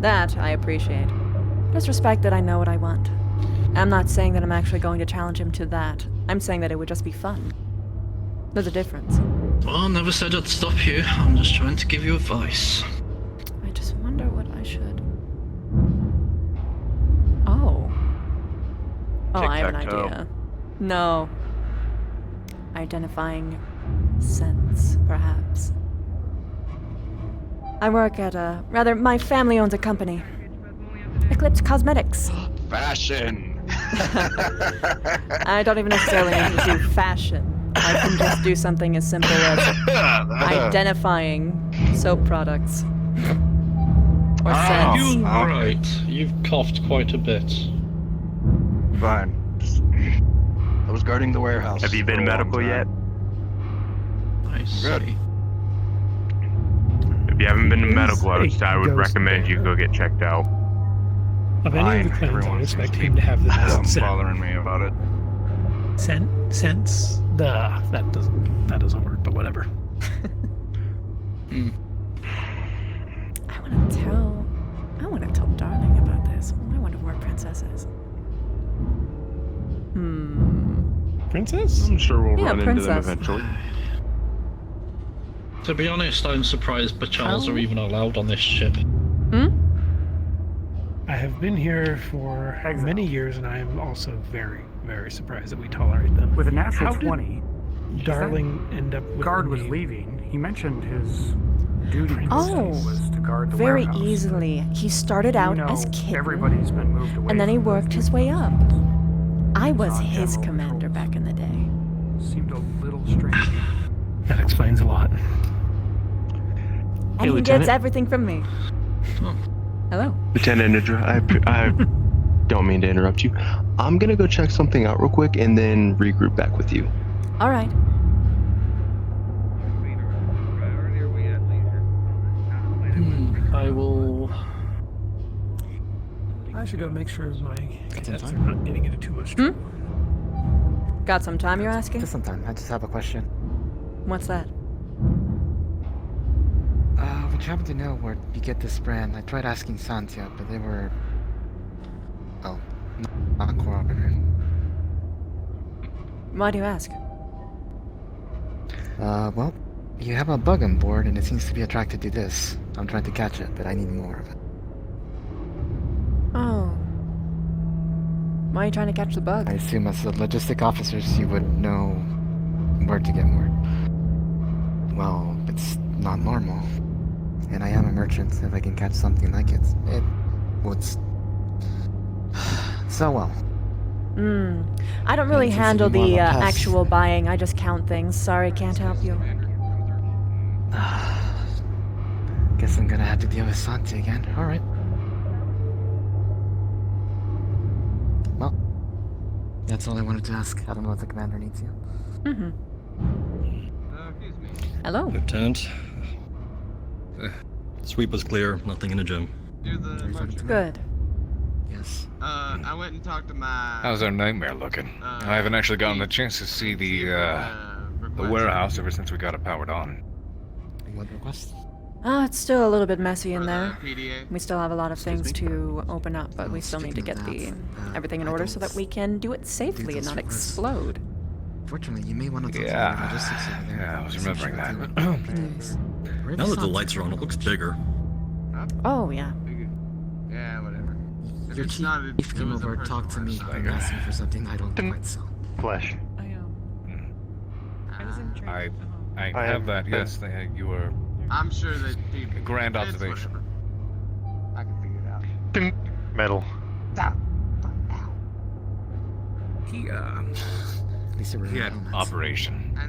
Speaker 4: that I appreciate. Just respect that I know what I want. I'm not saying that I'm actually going to challenge him to that. I'm saying that it would just be fun. There's a difference.
Speaker 18: Well, I never said I'd stop you. I'm just trying to give you advice.
Speaker 4: I just wonder what I should. Oh. Oh, I have an
Speaker 17: Tic-tac-toe.
Speaker 4: idea. No. Identifying scents, perhaps. I work at my family owns a company. Eclipse Cosmetics.
Speaker 17: Fashion.
Speaker 4: I don't even necessarily need to do fashion. I can just do something as simple as identifying soap products. Or scents.
Speaker 18: You're right. You've coughed quite a bit.
Speaker 23: Fine. I was guarding the warehouse.
Speaker 12: Have you
Speaker 23: for
Speaker 12: been
Speaker 23: a long
Speaker 12: medical
Speaker 23: time.
Speaker 12: yet?
Speaker 18: I see.
Speaker 23: Good.
Speaker 12: If you haven't been to medical, I would
Speaker 20: a
Speaker 12: recommend
Speaker 20: ghost
Speaker 12: you
Speaker 20: bear.
Speaker 12: go get checked out.
Speaker 20: Of any of the clans, I would expect him to have the best sense.
Speaker 2: bothering me about it.
Speaker 20: Sense? That doesn't work, but whatever.
Speaker 4: I want to tell Darling about this. I wonder where Princess is.
Speaker 20: Princess?
Speaker 12: I'm sure we'll
Speaker 4: Yeah,
Speaker 12: run into them
Speaker 4: Princess.
Speaker 12: eventually.
Speaker 18: To be honest, I'm surprised Bachals are even allowed on this ship.
Speaker 20: I have been here for many years, and I am also very, very surprised that we tolerate them.
Speaker 13: With a natural
Speaker 20: How did
Speaker 13: 20,
Speaker 20: Darling end up with
Speaker 13: guard
Speaker 20: the
Speaker 13: was
Speaker 20: name?
Speaker 13: leaving. He mentioned his duty
Speaker 4: Oh,
Speaker 13: was to guard the
Speaker 4: very
Speaker 13: warehouse.
Speaker 4: easily. He started out
Speaker 13: You know,
Speaker 4: as kitten,
Speaker 13: everybody's been moved away
Speaker 4: and then he
Speaker 13: from
Speaker 4: worked his way up. I was
Speaker 13: on
Speaker 4: his
Speaker 13: general
Speaker 4: commander back in the day.
Speaker 13: Seemed a little strange.
Speaker 20: That explains a lot.
Speaker 4: And he gets everything from me. Hello.
Speaker 12: Lieutenant Indra, I don't mean to interrupt you. I'm gonna go check something out real quick and then regroup back with you.
Speaker 4: All right.
Speaker 18: I will.
Speaker 20: I should go make sure my cats are not getting into too much trouble.
Speaker 4: Got some time, you're asking?
Speaker 9: Just some time. I just have a question.
Speaker 4: What's that?
Speaker 9: Would you happen to know where you get this brand? I tried asking Santia, but they were... Oh, not cooperative.
Speaker 4: Why do you ask?
Speaker 9: Well, you have a bug on board, and it seems to be attracted to this. I'm trying to catch it, but I need more of it.
Speaker 4: Oh. Why are you trying to catch the bug?
Speaker 9: I assume as the logistic officers, you would know where to get more. Well, it's not normal. And I am a merchant. If I can catch something like it would so well.
Speaker 4: I don't really
Speaker 9: Seems to be
Speaker 4: handle
Speaker 9: more of
Speaker 4: the
Speaker 9: a pest.
Speaker 4: actual buying. I just count things. Sorry, can't help you.
Speaker 9: Guess I'm gonna have to deal with Santi again. Alright. Well, that's all I wanted to ask. I don't know if the commander needs you.
Speaker 4: Hello.
Speaker 10: Lieutenant. Sweep was clear, nothing in the gym.
Speaker 4: Good.
Speaker 9: Yes.
Speaker 14: I went and talked to my...
Speaker 1: How's our nightmare looking? I haven't actually gotten the chance to see the warehouse ever since we got it powered on.
Speaker 9: What request?
Speaker 4: It's still a little bit messy in there.
Speaker 14: PDA.
Speaker 4: We still have a lot of things to open up, but we still need to get everything in order so that we can do it safely and not explode.
Speaker 9: Fortunately, you may want to talk to the logistics over there.
Speaker 1: Yeah, I was remembering that.
Speaker 10: Now that the lights are on, it looks bigger.
Speaker 4: Oh, yeah.
Speaker 14: Yeah, whatever.
Speaker 9: Your chief came over and talked to me and asked me for something I don't quite sell.
Speaker 5: Flesh.
Speaker 1: I have that, yes. You were...
Speaker 14: I'm sure that people...
Speaker 1: Grand observation.
Speaker 14: I can figure it out.
Speaker 5: Metal.
Speaker 1: He had an operation.
Speaker 14: I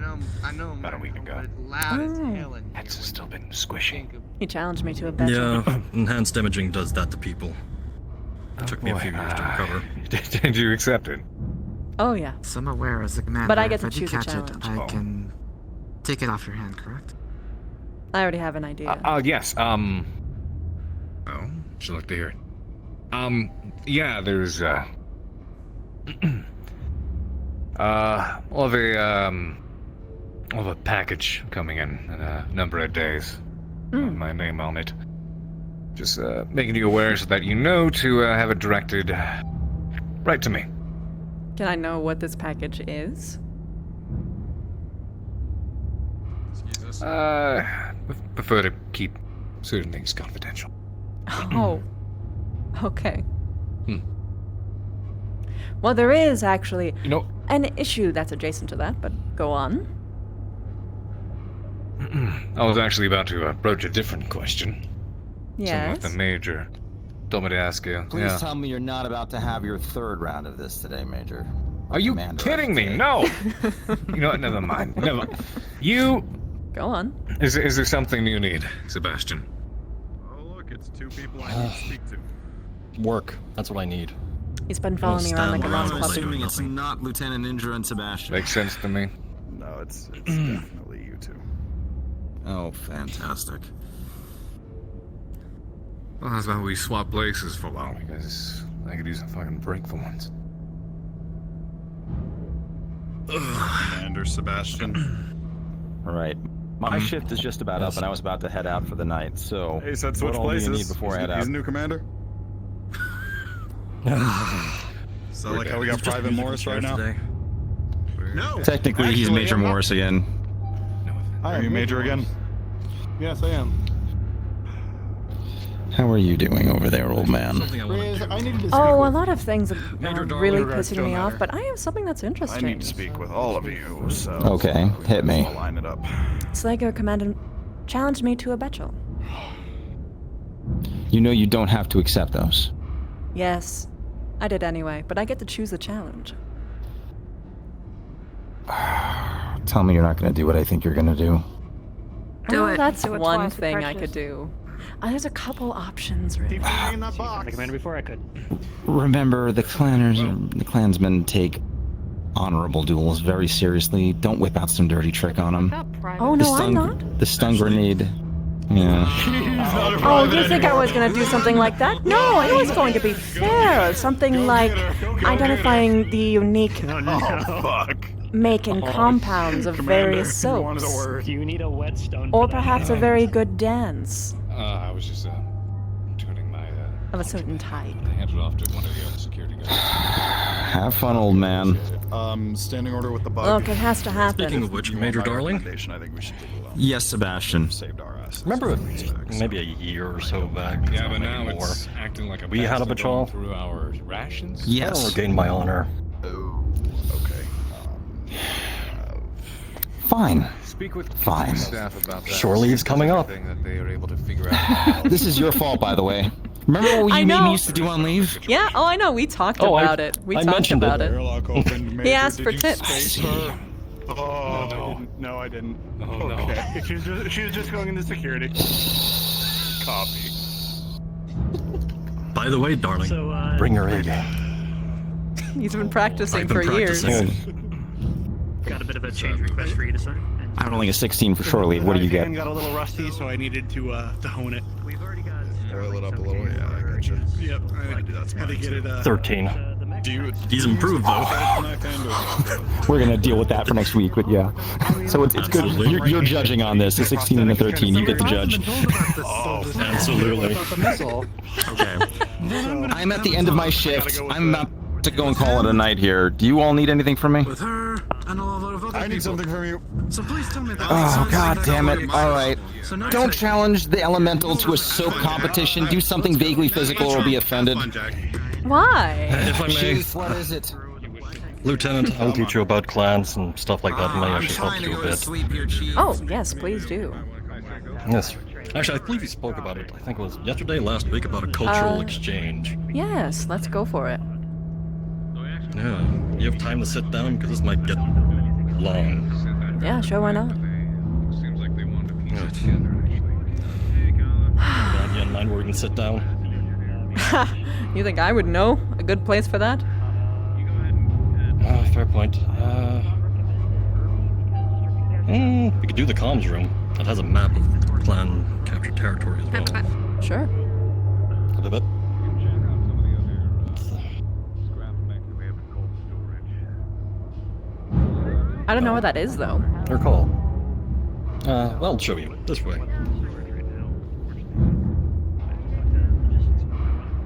Speaker 14: know.
Speaker 1: About a week ago.
Speaker 14: It's loud as hell in
Speaker 1: Head's still been squishy.
Speaker 4: He challenged me to a bet.
Speaker 10: Yeah, enhanced imaging does that to people. It took me a few years to recover.
Speaker 1: Did you accept it?
Speaker 4: Oh, yeah.
Speaker 9: So I'm aware as a commander,
Speaker 4: But I get to
Speaker 9: if I do
Speaker 4: choose a
Speaker 9: catch it,
Speaker 4: challenge.
Speaker 9: I can take it off your hand, correct?
Speaker 4: I already have an idea.
Speaker 1: Yes, Oh, should like to hear it. Yeah, there's, we'll have a package coming in a number of days. With my name on it. Just, making you aware so that you know to, have it directed right to me.
Speaker 4: Can I know what this package is?
Speaker 1: Prefer to keep certain things confidential.
Speaker 4: Oh. Okay. Well, there is actually an issue that's adjacent to that, but go on.
Speaker 1: I was actually about to broach a different question.
Speaker 4: Yes?
Speaker 1: Something the Major told me to ask you.
Speaker 24: Please tell me you're not about to have your third round of this today, Major.
Speaker 1: Are you kidding me? No! You know what? Never mind. You...
Speaker 4: Go on.
Speaker 1: Is there something you need, Sebastian?
Speaker 7: Oh, look, it's two people I need to speak to.
Speaker 10: Work. That's what I need.
Speaker 4: He's been following me around like a lost
Speaker 24: I'm
Speaker 4: puppy.
Speaker 24: assuming it's not Lieutenant Indra and Sebastian.
Speaker 1: Makes sense to me.
Speaker 7: No, it's definitely you two.
Speaker 24: Oh, fantastic.
Speaker 1: Well, that's why we swap places for long, because I could use a fucking break for once.
Speaker 3: Commander Sebastian.
Speaker 6: Right. My shift is just about up, and I was about to head out for the night, so...
Speaker 3: Hey, said
Speaker 6: what
Speaker 3: switch
Speaker 6: all do you
Speaker 3: places.
Speaker 6: need before I head out?
Speaker 3: He's a new commander. So like how we got Private Morris right now?
Speaker 19: No!
Speaker 11: Technically, he's Major
Speaker 19: I'm not.
Speaker 11: Morris again.
Speaker 3: Are you Major again?
Speaker 19: Yes, I am.
Speaker 11: How are you doing over there, old man?
Speaker 19: Riz, I needed to speak
Speaker 4: Oh, a
Speaker 19: with
Speaker 4: lot of things are really
Speaker 3: regards
Speaker 4: pissing
Speaker 3: to
Speaker 4: me
Speaker 3: a
Speaker 4: off,
Speaker 3: matter.
Speaker 4: but I have something that's interesting.
Speaker 3: I need to speak with all of you, so...
Speaker 11: Okay, hit me.
Speaker 3: I'll line it up.
Speaker 4: Slager Commander challenged me to a battle.
Speaker 11: You know you don't have to accept those.
Speaker 4: Yes, I did anyway, but I get to choose the challenge.
Speaker 11: Tell me you're not going to do what I think you're going to do.
Speaker 16: Do
Speaker 4: Well,
Speaker 16: it.
Speaker 4: That's
Speaker 16: Do it
Speaker 4: one
Speaker 16: twice with
Speaker 4: thing I
Speaker 16: prejudice.
Speaker 4: could do. There's a couple options, really.
Speaker 19: Keep me in that box.
Speaker 8: The commander before I could.
Speaker 11: Remember, the clansmen take honorable duels very seriously. Don't whip out some dirty trick on them.
Speaker 4: Oh, no, I'm not.
Speaker 11: The stun grenade. Yeah.
Speaker 4: Oh, you think I was going to do something like that? No, it was going to be fair. Something like identifying the unique make and compounds of various soaps.
Speaker 8: You need a whetstone.
Speaker 4: Or perhaps a very good dance
Speaker 1: I was just tuning my.
Speaker 4: of a certain type.
Speaker 1: I handed it off to one of the other security guards.
Speaker 11: Have fun, old man.
Speaker 3: Standing order with the bug.
Speaker 4: Look, it has to happen.
Speaker 10: Speaking of which, Major Darling?
Speaker 3: I think we should do well.
Speaker 11: Yes, Sebastian.
Speaker 3: Saved our asses.
Speaker 10: Remember maybe a year or so back?
Speaker 1: Yeah, but
Speaker 10: maybe
Speaker 1: now
Speaker 10: more.
Speaker 1: it's acting like a
Speaker 10: We had a
Speaker 1: bastard going
Speaker 10: patrol.
Speaker 1: through our rations.
Speaker 11: Yes.
Speaker 10: I'll regain my honor.
Speaker 3: Oh, okay.
Speaker 11: Fine.
Speaker 1: Speak with
Speaker 11: Fine.
Speaker 1: staff about that.
Speaker 10: Shore leave's coming up.
Speaker 1: Thing that they are able to figure out.
Speaker 11: This is your fault, by the way. Remember what
Speaker 4: I
Speaker 11: you made
Speaker 4: know.
Speaker 11: me used to do on leave?
Speaker 4: Yeah, oh, I know. We talked about it. We
Speaker 10: I
Speaker 4: talked
Speaker 10: mentioned
Speaker 4: about
Speaker 10: it.
Speaker 4: it.
Speaker 3: Airlock opened.
Speaker 4: He asked
Speaker 3: Did
Speaker 4: for
Speaker 3: you
Speaker 4: tips.
Speaker 3: space her? Oh, no, I didn't.
Speaker 1: Oh, no.
Speaker 3: Okay. She was just going into security. Copy.
Speaker 10: By the way, darling,
Speaker 8: So,
Speaker 10: bring your A game.
Speaker 4: He's been practicing
Speaker 10: I've been
Speaker 4: for years.
Speaker 10: practicing.
Speaker 8: Got a bit of a change request for you to sign.
Speaker 11: I'm only a 16 for shore leave. What do you get?
Speaker 19: Got a little rusty, so I needed to hone it.
Speaker 8: We've already got.
Speaker 3: Oil it up a little. Yeah, I got you.
Speaker 19: Yep, I had to do that. Had to get it.
Speaker 10: 13.
Speaker 3: Do you?
Speaker 10: He's improved though.
Speaker 11: We're gonna deal with that for next week, but yeah. So it's good. You're judging on this. A 16 and a 13. You get to judge.
Speaker 10: Oh, absolutely.
Speaker 11: Okay. I'm at the end of my shift. I'm about to go and call it a night here. Do you all need anything from me?
Speaker 23: With her and a lot of other
Speaker 3: I need something from you.
Speaker 23: So please tell me that.
Speaker 11: Oh, god damn it. Alright. Don't challenge the elemental to a soap competition. Do something vaguely physical or be offended.
Speaker 4: Why?
Speaker 10: If I may,
Speaker 11: Chief, what is it?
Speaker 10: Lieutenant, I'll teach you about clans and stuff like that. It may actually help you a bit.
Speaker 4: Oh, yes, please do.
Speaker 10: Yes. Actually, I believe you spoke about it. I think it was yesterday, last week, about a cultural exchange.
Speaker 4: Yes, let's go for it.
Speaker 10: Yeah. You have time to sit down because this might get long.
Speaker 4: Yeah, sure, why not?
Speaker 1: Seems like they wanted to piece
Speaker 10: Yeah.
Speaker 1: it together.
Speaker 10: Glad you in mind where we can sit down.
Speaker 4: You think I would know a good place for that?
Speaker 10: Fair point. We could do the comms room. It has a map of clan captured territory as well.
Speaker 4: Sure.
Speaker 10: A bit.
Speaker 4: I don't know what that is, though.
Speaker 10: They're called. Well, I'll show you. This way.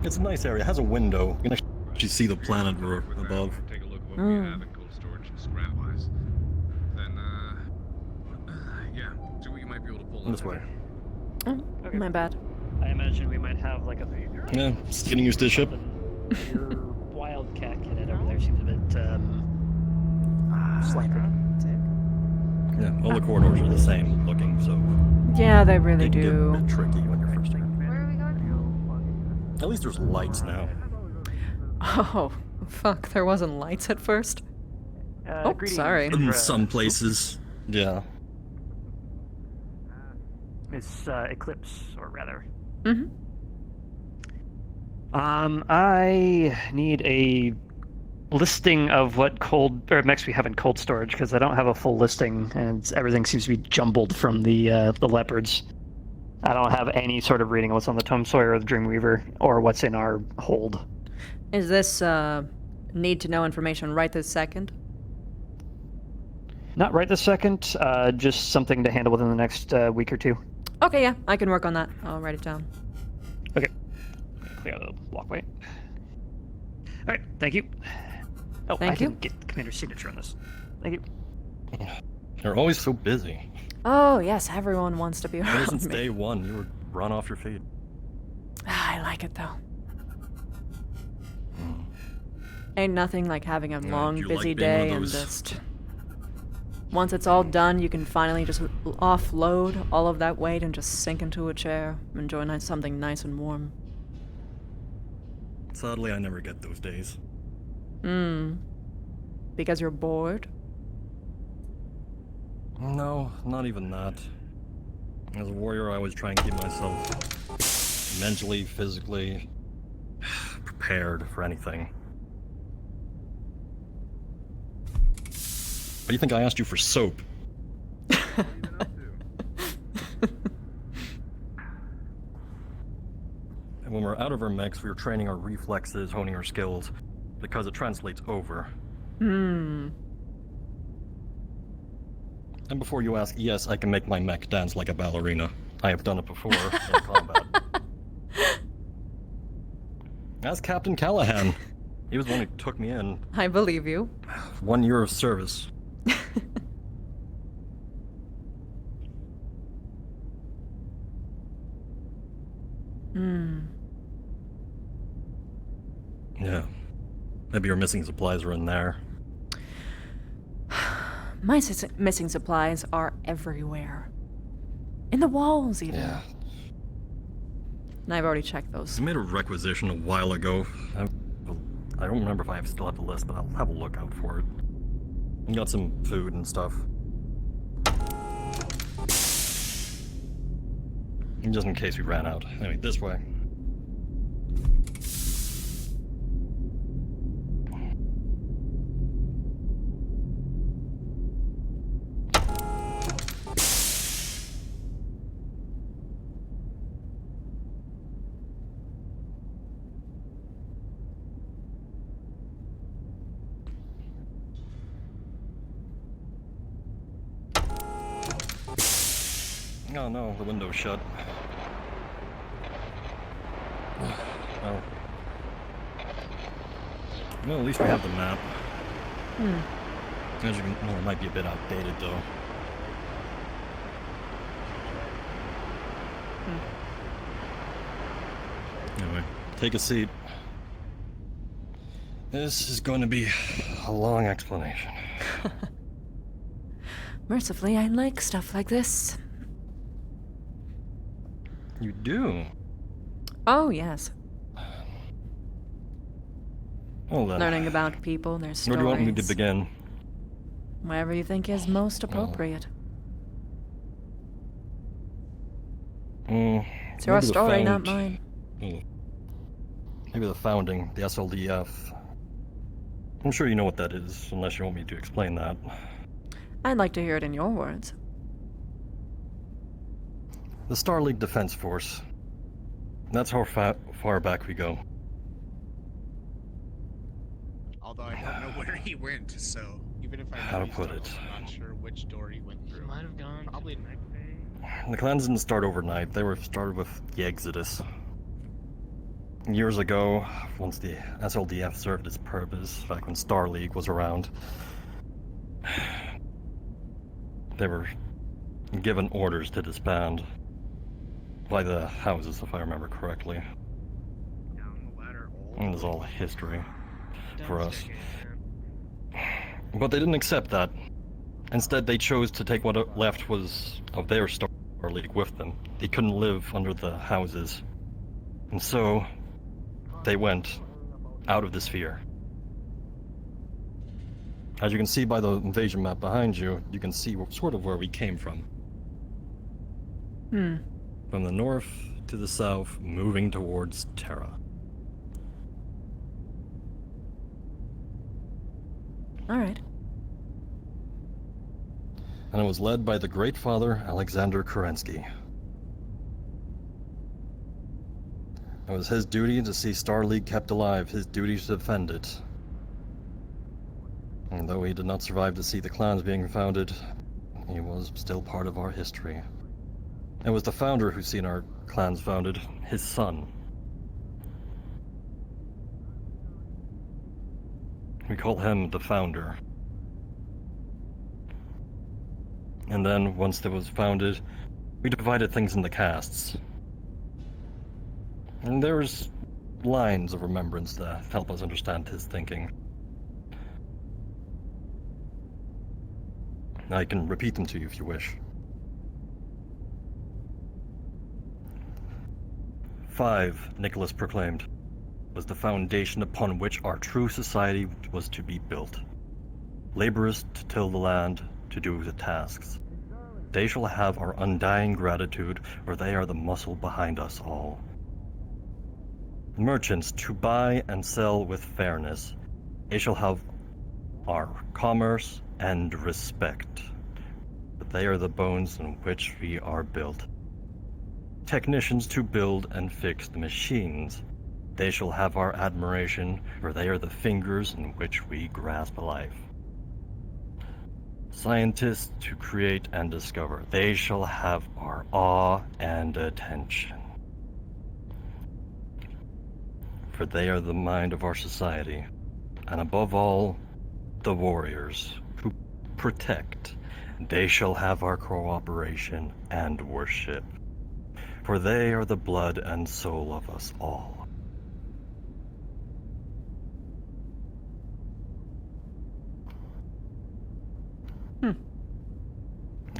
Speaker 10: It's a nice area. It has a window. You can actually see the planet we're above.
Speaker 1: Take a look at what we have in cold storage and scrap-wise. Then, yeah, see what you might be able to pull
Speaker 10: This way.
Speaker 4: Oh, my bad.
Speaker 8: I imagine we might have like a.
Speaker 10: Yeah, just getting used to the ship.
Speaker 8: Your Wildcat cadet over there seems a bit slacker.
Speaker 10: Yeah, all the corridors are the same looking, so
Speaker 4: Yeah, they really
Speaker 10: they can get a
Speaker 4: do.
Speaker 10: bit tricky when you're first in. Where are we going? At least there's lights now.
Speaker 4: Oh, fuck, there wasn't lights at first? Oh, sorry.
Speaker 10: In some places, yeah.
Speaker 8: Miss Eclipse, or rather.
Speaker 4: Mm-hmm.
Speaker 8: I need a listing of what cold or mechs we have in cold storage because I don't have a full listing and everything seems to be jumbled from the leopards. I don't have any sort of reading of what's on the Tom Sawyer or the Dreamweaver or what's in our hold.
Speaker 4: Is this, need to know information right this second?
Speaker 8: Not right this second, just something to handle within the next week or two.
Speaker 4: Okay, yeah, I can work on that. I'll write it down.
Speaker 8: Okay. Clear the walkway. Alright, thank you. Oh,
Speaker 4: Thank
Speaker 8: I
Speaker 4: you.
Speaker 8: didn't get the commander's signature on this. Thank you.
Speaker 10: You're always so busy.
Speaker 4: Oh, yes, everyone wants to be
Speaker 10: Ever
Speaker 4: around
Speaker 10: since
Speaker 4: me.
Speaker 10: day one, you were run off your feet.
Speaker 4: I like it, though. Ain't nothing like having a long,
Speaker 10: you
Speaker 4: busy
Speaker 10: like being one
Speaker 4: day
Speaker 10: of
Speaker 4: and
Speaker 10: those-
Speaker 4: just... Once it's all done, you can finally just offload all of that weight and just sink into a chair, enjoy something nice and warm.
Speaker 10: Sadly, I never get those days.
Speaker 4: Because you're bored?
Speaker 10: No, not even that. As a warrior, I always try and keep myself mentally, physically prepared for anything. What do you think I asked you for soap? And when we're out of our mechs, we were training our reflexes, honing our skills, because it translates over. And before you ask, yes, I can make my mech dance like a ballerina. I have done it before in combat. Ask Captain Callahan. He was the one who took me in.
Speaker 4: I believe you.
Speaker 10: 1 year of service. Yeah. Maybe your missing supplies are in there.
Speaker 4: My missing supplies are everywhere. In the walls, even.
Speaker 10: Yeah.
Speaker 4: And I've already checked those.
Speaker 10: I made a requisition a while ago. I don't remember if I still have the list, but I'll have a look out for it. And got some food and stuff. And just in case we ran out. Anyway, this way. Oh no, the window's shut. Well, at least we have the map. As you can, well, it might be a bit outdated though. Anyway, take a seat. This is going to be a long explanation.
Speaker 4: Mercifully, I like stuff like this.
Speaker 10: You do?
Speaker 4: Oh, yes.
Speaker 10: Well then.
Speaker 4: Learning about people, their stories.
Speaker 10: Where do you want me to begin?
Speaker 4: Wherever you think is most appropriate. It's your story, not mine.
Speaker 10: Maybe the founding, the SLDF. I'm sure you know what that is, unless you want me to explain that.
Speaker 4: I'd like to hear it in your words.
Speaker 10: The Star League Defense Force. That's how far back we go.
Speaker 3: Although I don't know where he went, so even if I know
Speaker 10: How to
Speaker 3: he's
Speaker 10: put
Speaker 3: done,
Speaker 10: it.
Speaker 3: I'm not sure which door he went through.
Speaker 16: Might have gone
Speaker 3: Probably next day.
Speaker 10: The clans didn't start overnight. They were started with the Exodus. Years ago, once the SLDF served its purpose, back when Star League was around, they were given orders to disband by the houses, if I remember correctly. It was all history for us. But they didn't accept that. Instead, they chose to take what left was of their Star League with them. They couldn't live under the houses. And so, they went out of the sphere. As you can see by the invasion map behind you, you can see sort of where we came from. From the north to the south, moving towards Terra.
Speaker 4: Alright.
Speaker 10: And it was led by the Great Father, Alexander Kerensky. It was his duty to see Star League kept alive, his duty to defend it. And though he did not survive to see the clans being founded, he was still part of our history. It was the founder who seen our clans founded, his son. We call him the founder. And then, once it was founded, we divided things into castes. And there's lines of remembrance that help us understand his thinking. I can repeat them to you if you wish. 5, Nicholas proclaimed, was the foundation upon which our true society was to be built. Laborers to till the land, to do the tasks. They shall have our undying gratitude, for they are the muscle behind us all. Merchants to buy and sell with fairness. They shall have our commerce and respect. But they are the bones in which we are built. Technicians to build and fix the machines. They shall have our admiration, for they are the fingers in which we grasp life. Scientists to create and discover. They shall have our awe and attention. For they are the mind of our society, and above all, the warriors who protect. They shall have our cooperation and worship, for they are the blood and soul of us all.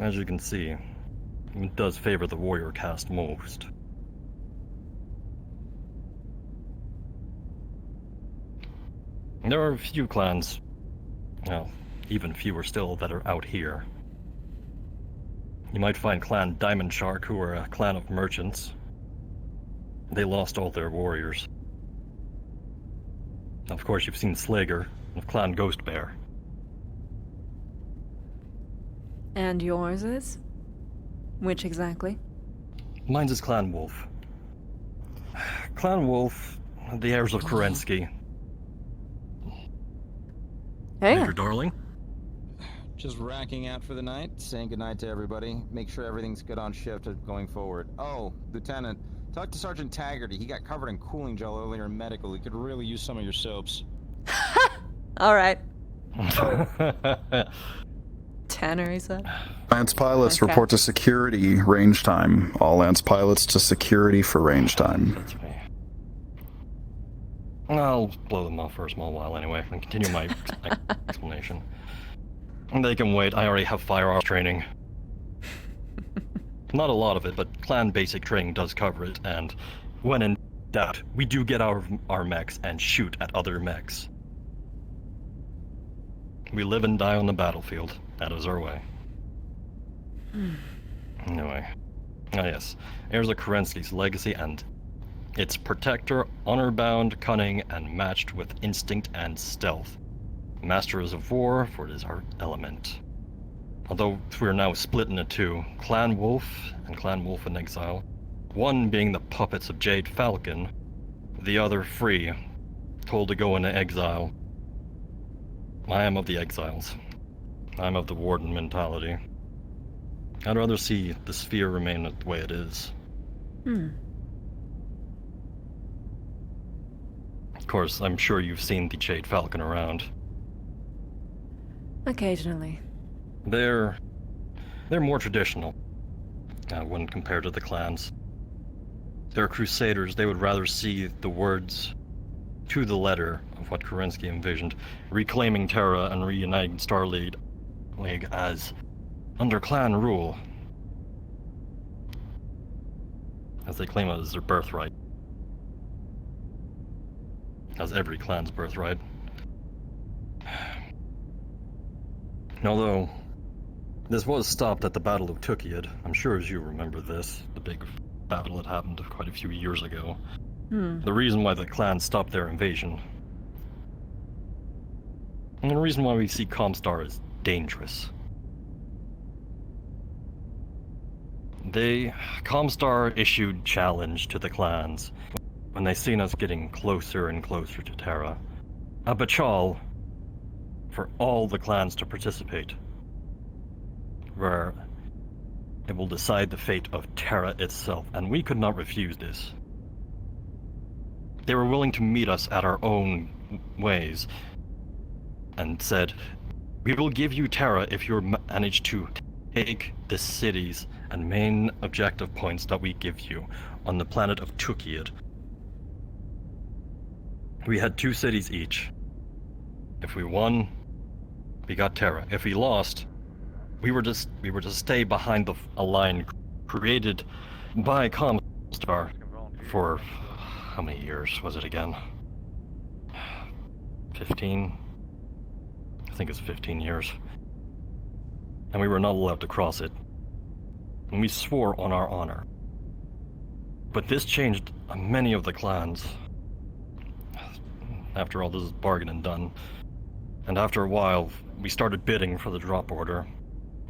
Speaker 10: As you can see, it does favor the warrior caste most. There are a few clans, well, even fewer still, that are out here. You might find Clan Diamond Shark, who are a clan of merchants. They lost all their warriors. Of course, you've seen Slager of Clan Ghost Bear.
Speaker 4: And yours is? Which exactly?
Speaker 10: Mine's is Clan Wolf. Clan Wolf, the heirs of Kerensky.
Speaker 4: Hey.
Speaker 10: Major Darling?
Speaker 24: Just racking out for the night, saying goodnight to everybody. Make sure everything's good on shift going forward. Oh, Lieutenant, talk to Sergeant Taggarty. He got covered in cooling gel earlier in medical. He could really use some of your soaps.
Speaker 4: All right. Tanner, he said.
Speaker 15: Lance pilots
Speaker 4: Okay.
Speaker 15: report to security range time. All Lance pilots to security for range time.
Speaker 10: I'll blow them off for a small while anyway, and continue my explanation. They can wait, I already have firearms training. Not a lot of it, but clan basic training does cover it, and when in doubt, we do get out of our mechs and shoot at other mechs. We live and die on the battlefield. That is our way. Anyway. Ah yes. Heirs of Kerensky's legacy and its protector, honor-bound, cunning, and matched with instinct and stealth. Masters of war, for it is our element. Although we are now split into two, Clan Wolf and Clan Wolf in Exile. One being the puppets of Jade Falcon, the other free, told to go into exile. I am of the exiles. I'm of the warden mentality. I'd rather see the sphere remain the way it is. Of course, I'm sure you've seen the Jade Falcon around.
Speaker 4: Occasionally.
Speaker 10: They're more traditional when compared to the clans. They're crusaders. They would rather see the words to the letter of what Kerensky envisioned, reclaiming Terra and reuniting Star League as under clan rule, as they claim it as their birthright, as every clan's birthright. Although this was stopped at the Battle of Tukiad, I'm sure as you remember this, the big battle that happened quite a few years ago. The reason why the clan stopped their invasion. And the reason why we see Comstar as dangerous. Comstar issued challenge to the clans. when they seen us getting closer and closer to Terra, a Bachal for all the clans to participate, where it will decide the fate of Terra itself, and we could not refuse this. They were willing to meet us at our own ways, and said, we will give you Terra if you manage to take the cities and main objective points that we give you on the planet of Tukiad. We had 2 cities each. If we won, we got Terra. If we lost, we were to stay behind a line created by Comstar for how many years was it again? 15? I think it's 15 years. And we were not allowed to cross it. And we swore on our honor. But this changed many of the clans. After all this is bargaining done. And after a while, we started bidding for the drop order.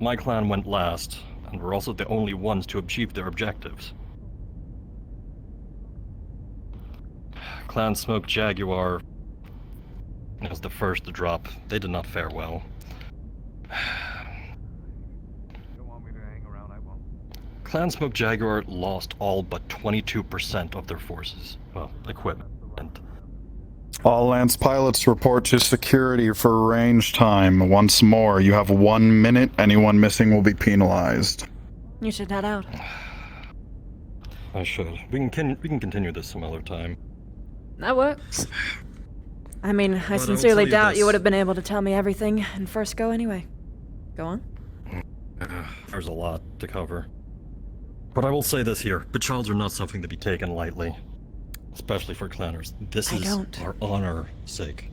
Speaker 10: My clan went last, and we're also the only ones to achieve their objectives. Clan Smoke Jaguar was the first to drop. They did not fare well. Clan Smoke Jaguar lost all but 22% of their forces. Well, equipment.
Speaker 15: All Lance pilots report to security for range time. Once more, you have 1 minute. Anyone missing will be penalized.
Speaker 4: You should head out.
Speaker 10: I should. We can continue this some other time.
Speaker 4: That works. I mean, I
Speaker 10: I will
Speaker 4: sincerely
Speaker 10: tell you
Speaker 4: doubt
Speaker 10: this.
Speaker 4: you would have been able to tell me everything in first go anyway. Go on.
Speaker 10: There's a lot to cover. But I will say this here. Bachals are not something to be taken lightly. Especially for clanners. This
Speaker 4: I
Speaker 10: is
Speaker 4: don't.
Speaker 10: our honor sake.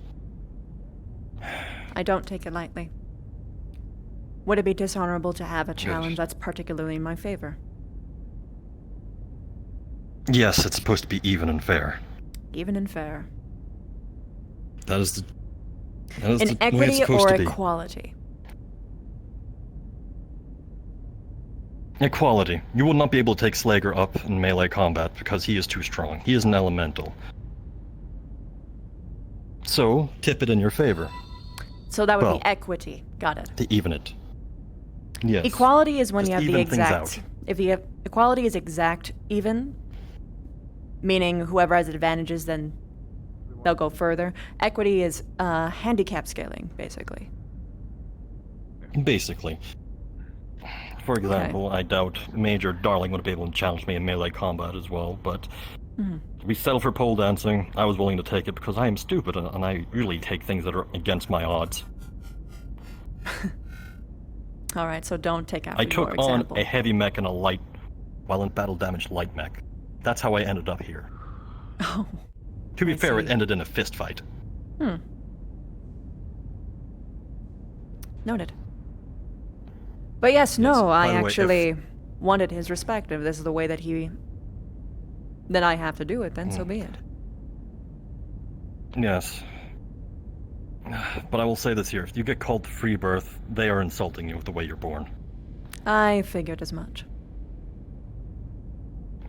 Speaker 4: I don't take it lightly. Would it be dishonorable to have a challenge that's particularly in my favor?
Speaker 10: Yes, it's supposed to be even and fair.
Speaker 4: Even and fair.
Speaker 10: That is the
Speaker 4: In
Speaker 10: way it's
Speaker 4: equity
Speaker 10: supposed
Speaker 4: or
Speaker 10: to be.
Speaker 4: equality?
Speaker 10: Equality. You will not be able to take Slager up in melee combat because he is too strong. He is an elemental. So, tip it in your favor.
Speaker 4: So that would
Speaker 10: Well,
Speaker 4: be equity. Got it.
Speaker 10: to even it. Yes.
Speaker 4: Equality is when
Speaker 10: Just
Speaker 4: you have the
Speaker 10: even things
Speaker 4: exact.
Speaker 10: out.
Speaker 4: If you have equality is exact even, meaning whoever has advantages, then they'll go further. Equity is handicap scaling, basically.
Speaker 10: Basically. For example, I doubt Major Darling would be able to challenge me in melee combat as well, but we settled for pole dancing. I was willing to take it because I am stupid and I usually take things that are against my odds.
Speaker 4: All right, so don't take after
Speaker 10: I
Speaker 4: your
Speaker 10: took on
Speaker 4: example.
Speaker 10: a heavy mech and a light, while in battle damage light mech. That's how I ended up here.
Speaker 4: Oh.
Speaker 10: To be
Speaker 4: I
Speaker 10: fair,
Speaker 4: see.
Speaker 10: it ended in a fist fight.
Speaker 4: Noted. But yes, no, I
Speaker 10: by the way, if-
Speaker 4: actually wanted his respect. If this is the way that then I have to do it, then so be it.
Speaker 10: Yes. But I will say this here, if you get called free birth, they are insulting you with the way you're born.
Speaker 4: I figured as much.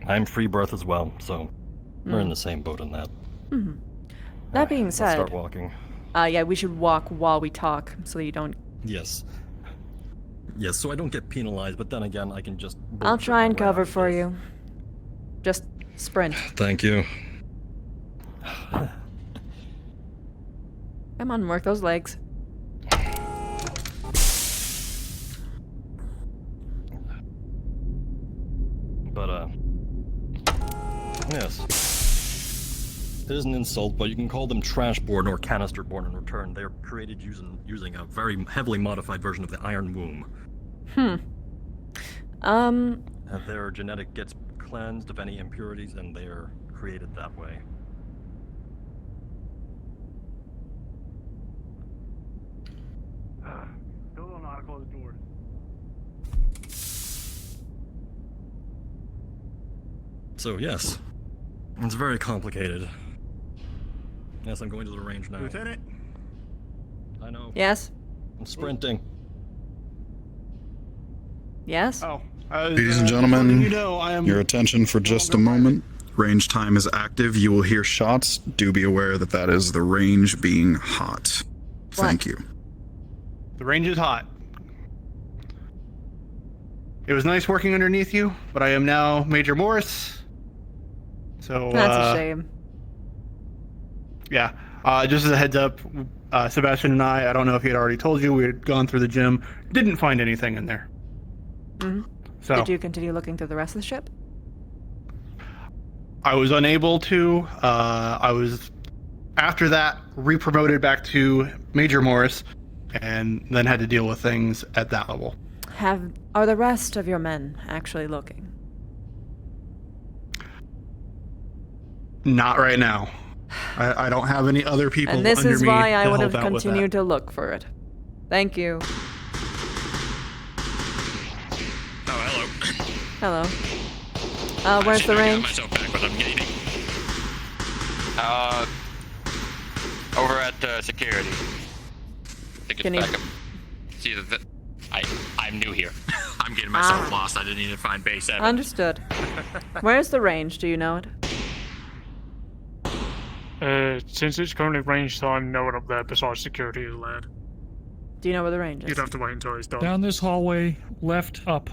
Speaker 10: I'm free birth as well, so we're in the same boat in that.
Speaker 4: That being
Speaker 10: Let's
Speaker 4: said,
Speaker 10: start walking.
Speaker 4: yeah, we should walk while we talk so you don't.
Speaker 10: Yes. Yes, so I don't get penalized, but then again, I can just...
Speaker 4: I'll try and cover for you. Just sprint.
Speaker 10: Thank you.
Speaker 4: Come on, work those legs.
Speaker 10: But, yes. It is an insult, but you can call them trash-born or canister-born in return. They are created using a very heavily modified version of the Iron Womb. Their genetic gets cleansed of any impurities, and they are created that way.
Speaker 7: Still don't know how to close doors.
Speaker 10: So, yes. It's very complicated. Yes, I'm going to the range now.
Speaker 19: Lieutenant?
Speaker 10: I know.
Speaker 4: Yes?
Speaker 10: I'm sprinting.
Speaker 4: Yes?
Speaker 19: Oh.
Speaker 15: Ladies and gentlemen,
Speaker 19: you know, I am
Speaker 15: your attention for just a moment. Range time is active. You will hear shots. Do be aware that that is the range being hot. Thank you.
Speaker 19: The range is hot. It was nice working underneath you, but I am now Major Morris. So
Speaker 4: That's a shame.
Speaker 19: Yeah. Just as a heads up, Sebastian and I don't know if he had already told you, we had gone through the gym, didn't find anything in there.
Speaker 4: Mm-hmm.
Speaker 19: So
Speaker 4: did you continue looking through the rest of the ship?
Speaker 19: I was unable to. I was, after that, re-promoted back to Major Morris, and then had to deal with things at that level.
Speaker 4: Are the rest of your men actually looking?
Speaker 19: Not right now. I don't have any other people
Speaker 4: And this
Speaker 19: under
Speaker 4: is
Speaker 19: me
Speaker 4: why
Speaker 19: to
Speaker 4: I would
Speaker 19: help
Speaker 4: have
Speaker 19: out with
Speaker 4: continued
Speaker 19: that.
Speaker 4: to look for it. Thank you.
Speaker 2: Oh,
Speaker 4: Hello. Where's the range?
Speaker 2: myself back, but I'm gaining. Over at security. I think
Speaker 4: Can
Speaker 2: it's
Speaker 4: you-
Speaker 2: back up. See I'm new here. I'm getting myself lost. I didn't need to find base 7.
Speaker 4: Understood. Where's the range? Do you know it?
Speaker 20: Since it's currently range time, no one up there besides security is allowed.
Speaker 4: Do you know where the range is?
Speaker 20: You'd have to wait until he's done.
Speaker 17: Down this hallway, left, up.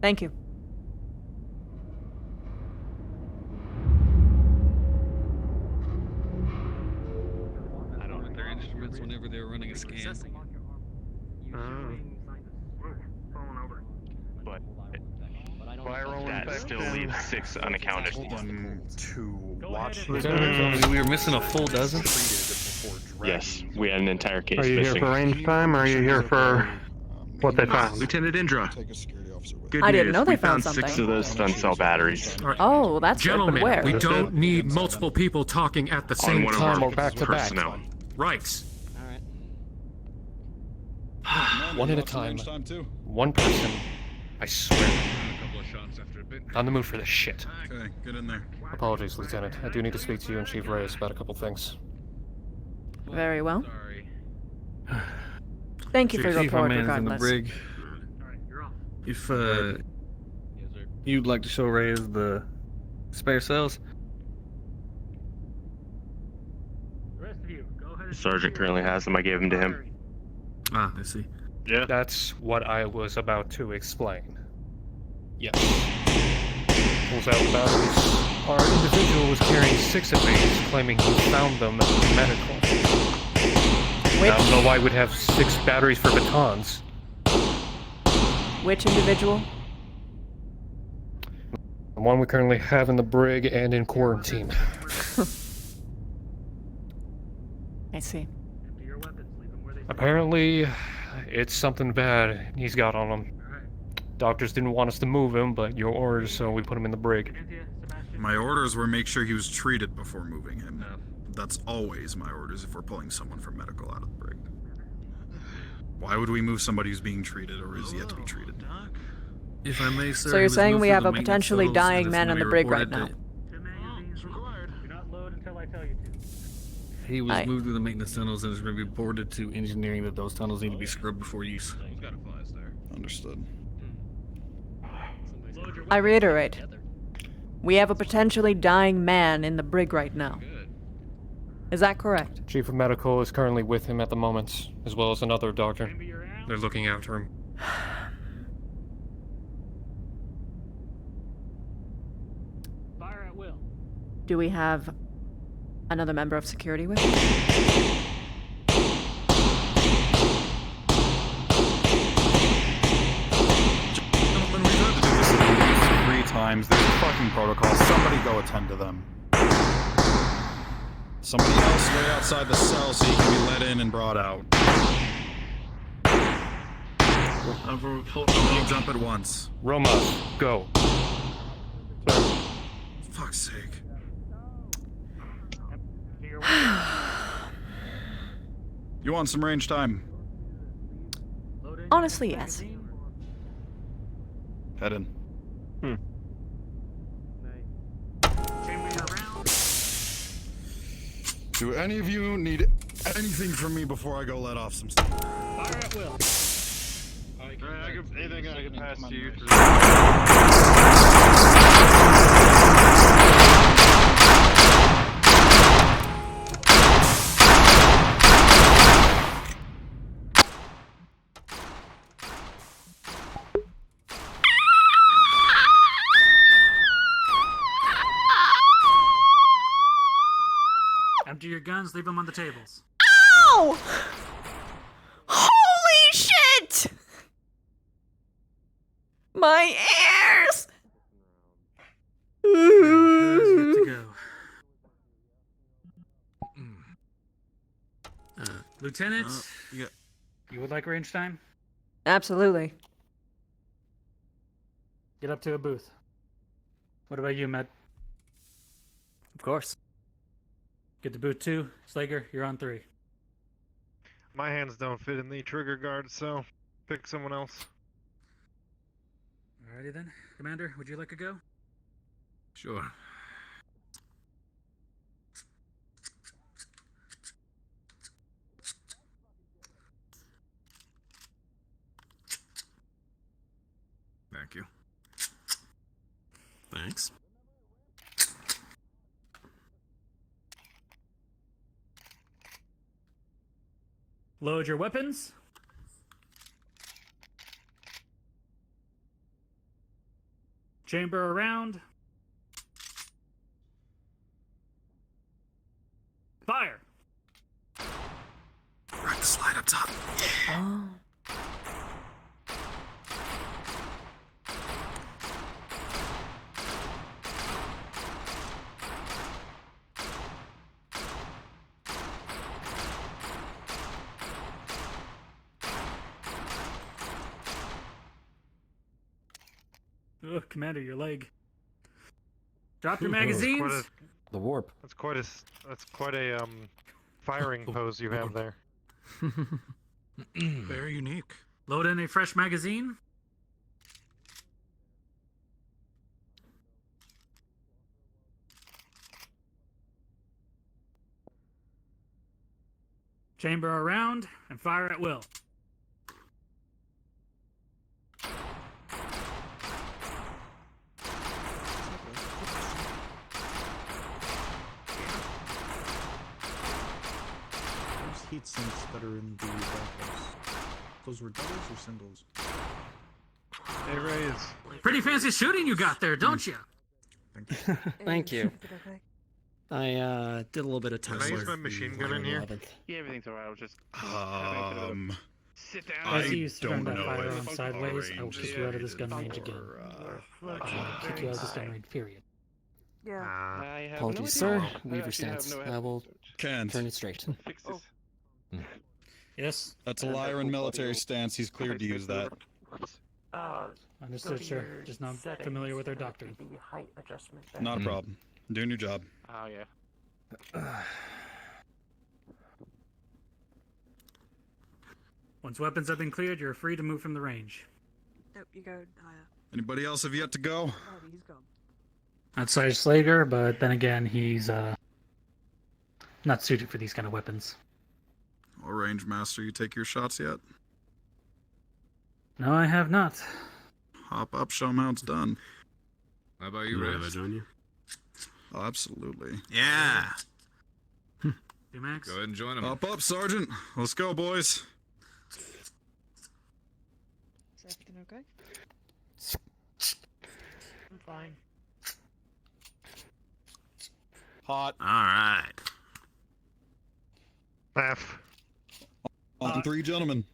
Speaker 4: Thank you.
Speaker 17: I don't know their instruments whenever they were running a scan.
Speaker 12: That still leaves 6 unaccounted.
Speaker 17: We were missing a full dozen.
Speaker 12: Yes, we had an entire case
Speaker 13: Are you
Speaker 12: missing.
Speaker 13: here for range time, or are you here for what they found?
Speaker 3: Lieutenant Indra. Good
Speaker 4: I didn't
Speaker 3: news.
Speaker 4: know they
Speaker 12: We
Speaker 4: found
Speaker 12: found 6
Speaker 4: something.
Speaker 12: of those stun cell batteries.
Speaker 4: Oh, that's good, but
Speaker 17: Gentlemen,
Speaker 4: where?
Speaker 17: we don't need multiple people talking at the
Speaker 12: On
Speaker 17: same
Speaker 12: one of
Speaker 17: time
Speaker 12: our
Speaker 17: or back to back.
Speaker 12: personnel.
Speaker 17: Right. One at a time. One person. I swear. On the move for this shit.
Speaker 15: Okay, get in there.
Speaker 17: Apologies, Lieutenant. I do need to speak to you and Chief Reyes about a couple things.
Speaker 4: Very well. Thank you for your
Speaker 17: Chief,
Speaker 4: report,
Speaker 17: my man is in the
Speaker 4: regardless.
Speaker 17: brig. If you'd like to show Reyes the spare cells.
Speaker 12: The sergeant currently has them. I gave them to him.
Speaker 17: Ah, I see.
Speaker 12: Yeah.
Speaker 20: That's what I was about to explain. Yes. Pulls out the batteries. Our individual was carrying 6 of these, claiming he found them at the medical. I don't know why we'd have 6 batteries for batons.
Speaker 4: Which individual?
Speaker 20: The one we currently have in the brig and in quarantine.
Speaker 4: I see.
Speaker 20: Apparently, it's something bad he's got on him. Doctors didn't want us to move him, but your orders, so we put him in the brig.
Speaker 15: My orders were make sure he was treated before moving him. That's always my orders if we're pulling someone from medical out of the brig. Why would we move somebody who's being treated or is yet to be treated?
Speaker 17: If I may, sir.
Speaker 4: So you're saying we have a potentially dying man on the brig right now?
Speaker 17: He was moved through the maintenance tunnels and is going to be boarded to engineering that those tunnels need to be scrubbed before use.
Speaker 15: Understood.
Speaker 4: I reiterate. We have a potentially dying man in the brig right now. Is that correct?
Speaker 20: Chief of Medical is currently with him at the moment, as well as another doctor. They're looking after him.
Speaker 7: Fire at will.
Speaker 4: Do we have another member of security with us?
Speaker 15: Gentlemen, we've had to do this at least 3 times. There's a fucking protocol. Somebody go attend to them. Somebody else wait outside the cell so you can be let in and brought out. Don't jump at once.
Speaker 20: Roma, go.
Speaker 15: Fuck's sake. You want some range time?
Speaker 4: Honestly, yes.
Speaker 15: Head in. Do any of you need anything from me before I go let off some steam?
Speaker 7: Fire at will.
Speaker 3: Anything I can pass to you.
Speaker 13: your guns, leave them on the tables.
Speaker 4: Ow! Holy shit! My ears!
Speaker 13: Who's good to go? Lieutenant, you would like range time?
Speaker 4: Absolutely.
Speaker 13: Get up to a booth. What about you, Matt?
Speaker 4: Of course.
Speaker 13: Get to booth 2. Slager, you're on 3.
Speaker 5: My hands don't fit in the trigger guard, so pick someone else.
Speaker 13: Alrighty then. Commander, would you like a go?
Speaker 1: Sure. Thank you.
Speaker 17: Thanks.
Speaker 13: Load your weapons. Chamber around. Fire!
Speaker 15: Right, slide up top.
Speaker 4: Oh.
Speaker 13: Ugh, Commander, your leg. Drop your magazines.
Speaker 10: The warp.
Speaker 5: That's quite a firing pose you have there.
Speaker 13: Very unique. Load in a fresh magazine. Chamber around and fire at will.
Speaker 18: Heat sinks that are in the backhouse. Those were doubles or singles?
Speaker 5: Hey, Rays.
Speaker 13: Pretty fancy shooting you got there, don't you?
Speaker 17: Thank you. I did a little bit of
Speaker 5: Can
Speaker 17: time.
Speaker 5: I use my machine gun in here?
Speaker 3: Yeah, everything's alright. I was just sit down.
Speaker 13: As you turn that firearm sideways, I will kick you out of this gun range again. Kick you out of this gun range, period.
Speaker 4: Yeah.
Speaker 17: Apologies, sir. Leave your stance. I will
Speaker 15: Can't.
Speaker 17: turn it straight.
Speaker 13: Yes?
Speaker 15: That's a liar in military stance. He's cleared to use that.
Speaker 13: Understood, sir. Just not familiar with our doctrine.
Speaker 15: Not a problem. Doing your job.
Speaker 3: Oh, yeah.
Speaker 13: Once weapons have been cleared, you're free to move from the range.
Speaker 21: Nope, you go higher.
Speaker 15: Anybody else have yet to go?
Speaker 21: Oh, he's gone.
Speaker 13: Outside Slager, but then again, he's not suited for these kind of weapons.
Speaker 15: Or range master, you take your shots yet?
Speaker 13: No, I have not.
Speaker 15: Hop up, show 'em how it's done.
Speaker 1: How about you,
Speaker 17: Mind if I
Speaker 1: Rich?
Speaker 17: join you?
Speaker 15: Oh, absolutely.
Speaker 1: Yeah.
Speaker 13: Hey, Max.
Speaker 1: Go ahead and join him.
Speaker 15: Hop up, Sergeant. Let's go, boys.
Speaker 21: Is everything okay? I'm fine.
Speaker 15: Hot.
Speaker 17: All right.
Speaker 5: Laugh.
Speaker 15: On 3, gentlemen.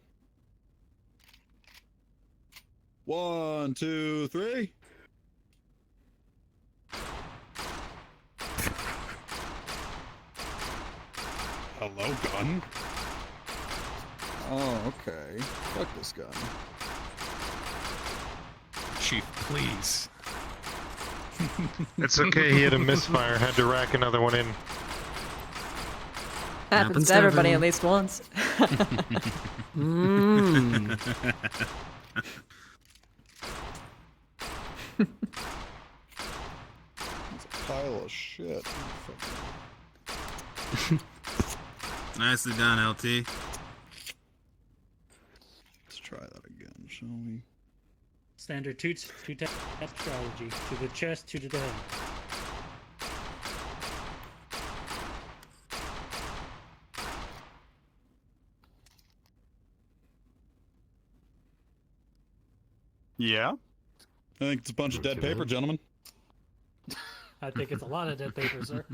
Speaker 15: 1, 2, 3. Hello, gun. Oh, okay. Fuck this gun.
Speaker 1: Chief, please.
Speaker 5: It's okay, he had a misfire. Had to rack another one in.
Speaker 4: Happens to everybody at least once.
Speaker 15: It's a pile of shit.
Speaker 17: Nicely done, LT.
Speaker 15: Let's try that again, shall we?
Speaker 13: Standard two-tap strategy. To the chest, to the head.
Speaker 15: Yeah? I think it's a bunch of dead paper, gentlemen.
Speaker 13: I think it's a lot of dead paper, sir.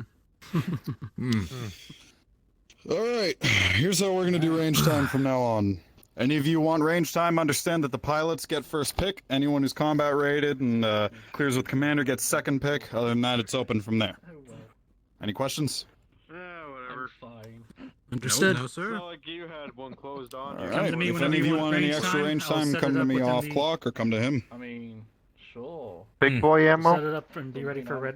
Speaker 6: Alright, here's how we're gonna do range time from now on. Any of you want range time, understand that the pilots get first pick. Anyone who's combat rated and clears with commander gets second pick. Other than that, it's open from there. Any questions?
Speaker 5: Whatever.
Speaker 18: Fine.
Speaker 13: Understood.
Speaker 18: No, sir.
Speaker 5: It's not like you had one closed on.
Speaker 6: Alright, if any of you want any extra range time, come to me off clock or come to him.
Speaker 18: I mean, sure.
Speaker 5: Big boy ammo?
Speaker 13: Set it up and be ready for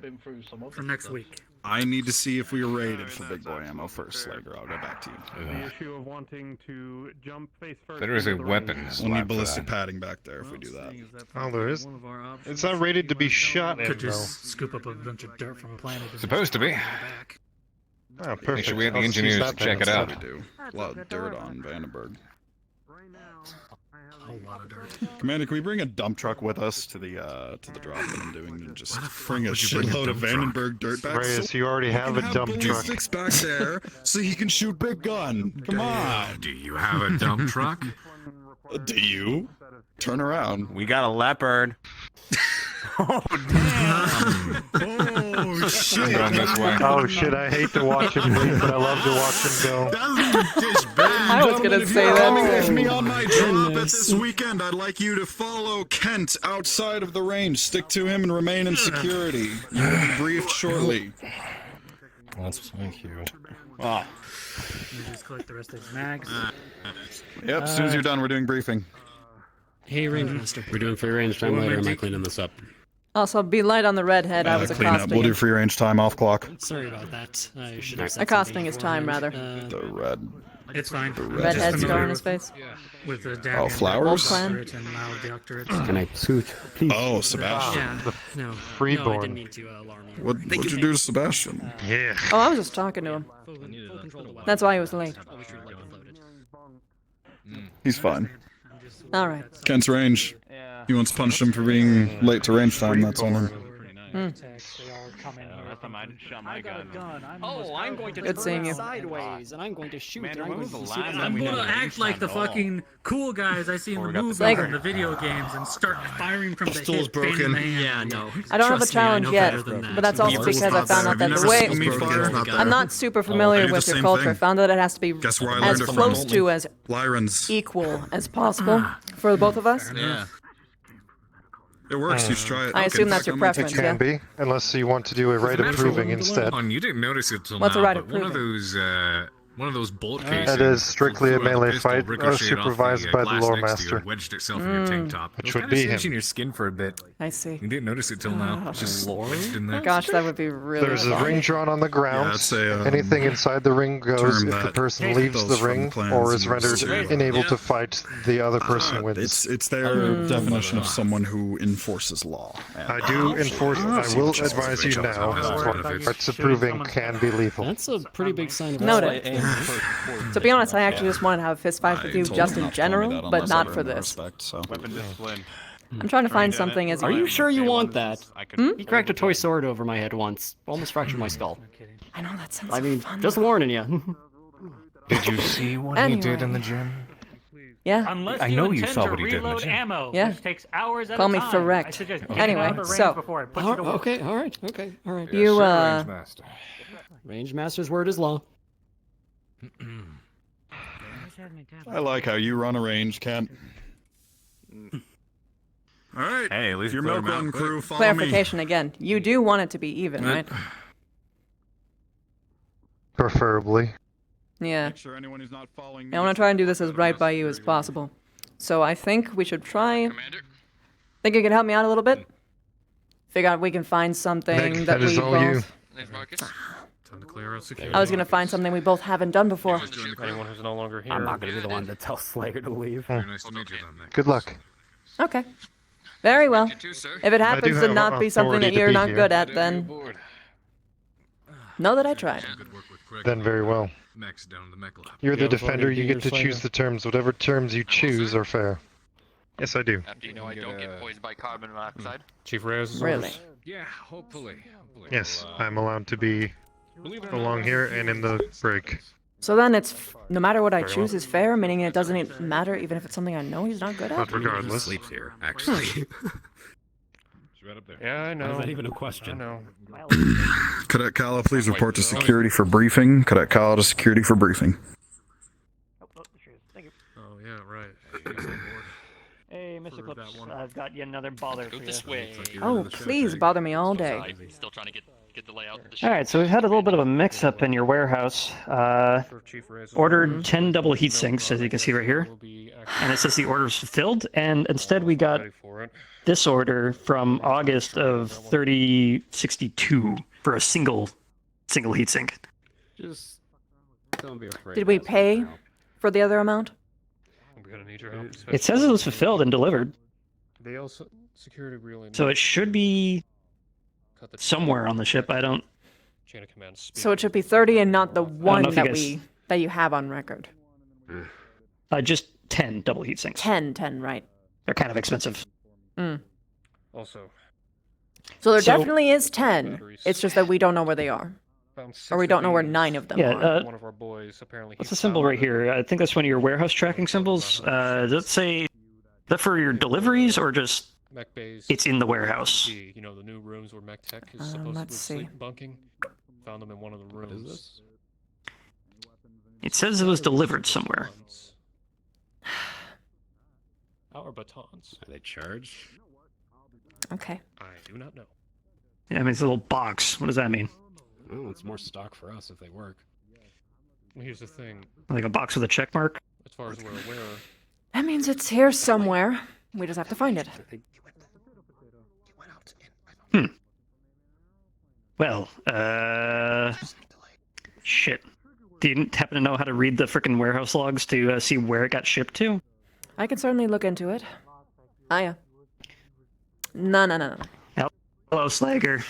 Speaker 13: for next week.
Speaker 6: I need to see if we are rated for big boy ammo first, Slager. I'll get back to you.
Speaker 5: The issue of wanting to jump face first.
Speaker 1: There is a weapon.
Speaker 6: We'll need ballistic padding back there if we do that.
Speaker 5: Oh, there is? It's not rated to be shot in,
Speaker 13: Could
Speaker 5: though.
Speaker 13: just scoop up a bunch of dirt from a planet. and
Speaker 1: Supposed to be.
Speaker 5: Oh, perfect.
Speaker 1: Make sure we have the
Speaker 5: I'll
Speaker 1: engineers
Speaker 5: use
Speaker 1: to
Speaker 5: that
Speaker 1: check
Speaker 5: then.
Speaker 1: it out.
Speaker 6: We do. A lot of dirt on Vandenberg.
Speaker 13: A lot of dirt.
Speaker 6: Commander, can we bring a dump truck with us to the drop that I'm doing and just bring a
Speaker 5: would you bring a
Speaker 6: shitload of
Speaker 5: dump truck?
Speaker 6: Vandenberg dirt back?
Speaker 5: Reyes, you already have a dump truck.
Speaker 6: Ballistics back there, so he can shoot big gun. Come on.
Speaker 9: Do you have a dump truck?
Speaker 6: Do you? Turn around.
Speaker 9: We got a leopard.
Speaker 6: Oh shit!
Speaker 5: Oh shit! I hate to watch him leave, but I love to watch him go.
Speaker 4: I was gonna say that.
Speaker 6: Coming with me on my drop at this weekend, I'd like you to follow Kent outside of the range. Stick to him and remain in security. You will be briefed shortly.
Speaker 10: Thank you.
Speaker 6: Ah.
Speaker 13: You just collect the rest of his mags.
Speaker 6: Yep, as soon as you're done, we're doing briefing.
Speaker 14: Hey, Range Master. We're doing free range time later. Am I cleaning this up?
Speaker 4: Also, be light on the redhead. I was
Speaker 6: Clean up.
Speaker 4: accosting
Speaker 6: We'll
Speaker 4: him.
Speaker 6: do free range time off clock.
Speaker 14: Sorry about that. I should have said
Speaker 4: Accosting
Speaker 14: something
Speaker 4: his time, rather.
Speaker 6: The red.
Speaker 13: It's fine.
Speaker 4: Redhead scar on his face.
Speaker 13: With the
Speaker 6: Oh, flowers?
Speaker 13: Wolf and Maledictorate.
Speaker 14: Can I shoot, please?
Speaker 6: Oh, Sebastian.
Speaker 13: Yeah, no.
Speaker 5: Freeborn.
Speaker 13: No, I didn't mean to alarm you.
Speaker 6: What'd you do to Sebastian?
Speaker 5: Yeah.
Speaker 4: Oh, I was just talking to him. That's why he was late.
Speaker 6: He's fine.
Speaker 4: All right.
Speaker 6: Kent's range. He once punched him for being late to range time, that's on him.
Speaker 8: Oh, I'm going to
Speaker 4: Good seeing you.
Speaker 8: sideways, and I'm going to shoot.
Speaker 9: Commander,
Speaker 8: and I'm
Speaker 9: when
Speaker 8: going
Speaker 9: was
Speaker 8: to
Speaker 9: the
Speaker 8: shoot.
Speaker 9: last
Speaker 8: and
Speaker 9: time
Speaker 8: I'm
Speaker 9: we
Speaker 13: I'm
Speaker 9: did
Speaker 13: gonna
Speaker 9: a
Speaker 13: act like the
Speaker 9: range time
Speaker 13: fucking cool guys I see in the movies
Speaker 4: Slager.
Speaker 13: and the video games and start firing from the
Speaker 6: Pistol's
Speaker 13: hip
Speaker 6: broken.
Speaker 13: in the hand.
Speaker 14: Yeah, no.
Speaker 4: I don't have a
Speaker 14: Trust me, I
Speaker 4: challenge
Speaker 14: know
Speaker 4: yet,
Speaker 14: better than that.
Speaker 4: but that's also because I found out that the way I'm not super familiar with your culture. I found out it has to be
Speaker 6: Guess where I
Speaker 4: as
Speaker 6: learned it from?
Speaker 4: close to as
Speaker 6: Lyrans.
Speaker 4: equal as possible for the both of us.
Speaker 9: Yeah.
Speaker 6: It works, you should try it.
Speaker 4: I assume that's your preference,
Speaker 5: It can be, unless you want to do a right of proving instead.
Speaker 9: You didn't notice it till
Speaker 4: What's
Speaker 9: now,
Speaker 4: a right
Speaker 9: but
Speaker 4: of
Speaker 9: one of those bolt cases.
Speaker 5: It is strictly a
Speaker 9: flew out
Speaker 5: melee
Speaker 9: pistol,
Speaker 5: fight,
Speaker 9: ricocheted off
Speaker 5: supervised
Speaker 9: the,
Speaker 5: by the
Speaker 9: glass
Speaker 5: lore
Speaker 9: next to you,
Speaker 5: master.
Speaker 9: and wedged itself in your tank top.
Speaker 5: Which
Speaker 9: It was
Speaker 5: would
Speaker 9: kinda
Speaker 5: be
Speaker 9: cinching
Speaker 5: him.
Speaker 9: your skin for a bit.
Speaker 4: I see.
Speaker 9: You didn't notice it till now. It's just lodged in there.
Speaker 4: Gosh, that would be really
Speaker 5: There's a
Speaker 4: fun.
Speaker 5: ring drawn on the ground.
Speaker 6: that's a,
Speaker 5: Anything inside the ring goes
Speaker 6: term
Speaker 5: if the
Speaker 6: that
Speaker 5: person leaves
Speaker 6: those
Speaker 5: the
Speaker 6: from
Speaker 5: ring
Speaker 6: plans
Speaker 5: or is
Speaker 6: and
Speaker 5: rendered
Speaker 6: stuff.
Speaker 5: unable to fight. The other person wins.
Speaker 6: It's their definition of someone who enforces law. And
Speaker 5: I do enforce. I will advise you now. Arts of proving can be lethal.
Speaker 14: That's a pretty big sign of
Speaker 4: Noted. To be honest, I actually just wanted to have a fist fight with you
Speaker 6: told
Speaker 4: just
Speaker 6: him
Speaker 4: in
Speaker 6: not to tell me
Speaker 4: general,
Speaker 6: that
Speaker 4: but
Speaker 6: unless
Speaker 4: not
Speaker 6: I
Speaker 4: for
Speaker 6: earned their
Speaker 4: this.
Speaker 6: respect, so.
Speaker 9: Weapon discipline.
Speaker 4: I'm trying to find something as
Speaker 14: Are you sure you want that?
Speaker 4: Hmm?
Speaker 14: He cracked a toy sword over my head once. Almost fractured my skull.
Speaker 4: I know that sounds
Speaker 14: I mean,
Speaker 4: fun.
Speaker 14: just warning you.
Speaker 1: Did you see what he did in the gym?
Speaker 4: Yeah.
Speaker 13: Unless
Speaker 1: I
Speaker 13: you
Speaker 1: know you
Speaker 13: intend
Speaker 1: saw
Speaker 13: to
Speaker 1: what he did in the
Speaker 13: reload
Speaker 1: gym.
Speaker 13: ammo,
Speaker 4: Yeah.
Speaker 13: which takes hours at
Speaker 4: Call
Speaker 13: a
Speaker 4: me
Speaker 13: time.
Speaker 4: Ferrect.
Speaker 13: I suggest get
Speaker 4: Anyway,
Speaker 13: out of the range
Speaker 4: so-
Speaker 13: before I put you to work.
Speaker 14: Okay, all right, okay, all right.
Speaker 4: You,
Speaker 1: Range master.
Speaker 14: Range master's word is law.
Speaker 6: I like how you run a range, Kent. Alright.
Speaker 9: Hey, at least
Speaker 6: your
Speaker 9: clear
Speaker 6: milk
Speaker 9: him out
Speaker 6: run
Speaker 9: quick.
Speaker 6: crew, follow
Speaker 4: Clarification again. You do want it to be even, right?
Speaker 5: Preferably.
Speaker 4: Yeah.
Speaker 6: Make sure anyone who's not following
Speaker 4: I want to try and do this as right by you as possible. So I think we should try. Think you can help me out a little bit? Figure out if we can find something
Speaker 5: Nick,
Speaker 4: that
Speaker 5: that is
Speaker 4: we
Speaker 5: all
Speaker 4: both.
Speaker 5: you.
Speaker 18: Time to clear out security.
Speaker 4: I was gonna find something we both haven't done before.
Speaker 17: Anyone who's no longer here.
Speaker 14: I'm not gonna be the one to tell Slayer to leave.
Speaker 9: Very nice to meet you, then, Nick.
Speaker 5: Good luck.
Speaker 4: Okay. Very well. If it happens to
Speaker 5: have
Speaker 4: not be something
Speaker 5: authority
Speaker 4: that
Speaker 5: to
Speaker 4: you're
Speaker 5: be
Speaker 4: not
Speaker 5: here.
Speaker 4: good at, then know that I tried.
Speaker 5: Then very well.
Speaker 9: Mech's down in the mech lab.
Speaker 5: You're the
Speaker 14: Yeah, before
Speaker 5: defender.
Speaker 14: you
Speaker 5: You
Speaker 14: do
Speaker 5: get to
Speaker 14: your
Speaker 5: choose
Speaker 14: Slayer.
Speaker 5: the terms. Whatever terms you choose are fair. Yes, I do.
Speaker 2: After you know I don't get poisoned by carbon monoxide.
Speaker 17: Chief Reyes.
Speaker 4: Really?
Speaker 9: Yeah, hopefully.
Speaker 5: Yes, I'm allowed to be along here and in the break.
Speaker 4: So then no matter what I choose is fair, meaning it doesn't even matter even if it's something I know he's not good at.
Speaker 5: But regardless.
Speaker 9: Sleeps here, actually. right up there.
Speaker 17: Yeah, I know.
Speaker 14: Is that even a question?
Speaker 17: I know.
Speaker 6: Cadet Kala, please report to security for briefing. Cadet Kala to security for briefing.
Speaker 8: Thank you.
Speaker 17: Oh yeah, right.
Speaker 8: Hey, Mr. Eclipse, I've got yet another bother
Speaker 2: Go
Speaker 8: for
Speaker 2: this
Speaker 8: you.
Speaker 2: way.
Speaker 4: Oh, please bother me all day.
Speaker 2: Still trying to get the layout of the ship.
Speaker 8: Alright, so we've had a little bit of a mix-up in your warehouse. Ordered 10 double heat sinks, as you can see right here. And it says the order's fulfilled, and instead we got this order from August of 3062 for a single heatsink.
Speaker 14: Just don't be afraid.
Speaker 4: Did we pay for the other amount?
Speaker 17: We're gonna need your help.
Speaker 8: It says it was fulfilled and delivered.
Speaker 17: They also security really.
Speaker 8: So it should be somewhere on the ship. I don't.
Speaker 17: Chain of command.
Speaker 4: So it should be 30 and not the one
Speaker 8: know if you
Speaker 4: that
Speaker 8: guys-
Speaker 4: that you have on record.
Speaker 8: Just 10 double heat sinks.
Speaker 4: 10, right.
Speaker 8: They're kind of expensive.
Speaker 4: Mm.
Speaker 17: Also.
Speaker 4: So there
Speaker 8: So-
Speaker 4: definitely is 10. It's just that we don't know where they are. Or we don't know where 9 of them
Speaker 8: Yeah,
Speaker 4: are.
Speaker 17: One of our boys apparently.
Speaker 8: What's the symbol right here? I think that's one of your warehouse tracking symbols. Does it say is that for your deliveries or just
Speaker 17: Mech bays.
Speaker 8: it's in the warehouse?
Speaker 17: You know the new rooms where Mech Tech is supposed to
Speaker 4: let's see.
Speaker 17: sleep bunking. Found them in one of the rooms.
Speaker 14: What is this?
Speaker 8: It says it was delivered somewhere.
Speaker 17: Our batons.
Speaker 14: Are they charged?
Speaker 4: Okay.
Speaker 17: I do not know.
Speaker 8: Yeah, I mean it's a little box. What does that mean?
Speaker 14: Oh, it's more stock for us if they work.
Speaker 17: Here's the thing.
Speaker 8: Like a box with a check mark?
Speaker 17: As far as we're aware,
Speaker 4: That means it's here somewhere. We just have to find it.
Speaker 8: Well, shit. Do you happen to know how to read the frickin' warehouse logs to see where it got shipped to?
Speaker 4: I can certainly look into it. Ah, yeah. No.
Speaker 8: Hello, Slager.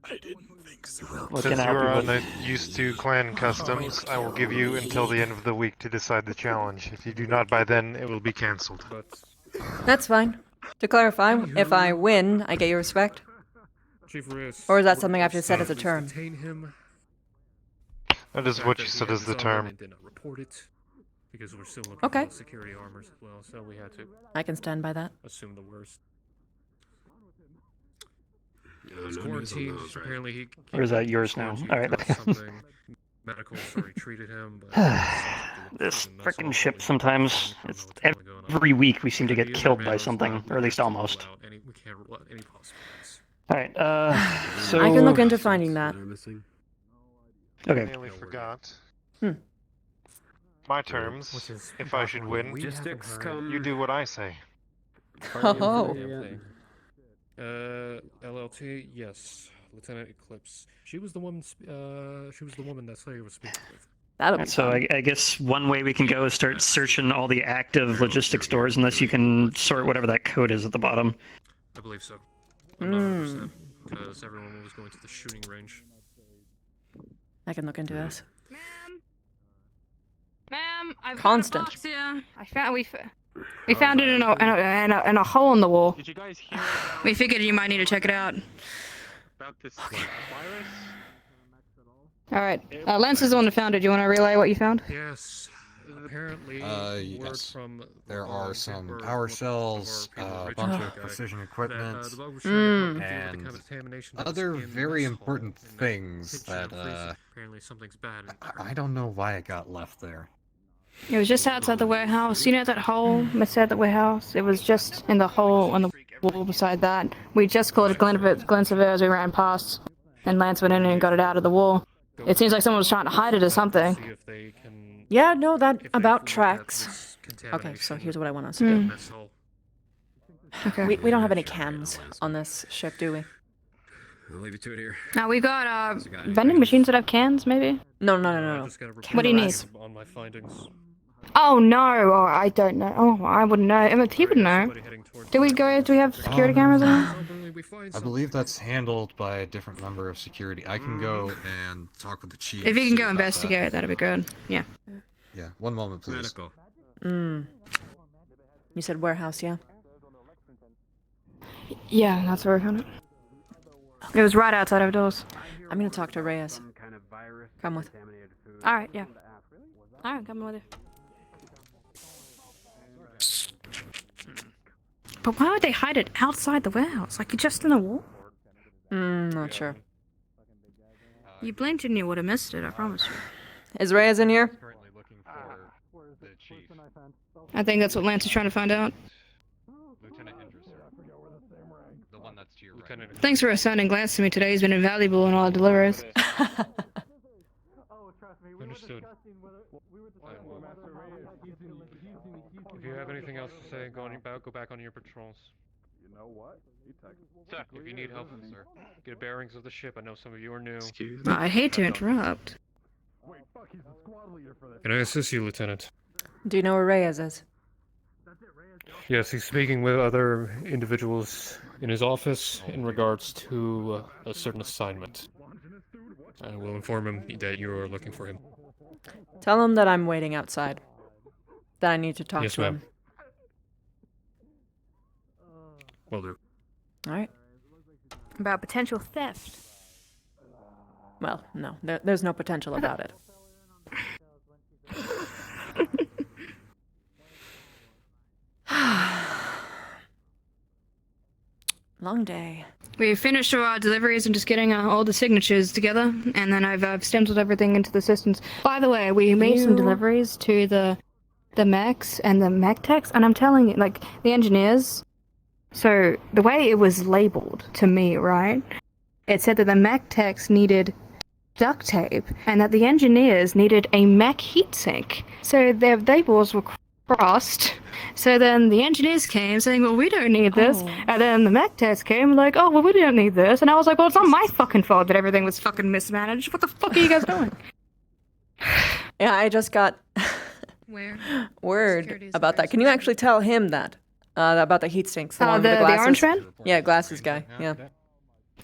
Speaker 15: I didn't think so.
Speaker 8: What
Speaker 5: Since
Speaker 8: can
Speaker 5: you
Speaker 8: I
Speaker 5: are
Speaker 8: help
Speaker 5: on
Speaker 8: you
Speaker 5: the used to clan customs, I will give you until the end of the week to decide the challenge. If you do not by then, it will be cancelled.
Speaker 4: That's fine. To clarify, if I win, I get your respect? Or is that something I have to set as a term?
Speaker 5: That is what you said as the term.
Speaker 17: report it because we're still looking
Speaker 4: Okay.
Speaker 17: for security armors as well, so we had to
Speaker 4: I can stand by that.
Speaker 17: assume the worst.
Speaker 14: No,
Speaker 17: He's
Speaker 14: no news on
Speaker 17: quarantined.
Speaker 14: those, right?
Speaker 17: Apparently he.
Speaker 8: Or is that yours now? Alright.
Speaker 17: Something. Medical already treated him, but
Speaker 8: This frickin' ship sometimes, it's every week we seem to get killed by something, or at least almost.
Speaker 17: we can't rule out any possibilities.
Speaker 8: Alright, so...
Speaker 4: I can look into finding that.
Speaker 8: Okay.
Speaker 5: I nearly forgot.
Speaker 4: Hmm.
Speaker 5: My terms, if I should win,
Speaker 14: Logistics come.
Speaker 5: you do what I say.
Speaker 4: Oh.
Speaker 17: LLT, yes. Lieutenant Eclipse. She was the woman. She was the woman that Slayer was speaking with.
Speaker 4: That'll be
Speaker 8: So
Speaker 4: fun.
Speaker 8: I guess one way we can go is start searching all the active logistics stores, unless you can sort whatever that code is at the bottom.
Speaker 17: I believe so. I'm not 100% because everyone was going to the shooting range.
Speaker 4: I can look into this.
Speaker 21: Ma'am, I've
Speaker 4: Constant.
Speaker 21: got a box here. We found it in a hole in the wall.
Speaker 12: Did you guys hear
Speaker 21: We figured you might need to check it out.
Speaker 12: about this virus?
Speaker 21: All right. Lance is the one who found it. Do you want to relay what you found?
Speaker 17: Yes. Apparently,
Speaker 11: Yes. There are some power cells, a bunch of precision equipment, and other very important things that,
Speaker 17: apparently something's bad.
Speaker 11: I don't know why it got left there.
Speaker 21: It was just outside the warehouse. You know that hole beside the warehouse? It was just in the hole on the wall beside that. We just caught a glimpse of it as we ran past, and Lance went in and got it out of the wall. It seems like someone was trying to hide it or something.
Speaker 4: Yeah, no, that about tracks. Okay, so here's what I want us to do.
Speaker 21: Okay.
Speaker 4: We don't have any cams on this ship, do we?
Speaker 14: I'll leave you to it here.
Speaker 21: Now we got vending machines that have cans, maybe.
Speaker 4: No.
Speaker 21: What do you need?
Speaker 17: On my findings.
Speaker 21: Oh no! Oh, I don't know. Oh, I wouldn't know. I mean, he would know. Do we have security cameras on?
Speaker 11: I believe that's handled by a different member of security. I can go and talk with the chief.
Speaker 21: If you can
Speaker 11: see
Speaker 21: go
Speaker 11: about
Speaker 21: investigate, that'd be good. Yeah.
Speaker 11: that. Yeah, one moment, please.
Speaker 4: You said warehouse, yeah?
Speaker 21: Yeah, that's where we found it. It was right outside our doors.
Speaker 4: I'm gonna talk to Reyes. Come with.
Speaker 21: Alright, yeah. Alright, come with you. But why would they hide it outside the warehouse? Like, just in the wall?
Speaker 4: Not sure.
Speaker 21: You blinked and you would have missed it, I promise you.
Speaker 4: Is Reyes in here?
Speaker 21: I think that's what Lance is trying to find out.
Speaker 17: Lieutenant Indra, sir. The one that's to your right.
Speaker 21: Thanks for assigning Lance to me today. He's been invaluable in all our deliveries.
Speaker 17: Understood. If you have anything else to say, go back on your patrols.
Speaker 3: You know what?
Speaker 17: Sir, if you need help, sir, get bearings of the ship. I know some of you are new.
Speaker 12: Excuse
Speaker 21: I hate to interrupt.
Speaker 17: Can I assist you, Lieutenant?
Speaker 4: Do you know where Reyes is?
Speaker 17: Yes, he's speaking with other individuals in his office in regards to a certain assignment. I will inform him that you are looking for him.
Speaker 4: Tell him that I'm waiting outside. That I need to talk
Speaker 17: Yes,
Speaker 4: to
Speaker 17: ma'am.
Speaker 4: him.
Speaker 17: Will do.
Speaker 4: Alright.
Speaker 21: About potential theft.
Speaker 4: Well, no. There's no potential about it. Long day.
Speaker 21: We finished all our deliveries and just getting all the signatures together, and then I've stenciled everything into the systems. By the way, we made some deliveries to the mechs and the mech techs, and I'm telling you, like, the engineers. So the way it was labeled to me, right? It said that the mech techs needed duct tape, and that the engineers needed a mech heatsink. So their labels were crossed. So then the engineers came saying, well, we don't need this. And then the mech techs came like, oh, well, we don't need this. And I was like, well, it's not my fucking fault that everything was fucking mismanaged. What the fuck are you guys doing?
Speaker 4: Yeah, I just got word about that. Can you actually tell him that? About the heat sinks? The one with the glasses?
Speaker 21: The orange man?
Speaker 4: Yeah, glasses guy. Yeah.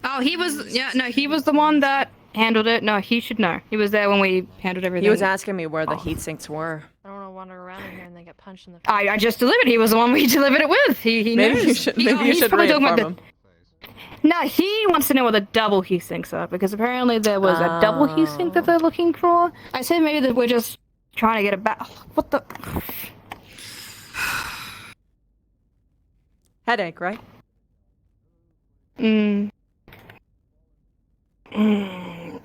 Speaker 21: Oh, he was the one that handled it. No, he should know. He was there when we handled everything.
Speaker 4: He was asking me where the heat sinks were.
Speaker 16: I don't want to wander around in here and then get punched in the face.
Speaker 21: I just delivered. He was the one we delivered it with. He
Speaker 4: Maybe
Speaker 21: knows.
Speaker 4: you should reinform him.
Speaker 21: No, he wants to know where the double heat sinks are, because apparently there was a double heat sink that they're looking for. I said maybe that we're just trying to get it back. What the?
Speaker 4: Headache, right?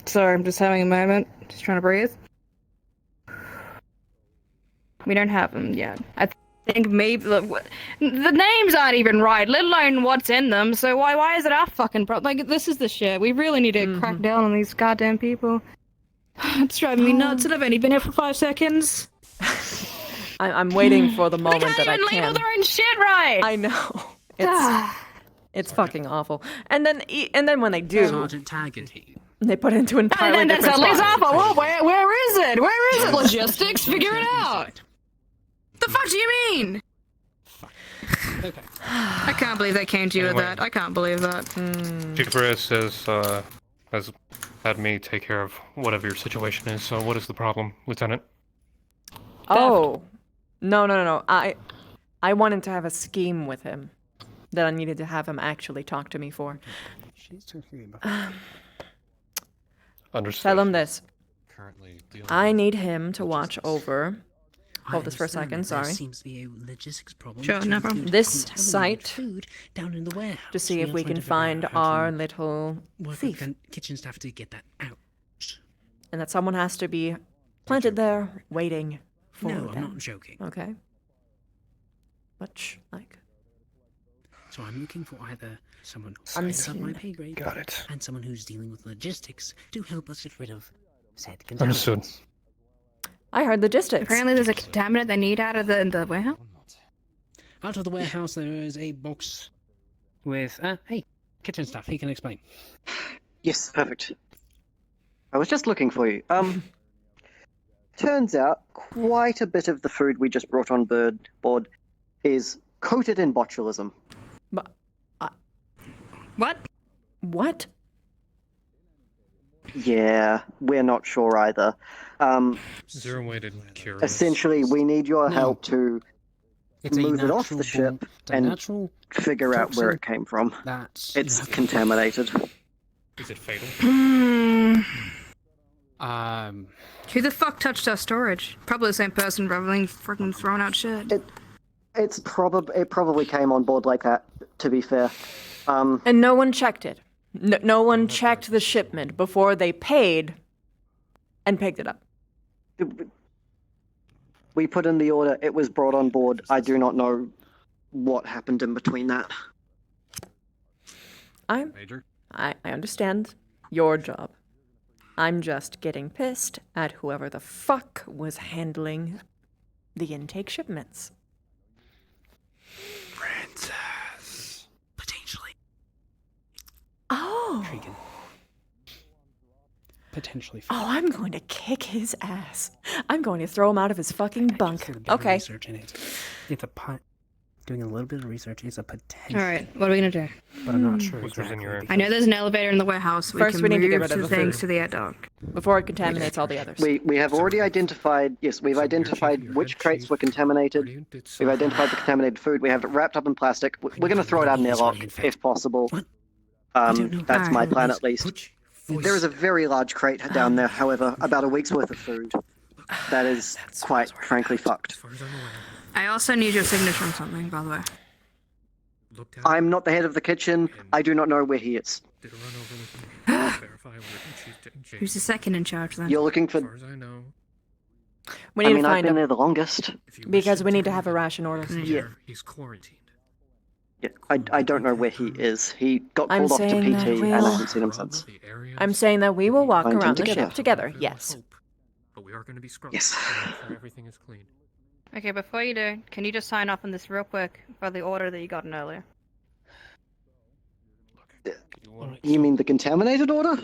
Speaker 21: Sorry, I'm just having a moment. Just trying to breathe. We don't have them yet. I think maybe the names aren't even right, let alone what's in them. So why is it our fucking problem? Like, this is the shit. We really need to crack down on these goddamn people. It's driving me nuts, and I've only been here for 5 seconds.
Speaker 4: I'm waiting for the moment that I
Speaker 21: They can't even label their own shit right.
Speaker 4: I know. It's fucking awful. And then when they do,
Speaker 22: Sergeant Taggart.
Speaker 4: They put it into entirely different
Speaker 21: spots.
Speaker 4: spots.
Speaker 21: Awful. Well, where is it? Where is it? Logistics, figure it out. The fuck do you mean?
Speaker 22: Okay.
Speaker 21: I can't believe they came to you with that. I can't believe that.
Speaker 17: Chief Reyes has had me take care of whatever your situation is. So what is the problem, Lieutenant?
Speaker 4: Oh, no. I wanted to have a scheme with him that I needed to have him actually talk to me for.
Speaker 22: She's talking about.
Speaker 17: Understood.
Speaker 4: Tell him this. I need him to watch over. Hold this for a second. Sorry.
Speaker 22: There seems to be a logistics problem.
Speaker 21: Sure, no problem.
Speaker 4: This site
Speaker 22: food down in the warehouse.
Speaker 4: to see if we can find our little thief.
Speaker 22: The kitchen staff to get that out.
Speaker 4: And that someone has to be planted there, waiting for
Speaker 22: No,
Speaker 4: them.
Speaker 22: I'm not joking.
Speaker 4: Okay. Much like.
Speaker 22: So I'm looking for either someone who's above my pay grade,
Speaker 17: Got it.
Speaker 22: and someone who's dealing with logistics to help us get rid of said
Speaker 17: Understood.
Speaker 22: contaminants.
Speaker 4: I heard logistics.
Speaker 21: Apparently there's a contaminant they need out of the warehouse.
Speaker 22: Out of the warehouse there is a box with, hey, kitchen staff, he can explain.
Speaker 23: Yes, perfect. I was just looking for you. Turns out quite a bit of the food we just brought on board is coated in botulism.
Speaker 21: What?
Speaker 4: What?
Speaker 23: Yeah, we're not sure either.
Speaker 17: Is there a way to cure this?
Speaker 23: Essentially, we need your help to
Speaker 22: It's a
Speaker 23: move it off the
Speaker 22: natural
Speaker 23: ship
Speaker 22: bomb. It's a
Speaker 23: and
Speaker 22: natural
Speaker 23: figure out where
Speaker 22: toxin
Speaker 23: it came from.
Speaker 22: that's
Speaker 23: It's contaminated.
Speaker 17: Is it fatal?
Speaker 21: Who the fuck touched our storage? Probably the same person probably freaking throwing out shit.
Speaker 23: It probably came on board like that, to be fair.
Speaker 4: And no one checked it. No one checked the shipment before they paid and picked it up.
Speaker 23: We put in the order, it was brought on board. I do not know what happened in between that.
Speaker 4: I understand your job. I'm just getting pissed at whoever the fuck was handling the intake shipments.
Speaker 22: Princess. Potentially.
Speaker 4: Oh.
Speaker 22: Intriguing. Potentially.
Speaker 4: Oh, I'm going to kick his ass. I'm going to throw him out of his fucking bunk. Okay.
Speaker 22: Research in it. It's a doing a little bit of research. It's a potential.
Speaker 21: All right, what are we gonna do?
Speaker 22: But I'm not sure exactly.
Speaker 21: I know there's an elevator in the warehouse.
Speaker 4: First, we need to get rid of the
Speaker 21: things
Speaker 4: food
Speaker 21: to the air dock
Speaker 4: before it contaminates all the others.
Speaker 23: We have already identified, yes, we've identified which crates were contaminated. We've identified the contaminated food. We have it wrapped up in plastic. We're going to throw it out in airlock, if possible. That's my plan, at least. There is a very large crate down there, however, about a week's worth of food. That is quite frankly fucked.
Speaker 21: I also need your signature on something, by the way.
Speaker 23: I'm not the head of the kitchen. I do not know where he is.
Speaker 21: Who's the second in charge then?
Speaker 23: You're looking for...
Speaker 4: We need to
Speaker 23: I've
Speaker 4: find
Speaker 23: been
Speaker 4: him.
Speaker 23: there the longest.
Speaker 4: Because we need to have a ration order.
Speaker 23: Yeah.
Speaker 2: He's quarantined.
Speaker 23: Yeah, I don't know where he is. He got
Speaker 4: I'm
Speaker 23: called off to
Speaker 4: saying
Speaker 23: PT
Speaker 4: that
Speaker 23: and I haven't seen him since.
Speaker 4: I'm saying that we will walk
Speaker 23: Find him
Speaker 4: around the
Speaker 23: together.
Speaker 4: ship together, yes.
Speaker 2: But we are going to be scrubbed.
Speaker 23: Yes.
Speaker 2: Sure everything is clean.
Speaker 21: Okay, before you do, can you just sign off on this real quick for the order that you got in earlier?
Speaker 23: You mean the contaminated order?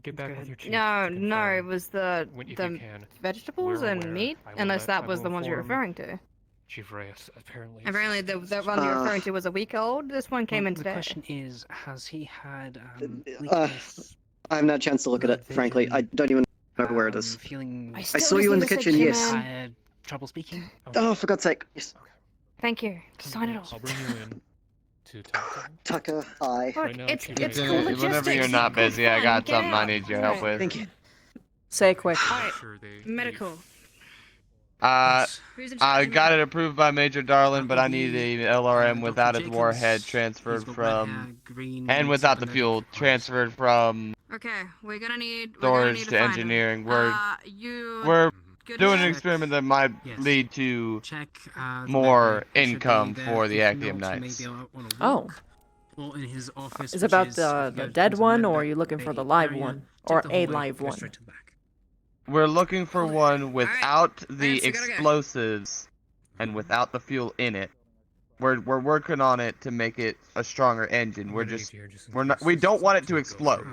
Speaker 2: Get back with your chief.
Speaker 21: No, it was the
Speaker 2: If you can.
Speaker 21: vegetables
Speaker 2: We're
Speaker 21: and
Speaker 2: aware.
Speaker 21: meat,
Speaker 2: I will
Speaker 21: unless
Speaker 2: let-
Speaker 21: that
Speaker 2: I
Speaker 21: was
Speaker 2: will
Speaker 21: the ones you're
Speaker 2: inform
Speaker 21: referring to.
Speaker 2: Chief Reyes, apparently.
Speaker 21: Apparently, the one you're referring to was a week old. This one came in
Speaker 22: The
Speaker 21: today.
Speaker 22: question is, has he had
Speaker 23: I haven't had a chance to look at it, frankly. I don't even know where it is.
Speaker 22: feeling?
Speaker 23: I saw you in the kitchen, yes.
Speaker 22: Trouble speaking?
Speaker 23: Oh, for God's sake. Yes.
Speaker 21: Thank you. Sign it off.
Speaker 2: I'll bring you in to talk.
Speaker 23: Tucker, I.
Speaker 21: Look,
Speaker 2: Right now,
Speaker 21: it's
Speaker 2: Chief
Speaker 21: it's
Speaker 2: Reyes.
Speaker 21: cool
Speaker 12: Whenever
Speaker 21: logistics.
Speaker 12: you're not busy, I got
Speaker 21: Get
Speaker 12: something I
Speaker 21: out.
Speaker 12: need your help with.
Speaker 23: Thank you.
Speaker 4: Say it quick.
Speaker 21: Alright, medical. Who's in charge
Speaker 12: I
Speaker 21: of
Speaker 12: got it approved by Major Darlin, but I need an LRM without its warhead transferred from, and without the fuel transferred from
Speaker 21: Okay, we're gonna need
Speaker 12: storage to
Speaker 21: find him.
Speaker 12: engineering.
Speaker 21: You
Speaker 12: We're
Speaker 21: good
Speaker 12: doing
Speaker 21: with
Speaker 12: an
Speaker 21: that?
Speaker 12: experiment that might lead to more income for the Actium Knights.
Speaker 4: Oh.
Speaker 22: Or in his office,
Speaker 4: Is it about the dead one, or are you looking for the live one? Or a live one?
Speaker 12: We're looking for one without the
Speaker 21: so gotta go.
Speaker 12: explosives and without the fuel in it. We're working on it to make it a stronger engine. We don't want it to explode.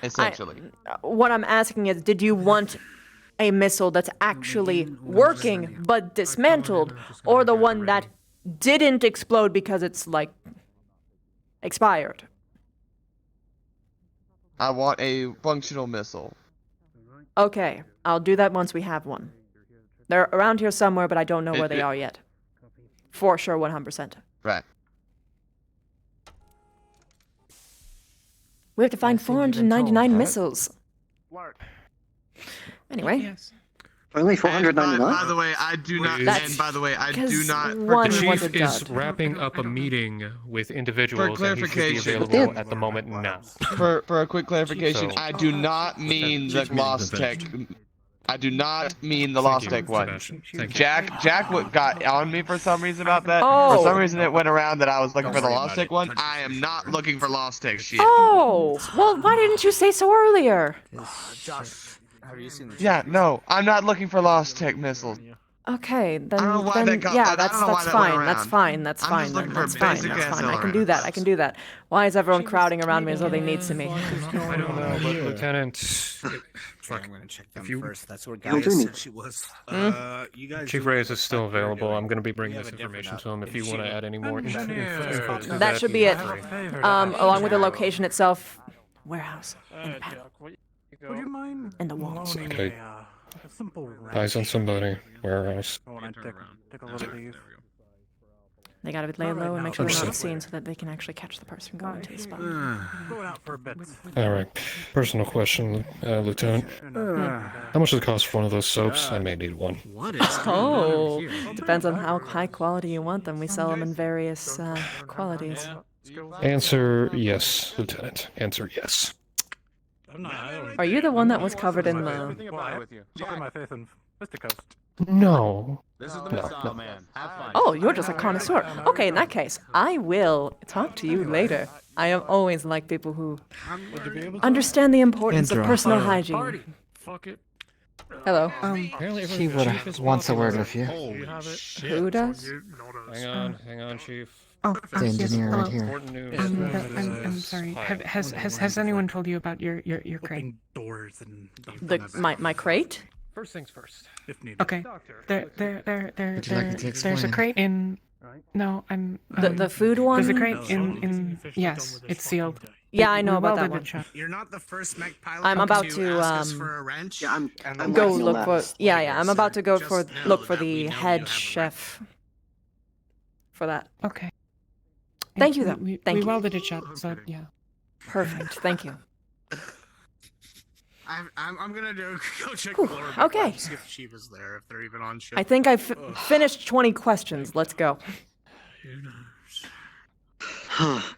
Speaker 12: Essentially.
Speaker 4: What I'm asking is, did you want a missile that's actually working but dismantled, or the one that didn't explode because it's, like, expired?
Speaker 12: I want a functional missile.
Speaker 4: Okay, I'll do that once we have one. They're around here somewhere, but I don't know where they are yet. For sure, 100%.
Speaker 12: Right.
Speaker 4: We have to find 499 missiles. Anyway.
Speaker 23: Only
Speaker 12: And
Speaker 23: 499?
Speaker 12: by the way, I do not.
Speaker 4: That's
Speaker 12: And by the way, I do not.
Speaker 4: one
Speaker 17: The
Speaker 4: was a
Speaker 17: chief is
Speaker 4: dud.
Speaker 17: wrapping up a meeting with individuals, and he should be
Speaker 12: clarification.
Speaker 17: available at the moment now.
Speaker 12: For a quick clarification,
Speaker 17: So-
Speaker 12: I do not mean the Lost Tech. I do not mean the Lost Tech one.
Speaker 17: Sebastian. Thank you.
Speaker 12: Jack got on me for some reason about that.
Speaker 4: Oh.
Speaker 12: For some reason, it went around that I was looking for the Lost Tech one. I am not looking for Lost Tech shit.
Speaker 4: Oh! Well, why didn't you say so earlier?
Speaker 3: Josh, have you seen the
Speaker 12: Yeah, no, I'm not looking for Lost Tech missiles.
Speaker 4: Okay, then,
Speaker 12: I don't know why
Speaker 4: then
Speaker 12: that got-
Speaker 4: yeah,
Speaker 12: I
Speaker 4: that's
Speaker 12: don't know why that went
Speaker 4: fine. That's
Speaker 12: around.
Speaker 4: fine. That's
Speaker 12: I'm
Speaker 4: fine.
Speaker 12: just
Speaker 4: Then.
Speaker 12: looking for
Speaker 4: That's fine.
Speaker 12: basic
Speaker 4: That's
Speaker 12: ass
Speaker 4: fine. I can
Speaker 12: LRM.
Speaker 4: do that. I can do that. Why is everyone crowding around me as though they need to me?
Speaker 17: I don't know, but Lieutenant,
Speaker 3: I'm gonna check them
Speaker 17: you-
Speaker 3: first. That's where
Speaker 23: You'll
Speaker 3: Gaia
Speaker 23: do me.
Speaker 3: said she was. You guys.
Speaker 17: Chief
Speaker 3: do
Speaker 17: Reyes
Speaker 3: what
Speaker 17: is still
Speaker 3: the fuck you're
Speaker 17: available.
Speaker 3: doing.
Speaker 17: I'm going to be bringing
Speaker 3: We
Speaker 17: this
Speaker 3: have a different
Speaker 17: information to him if you want to
Speaker 3: issue.
Speaker 17: add any more info to
Speaker 4: That should be it.
Speaker 17: Free.
Speaker 4: Along with the location itself, warehouse, and panel,
Speaker 18: Would you mind
Speaker 4: and the walls.
Speaker 18: loaning
Speaker 17: Okay.
Speaker 18: a simple
Speaker 17: Eyes on somebody. Warehouse.
Speaker 18: I want to take a look at these.
Speaker 4: They gotta lay low and make sure they're not seen so that they can actually catch the person going to the spot.
Speaker 3: Going out for a bit.
Speaker 17: Alright. Personal question, Lieutenant. How much does it cost for one of those soaps? I may need one.
Speaker 4: What is Oh, depends on how high quality you want them. We sell them in various qualities.
Speaker 17: Answer yes, Lieutenant. Answer yes.
Speaker 4: Are you the one that was covered in the...
Speaker 3: My faith in fisticuffs.
Speaker 17: No.
Speaker 3: This is the
Speaker 17: No,
Speaker 3: missile
Speaker 17: no.
Speaker 3: man. Have fun.
Speaker 4: Oh, you're just a connoisseur. Okay, in that case, I will talk to you later. I am always like people who understand the importance of
Speaker 7: Indra.
Speaker 4: personal hygiene.
Speaker 17: Fuck it.
Speaker 4: Hello.
Speaker 7: She wants a word with you.
Speaker 4: Who does?
Speaker 17: Hang on, Chief.
Speaker 7: Oh, the engineer right here.
Speaker 17: Important news.
Speaker 19: I'm sorry. Has anyone told you about your crate?
Speaker 18: Doors and
Speaker 4: My crate?
Speaker 17: First things first.
Speaker 18: If needed.
Speaker 19: Okay.
Speaker 7: Would you like me to
Speaker 19: There's a
Speaker 7: explain?
Speaker 19: crate in. No, I'm.
Speaker 4: The food one?
Speaker 19: There's a crate in. Yes, it's sealed.
Speaker 4: Yeah, I know
Speaker 19: We
Speaker 4: about that
Speaker 19: welded
Speaker 4: one.
Speaker 19: it shut.
Speaker 22: You're not the first mech pilot
Speaker 4: I'm about
Speaker 22: to
Speaker 4: to
Speaker 22: ask us for a wrench.
Speaker 23: Yeah, I'm
Speaker 4: go
Speaker 23: working on
Speaker 4: look
Speaker 23: that.
Speaker 4: for. Yeah, I'm about to go for
Speaker 22: Just
Speaker 4: look
Speaker 22: know
Speaker 4: for
Speaker 22: that
Speaker 4: the
Speaker 22: we know you
Speaker 4: head
Speaker 22: have a
Speaker 4: chef. For that.
Speaker 19: Okay.
Speaker 4: Thank you, though.
Speaker 19: We
Speaker 4: Thank you.
Speaker 19: welded it shut, so yeah.
Speaker 4: Perfect. Thank you.
Speaker 22: I'm gonna go check
Speaker 4: Whew,
Speaker 22: the floor.
Speaker 4: okay.
Speaker 22: See if she was there, if they're even on shift.
Speaker 4: I think I've finished 20 questions. Let's go.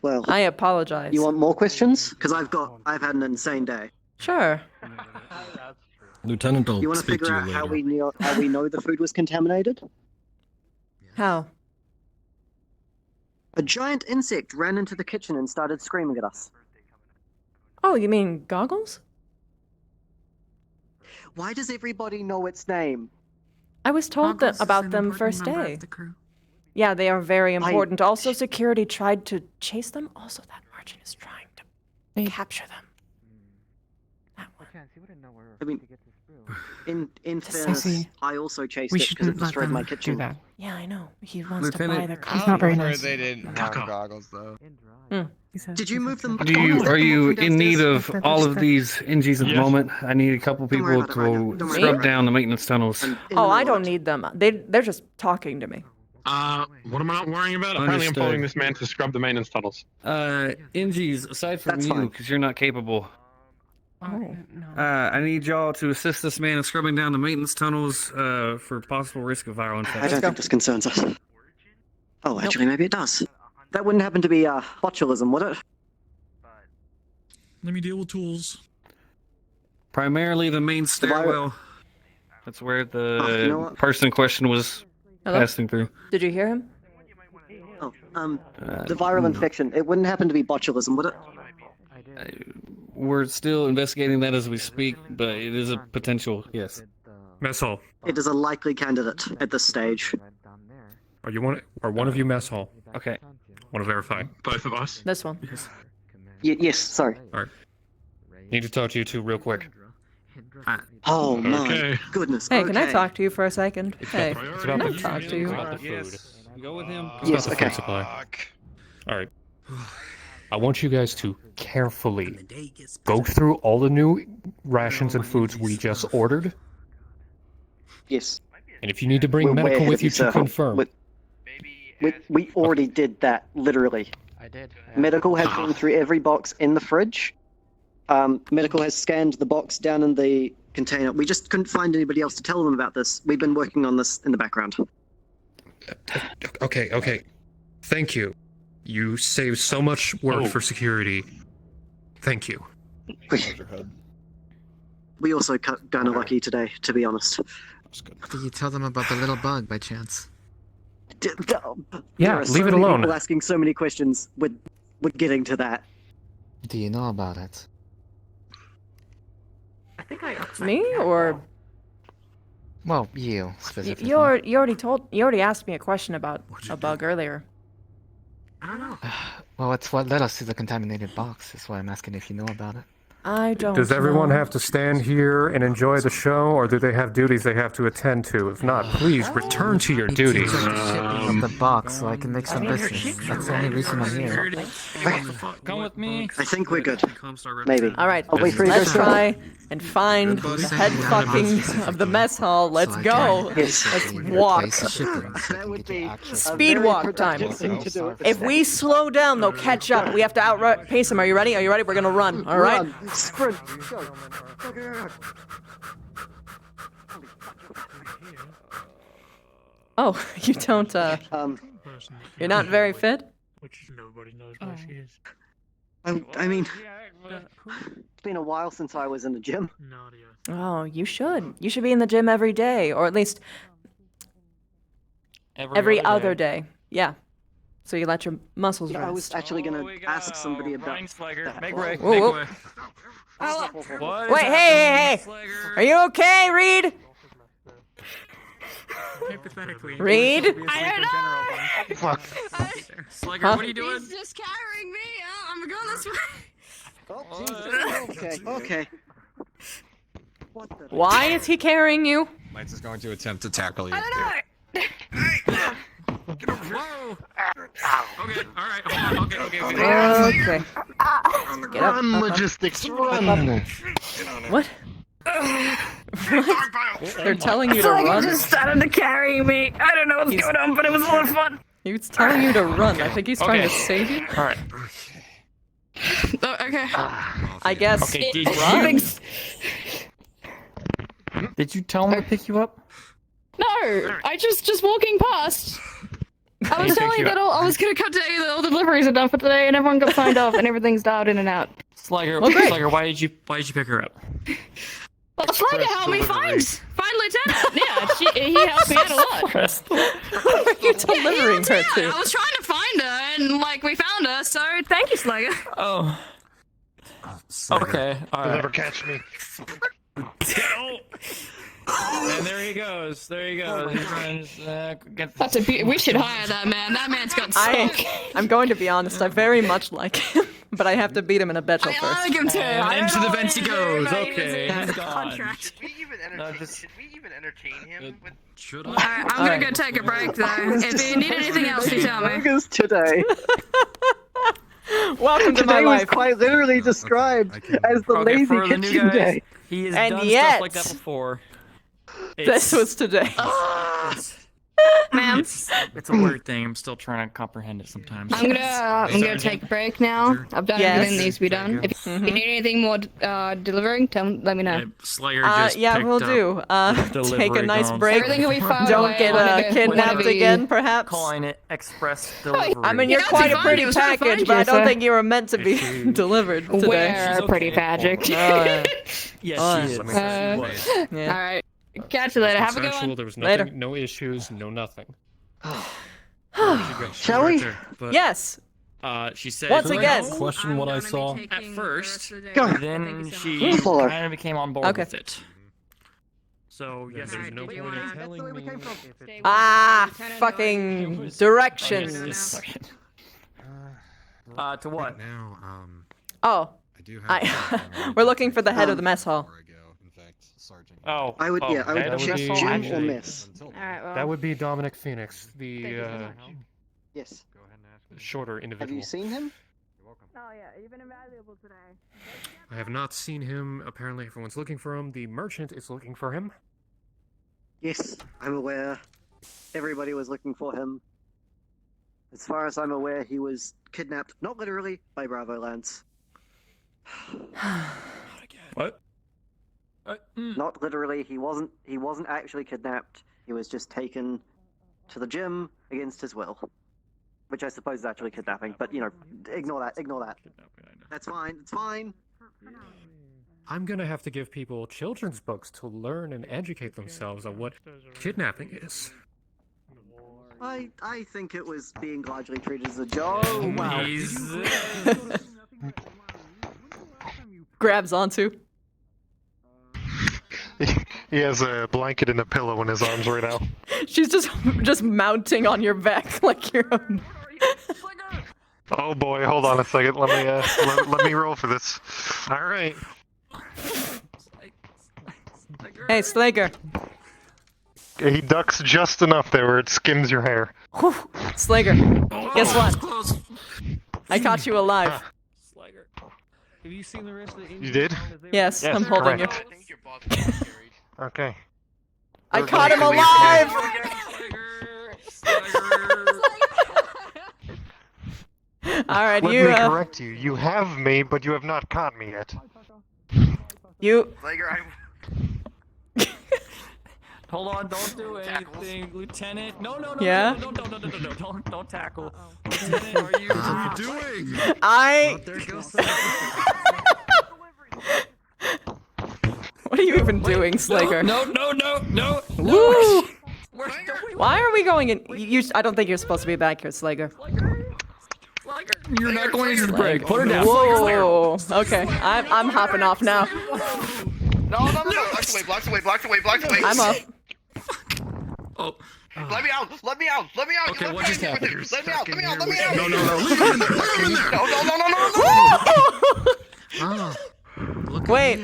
Speaker 23: Well,
Speaker 4: I apologize.
Speaker 23: you want more questions? Because I've had an insane day.
Speaker 4: Sure.
Speaker 10: Lieutenant, I'll
Speaker 23: You want to
Speaker 10: speak to
Speaker 23: figure
Speaker 10: you
Speaker 23: out
Speaker 10: later.
Speaker 23: how we know the food was contaminated?
Speaker 4: How?
Speaker 23: A giant insect ran into the kitchen and started screaming at us.
Speaker 4: Oh, you mean goggles?
Speaker 23: Why does everybody know its name?
Speaker 4: I was told about them first day. Yeah, they are very important. Also, security tried to chase them. Also, that merchant is trying to capture them. That one.
Speaker 23: I mean, in
Speaker 19: I
Speaker 23: fairness,
Speaker 19: see.
Speaker 23: I also chased
Speaker 19: We
Speaker 23: it because it
Speaker 19: shouldn't let
Speaker 23: destroyed
Speaker 19: them
Speaker 23: my
Speaker 19: do
Speaker 23: kitchen.
Speaker 19: that.
Speaker 4: Yeah, I know. He wants to buy
Speaker 1: Lieutenant,
Speaker 4: the
Speaker 19: He's not very nice.
Speaker 11: They didn't have goggles though.
Speaker 23: Did you move them?
Speaker 1: Are you in need of
Speaker 23: downstairs?
Speaker 1: all of these NGs at the
Speaker 12: Yes.
Speaker 1: moment? I need a couple
Speaker 23: Don't worry
Speaker 1: people
Speaker 23: about it right now.
Speaker 1: to
Speaker 23: Don't worry
Speaker 1: scrub
Speaker 23: about it.
Speaker 1: down the maintenance tunnels.
Speaker 4: Oh, I don't need them. They're just talking to me.
Speaker 12: What am I not worrying about? Apparently I'm
Speaker 1: Understood.
Speaker 12: following this man to scrub the maintenance tunnels.
Speaker 1: NGs, aside from
Speaker 23: That's
Speaker 1: you,
Speaker 23: fine.
Speaker 1: because you're not capable,
Speaker 4: Oh.
Speaker 1: I need y'all to assist this man in scrubbing down the maintenance tunnels for possible risk of viral
Speaker 23: I
Speaker 1: infection.
Speaker 23: don't think this concerns us. Oh, actually, maybe it does. That wouldn't happen to be botulism, would it?
Speaker 15: Let me deal with tools.
Speaker 1: Primarily the main stairwell. That's where the
Speaker 23: you know what?
Speaker 1: person in question was
Speaker 4: Hello?
Speaker 1: passing through.
Speaker 4: Did you hear him?
Speaker 23: Oh, the viral infection. It wouldn't happen to be botulism, would it?
Speaker 1: We're still investigating that as we speak, but it is a potential, yes.
Speaker 17: Mess hall.
Speaker 23: It is a likely candidate at this stage.
Speaker 17: Are one of you mess hall?
Speaker 1: Okay.
Speaker 17: Want to verify?
Speaker 12: Both of us?
Speaker 4: This one.
Speaker 23: Yes, sorry.
Speaker 17: Alright. Need to talk to you two real quick.
Speaker 23: Oh my
Speaker 12: Okay.
Speaker 23: goodness.
Speaker 4: Hey, can I
Speaker 23: okay.
Speaker 4: talk to you for a second? Hey,
Speaker 17: It's
Speaker 4: can
Speaker 17: about
Speaker 4: I
Speaker 17: the
Speaker 4: talk to you?
Speaker 17: About the food.
Speaker 1: Yes. Go with him.
Speaker 17: It's
Speaker 23: Yes,
Speaker 17: about the
Speaker 23: okay.
Speaker 17: food supply. Alright. I want you guys to carefully go through all the new rations and foods we just ordered.
Speaker 23: Yes.
Speaker 17: And if you need to bring
Speaker 23: We're way
Speaker 17: medical
Speaker 23: ahead
Speaker 17: with
Speaker 23: of
Speaker 17: you
Speaker 23: sir.
Speaker 17: to confirm.
Speaker 23: We already did that, literally.
Speaker 7: I did.
Speaker 23: Medical has gone through every box in the fridge. Medical has scanned the box down in the container. We just couldn't find anybody else to tell them about this. We've been working on this in the background.
Speaker 17: Okay. Thank you. You saved so much work for security. Thank you.
Speaker 23: We also got kind of lucky today, to be honest.
Speaker 7: Did you tell them about the little bug by chance?
Speaker 17: Yeah,
Speaker 23: There are so
Speaker 17: leave it
Speaker 23: many
Speaker 17: alone.
Speaker 23: people asking so many questions. We're getting to that.
Speaker 7: Do you know about it?
Speaker 4: Me or
Speaker 7: Well, you specifically.
Speaker 4: you already asked me a question about a bug earlier.
Speaker 7: Well, it's what led us to the contaminated box. That's why I'm asking if you know about it.
Speaker 4: I don't
Speaker 17: Does everyone
Speaker 4: know.
Speaker 17: have to stand here and enjoy the show, or do they have duties they have to attend to? If not, please return to your duties.
Speaker 7: The box so I can make some business. That's the only reason I'm here.
Speaker 2: Come with me.
Speaker 23: I think we're good. Maybe.
Speaker 4: All right,
Speaker 23: I'll wait for you
Speaker 4: let's
Speaker 23: guys to-
Speaker 4: try and find the head fucking of the mess hall. Let's go.
Speaker 23: Yes.
Speaker 4: Let's walk.
Speaker 23: That would be
Speaker 4: Speed walk time. If we slow down, they'll catch up. We have to outpace them. Are you ready? Are you ready? We're gonna run. All right.
Speaker 23: Run, sprint, go.
Speaker 4: Oh, you don't. You're not very fit.
Speaker 23: Which nobody knows where she is. I mean, it's been a while since I was in the gym.
Speaker 4: Oh, you should. You should be in the gym every day, or at least every other day. Yeah. So you let your muscles
Speaker 23: Yeah,
Speaker 4: rest.
Speaker 23: I was actually gonna ask somebody about that.
Speaker 2: Make way.
Speaker 4: Whoa,
Speaker 2: Make
Speaker 4: whoa.
Speaker 2: way. What is
Speaker 4: Wait, hey! Are you okay, Reed?
Speaker 2: Hypothetically.
Speaker 4: Reed?
Speaker 2: I don't know. Slugger,
Speaker 4: Huh?
Speaker 2: what are you doing?
Speaker 21: He's just carrying me. I'm going this way.
Speaker 23: Oh, Jesus. Okay. What the?
Speaker 4: Why is he carrying you?
Speaker 11: Lights is going to attempt to tackle you.
Speaker 2: Whoa! Okay, alright, hold on. Okay.
Speaker 4: Okay. Get up.
Speaker 5: Run, logistics, run!
Speaker 4: What? They're telling you to
Speaker 21: Like
Speaker 4: run?
Speaker 21: he just started to carry me. I don't know what's going on, but it was a lot of fun.
Speaker 4: He's telling you to run. I think he's trying to save you.
Speaker 2: Alright.
Speaker 21: Oh, okay.
Speaker 4: I guess.
Speaker 2: Okay,
Speaker 4: Run.
Speaker 9: Did you tell him to pick you up?
Speaker 21: No, I just walking past. I was telling you that I was gonna come today that all the deliveries are done for today, and everyone got signed off, and everything's dialed in and out.
Speaker 2: Slugger,
Speaker 4: Well, great.
Speaker 2: Slugger, why did you pick her up?
Speaker 21: Well, Slugger helped me find Lieutenant. Yeah, he helped me out a lot.
Speaker 4: Where are you delivering her to?
Speaker 21: I was trying to find her, and we found her. So thank you, Slugger.
Speaker 2: Oh. Okay, alright.
Speaker 5: Never catch me.
Speaker 2: And there he goes. He's trying to get
Speaker 21: That's we should hire that man. That man's got stock.
Speaker 4: I'm going to be honest. I very much like him, but I have to beat him in a betcha
Speaker 21: I
Speaker 4: first.
Speaker 21: like him too.
Speaker 2: And into the vents he goes.
Speaker 21: Right,
Speaker 2: Okay,
Speaker 21: he's
Speaker 2: he's
Speaker 21: a
Speaker 2: gone.
Speaker 21: contract.
Speaker 12: Should we even entertain him?
Speaker 2: Should
Speaker 21: Alright, I'm gonna go take a break though. If you need anything else, you tell me.
Speaker 23: Burgers today.
Speaker 4: Welcome to my
Speaker 23: Today was
Speaker 4: life.
Speaker 23: quite literally described as the
Speaker 2: Okay,
Speaker 23: lazy
Speaker 2: for the new
Speaker 23: kitchen
Speaker 2: guys,
Speaker 23: day.
Speaker 2: he has
Speaker 4: And
Speaker 2: done
Speaker 4: yet-
Speaker 2: stuff like that before.
Speaker 4: This was today.
Speaker 21: Ma'am,
Speaker 2: It's a weird thing. I'm still trying to comprehend it sometimes.
Speaker 21: I'm gonna take a break now. I've done
Speaker 4: Yes.
Speaker 21: everything that needs to be done. If you need anything more delivering, let me know.
Speaker 2: Slayer just
Speaker 4: Yeah,
Speaker 2: picked
Speaker 4: we'll
Speaker 2: up
Speaker 4: do. Take a
Speaker 2: delivery
Speaker 4: nice
Speaker 2: gone.
Speaker 4: break.
Speaker 21: Everything will be fine.
Speaker 4: Don't get kidnapped again, perhaps.
Speaker 2: Calling it express delivery.
Speaker 4: I mean, you're
Speaker 21: Yeah,
Speaker 4: quite a
Speaker 21: it's fine.
Speaker 4: pretty
Speaker 21: It was trying to
Speaker 4: package,
Speaker 21: find
Speaker 4: but
Speaker 21: you,
Speaker 4: I don't
Speaker 21: sir.
Speaker 4: think you were meant to be delivered today.
Speaker 21: We're pretty pageant.
Speaker 2: Yes, she is.
Speaker 4: Yeah.
Speaker 21: Alright. Catch you later. Have a good
Speaker 17: Consensual,
Speaker 21: one.
Speaker 17: there was
Speaker 4: Later.
Speaker 17: nothing, no issues, no nothing.
Speaker 23: Shall we?
Speaker 4: Yes.
Speaker 2: She said.
Speaker 4: Once again.
Speaker 10: Question what I saw.
Speaker 2: At first,
Speaker 23: Go.
Speaker 2: then she
Speaker 23: Move forward.
Speaker 2: kind of became on board
Speaker 4: Okay.
Speaker 2: with it. So yes,
Speaker 17: There's no point in
Speaker 23: That's the
Speaker 17: telling
Speaker 23: way we
Speaker 17: me.
Speaker 23: came from.
Speaker 4: Ah, fucking directions.
Speaker 2: To what?
Speaker 11: Now,
Speaker 4: Oh,
Speaker 11: I do have.
Speaker 4: we're looking for the head of the mess hall.
Speaker 11: Before I go, in fact, Sergeant.
Speaker 2: Oh,
Speaker 23: I would
Speaker 17: that
Speaker 23: check
Speaker 17: would be-
Speaker 23: gym or
Speaker 17: actually-
Speaker 23: miss.
Speaker 21: Alright, well.
Speaker 17: That would be Dominic Phoenix, the
Speaker 23: Yes.
Speaker 17: shorter
Speaker 23: Have
Speaker 17: individual.
Speaker 23: you seen him?
Speaker 21: Oh yeah, you've been invaluable today.
Speaker 17: I have not seen him. Apparently, everyone's looking for him. The merchant is looking for him.
Speaker 23: Yes, I'm aware. Everybody was looking for him. As far as I'm aware, he was kidnapped, not literally, by Bravo Lance.
Speaker 2: What?
Speaker 23: Not literally. He wasn't actually kidnapped. He was just taken to the gym against his will, which I suppose is actually kidnapping. But ignore that. Ignore that. That's fine. It's fine.
Speaker 17: I'm gonna have to give people children's books to learn and educate themselves on what kidnapping is.
Speaker 23: I think it was being largely treated as a joke.
Speaker 4: Grabs onto.
Speaker 5: He has a blanket and a pillow in his arms right now.
Speaker 4: She's just mounting on your back like you're a...
Speaker 5: Oh boy, hold on a second. Let me let me roll for this. All right.
Speaker 4: Hey, Slager.
Speaker 5: He ducks just enough there where it skims your hair.
Speaker 4: Slager, guess what? I caught you alive.
Speaker 9: Have you seen the rest of the
Speaker 5: You did?
Speaker 4: Yes, I'm holding
Speaker 5: correct.
Speaker 4: you.
Speaker 5: Okay.
Speaker 4: I caught him alive! Alright,
Speaker 5: Let
Speaker 4: you,
Speaker 5: me correct you. You have me, but you have not caught me yet.
Speaker 4: You...
Speaker 9: Hold on, don't do anything, Lieutenant. No,
Speaker 4: Yeah?
Speaker 9: don't tackle. Lieutenant, are you?
Speaker 15: What are you doing?
Speaker 4: I...
Speaker 9: There goes
Speaker 4: What are you even doing, Slager?
Speaker 9: No.
Speaker 4: Woo! Why are we going in? I don't think you're supposed to be back here, Slager.
Speaker 9: You're not going into the break. Put her down.
Speaker 4: Whoa! Okay, I'm hopping off now.
Speaker 3: No. Blocks away.
Speaker 4: I'm up.
Speaker 9: Oh.
Speaker 3: Let me out!
Speaker 9: Okay, what just happened?
Speaker 3: Let me out!
Speaker 15: No, leave him in there! Leave him in there!
Speaker 3: No!
Speaker 4: Wait,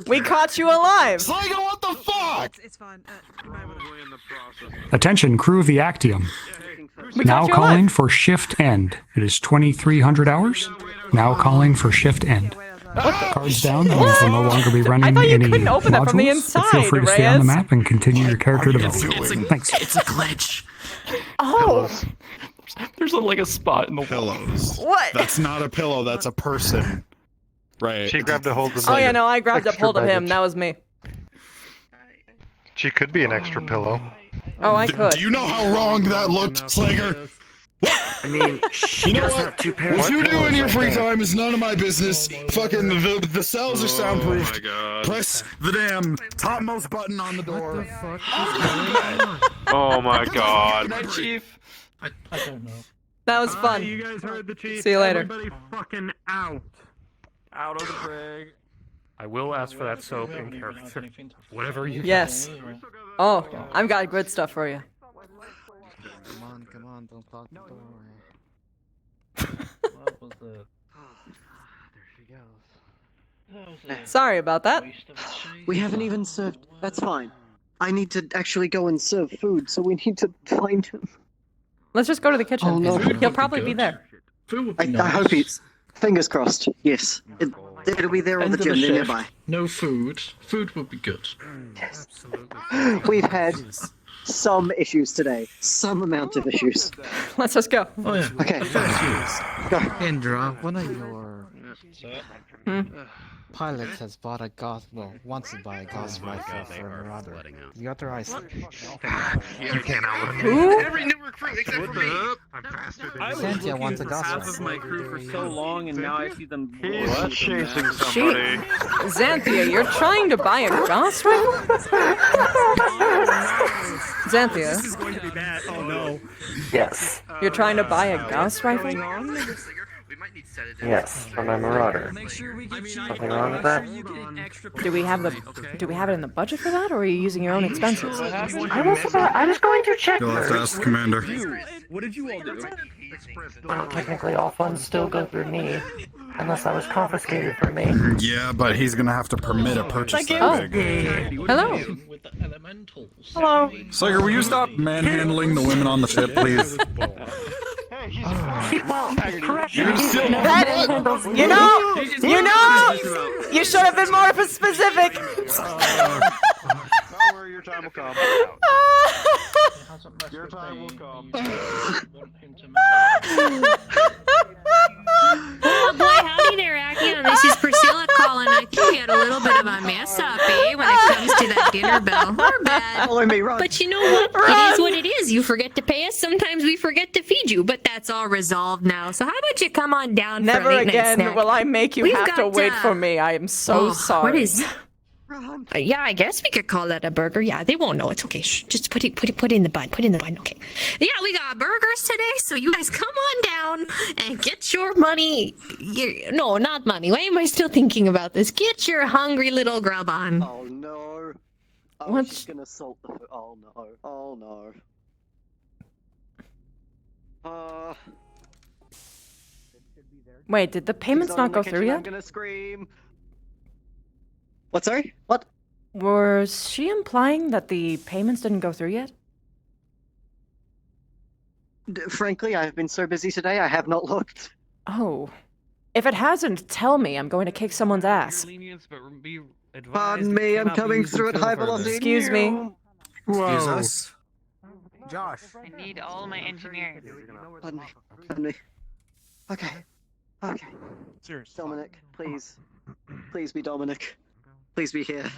Speaker 4: we caught you alive!
Speaker 15: Slager, what the fuck?
Speaker 6: It's fine.
Speaker 13: Attention, crew of the Actium.
Speaker 4: We
Speaker 13: Now
Speaker 4: caught you
Speaker 13: calling
Speaker 4: alive.
Speaker 13: for shift end. It is 2300 hours. Now calling for shift end. Cards down, and will no longer be running
Speaker 4: I thought you
Speaker 13: any
Speaker 4: couldn't open that
Speaker 13: modules.
Speaker 4: from the
Speaker 13: But
Speaker 4: inside,
Speaker 13: feel free to stay on the
Speaker 4: Reyes.
Speaker 13: map and continue your character development. Thanks.
Speaker 9: It's a glitch.
Speaker 4: Oh!
Speaker 10: There's like a spot in the
Speaker 15: Pillows.
Speaker 4: What?
Speaker 15: That's not a pillow, that's a person. Right.
Speaker 5: She grabbed a hold of
Speaker 4: Oh yeah, no, I grabbed up
Speaker 5: extra
Speaker 4: hold of him.
Speaker 5: baggage.
Speaker 4: That was me.
Speaker 5: She could be an extra pillow.
Speaker 4: Oh, I could.
Speaker 15: Do you know how wrong that looked, Slager?
Speaker 7: I mean,
Speaker 15: You know what? What you do in your free time is none of my business. Fucking the cells are soundproofed. Press the damn topmost button on the door.
Speaker 5: Oh my god.
Speaker 10: Good night, Chief.
Speaker 9: I don't know.
Speaker 4: That was fun.
Speaker 18: You guys heard the chief.
Speaker 4: See you later.
Speaker 18: Everybody fucking out.
Speaker 17: Out of the brig. I will ask for that soap in character. Whatever you.
Speaker 4: Yes. Oh, I've got good stuff for you.
Speaker 7: Come on, don't clog the door.
Speaker 9: What was the...
Speaker 4: Sorry about that.
Speaker 23: We haven't even served. That's fine. I need to actually go and serve food, so we need to find him.
Speaker 4: Let's just go to the kitchen.
Speaker 23: Oh, no.
Speaker 4: He'll probably be there.
Speaker 23: I hope he's. Fingers crossed. Yes. It'll be there or the gym. They're nearby.
Speaker 9: No food. Food would be good.
Speaker 23: Yes. We've had some issues today. Some amount of issues.
Speaker 4: Let's just go.
Speaker 9: Oh yeah.
Speaker 23: Okay.
Speaker 7: Go. Indra, one of your pilots has bought a Gauss, wants to buy a Gauss rifle for a Marauder. You authorize it.
Speaker 11: You can't outlook
Speaker 4: Who?
Speaker 3: Every new recruit except for me.
Speaker 7: Santia wants a Gauss
Speaker 9: half
Speaker 7: rifle.
Speaker 9: of my crew for so long, and now I see them.
Speaker 5: He's chasing
Speaker 4: She...
Speaker 5: somebody.
Speaker 4: Xanthia, you're trying to buy a Gauss rifle? Xanthia,
Speaker 18: This is going to be bad. Oh no.
Speaker 7: Yes.
Speaker 4: you're trying to buy a Gauss rifle?
Speaker 7: Yes, for my Marauder.
Speaker 9: Something
Speaker 7: wrong with that?
Speaker 4: Do we have it in the budget for that, or are you using your own expenses?
Speaker 7: I was going to check.
Speaker 15: You'll have to ask the commander.
Speaker 18: What did you all do?
Speaker 7: Well, technically, all funds still go through me, unless that was confiscated from me.
Speaker 15: Yeah, but he's gonna have to permit a purchase that
Speaker 4: Oh.
Speaker 15: big.
Speaker 4: Hello.
Speaker 19: Hello.
Speaker 15: Slager, will you stop manhandling the women on the ship, please?
Speaker 7: Well, correct.
Speaker 15: You're still
Speaker 4: You should have been more specific.
Speaker 5: Don't worry, your time will come. Your time will come.
Speaker 20: Oh boy, howdy there, Accio. This is Priscilla calling. I think we had a little bit of a mess up, when it comes to that dinner bell. We're bad.
Speaker 23: Follow me, run.
Speaker 20: But you know what? It is what it is. You forget to pay us. Sometimes we forget to feed you, but that's all resolved now. So how about you come on down for
Speaker 4: Never
Speaker 20: a late night
Speaker 4: again
Speaker 20: snack?
Speaker 4: will I make you
Speaker 20: We've
Speaker 4: have to
Speaker 20: got,
Speaker 4: wait for me. I am so sorry.
Speaker 20: What is? Yeah, I guess we could call that a burger. Yeah, they won't know. It's okay. Shh, just put it in the bun. Put it in the bun. Okay. Yeah, we got burgers today, so you guys come on down and get your money. No, not money. Why am I still thinking about this? Get your hungry little grub on.
Speaker 23: Oh no. I was
Speaker 4: What's-
Speaker 23: just gonna salt the food. Oh no. Oh no.
Speaker 4: Wait, did the payments not go through
Speaker 23: I'm
Speaker 4: yet?
Speaker 23: gonna scream. What, sorry? What?
Speaker 4: Was she implying that the payments didn't go through yet?
Speaker 23: Frankly, I have been so busy today, I have not looked.
Speaker 4: Oh. If it hasn't, tell me. I'm going to kick someone's ass.
Speaker 23: Pardon me, I'm coming through at high velocity.
Speaker 4: Excuse me.
Speaker 23: Whoa.
Speaker 11: Excuse us?
Speaker 6: Josh. I need all my engineers.
Speaker 23: Pardon me. Pardon me. Okay. Okay.
Speaker 3: Seriously.
Speaker 23: Dominic, please. Please be Dominic. Please be here.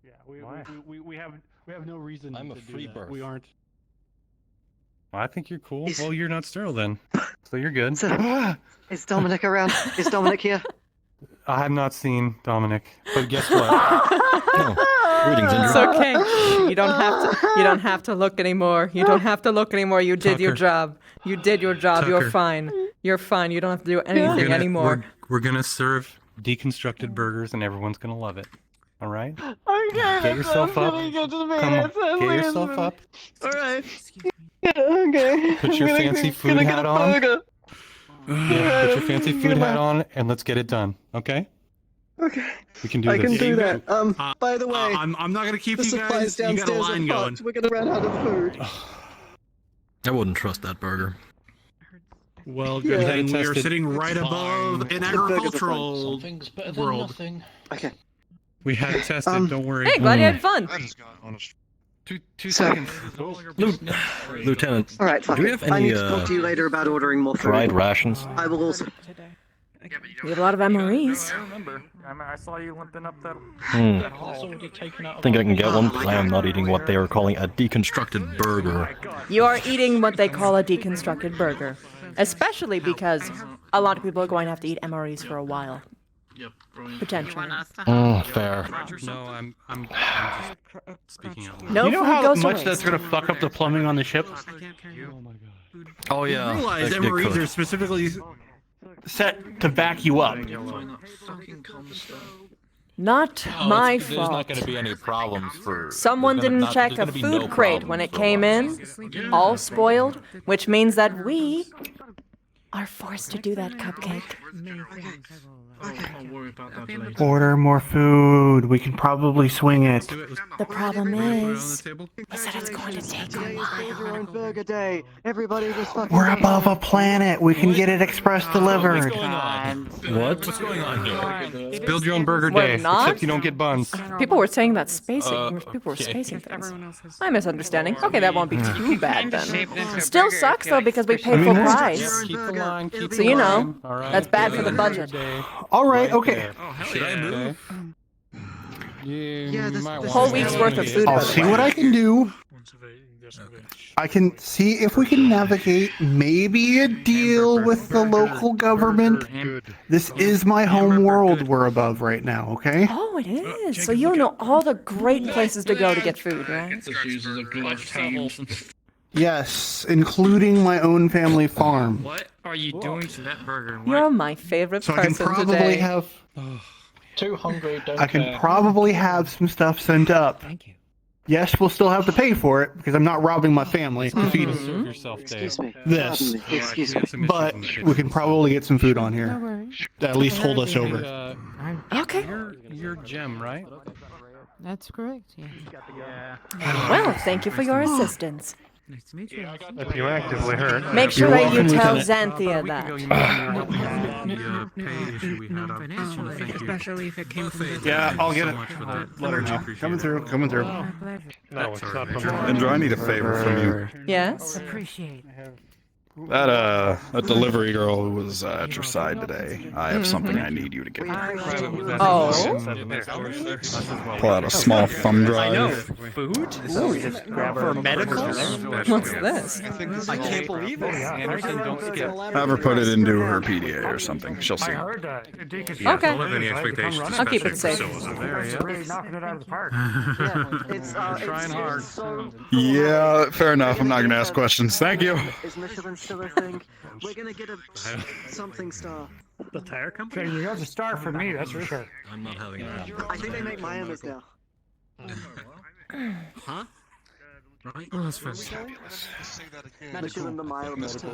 Speaker 3: Yeah, we have no reason
Speaker 10: I'm a
Speaker 3: to do
Speaker 10: free
Speaker 3: that.
Speaker 10: birth.
Speaker 3: We aren't.
Speaker 17: I think you're cool. Well, you're not sterile then, so you're good.
Speaker 23: Is Dominic around? Is Dominic here?
Speaker 17: I have not seen Dominic, but guess what?
Speaker 10: Greetings, Indra.
Speaker 4: It's okay. You don't have to look anymore. You don't have to look anymore. You did your
Speaker 17: Tucker.
Speaker 4: job. You did your job. You're
Speaker 17: Tucker.
Speaker 4: fine. You're fine. You don't have to do anything anymore.
Speaker 17: We're gonna serve deconstructed burgers, and everyone's gonna love it. All right?
Speaker 23: Okay.
Speaker 17: Get yourself up. Come on. Get yourself up.
Speaker 23: All right. Yeah, okay.
Speaker 17: Put your fancy food hat on. Yeah, put your fancy food hat on, and let's get it done. Okay?
Speaker 23: Okay.
Speaker 17: We can do
Speaker 23: I
Speaker 17: this.
Speaker 23: can do that. By the way,
Speaker 3: I'm not gonna keep
Speaker 23: the
Speaker 3: you
Speaker 23: supplies
Speaker 3: guys. You got a
Speaker 23: downstairs
Speaker 3: line
Speaker 23: are
Speaker 3: going.
Speaker 23: fucked. We're gonna run out of food.
Speaker 10: I wouldn't trust that burger.
Speaker 3: Well, good
Speaker 23: Yeah.
Speaker 3: thing we are
Speaker 17: Tested.
Speaker 3: sitting right above an agricultural
Speaker 10: Something's better than
Speaker 3: world.
Speaker 10: nothing.
Speaker 23: Okay.
Speaker 3: We had it tested. Don't worry.
Speaker 4: Hey, glad you had fun.
Speaker 10: Two seconds. Lieutenant,
Speaker 23: All right, fuck
Speaker 10: do we
Speaker 23: it.
Speaker 10: have
Speaker 23: I
Speaker 10: any
Speaker 23: need to talk to you later about ordering more food.
Speaker 10: dried rations?
Speaker 23: I will also.
Speaker 4: We have a lot of MREs.
Speaker 9: I remember. I saw you limping up that hall.
Speaker 10: Think I can get one? Because I am not eating what they are calling a deconstructed burger.
Speaker 4: You are eating what they call a deconstructed burger. Especially because a lot of people are going to have to eat MREs for a while. Potentially.
Speaker 10: Fair.
Speaker 3: No, I'm just speaking out loud.
Speaker 4: No
Speaker 8: You know
Speaker 4: food
Speaker 8: how
Speaker 4: goes to
Speaker 8: much
Speaker 4: waste.
Speaker 8: that's gonna fuck up the plumbing on the ship?
Speaker 10: Oh yeah.
Speaker 3: You realize
Speaker 10: it
Speaker 3: MREs
Speaker 10: could.
Speaker 3: are specifically
Speaker 8: Set to back you up.
Speaker 4: Not my
Speaker 14: There's
Speaker 4: fault.
Speaker 14: not going to be any problems for.
Speaker 4: Someone
Speaker 14: there's gonna
Speaker 4: didn't
Speaker 14: not-
Speaker 4: check
Speaker 14: there's
Speaker 4: a
Speaker 14: gonna be no
Speaker 4: food crate when it came in, all spoiled, which means that we are forced to do that cupcake.
Speaker 8: Order more food. We can probably swing it.
Speaker 4: The problem is that it's going to take a
Speaker 23: Your own
Speaker 4: while.
Speaker 23: burger day. Everybody just fucking.
Speaker 8: We're above a planet. We can get it express delivered.
Speaker 14: What's going on?
Speaker 10: What?
Speaker 14: What's going on here?
Speaker 17: Build your own burger
Speaker 4: We're
Speaker 17: day,
Speaker 4: not?
Speaker 17: except you don't get buns.
Speaker 4: People were saying that spacing. People were
Speaker 14: okay.
Speaker 4: spacing things. I'm misunderstanding. Okay, that won't be too bad then. Still sucks though because we paid full price.
Speaker 17: Keep the line, keep
Speaker 4: So
Speaker 17: the
Speaker 4: you know,
Speaker 17: line. All right.
Speaker 4: that's bad for the budget.
Speaker 8: All right, okay.
Speaker 3: Should I move?
Speaker 17: You might
Speaker 4: Whole
Speaker 17: want
Speaker 4: week's
Speaker 17: to
Speaker 4: worth of
Speaker 17: do
Speaker 4: food.
Speaker 17: it.
Speaker 8: I'll see what I can do. I can see if we can navigate maybe a deal with the local government. This is my home world we're above right now, okay?
Speaker 4: Oh, it is. So you'll know all the great places to go to get food, right?
Speaker 9: This uses a glove table.
Speaker 8: Yes, including my own family farm.
Speaker 9: What are you doing to that burger?
Speaker 4: You're my favorite
Speaker 8: So I can
Speaker 4: person
Speaker 8: probably
Speaker 4: today.
Speaker 8: have
Speaker 9: Too hungry, don't
Speaker 8: I can probably have some stuff sent up.
Speaker 19: Thank you.
Speaker 8: Yes, we'll still have to pay for it because I'm not robbing my family to feed
Speaker 17: Serve yourself, Dave.
Speaker 23: Excuse me.
Speaker 8: this.
Speaker 23: Pardon me. Excuse me.
Speaker 8: But we can probably get some food on
Speaker 19: No
Speaker 8: here.
Speaker 19: worries.
Speaker 8: To at least hold us over.
Speaker 4: Okay.
Speaker 17: You're Jim, right?
Speaker 19: That's correct. Yeah.
Speaker 4: Well, thank you for your assistance.
Speaker 19: Nice to meet you.
Speaker 5: If you actively hurt.
Speaker 4: Make sure
Speaker 8: You're
Speaker 4: that you
Speaker 8: welcome,
Speaker 4: tell
Speaker 8: Lieutenant.
Speaker 4: Xanthia that.
Speaker 3: The pay issue we had. I just want to thank you.
Speaker 19: Especially if it came from the
Speaker 8: Yeah, I'll get
Speaker 3: so
Speaker 8: it.
Speaker 3: much for that.
Speaker 8: Let her know.
Speaker 3: Appreciate
Speaker 8: Coming
Speaker 3: it.
Speaker 8: through, coming through.
Speaker 19: Oh, pleasure.
Speaker 5: No, it's not from
Speaker 24: Indra, I need a favor from you.
Speaker 4: Yes?
Speaker 19: Appreciate.
Speaker 24: That delivery girl who was at your side today. I have something I need you to get.
Speaker 4: Oh?
Speaker 24: Pull out a small thumb drive.
Speaker 9: Food?
Speaker 23: For medical?
Speaker 4: What's this?
Speaker 9: I can't believe it.
Speaker 17: Anderson, don't skip.
Speaker 24: Have her put it into her PDA or something. She'll see.
Speaker 3: Yeah,
Speaker 4: Okay.
Speaker 3: don't have any expectations.
Speaker 4: I'll keep it
Speaker 3: especially
Speaker 4: safe.
Speaker 3: if Priscilla wasn't there, yeah.
Speaker 19: Knocking it out of the park.
Speaker 23: It's
Speaker 3: trying hard.
Speaker 23: So
Speaker 24: Yeah, fair enough. I'm not going to ask questions. Thank you.
Speaker 23: is Michelin still a thing? We're gonna get a something star.
Speaker 3: The tire company?
Speaker 19: So you got the star for me, that's for sure.
Speaker 10: I'm not having that.
Speaker 23: I think they make Miami's now.
Speaker 3: Huh?
Speaker 18: right?
Speaker 17: Oh, that's fabulous.
Speaker 23: Medical and the mild medical.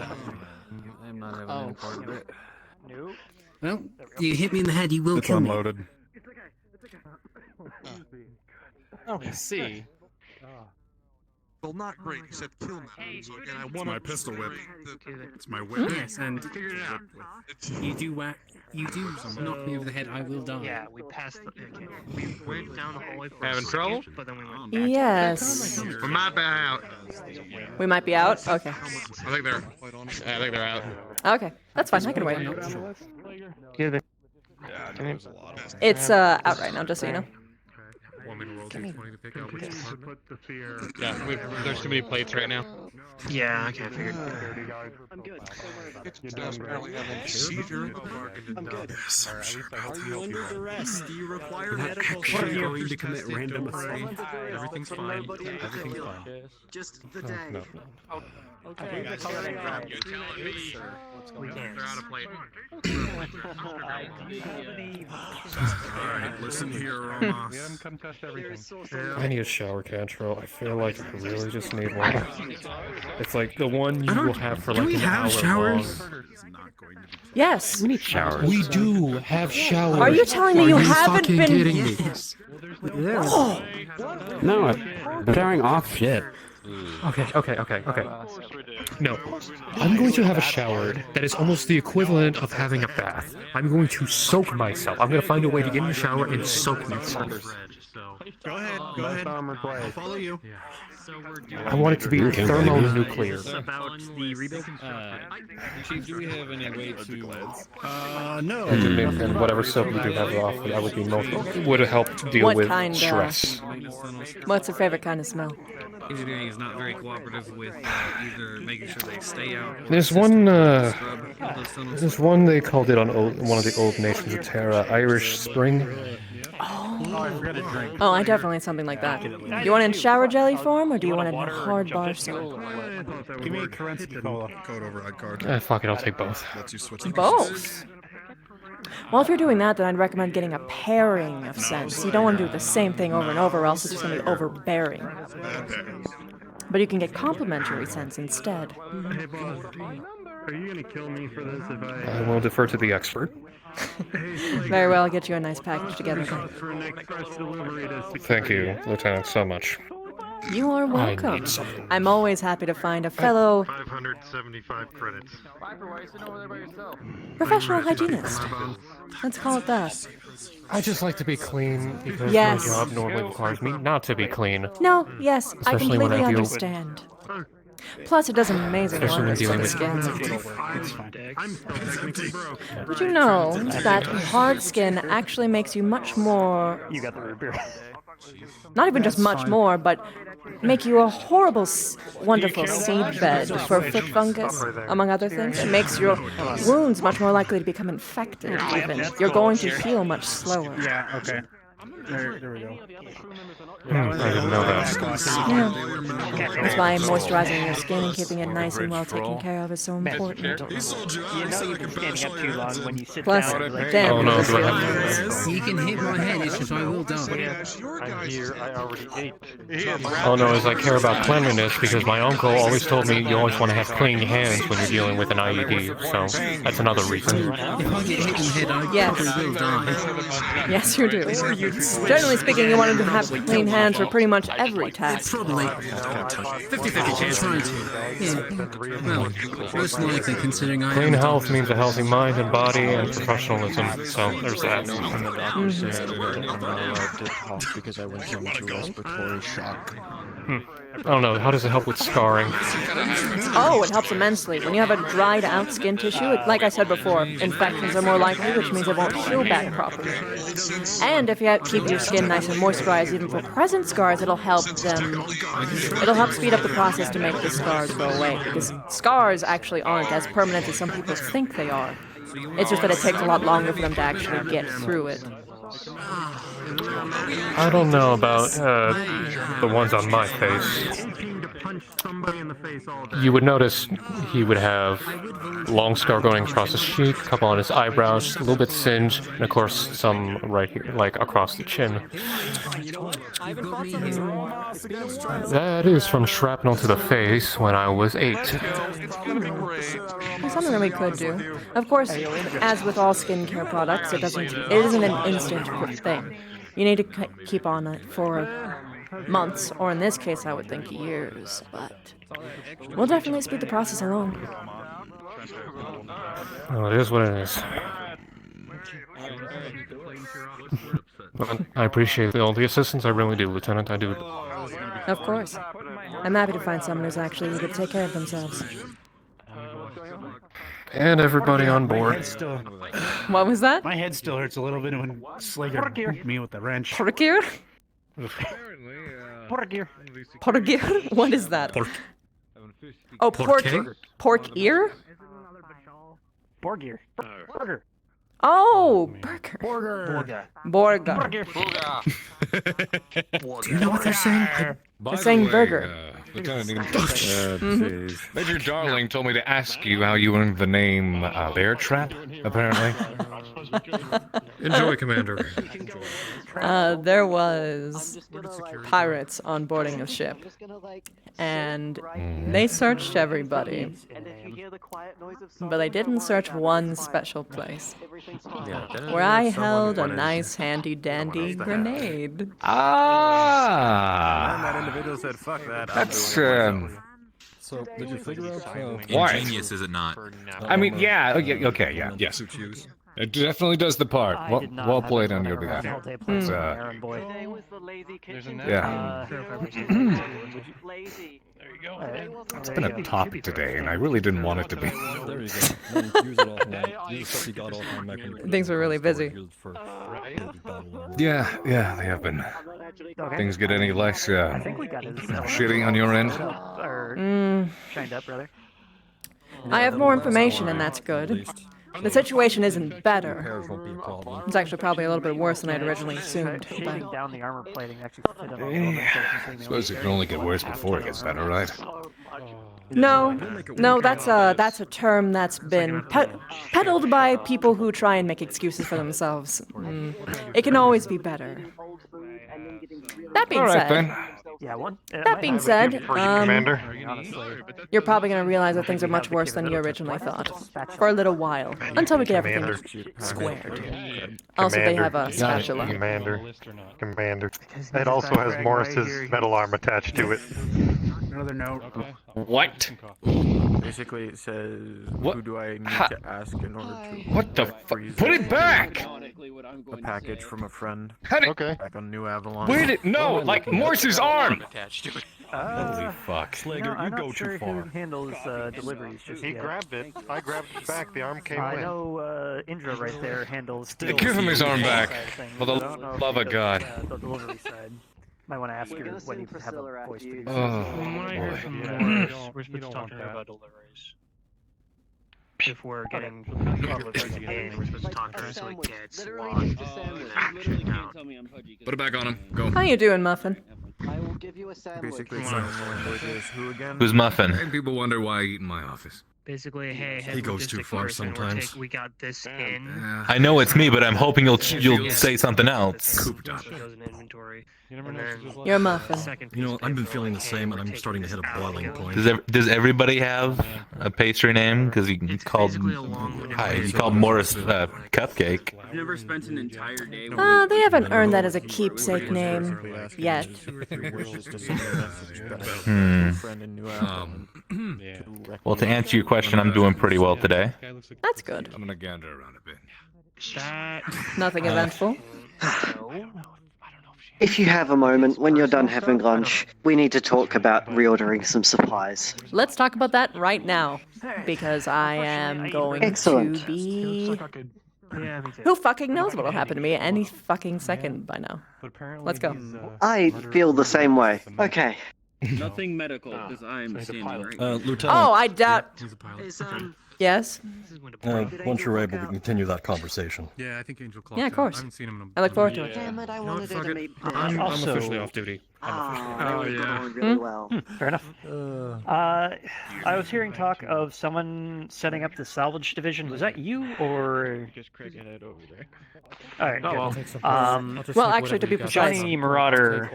Speaker 9: I'm not having any part of it.
Speaker 23: Nope.
Speaker 18: Well, you hit me in the head, you will
Speaker 24: It's
Speaker 18: kill me.
Speaker 24: unloaded.
Speaker 9: Oh, I see.
Speaker 15: Well, not great. He said kill me.
Speaker 18: It's
Speaker 15: my pistol whip. It's my whip.
Speaker 18: Yes, and you do knock me over the head, I will die.
Speaker 7: Yeah, we passed the. Okay. We went down the hallway for
Speaker 17: Having trouble?
Speaker 7: but then we went back.
Speaker 4: Yes.
Speaker 2: We might be out.
Speaker 4: We might be out? Okay.
Speaker 2: I think they're out.
Speaker 4: Okay. That's fine. I can wait.
Speaker 7: Give it.
Speaker 4: It's out right now, just so you know.
Speaker 17: Want me to roll D20 to pick out which part?
Speaker 2: Yeah, there's too many plates right now.
Speaker 7: Yeah, okay, I figured.
Speaker 23: I'm good.
Speaker 15: I'm good.
Speaker 18: Are you under duress? Do you require medical care? Going to commit random assault? Everything's fine. Everything's fine.
Speaker 23: Just the day.
Speaker 18: Okay.
Speaker 2: You're telling me they're out of plate.
Speaker 15: Alright, listen here, Romas.
Speaker 5: We haven't concussed everything.
Speaker 17: I need a shower control. I feel like I really just need one. It's like the one you will have for like an hour
Speaker 18: showers?
Speaker 17: long.
Speaker 4: Yes.
Speaker 9: We need showers.
Speaker 17: We do have showers.
Speaker 4: Are you telling me you haven't
Speaker 17: fucking
Speaker 4: been?
Speaker 17: kidding me?
Speaker 4: Oh.
Speaker 9: No, I'm tearing off shit.
Speaker 17: Okay. No, I'm going to have a shower that is almost the equivalent of having a bath. I'm going to soak myself. I'm going to find a way to get in the shower and soak myself.
Speaker 15: Go ahead. I'll follow you.
Speaker 17: I want it to be thermonuclear.
Speaker 7: About the rebuild?
Speaker 9: Chief, do we have any way to...
Speaker 15: No.
Speaker 17: And whatever soap you do have off, that would be would help deal
Speaker 4: What
Speaker 17: with
Speaker 4: kind,
Speaker 17: stress.
Speaker 4: What's your favorite kind of smell?
Speaker 18: Engineering is not very cooperative with either making sure they stay out.
Speaker 17: There's one they called it on one of the old nations of Terra, Irish Spring.
Speaker 4: Oh, I definitely need something like that. You want it in shower jelly form, or do you want it in hard bar soap?
Speaker 15: Give me a currency code override card.
Speaker 17: Fuck it, I'll take both.
Speaker 15: Lets you switch the
Speaker 4: Both? Well, if you're doing that, then I'd recommend getting a pairing of scents. You don't want to do the same thing over and over, or else it's just going to be overbearing. But you can get complementary scents instead.
Speaker 8: Hey, boss. Are you gonna kill me for this if
Speaker 17: I will defer to the expert.
Speaker 4: Very well, I'll get you a nice package together.
Speaker 17: Thank you, Lieutenant, so much.
Speaker 4: You are welcome.
Speaker 17: I need something.
Speaker 4: I'm always happy to find a fellow
Speaker 5: 575 credits.
Speaker 4: professional hygienist. Let's call it that.
Speaker 17: I just like to be clean because
Speaker 4: Yes.
Speaker 17: my job normally requires me not to be clean.
Speaker 4: No, yes, I
Speaker 17: Especially when
Speaker 4: completely
Speaker 17: I deal-
Speaker 4: understand. Plus, it does amazing
Speaker 17: Especially when
Speaker 4: work for
Speaker 17: dealing
Speaker 4: the
Speaker 17: with-
Speaker 4: skin.
Speaker 8: I'm still technically broke.
Speaker 4: Did you know that hard skin actually makes you much more...
Speaker 23: You got the root beer.
Speaker 4: Not even just much more, but make you a horrible, wonderful seed bed for foot fungus, among other things. It makes your wounds much more likely to become infected, even. You're going to heal much slower.
Speaker 8: Yeah, okay. There we go.
Speaker 17: I didn't know that.
Speaker 4: Yeah. That's why moisturizing your skin and keeping it nice and well taken care of is so important.
Speaker 23: You know you've been standing up too long when you sit
Speaker 4: Plus,
Speaker 23: down. Like,
Speaker 4: damn.
Speaker 17: Oh no, do I have
Speaker 18: You can hit my head, it's just I will die.
Speaker 5: I'm here, I already ate.
Speaker 17: Oh no, as I care about cleanliness because my uncle always told me you always want to have clean hands when you're dealing with an IED, so that's another reason.
Speaker 18: If I get hit in the head, I
Speaker 4: Yes.
Speaker 18: probably will die.
Speaker 4: Yes, you do. Generally speaking, you want to have clean hands for pretty much every task.
Speaker 18: Probably. 50-50 chance. Trying to. Yeah. Well, most likely considering I
Speaker 17: Clean
Speaker 18: am.
Speaker 17: health means a healthy mind and body and professionalism, so there's that.
Speaker 9: because I went into respiratory shock.
Speaker 17: I don't know, how does it help with scarring?
Speaker 4: Oh, it helps immensely. When you have a dried out skin tissue, like I said before, infections are more likely, which means it won't heal back properly. And if you keep your skin nice and moisturized, even for present scars, it'll help speed up the process to make the scars go away, because scars actually aren't as permanent as some people think they are. It's just that it takes a lot longer for them to actually get through it.
Speaker 17: I don't know about the ones on my face.
Speaker 3: punch somebody in the face all day.
Speaker 17: You would notice he would have long scar going across his cheek, a couple on his eyebrows, a little bit singed, and of course some right here, like across the chin. That is from shrapnel to the face when I was 8.
Speaker 4: Something that we could do. Of course, as with all skincare products, it isn't an instant thing. You need to keep on it for months, or in this case, I would think years, but we'll definitely speed the process along.
Speaker 17: Well, it is what it is. But I appreciate all the assistance, I really do, Lieutenant, I do.
Speaker 4: Of course. I'm happy to find someone who's actually eager to take care of themselves.
Speaker 17: And everybody on board.
Speaker 4: What was that?
Speaker 8: My head still hurts a little bit when Slager hit me with the wrench.
Speaker 4: Porkir? Porkir? What is that?
Speaker 17: Pork.
Speaker 4: Oh, pork. Pork ear?
Speaker 8: Borgir. Burger.
Speaker 4: Oh, burger. Borga.
Speaker 17: Do you know what they're saying?
Speaker 4: They're saying burger.
Speaker 2: Major Darling told me to ask you how you earned the name Bear Trap, apparently.
Speaker 17: Enjoy, Commander.
Speaker 4: There was pirates on boarding a ship, and they searched everybody, but they didn't search one special place, where I held a nice handy-dandy grenade.
Speaker 2: Ah!
Speaker 3: And that individual said, "Fuck that."
Speaker 2: That's
Speaker 10: So, did you figure out
Speaker 2: Why?
Speaker 14: Ingenious, is it not?
Speaker 2: I mean, yeah, okay, yeah, yes. It definitely does the part. Well played on your behalf. It's, yeah. It's been a topic today, and I really didn't want it to be.
Speaker 10: There you go.
Speaker 4: Things were really busy.
Speaker 2: Yeah, they have been. Things get any less shitty on your end?
Speaker 7: Shined up, brother.
Speaker 4: I have more information, and that's good. The situation isn't better. It's actually probably a little bit worse than I'd originally assumed. But...
Speaker 7: down the armor plating actually fit on
Speaker 2: I suppose it can only get worse before it gets better, right?
Speaker 4: No, that's a term that's been peddled by people who try and make excuses for themselves. It can always be better. That being said, that being said,
Speaker 5: Commander,
Speaker 4: you're probably going to realize that things are much worse than you originally thought. For a little while. Until we get everything squared. Also, they have a spatula.
Speaker 5: Commander. It also has Morris's metal arm attached to it.
Speaker 3: Another note.
Speaker 2: What?
Speaker 3: Basically, it says, who do I need to ask in order to...
Speaker 2: What the fuck? Put it back!
Speaker 3: A package from a friend.
Speaker 5: Okay.
Speaker 3: Back on New Avalon.
Speaker 2: Where did... No, like Morse's arm!
Speaker 10: Holy fuck. Slager, you go too far.
Speaker 7: Who handles deliveries just
Speaker 5: He
Speaker 7: yet.
Speaker 5: grabbed it. I grabbed it back. The arm came
Speaker 7: I
Speaker 5: in.
Speaker 7: know Indra right there handles...
Speaker 2: Give him his arm back. For the love of God.
Speaker 7: The delivery side. Might want to ask her when you have a voice to do
Speaker 2: Oh,
Speaker 17: We're supposed to talk about deliveries.
Speaker 7: if we're getting public in, we're supposed to talk to her so it gets logged.
Speaker 15: Put it back on him. Go.
Speaker 4: How you doing, Muffin?
Speaker 23: I will give you a sandwich.
Speaker 3: Basically, who again?
Speaker 2: Who's Muffin?
Speaker 15: And people wonder why I eat in my office.
Speaker 7: Basically, hey,
Speaker 15: He goes too far sometimes.
Speaker 7: We got this in.
Speaker 2: I know it's me, but I'm hoping you'll say something else.
Speaker 15: Cooped up.
Speaker 4: You're Muffin.
Speaker 10: You know, I've been feeling the same, and I'm starting to hit a boiling point.
Speaker 2: Does everybody have a pastry name? Because he called Morris Cupcake.
Speaker 18: Never spent an entire day.
Speaker 4: They haven't earned that as a keepsake name yet.
Speaker 2: Well, to answer your question, I'm doing pretty well today.
Speaker 4: That's good.
Speaker 15: I'm gonna gander around a bit.
Speaker 4: Nothing eventful.
Speaker 23: If you have a moment, when you're done having lunch, we need to talk about reordering some supplies.
Speaker 4: Let's talk about that right now, because I am going
Speaker 23: Excellent.
Speaker 4: to be... Who fucking knows what'll happen to me any fucking second by now? Let's go.
Speaker 23: I feel the same way. Okay.
Speaker 18: Nothing medical, because I'm standing right.
Speaker 10: Lieutenant.
Speaker 4: Oh, I doubt.
Speaker 18: He's a pilot.
Speaker 4: Yes.
Speaker 10: Once you're able to continue that conversation.
Speaker 17: Yeah, I think Angel clocked
Speaker 4: Yeah, of
Speaker 17: out.
Speaker 4: course.
Speaker 17: I haven't seen him in
Speaker 4: I look forward to it.
Speaker 23: Damn it, I wanted her
Speaker 17: fuck
Speaker 23: to
Speaker 17: it.
Speaker 23: meet
Speaker 17: I'm
Speaker 21: Also-
Speaker 17: officially off duty.
Speaker 23: really well.
Speaker 7: Fair enough. I was hearing talk of someone setting up the salvage division. Was that you or?
Speaker 17: Just cracking it over there.
Speaker 7: All right.
Speaker 17: Oh,
Speaker 7: good.
Speaker 17: I'll take some
Speaker 4: well, actually, to be precise,
Speaker 7: Johnny Marauder.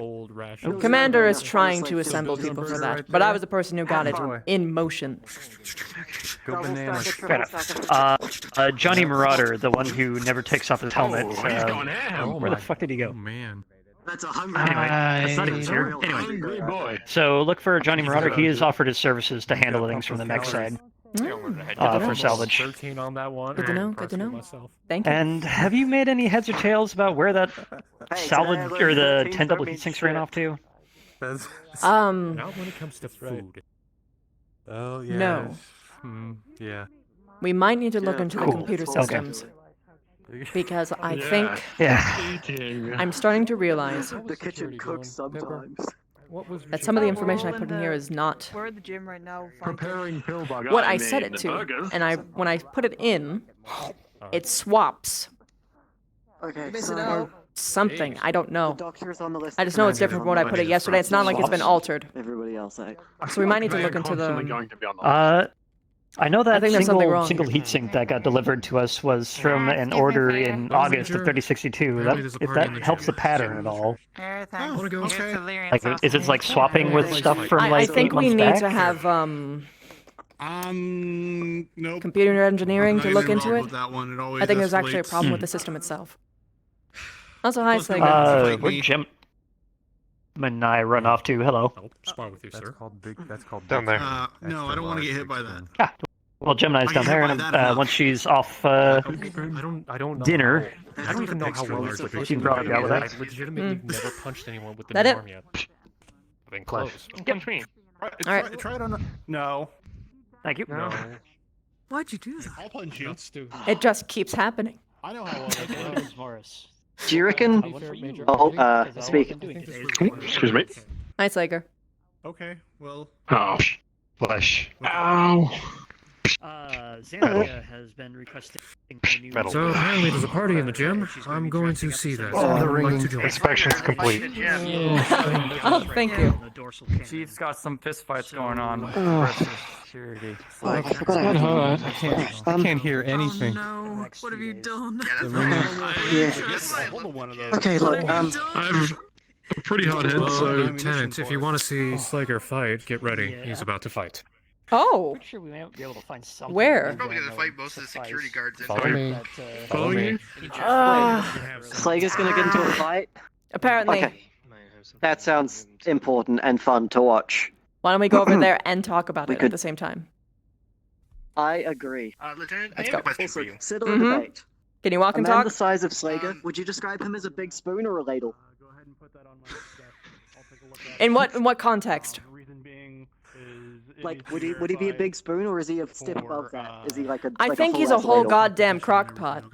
Speaker 4: Commander is trying to assemble people for that, but I was the person who got it in motion.
Speaker 7: Go bananas. Fair enough. Johnny Marauder, the one who never takes off his helmet. Where the fuck did he go?
Speaker 17: Oh man.
Speaker 23: That's a hungry
Speaker 7: Anyway, so look for Johnny Marauder. He has offered his services to handle things from the mech side for salvage.
Speaker 17: 13 on that one.
Speaker 4: Good to know. Good to know. Thank you.
Speaker 7: And have you made any heads or tails about where that salvage or the 10 double heat sinks ran off to?
Speaker 17: Not when it comes to food.
Speaker 3: Oh yeah.
Speaker 4: No.
Speaker 3: Yeah.
Speaker 4: We might need to look into the computer systems. Because I think I'm starting to realize
Speaker 23: The kitchen cooks sometimes.
Speaker 4: that some of the information I put in here is not
Speaker 6: We're at the gym right now.
Speaker 18: Preparing pillbug.
Speaker 4: what I set it to. And when I put it in, it swaps
Speaker 23: Okay,
Speaker 4: something. I don't know.
Speaker 23: doctor's on the list.
Speaker 4: I just know it's different from what I put it yesterday. It's not like it's been altered.
Speaker 23: Everybody else,
Speaker 4: So we might need to look into the.
Speaker 7: I know that
Speaker 4: think there's something wrong
Speaker 7: single heatsink that got delivered to us was from an order in August of 3062. If that helps the pattern at all. Like, is it like swapping with stuff from
Speaker 4: I
Speaker 7: like
Speaker 4: think
Speaker 7: 8
Speaker 4: we
Speaker 7: months
Speaker 4: need
Speaker 7: back?
Speaker 4: to have
Speaker 18: Nope.
Speaker 4: computer engineering to look into it.
Speaker 15: That one. It always
Speaker 4: I think there's actually a
Speaker 15: escalates.
Speaker 4: problem with the system itself. Also, hi, Slager.
Speaker 7: Where'd Jim and I run off to? Hello.
Speaker 17: Spar with you, sir.
Speaker 3: That's called
Speaker 5: Down there.
Speaker 15: No, I don't want to get hit by that.
Speaker 7: Well, Gemini's down there, and once she's off
Speaker 17: I don't know.
Speaker 7: dinner,
Speaker 17: I don't even know how well it's
Speaker 7: she can probably out with that.
Speaker 17: I've legitimately never punched anyone with the
Speaker 4: That it?
Speaker 17: norm yet. I've been close.
Speaker 7: Get me.
Speaker 4: Alright.
Speaker 18: Try it on. No.
Speaker 7: Thank you.
Speaker 17: No.
Speaker 6: Why'd you do that?
Speaker 18: I'll punch you.
Speaker 4: It just keeps happening.
Speaker 18: I know how well it
Speaker 7: Morris.
Speaker 23: Do you reckon? Oh, speak.
Speaker 18: Excuse me.
Speaker 4: Hi, Slager.
Speaker 15: Okay, well.
Speaker 18: Oh, flesh. Ow.
Speaker 7: Xandria has been requesting a new...
Speaker 17: So apparently there's a party in the gym. I'm going to see that.
Speaker 5: Oh, the
Speaker 17: I'd like
Speaker 5: ringing
Speaker 17: to join.
Speaker 5: inspection's complete.
Speaker 4: Oh, thank you.
Speaker 9: Chief's got some fistfights going on with security.
Speaker 23: I forgot
Speaker 1: I can't hear anything.
Speaker 6: No, what have you done?
Speaker 23: Okay, look,
Speaker 15: I've a pretty hot head, so.
Speaker 17: Lieutenant, if you want to see Slager fight, get ready. He's about to fight.
Speaker 4: Oh.
Speaker 7: I'm sure we might be able to find something.
Speaker 4: Where?
Speaker 12: Probably gonna fight most of the security guards in
Speaker 1: Follow
Speaker 12: there.
Speaker 1: me.
Speaker 17: Follow me.
Speaker 23: Slager's gonna get into a fight.
Speaker 4: Apparently.
Speaker 23: Okay. That sounds important and fun to watch.
Speaker 4: Why don't we go over there and talk about it at the same time?
Speaker 23: I agree.
Speaker 12: Lieutenant, I
Speaker 4: Let's
Speaker 12: have a
Speaker 4: go.
Speaker 12: question for you.
Speaker 23: Settle the debate.
Speaker 4: Can you walk
Speaker 23: A
Speaker 4: and
Speaker 23: man
Speaker 4: talk?
Speaker 23: the size of Slager, would you describe him as a big spoon or a ladle?
Speaker 4: In what context?
Speaker 23: Like, would he be a big spoon or is he a step above that? Is he like a?
Speaker 4: I
Speaker 23: like
Speaker 4: think he's a
Speaker 23: full-ass
Speaker 4: whole
Speaker 23: ladle?
Speaker 4: goddamn crock pot.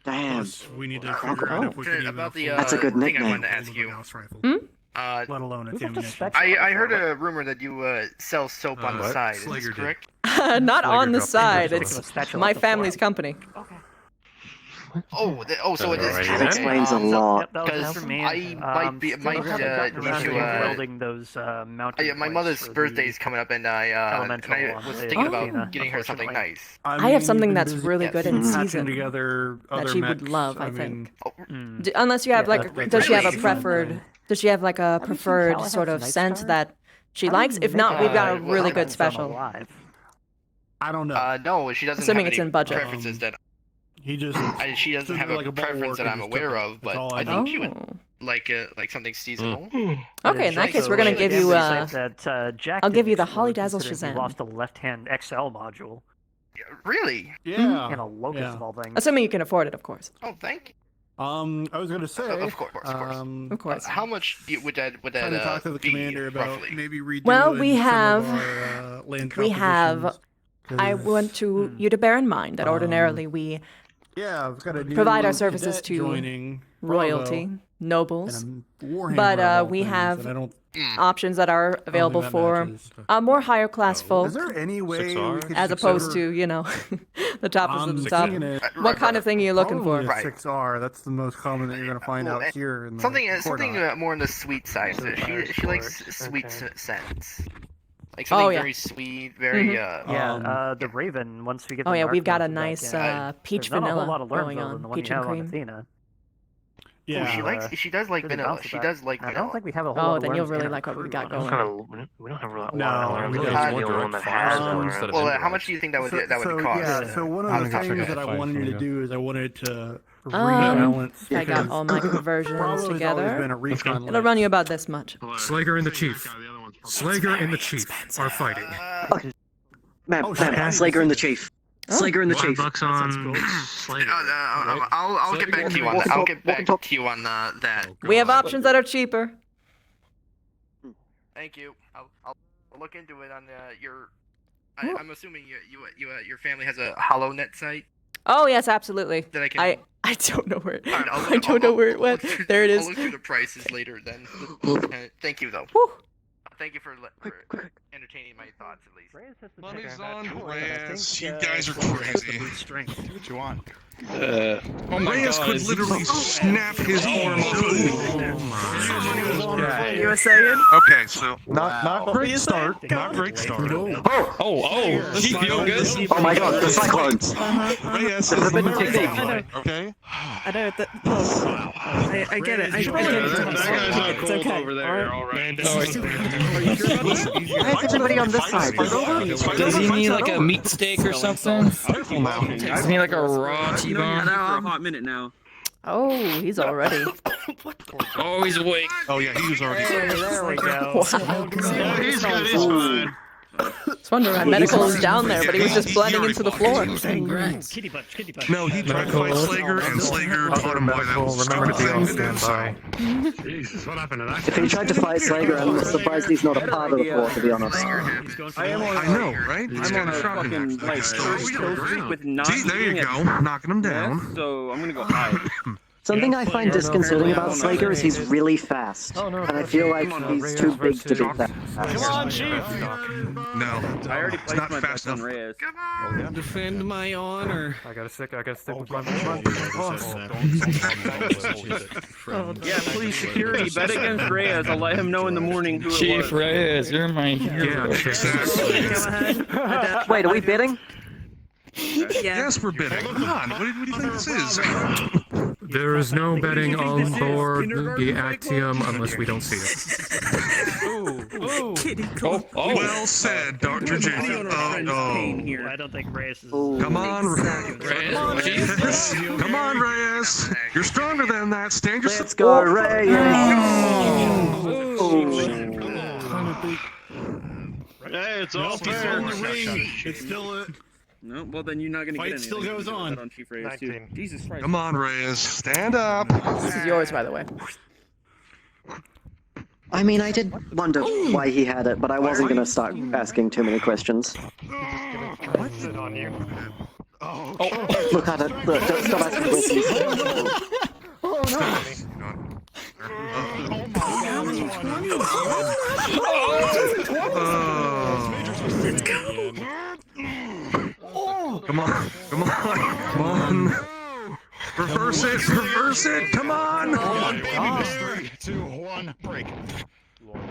Speaker 23: Damn.
Speaker 15: Plus, we need to figure out if we can even
Speaker 12: About the
Speaker 23: That's a good
Speaker 12: thing I
Speaker 23: nickname.
Speaker 12: wanted to ask you.
Speaker 15: Let alone a ammunition.
Speaker 12: I heard a rumor that you sell soap on the side. Is this correct?
Speaker 4: Not on the
Speaker 12: dropped
Speaker 4: side.
Speaker 12: the
Speaker 4: It's my family's company.
Speaker 12: So it is.
Speaker 23: That explains a lot.
Speaker 12: Because I might be need to
Speaker 7: building those mountain.
Speaker 12: my mother's birthday is coming up, and I was thinking about getting her something nice.
Speaker 4: I have something that's really good in
Speaker 3: patching
Speaker 4: season
Speaker 3: together
Speaker 4: that
Speaker 3: other
Speaker 4: she would
Speaker 3: mechs.
Speaker 4: love, I
Speaker 3: mean,
Speaker 4: think. Unless you have does she have a preferred? Does she have like a preferred sort of scent that she likes? If not, we've got a really good special.
Speaker 3: I don't know.
Speaker 12: No, she doesn't
Speaker 4: Assuming
Speaker 12: have
Speaker 4: it's
Speaker 12: any
Speaker 4: in budget.
Speaker 12: preferences that.
Speaker 3: He just.
Speaker 12: She doesn't have
Speaker 3: like
Speaker 12: a
Speaker 3: a ball
Speaker 12: preference
Speaker 3: work
Speaker 12: that
Speaker 3: and
Speaker 12: I'm
Speaker 3: just
Speaker 12: aware
Speaker 3: took it.
Speaker 12: of, but
Speaker 3: That's all I
Speaker 12: I
Speaker 3: know.
Speaker 12: think she would like something seasonal.
Speaker 4: Okay, in that case, we're gonna give you. I'll give you the Holly Dazzle Shazam.
Speaker 7: Lost a left-hand XL module.
Speaker 12: Really?
Speaker 3: Yeah.
Speaker 7: And a locus
Speaker 3: Yeah.
Speaker 7: of all things.
Speaker 4: Assuming you can afford it, of course.
Speaker 12: Oh, thank you.
Speaker 3: I was gonna say.
Speaker 12: Of course.
Speaker 4: Of course.
Speaker 12: How much would that
Speaker 3: Trying to talk to the
Speaker 12: be
Speaker 3: commander about
Speaker 12: roughly?
Speaker 3: maybe redoing
Speaker 4: Well, we
Speaker 3: some
Speaker 4: have.
Speaker 3: of our, land
Speaker 4: We have.
Speaker 3: compositions,
Speaker 4: I
Speaker 3: 'cause-
Speaker 4: want you to bear in mind that ordinarily we
Speaker 3: Yeah, I've got a new
Speaker 4: provide our services
Speaker 3: cadet
Speaker 4: to
Speaker 3: joining
Speaker 4: royalty,
Speaker 3: Bravo,
Speaker 4: nobles,
Speaker 3: and Warhammer
Speaker 4: but
Speaker 3: of all
Speaker 4: we
Speaker 3: things,
Speaker 4: have
Speaker 3: and I don't
Speaker 4: options that are available
Speaker 3: that
Speaker 4: for
Speaker 3: matches.
Speaker 4: more higher class folk.
Speaker 3: Is there any way we could
Speaker 4: as opposed to, you know, the toppers of the top?
Speaker 3: thinking it-
Speaker 4: What kind of thing are you looking for?
Speaker 3: Probably a 6R. That's the most common that you're going to find out here. In the
Speaker 12: Something
Speaker 3: Coordinate.
Speaker 12: more on the sweet side. So she likes sweet scents. Like
Speaker 4: Oh,
Speaker 12: something
Speaker 4: yeah.
Speaker 12: very sweet, very
Speaker 7: the Raven. Once we get.
Speaker 4: Oh
Speaker 7: the
Speaker 4: yeah, we've got a
Speaker 7: Archmage
Speaker 4: nice
Speaker 7: back in,
Speaker 4: peach
Speaker 7: there's not a whole
Speaker 4: vanilla
Speaker 7: lot of learns
Speaker 4: going
Speaker 7: other than
Speaker 4: on.
Speaker 7: the one
Speaker 4: Peach
Speaker 7: you
Speaker 4: and
Speaker 7: have on
Speaker 4: cream.
Speaker 7: Athena.
Speaker 12: Yeah, she does like
Speaker 7: Really
Speaker 12: vanilla.
Speaker 7: bounce
Speaker 12: She
Speaker 7: back.
Speaker 12: does like
Speaker 7: I
Speaker 12: vanilla.
Speaker 7: don't think we have a whole
Speaker 4: Oh,
Speaker 7: lot of
Speaker 4: then
Speaker 7: learns
Speaker 4: you'll really
Speaker 7: in
Speaker 4: like what we got going.
Speaker 11: We don't have a lot.
Speaker 3: No, we don't.
Speaker 12: How much do you think that would cost?
Speaker 3: Yeah, so one of the things that I wanted to do is I wanted to
Speaker 4: I
Speaker 3: rebalance.
Speaker 4: got all my conversions
Speaker 3: Bravo's always
Speaker 4: together.
Speaker 3: been a recon
Speaker 4: It'll run you about this much.
Speaker 17: Slager and the Chief. Slager and the Chief are fighting.
Speaker 23: Ma'am, Slager and the Chief. Slager and the Chief.
Speaker 12: I'll get back to you on that. I'll get back to you on that.
Speaker 4: We have options that are cheaper.
Speaker 12: Thank you. I'll look into it on your. I'm assuming your family has a HoloNet site.
Speaker 4: Oh yes, absolutely.
Speaker 12: That I can.
Speaker 4: I don't know where.
Speaker 12: Alright,
Speaker 4: I don't know where it went. There it is.
Speaker 12: I'll look through the prices later then. Thank you though. Thank you for entertaining my thoughts at least.
Speaker 5: Money's on Reyes. You guys are crazy.
Speaker 24: What you want?
Speaker 5: Oh my Reyes could literally snap his arm off.
Speaker 4: You were saying?
Speaker 5: Okay, so
Speaker 24: Not great start. Not great start.
Speaker 5: Oh,
Speaker 24: Chief, you good?
Speaker 23: Oh my god, the cyclones.
Speaker 5: Reyes
Speaker 23: is
Speaker 19: I know that. I get it. I get it. It's okay.
Speaker 24: over there. All right.
Speaker 23: Why is everybody on this side?
Speaker 13: Does he need like a meat steak or something? Does he need like a raw T-bone?
Speaker 18: For a hot minute now.
Speaker 4: Oh, he's already.
Speaker 13: Oh, he's awake.
Speaker 24: Oh yeah, he was already.
Speaker 7: There we go.
Speaker 4: Wow.
Speaker 24: Yeah, he's good. He's fine.
Speaker 4: I was wondering why medical was down there, but he was just blending into the floor.
Speaker 7: Kitty punch.
Speaker 5: No, he tried to fight Slager, and Slager taught him why that was
Speaker 3: Remember to be on
Speaker 5: stupid.
Speaker 3: standby.
Speaker 18: Jesus, what happened to that?
Speaker 23: If he tried to fight Slager, I'm surprised he's not a part of the floor, to be honest.
Speaker 5: I know, right? He's
Speaker 18: I'm on
Speaker 5: got
Speaker 18: a
Speaker 5: shot
Speaker 18: fucking
Speaker 5: in
Speaker 18: like first kill streak with not.
Speaker 5: See, there you go, knocking him down.
Speaker 18: So I'm gonna go hide.
Speaker 23: Something I find disconcerting about Slager is he's really fast, and I feel like he's too big to be fast.
Speaker 18: Come on, Chief!
Speaker 5: No,
Speaker 18: I already
Speaker 5: it's
Speaker 18: placed
Speaker 5: not
Speaker 18: my
Speaker 5: fast
Speaker 18: bets on
Speaker 5: enough.
Speaker 18: Reyes.
Speaker 1: Defend my honor.
Speaker 9: I gotta stick with my
Speaker 18: Yeah, please, security, bet against Reyes. I'll let him know in the morning who
Speaker 13: Chief
Speaker 18: it was.
Speaker 13: Reyes, you're my hero.
Speaker 23: Wait, are we bidding?
Speaker 5: Yes, we're bidding. Come on, what do you think this is?
Speaker 17: There is no betting on board the Actium unless we don't see it.
Speaker 5: Well said, Dr. Jacob.
Speaker 7: I don't think Reyes is.
Speaker 5: Come on, Reyes. Come on, Reyes. You're stronger than that. Stand yourself.
Speaker 23: Let's go, Reyes!
Speaker 18: Hey, it's all fair. It's still a... No, well then you're not gonna get any.
Speaker 14: Fight still goes on.
Speaker 18: Chief Reyes too. Jesus Christ.
Speaker 5: Come on, Reyes. Stand up.
Speaker 4: This is yours, by the way.
Speaker 23: I mean, I did wonder why he had it, but I wasn't going to start asking too many questions.
Speaker 7: What's it on you?
Speaker 23: Look at it. Look, don't stop asking questions.
Speaker 5: Oh no. Come on. Reverse it, come on!
Speaker 24: Oh my God. 3, 2, 1, break.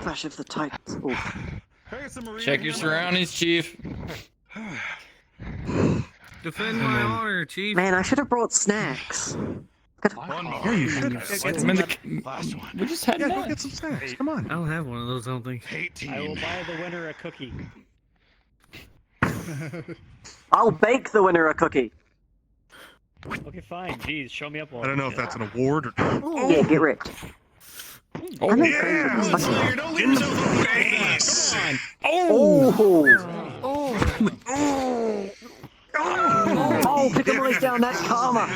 Speaker 23: Clash of the Titans. Oof.
Speaker 13: Check your surroundings, Chief.
Speaker 1: Defend my honor, Chief.
Speaker 23: Man, I should have brought snacks.
Speaker 5: Yeah, you should have.
Speaker 13: We just had
Speaker 5: go get some snacks. Come on.
Speaker 1: I don't have one of those, I don't think.
Speaker 24: 18.
Speaker 7: I will buy the winner a cookie.
Speaker 23: I'll bake the winner a cookie.
Speaker 7: Okay, fine. Jeez, show me up.
Speaker 5: I don't know if that's an award or.
Speaker 23: Yeah, get ripped.
Speaker 5: Oh,
Speaker 24: yeah! Slayer, don't leave yourself open. Face!
Speaker 23: Oh, pick him right down that karma.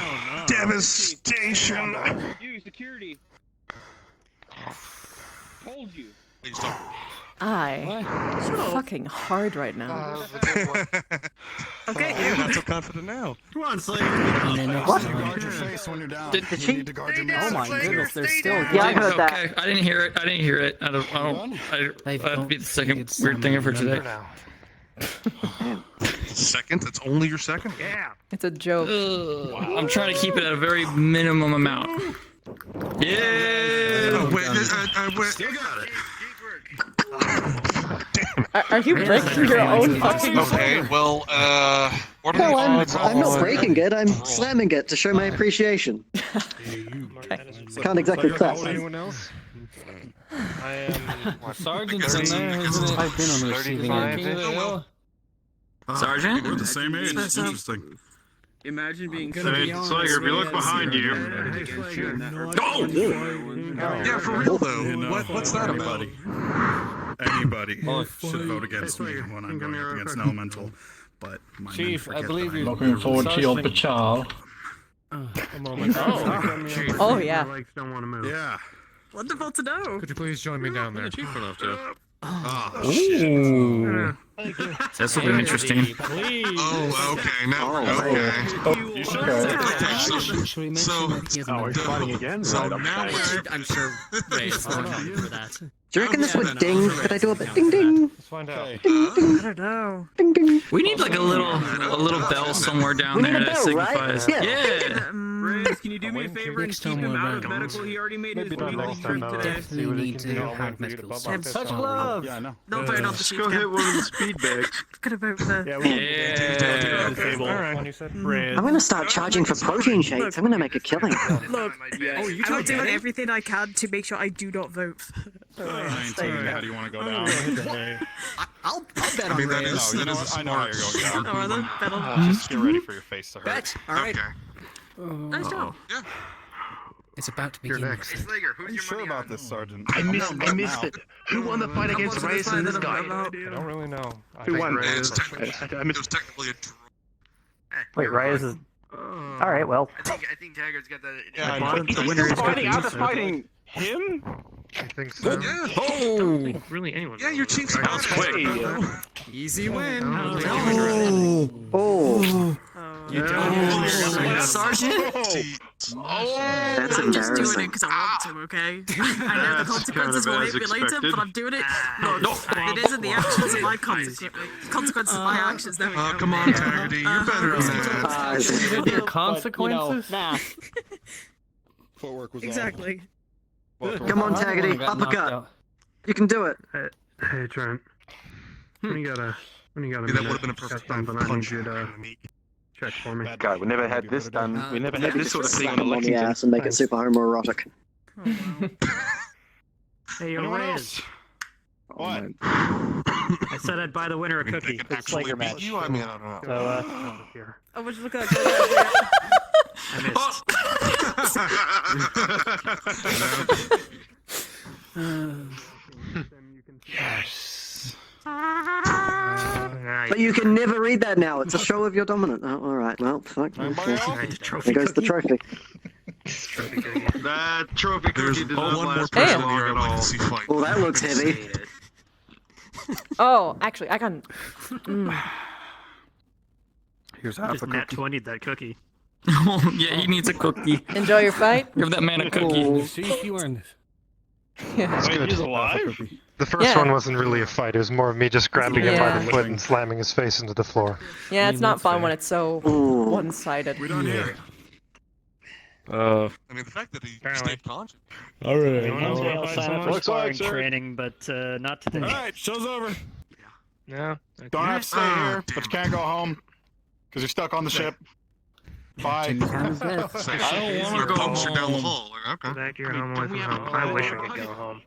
Speaker 5: Devastation.
Speaker 18: You, security. Told you.
Speaker 5: Please don't.
Speaker 4: Fucking hard right now.
Speaker 19: Okay,
Speaker 14: Not so confident now.
Speaker 18: Come on, Slayer.
Speaker 23: What?
Speaker 14: Guard your face when you're down.
Speaker 23: Did she?
Speaker 14: You need to guard your
Speaker 23: Oh
Speaker 14: mouth.
Speaker 23: my goodness,
Speaker 12: they're still.
Speaker 23: Yeah, I heard that.
Speaker 13: Okay, I didn't hear it. I didn't hear it. That'd be the second weird thing for today.
Speaker 14: Second? That's only your second?
Speaker 12: Yeah.
Speaker 4: It's a joke.
Speaker 13: I'm trying to keep it at a very minimum amount. Yeah.
Speaker 14: Oh, wait,
Speaker 18: Still got it.
Speaker 4: Are you breaking your own fucking?
Speaker 14: Okay, well, what are the
Speaker 23: No,
Speaker 14: odds?
Speaker 23: I'm not breaking it. I'm slamming it to show my appreciation. Can't exactly clap.
Speaker 5: Anyone else? I am
Speaker 1: Sergeant's in there, isn't it?
Speaker 5: I've been on the receiving end.
Speaker 13: Sergeant?
Speaker 15: We're the same age. It's interesting.
Speaker 18: Imagine being
Speaker 5: Slayer, if you look behind you.
Speaker 14: Oh! Yeah, for real though. What's that about?
Speaker 15: Anybody should vote against me when I'm going up against an elemental. But my
Speaker 1: Chief, I believe you're
Speaker 8: Looking forward to your patrol.
Speaker 1: A moment.
Speaker 4: Oh yeah.
Speaker 3: Don't want to move.
Speaker 15: Yeah.
Speaker 19: Wonderful to know.
Speaker 17: Could you please join me down there?
Speaker 1: Chief enough to.
Speaker 13: Ooh. This will be interesting.
Speaker 14: Oh, okay. Now, okay.
Speaker 1: You
Speaker 14: So,
Speaker 5: we're fighting again?
Speaker 14: So
Speaker 5: Right,
Speaker 14: now
Speaker 1: I'm sure Ray is not happy for that.
Speaker 23: Do you reckon this would ding? Could I do a bit ding ding?
Speaker 5: Let's find out.
Speaker 23: Ding ding.
Speaker 19: I don't know.
Speaker 23: Ding ding.
Speaker 13: We need like a little bell somewhere down
Speaker 23: We
Speaker 13: there
Speaker 23: need a
Speaker 13: that
Speaker 23: bell, right?
Speaker 13: signifies.
Speaker 23: Yeah.
Speaker 13: Yeah.
Speaker 18: Reyes, can you do me a favor and keep him out of medical? He already made his
Speaker 5: Maybe not next time,
Speaker 18: trip
Speaker 5: though.
Speaker 18: today.
Speaker 5: Definitely need to have medical
Speaker 19: Touch
Speaker 5: glove.
Speaker 14: Yeah, I know.
Speaker 19: Not voting on the
Speaker 3: Just
Speaker 19: chief.
Speaker 3: go hit one of the speed bags.
Speaker 19: Could have voted for.
Speaker 5: Yeah,
Speaker 13: Yeah.
Speaker 23: I'm gonna start charging for protein shakes. I'm gonna make a killing.
Speaker 19: Look, I'm doing everything I can to make sure I do not vote.
Speaker 15: How do you want to go down?
Speaker 18: I'll bet
Speaker 14: I
Speaker 18: on
Speaker 14: mean, that
Speaker 18: Reyes.
Speaker 14: is, that is a
Speaker 15: I know how
Speaker 14: smart.
Speaker 15: you're going down.
Speaker 19: Alright then, bet on.
Speaker 24: Just get ready for your face to hurt.
Speaker 18: Bet. All right.
Speaker 14: Okay.
Speaker 19: Nice job.
Speaker 14: Yeah.
Speaker 18: It's about to
Speaker 5: You're
Speaker 18: begin.
Speaker 5: next.
Speaker 12: Hey, Slayer, who's
Speaker 14: Are you
Speaker 12: your
Speaker 14: sure
Speaker 12: money
Speaker 14: about
Speaker 12: on?
Speaker 14: this, Sergeant?
Speaker 11: I missed it. Who won the fight against Reyes and this guy?
Speaker 5: I don't really know.
Speaker 11: Who won?
Speaker 14: It's technically, it was technically a draw.
Speaker 7: Wait, Reyes is. All right, well.
Speaker 12: I think Taggart's got that.
Speaker 14: Yeah, I know.
Speaker 11: The winner is fighting him?
Speaker 5: I think so.
Speaker 14: Yeah.
Speaker 13: Oh.
Speaker 18: Really, anyone?
Speaker 14: Yeah, your chief's
Speaker 13: That was quick.
Speaker 18: Easy win.
Speaker 23: Oh.
Speaker 18: You don't.
Speaker 19: Sergeant?
Speaker 23: That's
Speaker 19: I'm just doing it
Speaker 23: embarrassing.
Speaker 19: because I want to, okay? I know the consequences will hit me later, but I'm doing it. Look, it isn't the actions of my consequences of my actions. There we go.
Speaker 14: Come on, Taggarty, you're better than that.
Speaker 1: Your consequences?
Speaker 19: Nah.
Speaker 14: Footwork was
Speaker 19: Exactly.
Speaker 23: Come on, Taggarty. Uppercut. You can do it.
Speaker 3: Hey, Trent. When you got a
Speaker 14: That would
Speaker 3: minute,
Speaker 14: have been a perfect time
Speaker 3: something
Speaker 14: for
Speaker 3: I need
Speaker 14: punch.
Speaker 3: you to check for me.
Speaker 11: God, we never had this done. We never had
Speaker 23: Maybe
Speaker 11: this sort of
Speaker 23: just
Speaker 11: thing
Speaker 23: slap
Speaker 11: on
Speaker 23: him on the
Speaker 11: Lexington.
Speaker 23: ass and make it super homoerotic.
Speaker 7: Hey, you're Reyes.
Speaker 24: What?
Speaker 7: I said I'd buy the winner a cookie. It's like your match.
Speaker 14: You, I mean, I don't know.
Speaker 7: So,
Speaker 19: I was looking at
Speaker 7: I missed.
Speaker 23: Yes. But you can never read that now. It's a show of your dominant. Oh, all right. Well, fuck. There goes the trophy.
Speaker 5: That trophy cookie did not
Speaker 14: one more
Speaker 5: last
Speaker 14: person
Speaker 5: long
Speaker 14: here I'd
Speaker 5: at
Speaker 14: like
Speaker 5: all.
Speaker 14: to see fight.
Speaker 23: Well, that looks heavy.
Speaker 4: Oh, actually, I can.
Speaker 11: Here's half a
Speaker 7: Nat
Speaker 11: cookie.
Speaker 7: 20 that cookie.
Speaker 13: Oh, yeah, he needs a cookie.
Speaker 4: Enjoy your fight.
Speaker 13: Give that man a cookie.
Speaker 1: See, you earned it.
Speaker 4: Yeah.
Speaker 5: That's good.
Speaker 24: He's alive?
Speaker 5: The first
Speaker 4: Yeah.
Speaker 5: one wasn't really a fight. It was more of me just grabbing him by
Speaker 4: Yeah.
Speaker 5: the foot and slamming his face into the floor.
Speaker 4: Yeah, it's not fun when it's so one-sided.
Speaker 14: We don't hear.
Speaker 24: Uh,
Speaker 14: I mean, the fact that he stayed conscious.
Speaker 24: alright.
Speaker 7: Usually I'll sign up for
Speaker 24: Looks
Speaker 7: sparring
Speaker 24: like, sir.
Speaker 7: training, but not today.
Speaker 24: Alright, show's over.
Speaker 5: Yeah.
Speaker 24: Don't have to stay here, but you can't go home. Because you're stuck on the ship. Bye.
Speaker 14: I don't want to go home. Down the hall. Like, okay.
Speaker 3: Back to your home away from home. I wish I could go home.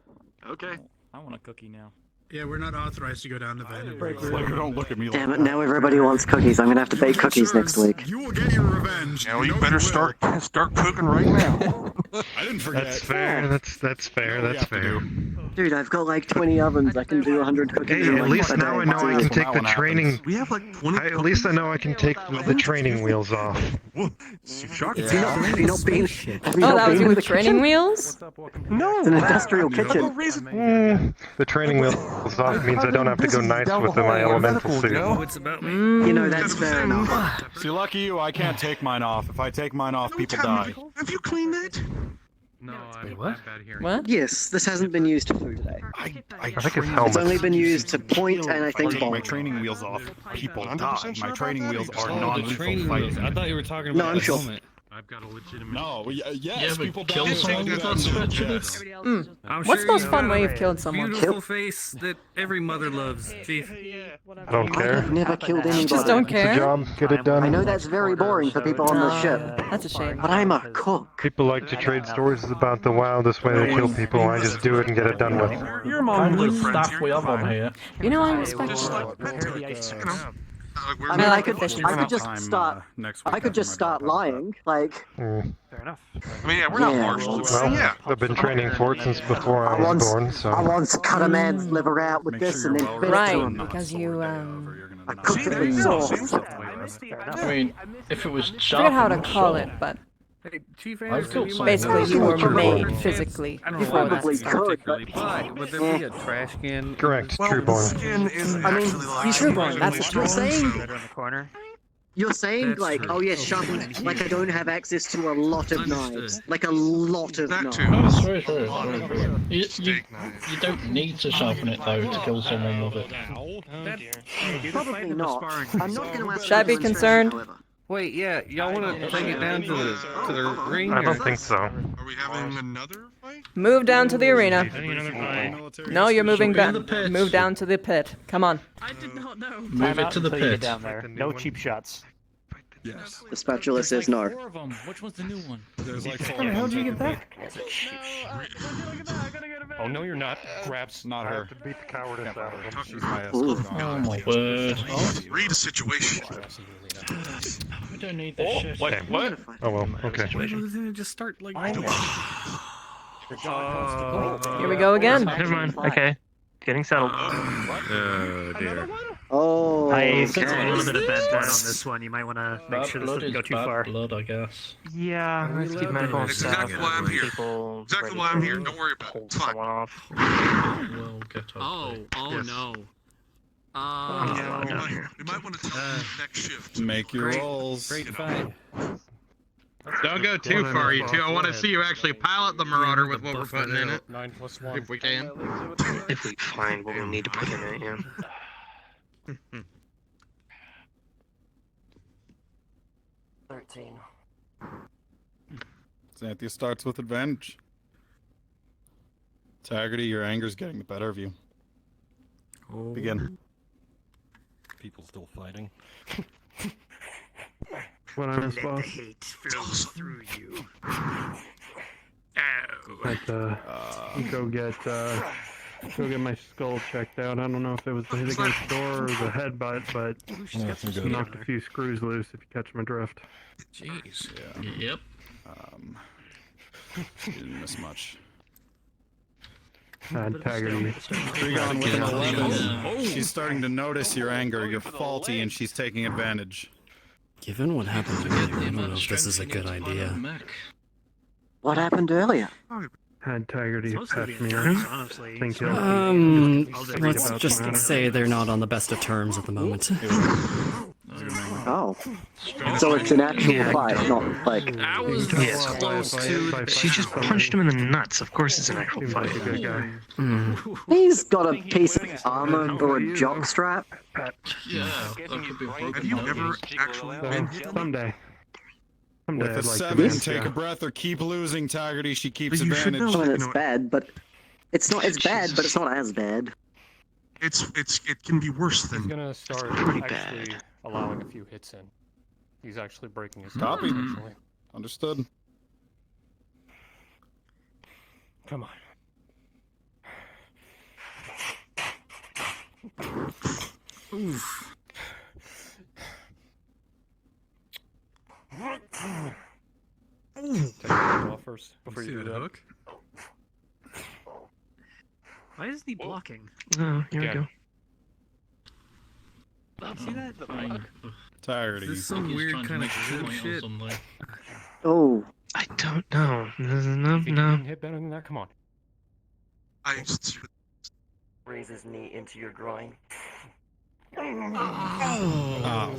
Speaker 9: Okay. I want a cookie now.
Speaker 15: Yeah, we're not authorized to go down to Vandenberg.
Speaker 24: Slayer, don't look at me like
Speaker 23: Damn it! Now everybody wants cookies. I'm gonna have to bake cookies next week.
Speaker 15: You will get your revenge.
Speaker 14: Yeah, well, you better start cooking right now.
Speaker 15: I didn't forget.
Speaker 5: That's fair. That's fair. That's fair.
Speaker 23: Dude, I've got like 20 ovens. I can do 100 cookies.
Speaker 5: Hey,
Speaker 23: in
Speaker 5: at
Speaker 23: like
Speaker 5: least
Speaker 23: a
Speaker 5: now
Speaker 23: day.
Speaker 5: I know I can take the
Speaker 15: happens.
Speaker 5: training.
Speaker 14: We have like 20.
Speaker 5: At least I know I can take the training wheels off.
Speaker 14: Shocking.
Speaker 23: Have you not been? Have you
Speaker 4: Oh,
Speaker 23: not
Speaker 4: that was
Speaker 23: been
Speaker 4: you
Speaker 23: in
Speaker 4: with
Speaker 23: the
Speaker 4: training
Speaker 23: kitchen?
Speaker 4: wheels?
Speaker 23: No, it's an industrial kitchen.
Speaker 5: The training wheels off means I don't have to go nice with my elemental suit.
Speaker 23: You know, that's fair enough.
Speaker 2: See, lucky you, I can't take mine off. If I take mine off, people die.
Speaker 14: Have you cleaned it?
Speaker 17: No,
Speaker 1: Wait, what?
Speaker 17: bad hearing.
Speaker 4: What?
Speaker 23: Yes, this hasn't been used for food today.
Speaker 5: I think it's
Speaker 23: It's
Speaker 5: helmets.
Speaker 23: only been used to point and I think
Speaker 2: Take my
Speaker 23: bomb.
Speaker 2: training wheels off, people
Speaker 14: 100%
Speaker 2: die.
Speaker 14: sure
Speaker 2: My
Speaker 14: about
Speaker 2: training
Speaker 14: that?
Speaker 2: wheels are
Speaker 14: Oh, the
Speaker 2: non-lethal
Speaker 13: Training wheels.
Speaker 2: fighting.
Speaker 13: I thought you were talking
Speaker 23: No,
Speaker 13: about
Speaker 23: I'm
Speaker 13: the
Speaker 23: sure.
Speaker 13: helmet.
Speaker 17: I've got a legitimate.
Speaker 2: No, yes,
Speaker 13: Yeah, but
Speaker 2: people
Speaker 13: kill
Speaker 2: die.
Speaker 13: someone with us, Prejudice?
Speaker 1: I'm
Speaker 4: What's
Speaker 1: sure
Speaker 4: the most
Speaker 1: you've
Speaker 4: fun
Speaker 1: got
Speaker 4: way
Speaker 1: a
Speaker 4: you've killed someone?
Speaker 1: Beautiful face that every mother loves, Chief.
Speaker 5: I don't care.
Speaker 23: I've never killed anybody.
Speaker 4: Just don't
Speaker 5: It's a
Speaker 4: care?
Speaker 5: job. Get it done.
Speaker 23: I know that's very boring for people on the ship,
Speaker 4: That's a shame.
Speaker 23: but I'm a cook.
Speaker 5: People like to trade stories about the wildest way they kill people. I just do it and get it done with.
Speaker 8: You're among the staff we have on here.
Speaker 4: You know, I respect
Speaker 14: Just
Speaker 4: that.
Speaker 14: like,
Speaker 23: I mean, I
Speaker 4: like
Speaker 23: could
Speaker 4: efficiency.
Speaker 23: just start. I could just start lying. Like,
Speaker 5: Mm.
Speaker 14: I mean, yeah, we're not
Speaker 23: Yeah.
Speaker 14: marshals.
Speaker 5: Well,
Speaker 14: Yeah.
Speaker 5: I've been training for it since before I was born, so.
Speaker 23: I once cut a man's liver out with
Speaker 2: Make
Speaker 23: this
Speaker 2: sure
Speaker 23: and
Speaker 2: you're
Speaker 23: then
Speaker 2: well
Speaker 23: fed it to
Speaker 4: Right,
Speaker 23: him.
Speaker 4: because you,
Speaker 23: I cooked it with sauce.
Speaker 8: I mean, if it was
Speaker 4: I forget how to
Speaker 8: sharpened,
Speaker 4: call
Speaker 8: so-
Speaker 4: it, but
Speaker 1: Hey, Chief
Speaker 8: I've
Speaker 1: Anderson,
Speaker 8: killed
Speaker 1: you
Speaker 8: some
Speaker 1: might
Speaker 4: basically
Speaker 1: have
Speaker 4: you were
Speaker 5: True
Speaker 4: made
Speaker 5: born.
Speaker 4: physically
Speaker 1: I don't
Speaker 4: before
Speaker 1: know
Speaker 23: Probably
Speaker 4: that.
Speaker 23: could,
Speaker 1: particularly, but would there be a trash can?
Speaker 5: Correct,
Speaker 14: Well,
Speaker 5: Trueborn.
Speaker 14: skin is
Speaker 23: I mean,
Speaker 14: actually like
Speaker 23: he's
Speaker 4: Trueborn, that's a
Speaker 23: You're
Speaker 4: term.
Speaker 23: saying,
Speaker 6: corner.
Speaker 23: you're saying
Speaker 1: That's
Speaker 23: like,
Speaker 1: true.
Speaker 23: oh yeah, sharpen. Like I don't have access to a lot of
Speaker 1: Understood.
Speaker 23: knives. Like a lot of
Speaker 14: that
Speaker 23: knives.
Speaker 14: too.
Speaker 8: Oh, that's very true.
Speaker 14: lot
Speaker 8: Very
Speaker 14: of
Speaker 8: true. You
Speaker 14: steak knives.
Speaker 8: don't need to sharpen it though to kill someone with it.
Speaker 23: Probably not. I'm not going to ask.
Speaker 4: Should I be
Speaker 23: for demonstration,
Speaker 4: concerned?
Speaker 23: however.
Speaker 1: Wait, yeah, y'all want to take it down to the ring?
Speaker 5: I
Speaker 1: or-
Speaker 5: don't think so.
Speaker 14: Are we having another fight?
Speaker 4: Move down to the arena.
Speaker 2: Military
Speaker 4: No, you're moving
Speaker 8: Should be in
Speaker 4: back.
Speaker 8: the pit.
Speaker 4: Move down to the pit. Come on.
Speaker 19: I did not know.
Speaker 8: Move it to the
Speaker 7: until you get
Speaker 8: pit.
Speaker 7: down there. No cheap shots.
Speaker 15: Yes.
Speaker 23: The spatula says no.
Speaker 13: 4 of them. Which one's the new one?
Speaker 15: There's like
Speaker 1: How the hell did you get that?
Speaker 17: Oh no, you're not. Grabs.
Speaker 2: Not
Speaker 5: I
Speaker 2: her.
Speaker 5: have to beat the cowardice out of them.
Speaker 2: She's my
Speaker 23: Ooh.
Speaker 2: escort.
Speaker 8: Oh my word.
Speaker 14: Read the situation.
Speaker 8: We don't need this shit.
Speaker 17: What? What?
Speaker 5: Oh well, okay.
Speaker 1: Just start like.
Speaker 4: Here we go again.
Speaker 7: Never mind. Okay. Getting settled.
Speaker 15: Oh dear.
Speaker 23: Oh,
Speaker 7: I sense a
Speaker 23: okay.
Speaker 7: little bit of bad blood on this one. You might want to make
Speaker 8: Bad
Speaker 7: sure this
Speaker 8: blood
Speaker 7: doesn't
Speaker 8: is
Speaker 7: go too
Speaker 8: bad
Speaker 7: far.
Speaker 8: blood, I guess.
Speaker 7: Yeah, let's keep medical and
Speaker 14: It's
Speaker 7: stuff.
Speaker 14: exactly why I'm here.
Speaker 7: People
Speaker 14: Exactly
Speaker 7: ready
Speaker 14: why I'm
Speaker 7: to
Speaker 14: here. Don't worry about it.
Speaker 7: pull
Speaker 14: It's fine.
Speaker 7: someone off.
Speaker 8: We'll get up.
Speaker 1: Oh
Speaker 23: Yes.
Speaker 1: no.
Speaker 14: We might want to talk next shift.
Speaker 2: Make your
Speaker 1: Great.
Speaker 2: rolls.
Speaker 1: Great fight.
Speaker 3: Don't go too far, you two. I want to see you actually pilot the Marauder with what we're putting in it.
Speaker 17: 9+1.
Speaker 3: If we can.
Speaker 7: If we find what we need to put in it, yeah. 13.
Speaker 2: Xanthia starts with advantage. Taggarty, your anger's getting the better of you. Begin.
Speaker 10: People still fighting.
Speaker 17: What on this boss?
Speaker 7: hate flows through you.
Speaker 17: Go get my skull checked out. I don't know if it was the hit against the door or the headbutt, but
Speaker 10: Nothing good.
Speaker 17: knocked a few screws loose. If you catch my drift.
Speaker 1: Jeez.
Speaker 2: Yeah.
Speaker 13: Yep.
Speaker 2: You didn't miss much.
Speaker 17: Taggarty.
Speaker 2: Trigon with an 11. She's starting to notice your anger. You're faulty, and she's taking advantage.
Speaker 18: Given what happened earlier, I don't know if this is a good idea.
Speaker 23: What happened earlier?
Speaker 17: Had Taggarty
Speaker 7: Supposed to be
Speaker 17: patch me
Speaker 7: intense,
Speaker 17: up.
Speaker 7: honestly.
Speaker 17: Think
Speaker 7: So,
Speaker 17: he'll-
Speaker 18: Let's just say they're not on the best of terms at the moment.
Speaker 23: Oh. So it's an actual fight, not like.
Speaker 1: That was
Speaker 7: Yes.
Speaker 1: close to.
Speaker 7: She just punched him in the nuts. Of course, it's an actual
Speaker 17: Seems
Speaker 7: fight.
Speaker 17: like a good guy.
Speaker 23: He's got a piece of armor or a jock strap.
Speaker 13: Yeah. That could be a
Speaker 14: Have
Speaker 13: broken
Speaker 14: you
Speaker 13: nose.
Speaker 14: ever actually been hit?
Speaker 17: Someday. Someday
Speaker 2: With a
Speaker 17: I'd like to
Speaker 2: 7,
Speaker 17: be.
Speaker 2: take a breath or keep losing, Taggarty. She keeps
Speaker 14: But you should
Speaker 2: advantage.
Speaker 14: know.
Speaker 23: I mean, it's bad, but it's not. It's bad, but it's not as bad.
Speaker 14: It can be worse
Speaker 17: He's
Speaker 14: than.
Speaker 17: gonna start
Speaker 7: pretty
Speaker 17: actually allowing a few hits in. He's actually breaking his
Speaker 2: Copy.
Speaker 17: actually.
Speaker 2: Understood.
Speaker 17: Come on.
Speaker 1: Oof.
Speaker 17: Take it off first before
Speaker 15: See
Speaker 17: you do
Speaker 15: that
Speaker 17: that.
Speaker 15: hook?
Speaker 18: Why is he blocking?
Speaker 17: Oh, here we go.
Speaker 18: See that?
Speaker 24: Tired.
Speaker 18: This is some weird kind of shit.
Speaker 23: Oh.
Speaker 17: I don't know. No.
Speaker 7: If you can hit better than that, come on. Raise his knee into your groin.
Speaker 24: Oh,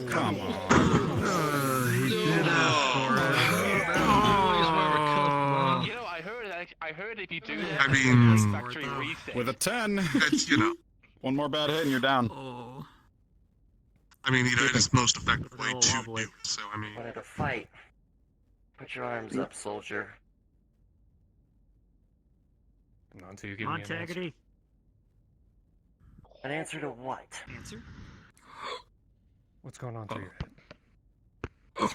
Speaker 24: come on.
Speaker 18: He did ask for it.
Speaker 16: You know, I heard if you do that,
Speaker 15: I mean,
Speaker 16: factory reset.
Speaker 24: With a 10,
Speaker 15: it's, you know.
Speaker 24: one more bad hit and you're down.
Speaker 18: Oh.
Speaker 15: I mean, you know, it is the most effective way to do it, so I mean.
Speaker 7: Wanted to fight. Put your arms up, soldier.
Speaker 17: Come on, so you give me an answer.
Speaker 7: An answer to what?
Speaker 18: Answer?
Speaker 17: What's going on through your head?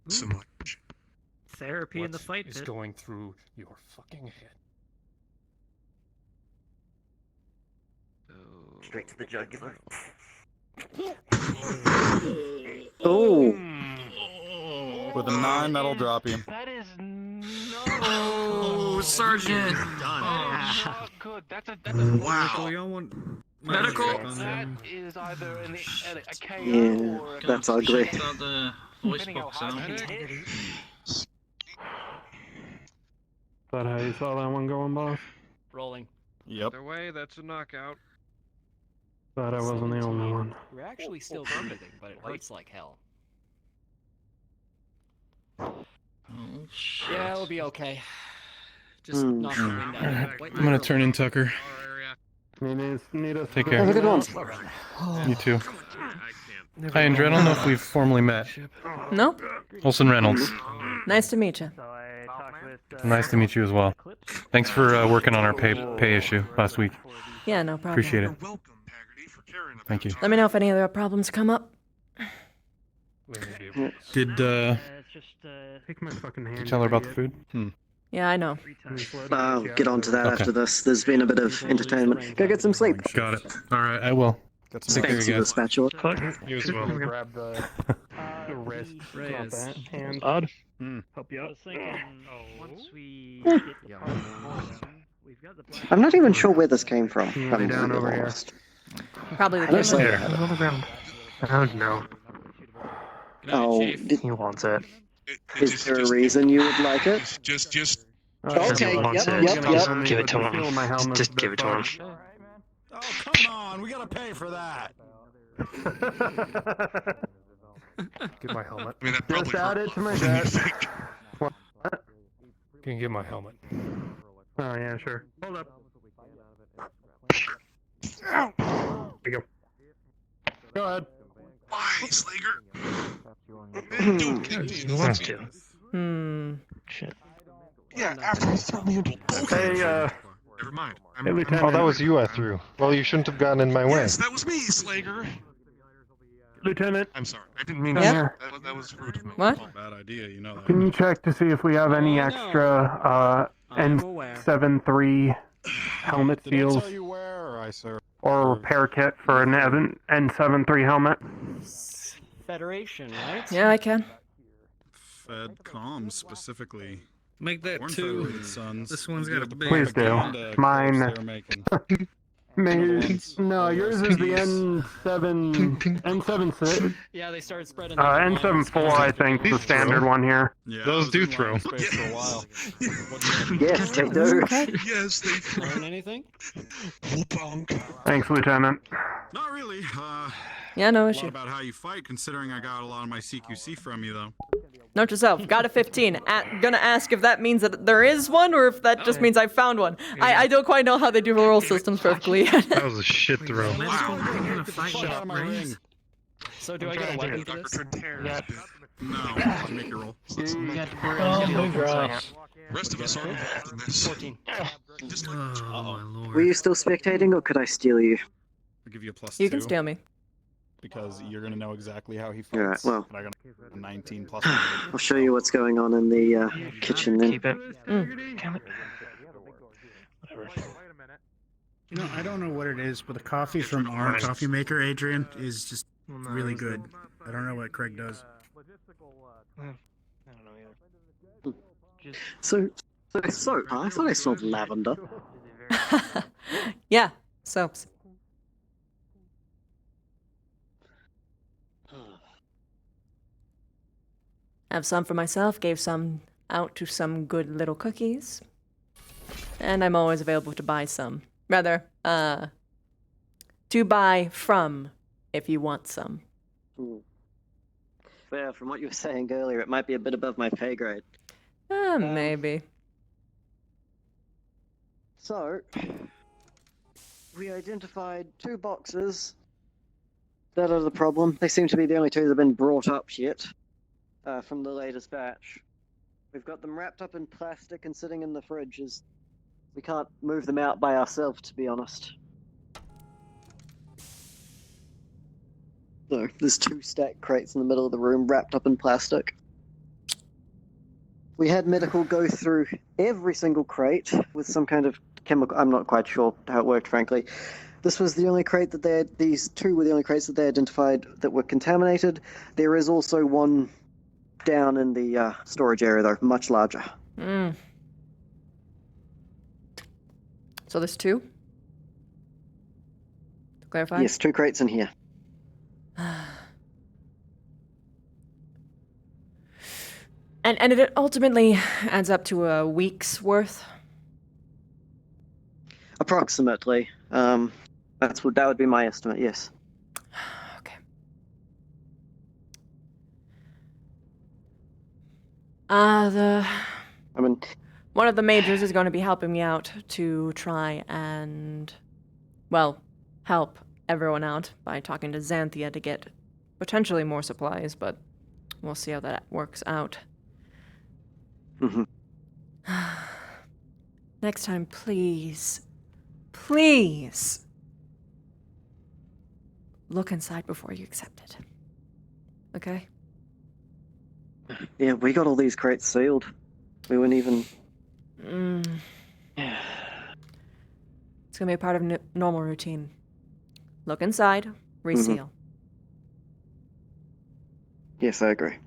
Speaker 15: So much.
Speaker 18: Therapy in the fight
Speaker 17: is
Speaker 18: pit.
Speaker 17: going through your fucking head?
Speaker 7: Straight to the jugular.
Speaker 23: Oh.
Speaker 24: With a 9, that'll drop you.
Speaker 16: That is
Speaker 18: Oh, Sergeant!
Speaker 16: not good. That's a
Speaker 15: Wow.
Speaker 18: Y'all want
Speaker 16: medical. That is either a KO
Speaker 23: Yeah,
Speaker 16: or a
Speaker 23: that's ugly.
Speaker 13: The voice
Speaker 16: depending
Speaker 13: box
Speaker 16: on how
Speaker 13: out.
Speaker 16: he hit.
Speaker 20: Is that how you saw that one going, boss?
Speaker 7: Rolling.
Speaker 24: Yep.
Speaker 21: Either way, that's a knockout.
Speaker 20: Thought I wasn't the only one.
Speaker 7: We're actually still breathing, but it hurts like hell.
Speaker 13: Oh, shit.
Speaker 7: Yeah, it'll be okay. Just knock the wind out of it.
Speaker 17: I'm gonna turn in Tucker.
Speaker 20: Need us.
Speaker 17: Take care.
Speaker 23: Have a good one.
Speaker 17: You too. Hi, Indra. I don't know if we've formally met.
Speaker 4: No?
Speaker 17: Olsen Reynolds.
Speaker 4: Nice to meet you.
Speaker 17: Nice to meet you as well. Thanks for working on our pay issue last week.
Speaker 4: Yeah, no problem.
Speaker 17: Appreciate it. Thank you.
Speaker 4: Let me know if any other problems come up.
Speaker 17: Did
Speaker 20: Take my fucking hand.
Speaker 17: you tell her about the food?
Speaker 4: Yeah, I know.
Speaker 23: I'll get on to that after this. There's been a bit of entertainment. Go get some sleep.
Speaker 17: Got it. All right, I will. Take care,
Speaker 23: Thanks for the
Speaker 17: guys.
Speaker 23: spatula.
Speaker 17: You as well.
Speaker 20: Grab the wrist. Not that. Hand.
Speaker 17: Odd.
Speaker 20: Help you out.
Speaker 19: Once we
Speaker 23: I'm not even sure where this came from.
Speaker 20: Lay down over here.
Speaker 4: Probably the
Speaker 23: Honestly,
Speaker 4: camera.
Speaker 17: On the ground. Oh no.
Speaker 23: Oh,
Speaker 17: He wants it.
Speaker 23: is there a reason you would like it?
Speaker 15: Just.
Speaker 23: Okay,
Speaker 17: He wants
Speaker 23: yep,
Speaker 17: it.
Speaker 23: yep, yep.
Speaker 17: Give it to him. Just give it to him.
Speaker 24: Oh, come on. We gotta pay for that.
Speaker 17: Get my helmet.
Speaker 15: I mean, that
Speaker 20: Just
Speaker 15: probably
Speaker 20: add it to my deck.
Speaker 17: Can you get my helmet?
Speaker 20: Oh yeah, sure. Hold up.
Speaker 17: There you go.
Speaker 20: Go ahead.
Speaker 15: Why, Slager?
Speaker 17: He wants to.
Speaker 7: Shit.
Speaker 15: Yeah, after you throw me into a bullshit.
Speaker 20: Hey,
Speaker 15: Never mind.
Speaker 20: hey, Lieutenant.
Speaker 5: Oh, that was you I threw. Well, you shouldn't have gotten in my way.
Speaker 15: Yes, that was me, Slager.
Speaker 20: Lieutenant.
Speaker 15: I'm sorry. I didn't mean
Speaker 20: Come
Speaker 15: to.
Speaker 20: here.
Speaker 15: That was rude of me.
Speaker 4: What?
Speaker 24: Bad idea, you know that.
Speaker 20: Can you check to see if we have any extra N73 helmet
Speaker 24: Did I
Speaker 20: seals
Speaker 24: tell you where, or I, sir?
Speaker 20: or repair kit for an N73 helmet?
Speaker 7: Federation, right?
Speaker 4: Yeah, I can.
Speaker 15: Fed comms specifically.
Speaker 18: Make that
Speaker 15: Born
Speaker 18: two.
Speaker 15: Federated Sons.
Speaker 18: This one's got a big.
Speaker 20: Please do.
Speaker 15: propaganda
Speaker 20: Mine.
Speaker 15: course they're making.
Speaker 20: No, yours is the N76.
Speaker 7: Yeah, they started spreading.
Speaker 20: N74, I think, is the standard one here.
Speaker 15: Yeah,
Speaker 17: Those do throw.
Speaker 15: For a while.
Speaker 23: Yes, they do.
Speaker 15: Yes, they throw.
Speaker 7: Learn anything?
Speaker 20: Thanks, Lieutenant.
Speaker 15: Not really.
Speaker 4: Yeah, no
Speaker 15: A
Speaker 4: issue.
Speaker 15: lot about how you fight, considering I got a lot of my CQC from you, though.
Speaker 4: Note to self, got a 15. Gonna ask if that means that there is one or if that just means I found one. I don't quite know how they do roll systems perfectly yet.
Speaker 17: That was a shit throw.
Speaker 7: So do I get a weapon for this?
Speaker 15: No, make your roll. Rest of us are involved in this.
Speaker 7: 14.
Speaker 15: Just like
Speaker 23: Were you still spectating, or could I steal you?
Speaker 15: I'll give you a plus
Speaker 4: You
Speaker 15: 2.
Speaker 4: can steal me.
Speaker 15: Because you're gonna know exactly how he fights.
Speaker 23: Alright, well.
Speaker 15: And I got a 19 plus.
Speaker 23: I'll show you what's going on in the kitchen then.
Speaker 17: Keep it.
Speaker 7: Damn it.
Speaker 17: Whatever.
Speaker 18: You know, I don't know what it is, but the coffee from our coffee maker, Adrian, is just really good. I don't know what Craig does.
Speaker 7: I don't know either.
Speaker 23: So I thought I smelled lavender.
Speaker 4: Yeah, soaps. Have some for myself, gave some out to some good little cookies. And I'm always available to buy some. Rather, to buy from if you want some.
Speaker 23: Well, from what you were saying earlier, it might be a bit above my pay grade.
Speaker 4: Maybe.
Speaker 23: So, we identified 2 boxes that are the problem. They seem to be the only 2 that have been brought up yet from the latest batch. We've got them wrapped up in plastic and sitting in the fridges. We can't move them out by ourselves, to be honest. So, there's 2 stacked crates in the middle of the room wrapped up in plastic. We had medical go through every single crate with some kind of chemical. I'm not quite sure how it worked, frankly. This was the only crate that they had. These 2 were the only crates that they identified that were contaminated. There is also one down in the storage area, though, much larger.
Speaker 4: So there's 2? To clarify?
Speaker 23: Yes, 2 crates in here.
Speaker 4: And it ultimately adds up to a week's worth?
Speaker 23: Approximately. That would be my estimate, yes.
Speaker 4: Okay. One of the majors is going to be helping me out to try and, well, help everyone out by talking to Xanthia to get potentially more supplies, but we'll see how that works out. Next time, please, please look inside before you accept it. Okay?
Speaker 23: Yeah, we got all these crates sealed. We weren't even...
Speaker 4: It's gonna be a part of normal routine. Look inside, reseal.
Speaker 23: Yes, I agree.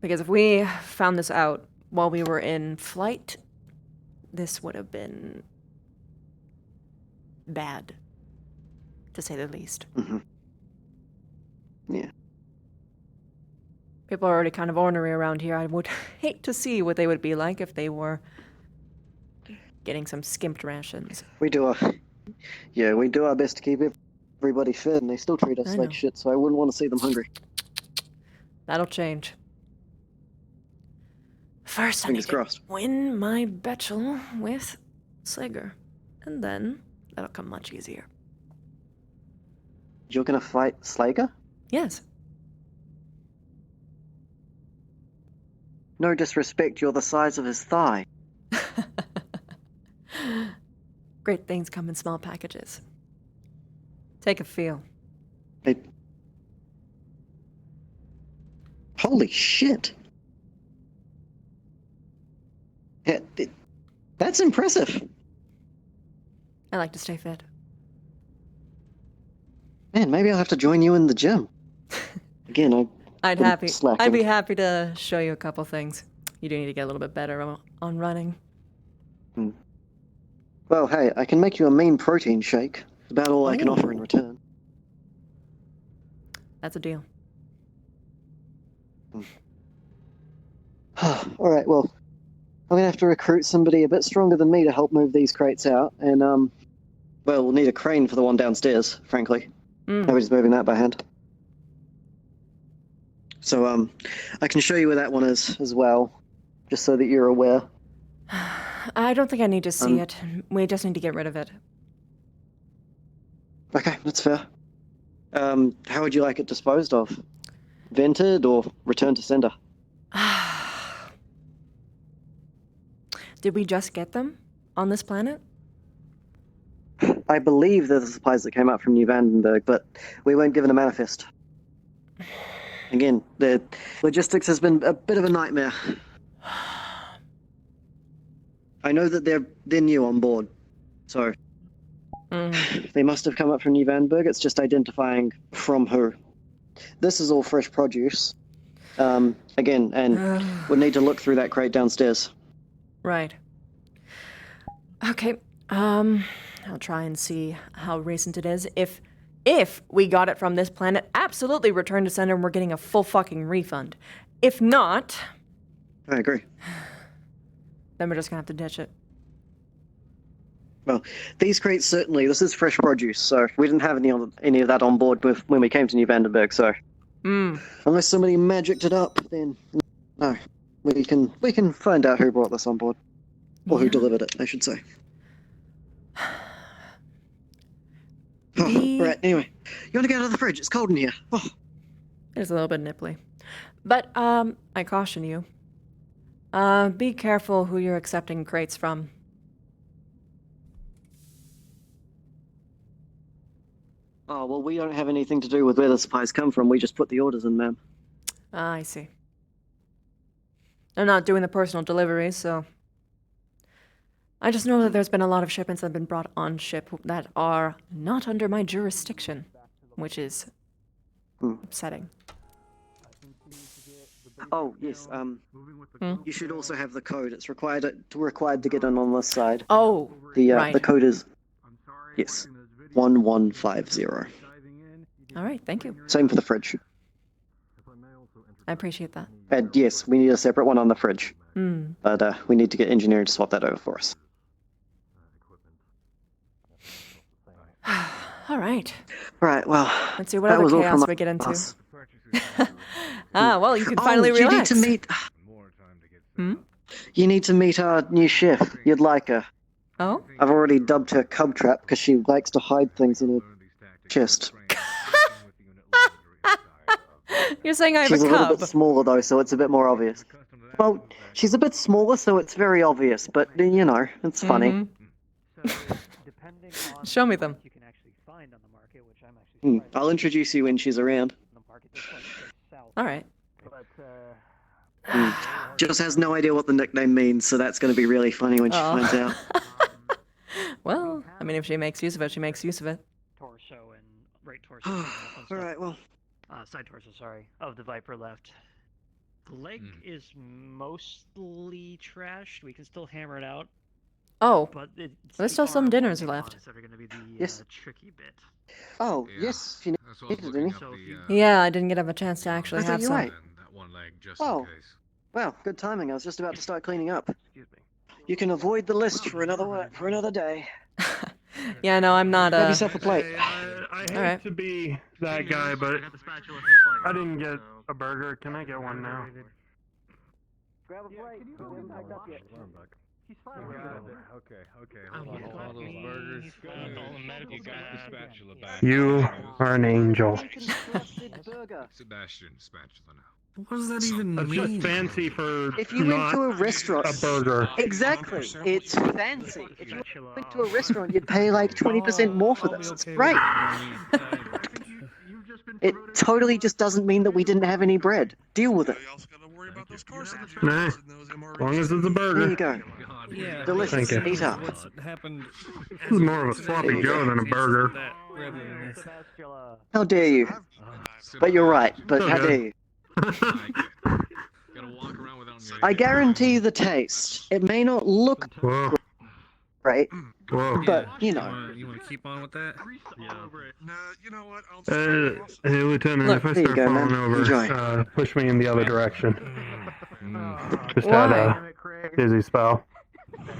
Speaker 4: Because if we found this out while we were in flight, this would have been bad, to say the least.
Speaker 23: Yeah.
Speaker 4: People are already kind of ornery around here. I would hate to see what they would be like if they were getting some skimped rations.
Speaker 23: We do our best to keep everybody fed, and they still treat us like shit, so I wouldn't want to see them hungry.
Speaker 4: That'll change. First,
Speaker 23: Fingers
Speaker 4: I need
Speaker 23: crossed.
Speaker 4: to win my battle with Slager, and then that'll come much easier.
Speaker 23: You're gonna fight Slager?
Speaker 4: Yes.
Speaker 23: No disrespect, you're the size of his thigh.
Speaker 4: Great things come in small packages. Take a feel.
Speaker 23: Holy shit! That's impressive.
Speaker 4: I like to stay fit.
Speaker 23: Man, maybe I'll have to join you in the gym. Again,
Speaker 4: I'd be happy to show you a couple things. You do need to get a little bit better on running.
Speaker 23: Well, hey, I can make you a mean protein shake. It's about all I can offer in return.
Speaker 4: That's a deal.
Speaker 23: Alright, well, I'm gonna have to recruit somebody a bit stronger than me to help move these crates out, and, well, we'll need a crane for the one downstairs, frankly. Nobody's moving that by hand. So, I can show you where that one is as well, just so that you're aware.
Speaker 4: I don't think I need to see it. We just need to get rid of it.
Speaker 23: Okay, that's fair. How would you like it disposed of? Vented or returned to sender?
Speaker 4: Did we just get them on this planet?
Speaker 23: I believe they're the supplies that came out from New Vandenberg, but we weren't given a manifest. Again, the logistics has been a bit of a nightmare. I know that they're new on board, so they must have come up from New Vandenberg. It's just identifying from who. This is all fresh produce. Again, and we'll need to look through that crate downstairs.
Speaker 4: Right. Okay. I'll try and see how recent it is. If we got it from this planet, absolutely return to sender and we're getting a full fucking refund. If not...
Speaker 23: I agree.
Speaker 4: Then we're just gonna have to ditch it.
Speaker 23: Well, these crates certainly, this is fresh produce, so we didn't have any of that on board when we came to New Vandenberg, so... Unless somebody magicked it up, then no. We can find out who brought this on board. Or who delivered it, I should say. Right, anyway. You want to get out of the fridge? It's cold in here. Oh.
Speaker 4: It's a little bit nipply. But, I caution you. Be careful who you're accepting crates from.
Speaker 23: Oh, well, we don't have anything to do with where the supplies come from. We just put the orders in, ma'am.
Speaker 4: Ah, I see. I'm not doing the personal deliveries, so... I just know that there's been a lot of shipments that have been brought on ship that are not under my jurisdiction, which is upsetting.
Speaker 23: Oh, yes, you should also have the code. It's required to get in on this side.
Speaker 4: Oh, right.
Speaker 23: The code is, yes, 1150.
Speaker 4: All right, thank you.
Speaker 23: Same for the fridge.
Speaker 4: I appreciate that.
Speaker 23: And yes, we need a separate one on the fridge. But we need to get engineering to swap that over for us.
Speaker 4: All right.
Speaker 23: Right, well,
Speaker 4: let's see what other chaos we get into. Well, you can finally relax.
Speaker 23: You need to meet... You need to meet our new chef. You'd like her.
Speaker 4: Oh?
Speaker 23: I've already dubbed her Cub Trap because she likes to hide things in her chest.
Speaker 4: You're saying I have
Speaker 23: She's
Speaker 4: a
Speaker 23: a
Speaker 4: cub?
Speaker 23: little bit smaller though, so it's a bit more obvious. Well, she's a bit smaller, so it's very obvious, but you know, it's funny.
Speaker 4: Show me them.
Speaker 23: I'll introduce you when she's around.
Speaker 4: All right.
Speaker 23: Just has no idea what the nickname means, so that's going to be really funny when she finds out.
Speaker 4: Well, I mean, if she makes use of it, she makes use of it.
Speaker 7: Torso and right torso.
Speaker 23: All right, well.
Speaker 7: Side torso, sorry, of the Viper left. The leg is mostly trashed. We can still hammer it out.
Speaker 4: Oh,
Speaker 7: but
Speaker 4: there's still some dinners left.
Speaker 23: Yes.
Speaker 7: Tricky bit.
Speaker 23: Oh, yes, she needed it, didn't he?
Speaker 4: Yeah, I didn't have a chance to actually have some.
Speaker 23: Right. Oh, well, good timing. I was just about to start cleaning up. You can avoid the list for another day.
Speaker 4: Yeah, no, I'm not.
Speaker 23: Have yourself a plate.
Speaker 20: I hate to be that guy, but I didn't get a burger. Can I get one now?
Speaker 23: Grab a plate.
Speaker 14: He's fine with that. Okay.
Speaker 20: You are an angel.
Speaker 14: Sebastian spatula now.
Speaker 18: What does that even mean?
Speaker 20: That's just fancy for
Speaker 23: if you went to a restaurant,
Speaker 20: a burger.
Speaker 23: Exactly, it's fancy. If you went to a restaurant, you'd pay like 20% more for this. It's great. It totally just doesn't mean that we didn't have any bread. Deal with it.
Speaker 20: Nah, as long as it's a burger.
Speaker 23: There you go.
Speaker 13: Yeah.
Speaker 23: Delicious.
Speaker 20: Thank you.
Speaker 23: Eat up.
Speaker 13: What's happened?
Speaker 20: This is more of a sloppy Joe than a burger.
Speaker 23: How dare you? But you're right. But how dare you? I guarantee the taste. It may not look great, but you know.
Speaker 1: You want to keep on with that?
Speaker 14: Yeah. Nah, you know what?
Speaker 20: Hey, Lieutenant,
Speaker 23: Look,
Speaker 20: if I
Speaker 23: there you
Speaker 20: start
Speaker 23: go,
Speaker 20: falling
Speaker 23: man.
Speaker 20: over,
Speaker 23: Enjoy.
Speaker 20: push me in the other direction. Just
Speaker 4: Why?
Speaker 20: had a dizzy spell.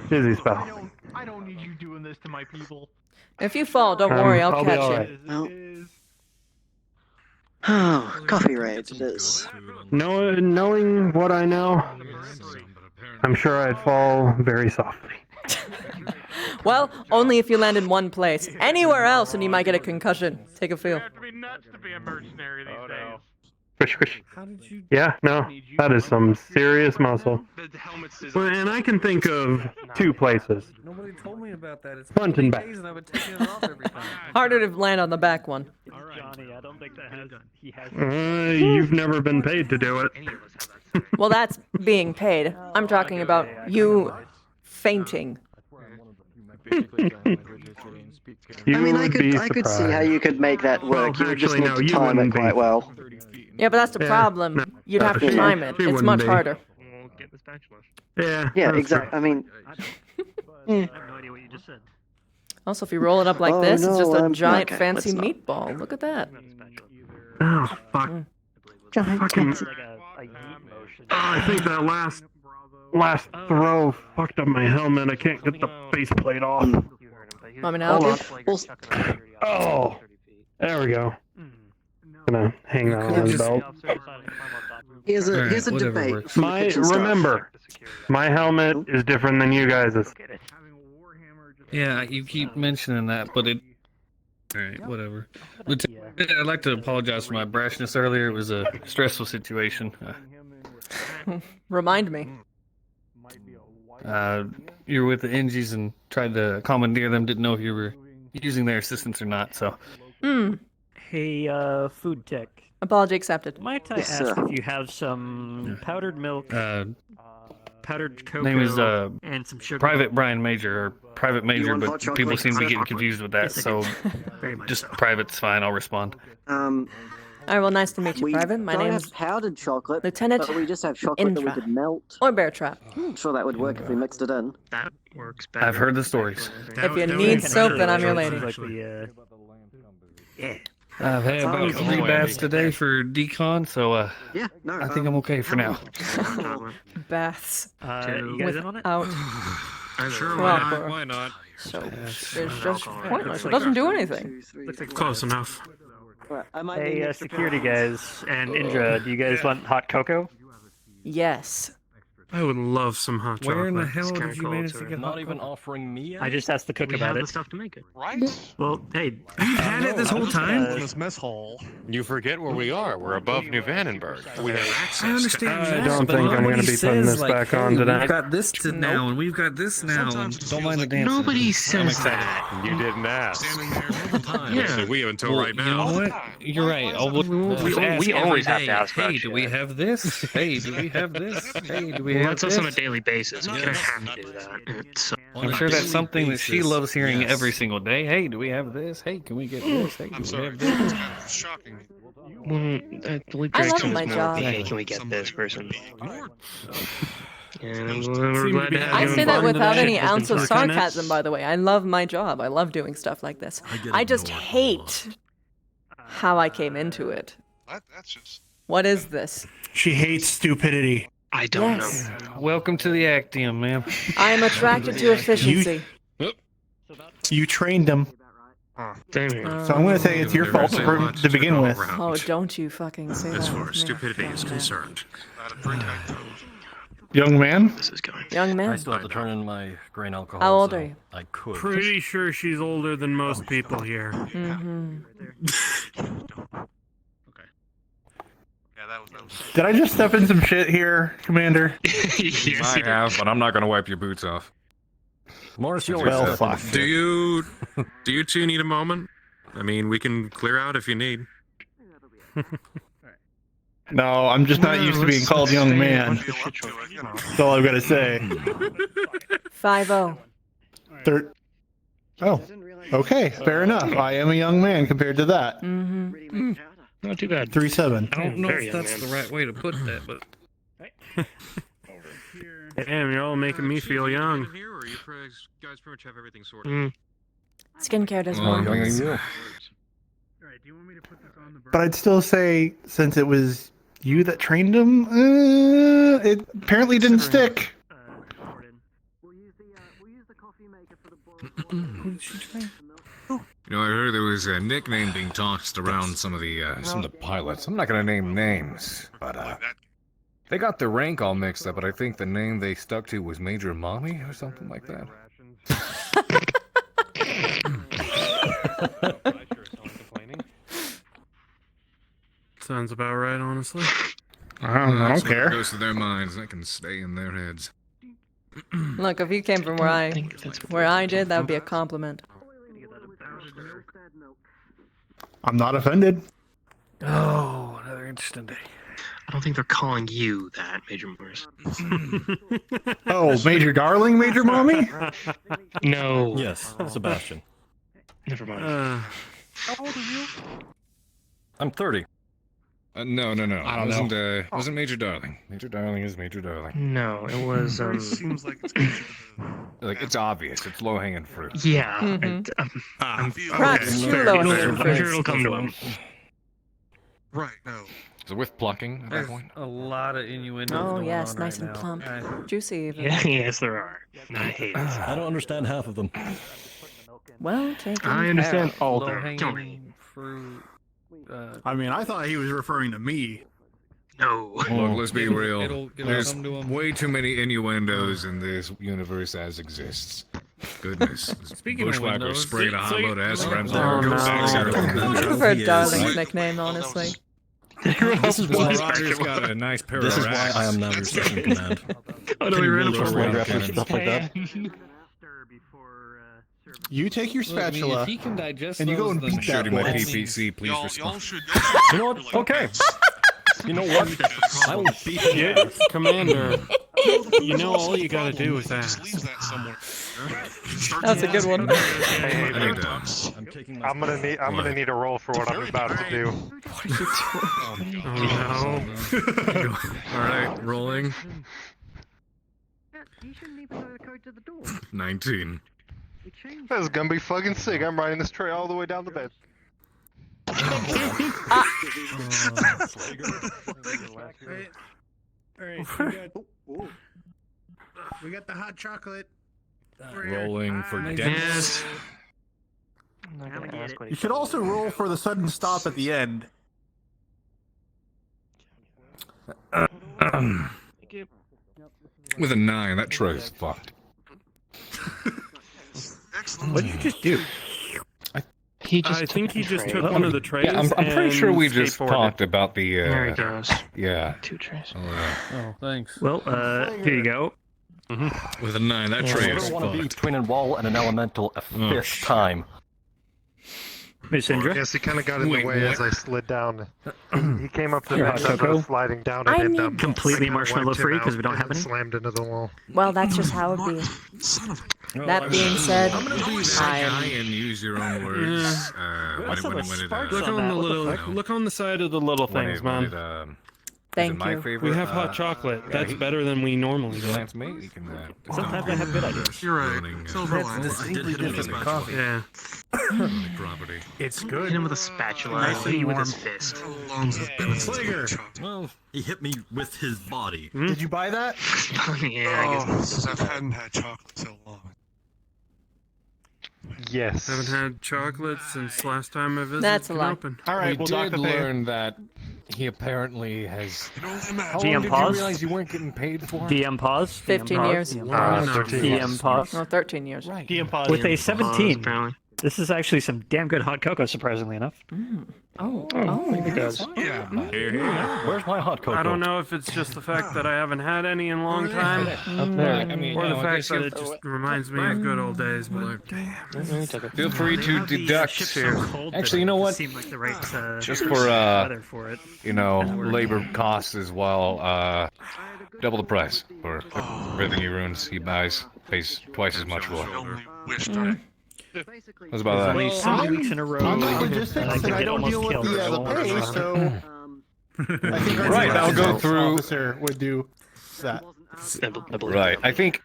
Speaker 20: Dizzy spell.
Speaker 9: I don't need you doing this to my people.
Speaker 4: If you fall, don't worry, I'll
Speaker 20: be
Speaker 4: catch
Speaker 20: all
Speaker 4: you.
Speaker 20: right.
Speaker 23: Well, oh, coffee rage it is.
Speaker 20: Knowing what I know, I'm sure I'd fall very softly.
Speaker 4: Well, only if you land in one place. Anywhere else and you might get a concussion. Take a feel.
Speaker 9: You have to be nuts to be a mercenary these days.
Speaker 20: Yeah, no, that is some serious muscle. Well, and I can think of two places.
Speaker 1: Nobody told me about that. It's
Speaker 20: Front and back.
Speaker 1: days and I've been taking it off every time.
Speaker 4: Harder to land on the back one.
Speaker 7: Johnny, I don't think that he has.
Speaker 20: You've never been paid to do it.
Speaker 4: Well, that's being paid. I'm talking about you fainting.
Speaker 23: I mean, I could see how you could make that work.
Speaker 20: Well,
Speaker 23: you would just
Speaker 20: actually,
Speaker 23: need
Speaker 20: no,
Speaker 23: to
Speaker 20: you
Speaker 23: time it
Speaker 20: wouldn't
Speaker 23: quite
Speaker 20: be.
Speaker 23: well.
Speaker 4: Yeah, but that's the problem.
Speaker 20: no,
Speaker 4: You'd have to
Speaker 23: she-
Speaker 4: time it.
Speaker 20: she
Speaker 4: It's
Speaker 20: wouldn't
Speaker 4: much
Speaker 20: be.
Speaker 4: harder.
Speaker 20: Yeah,
Speaker 23: Yeah,
Speaker 20: that's
Speaker 23: exactly. I mean,
Speaker 7: I have no idea what you just said.
Speaker 4: Also, if you roll it up like
Speaker 23: Oh,
Speaker 4: this, it's just
Speaker 23: no,
Speaker 4: a giant
Speaker 23: okay,
Speaker 4: fancy
Speaker 23: let's not.
Speaker 4: meatball. Look at that.
Speaker 20: Oh, fuck.
Speaker 23: Giant
Speaker 20: Fucking...
Speaker 23: fancy.
Speaker 20: I think that last throw fucked up my helmet. I can't get the faceplate off.
Speaker 4: Want me to help you?
Speaker 20: Oh, there we go. Gonna hang that on his belt.
Speaker 23: Here's a debate. from the kitchen staff.
Speaker 20: Remember, my helmet is different than you guys'.
Speaker 1: Yeah, you keep mentioning that, but it. Alright, whatever. Lieutenant, I'd like to apologize for my brashness earlier. It was a stressful situation.
Speaker 4: Remind me.
Speaker 1: You were with the NGs and tried to commandeer them. Didn't know if you were using their assistance or not, so.
Speaker 7: Hey, food tech.
Speaker 4: Apology accepted.
Speaker 7: Might I
Speaker 23: Yes,
Speaker 7: ask
Speaker 23: sir.
Speaker 7: if you have some powdered milk, powdered cocoa,
Speaker 1: Name is
Speaker 7: and some sugar?
Speaker 1: Private Brian Major, or Private Major,
Speaker 23: want
Speaker 1: but
Speaker 23: hot chocolate?
Speaker 1: people seem to be getting confused with that,
Speaker 7: Yes, I
Speaker 1: so
Speaker 7: Very much
Speaker 1: just
Speaker 7: so.
Speaker 1: private's fine, I'll respond.
Speaker 4: Alright, well, nice to meet you,
Speaker 23: We
Speaker 4: Private. My
Speaker 23: don't
Speaker 4: name's
Speaker 23: have powdered chocolate,
Speaker 4: Lieutenant
Speaker 23: but we just have chocolate that we
Speaker 4: Indra.
Speaker 23: could melt.
Speaker 4: or Bear Trap.
Speaker 23: I'm sure that would work if we mixed it in.
Speaker 9: That works better.
Speaker 1: I've heard the stories.
Speaker 4: If you need soap, then I'm your lady.
Speaker 1: I've had about 3 baths today for decon, so
Speaker 23: Yeah, no.
Speaker 1: I think I'm okay for now.
Speaker 4: Baths.
Speaker 7: You guys in on it?
Speaker 4: Without
Speaker 14: Sure,
Speaker 4: proper
Speaker 14: why not?
Speaker 4: soap. It's just pointless. It doesn't do anything.
Speaker 14: Close enough.
Speaker 7: Hey, security guys and Indra, do you guys want hot cocoa?
Speaker 4: Yes.
Speaker 14: I would love some hot chocolate.
Speaker 1: Where in the hell did you manage to get
Speaker 10: Not
Speaker 1: hot
Speaker 10: even
Speaker 1: cocoa?
Speaker 10: offering me.
Speaker 7: I just asked the cook about it.
Speaker 9: stuff to make it.
Speaker 16: Right?
Speaker 9: Well, hey,
Speaker 1: You've had it this whole time?
Speaker 5: In this mess hall. You forget where we are. We're above New Vandenberg. We have access.
Speaker 1: I understand
Speaker 20: I
Speaker 1: that,
Speaker 20: don't
Speaker 1: but
Speaker 20: think I'm
Speaker 1: nobody
Speaker 20: gonna be putting
Speaker 1: says,
Speaker 20: this
Speaker 1: like,
Speaker 20: back on
Speaker 1: hey,
Speaker 20: tonight.
Speaker 1: We've got this to now, and we've got this now, and don't mind the dancing.
Speaker 9: nobody says
Speaker 5: that. You didn't ask.
Speaker 14: Standing there all the time.
Speaker 9: Yeah.
Speaker 14: So we have until
Speaker 1: Well,
Speaker 14: right
Speaker 1: you
Speaker 14: now.
Speaker 1: know what? You're right.
Speaker 9: We always have to ask about
Speaker 1: Hey, do we
Speaker 9: shit.
Speaker 1: have this? Hey, do we have this? Hey, do we
Speaker 9: Well,
Speaker 1: have
Speaker 9: that's
Speaker 1: this?
Speaker 9: us on a daily basis. We kind of have to do that. It's,
Speaker 1: I'm sure that's something that she loves hearing
Speaker 14: Yes.
Speaker 1: every single day. Hey, do we have this? Hey, can we get this? Hey, do we have this?
Speaker 14: It's shocking.
Speaker 9: I believe
Speaker 4: I
Speaker 9: Drake
Speaker 4: love
Speaker 9: comes
Speaker 4: my
Speaker 9: more
Speaker 4: job.
Speaker 9: with, hey, can we get this person? And
Speaker 14: Seem
Speaker 9: we're
Speaker 14: to
Speaker 9: glad
Speaker 14: be
Speaker 9: to have
Speaker 4: I
Speaker 9: you
Speaker 4: say that
Speaker 9: involved in
Speaker 4: without
Speaker 9: that.
Speaker 4: any
Speaker 9: Has been
Speaker 4: ounce of
Speaker 9: fun.
Speaker 4: sarcasm, by the way. I love my job. I love doing stuff like this. I just hate how I came into it.
Speaker 16: That's just.
Speaker 4: What is this?
Speaker 20: She hates stupidity.
Speaker 9: I don't
Speaker 4: Yes.
Speaker 9: know.
Speaker 1: Welcome to the Actium, ma'am.
Speaker 4: I am attracted to efficiency.
Speaker 20: You trained him.
Speaker 9: Damn it.
Speaker 20: So I'm going to say it's your fault to begin with.
Speaker 4: Oh, don't you fucking say
Speaker 14: As
Speaker 4: that.
Speaker 14: far
Speaker 4: with
Speaker 14: as
Speaker 4: me.
Speaker 14: stupidity is concerned.
Speaker 20: Young man?
Speaker 9: This is going.
Speaker 4: Young
Speaker 10: I
Speaker 4: man.
Speaker 10: still have to turn in my grain alcohol.
Speaker 4: How old
Speaker 10: so
Speaker 4: are you?
Speaker 10: I could.
Speaker 20: Pretty sure she's older than most people here.
Speaker 4: Mm-hmm.
Speaker 20: Did I just step in some shit here, Commander?
Speaker 9: Yes,
Speaker 14: I have, but I'm not going to wipe your boots off.
Speaker 10: Morris, you
Speaker 20: Well,
Speaker 10: always
Speaker 20: fuck.
Speaker 14: Do you two need a moment? I mean, we can clear out if you need.
Speaker 20: No, I'm just not used to being called young man. That's all I've got to say.
Speaker 4: 5-0.
Speaker 20: Oh, okay, fair enough. I am a young man compared to that.
Speaker 4: Mm-hmm.
Speaker 9: Not too bad.
Speaker 20: 3-7.
Speaker 1: I don't know
Speaker 9: Very
Speaker 1: if
Speaker 9: young
Speaker 1: that's
Speaker 9: man.
Speaker 1: the right way to put that, but
Speaker 20: Damn, you're all making me feel young.
Speaker 14: Here, or you guys pretty much have everything sorted.
Speaker 4: Skincare does
Speaker 14: Oh,
Speaker 4: wonders.
Speaker 20: But I'd still say, since it was you that trained him, it apparently didn't stick.
Speaker 14: You know, I heard there was a nickname being tossed around some of the pilots. I'm not gonna name names, but they got their rank all mixed up. But I think the name they stuck to was Major Mommy or something like that.
Speaker 20: Sounds about right, honestly. I
Speaker 14: That's
Speaker 20: don't
Speaker 14: what
Speaker 20: care.
Speaker 14: goes to their minds. That can stay in their heads.
Speaker 4: Look, if you came from where I did, that would be a compliment.
Speaker 20: I'm not offended.
Speaker 1: oh, another interesting day.
Speaker 9: I don't think they're calling you that, Major Morris.
Speaker 20: Oh, Major Darling, Major Mommy?
Speaker 9: No.
Speaker 10: Yes, Sebastian.
Speaker 9: Never mind.
Speaker 20: How old are you?
Speaker 10: I'm 30.
Speaker 14: No.
Speaker 17: I don't
Speaker 14: wasn't,
Speaker 17: know.
Speaker 14: Wasn't Major Darling. Major Darling is Major Darling.
Speaker 17: No, it was.
Speaker 18: Seems like it's
Speaker 14: Like, it's obvious. It's low-hanging fruit.
Speaker 17: Yeah.
Speaker 19: Mm-hmm.
Speaker 4: Perhaps too low hanging
Speaker 17: I'm
Speaker 4: fruit.
Speaker 17: sure it'll come to him.
Speaker 18: Right, no.
Speaker 14: Is it with plucking at that
Speaker 1: There's
Speaker 14: point?
Speaker 1: a lot of innuendos
Speaker 4: Oh
Speaker 1: going
Speaker 4: yes,
Speaker 1: on
Speaker 4: nice
Speaker 1: right
Speaker 4: and
Speaker 1: now.
Speaker 4: plump, juicy even.
Speaker 17: Yeah, yes, there are. I hate it.
Speaker 10: I don't understand half of them.
Speaker 4: Well taken.
Speaker 17: I understand all
Speaker 1: Low-hanging fruit.
Speaker 15: I mean, I thought he was referring to me.
Speaker 17: No.
Speaker 14: Look, let's be real.
Speaker 1: it'll
Speaker 14: There's
Speaker 1: come to 'em.
Speaker 14: way too many innuendos in this universe as exists. Goodness.
Speaker 1: Speaking of
Speaker 14: Bushwhacker
Speaker 1: windows,
Speaker 14: spraying a hot load of S rams
Speaker 4: Oh,
Speaker 14: on
Speaker 4: no. I prefer Darling's nickname, honestly.
Speaker 10: This is why
Speaker 14: Marauder's got a nice pair
Speaker 10: This
Speaker 14: of
Speaker 10: is why
Speaker 14: racks.
Speaker 10: I am now your second command.
Speaker 17: Oh no, we ran up
Speaker 10: Just
Speaker 17: for
Speaker 10: like
Speaker 17: one.
Speaker 10: reference stuff like that.
Speaker 18: You take your
Speaker 1: Look, I mean,
Speaker 18: spatula
Speaker 1: if he can digest
Speaker 18: and you go
Speaker 1: those,
Speaker 18: and
Speaker 1: then
Speaker 18: beat that
Speaker 14: Shooting my
Speaker 18: boy.
Speaker 14: PPC, please respond.
Speaker 10: You know what? Okay. You know what? I will beat you.
Speaker 20: Commander, you know all you gotta do is ask.
Speaker 4: That's a good one.
Speaker 5: I'm gonna need a roll for what I'm about to do.
Speaker 17: Oh
Speaker 14: Alright, rolling. 19.
Speaker 5: This is gonna be fucking sick. I'm riding this tray all the way down the bed.
Speaker 15: Alright, we got the hot chocolate.
Speaker 14: Rolling for
Speaker 17: no.
Speaker 14: Dennis.
Speaker 17: Yes.
Speaker 18: You should also roll for the sudden stop at the end.
Speaker 14: With a 9, that tray is fucked.
Speaker 20: What did you just do? I think he just took one of the trays.
Speaker 14: Yeah, I'm pretty sure we just
Speaker 20: skateboarded.
Speaker 14: talked about the.
Speaker 17: There he goes.
Speaker 14: Yeah.
Speaker 17: 2 trays.
Speaker 1: Oh, thanks.
Speaker 17: Well, here you go.
Speaker 14: With a 9, that tray
Speaker 10: I
Speaker 14: is
Speaker 10: don't want to be
Speaker 14: fucked.
Speaker 10: between a wall and an elemental a fifth time.
Speaker 17: Miss Indra?
Speaker 5: Yes, he kind of got in the way as I slid down. He came up to
Speaker 17: Here,
Speaker 5: the
Speaker 17: hot
Speaker 5: bench as I
Speaker 17: cocoa.
Speaker 5: was sliding down
Speaker 17: I
Speaker 5: and
Speaker 17: need completely
Speaker 5: I kinda
Speaker 17: marshmallow
Speaker 5: wiped him
Speaker 17: free 'cause
Speaker 5: out
Speaker 17: we don't
Speaker 5: and
Speaker 17: have any?
Speaker 5: Slammed into the wall.
Speaker 4: Well, that's just how it be. That being said,
Speaker 14: I'm gonna be that
Speaker 4: I
Speaker 14: guy
Speaker 4: am.
Speaker 14: and use your own words.
Speaker 20: Look on the little. Look on the side of the little things, man.
Speaker 4: Thank you.
Speaker 20: We have hot chocolate. That's better than we normally do.
Speaker 14: That's me. You can.
Speaker 17: Sometimes I have good ideas.
Speaker 15: You're right. Silver lining.
Speaker 14: Coffee.
Speaker 20: Yeah.
Speaker 14: Property.
Speaker 20: It's
Speaker 17: Hit
Speaker 20: good.
Speaker 17: him with a spatula.
Speaker 20: Nice
Speaker 17: Hit you
Speaker 20: and
Speaker 17: with his
Speaker 20: warm.
Speaker 17: fist.
Speaker 15: Slager.
Speaker 10: Well, he hit me with his body.
Speaker 18: Did you buy that?
Speaker 17: Yeah, I guess.
Speaker 16: I hadn't had chocolate so long.
Speaker 5: Yes.
Speaker 20: Haven't had chocolate since last time I visited.
Speaker 4: That's a lie.
Speaker 18: All right,
Speaker 14: We
Speaker 18: we'll
Speaker 14: did
Speaker 18: dock the pay.
Speaker 14: learn that he apparently has. How long
Speaker 17: DM
Speaker 14: did
Speaker 17: pause?
Speaker 14: you realize you weren't getting paid for?
Speaker 17: DM pause.
Speaker 4: 15 years.
Speaker 5: 13
Speaker 17: DM pause.
Speaker 4: No, 13 years.
Speaker 17: DM pause. With a 17. This is actually some damn good hot cocoa, surprisingly enough.
Speaker 4: Oh,
Speaker 17: it does.
Speaker 10: Where's my hot cocoa?
Speaker 20: I don't know if it's just the fact that I haven't had any in a long time,
Speaker 1: I mean,
Speaker 20: or the
Speaker 1: I
Speaker 20: fact
Speaker 1: guess
Speaker 20: that
Speaker 1: you-
Speaker 20: it just reminds me of good old days. But
Speaker 14: Feel free to deduct. Actually, you know what?
Speaker 17: Seemed like the right,
Speaker 14: Just for
Speaker 17: weather for it.
Speaker 14: you know, labor costs as well. Double the price for everything he ruins. He pays twice as much for. How's about
Speaker 17: Only
Speaker 14: that?
Speaker 17: so many weeks in a row.
Speaker 18: I'm not
Speaker 17: and
Speaker 18: logistics,
Speaker 17: I
Speaker 18: and
Speaker 17: could
Speaker 18: I
Speaker 17: get
Speaker 18: don't
Speaker 17: almost
Speaker 18: deal with
Speaker 17: killed.
Speaker 18: the pay, so I think our
Speaker 14: Right, I'll go
Speaker 18: logistics
Speaker 14: through.
Speaker 18: officer would do that.
Speaker 14: Right, I think.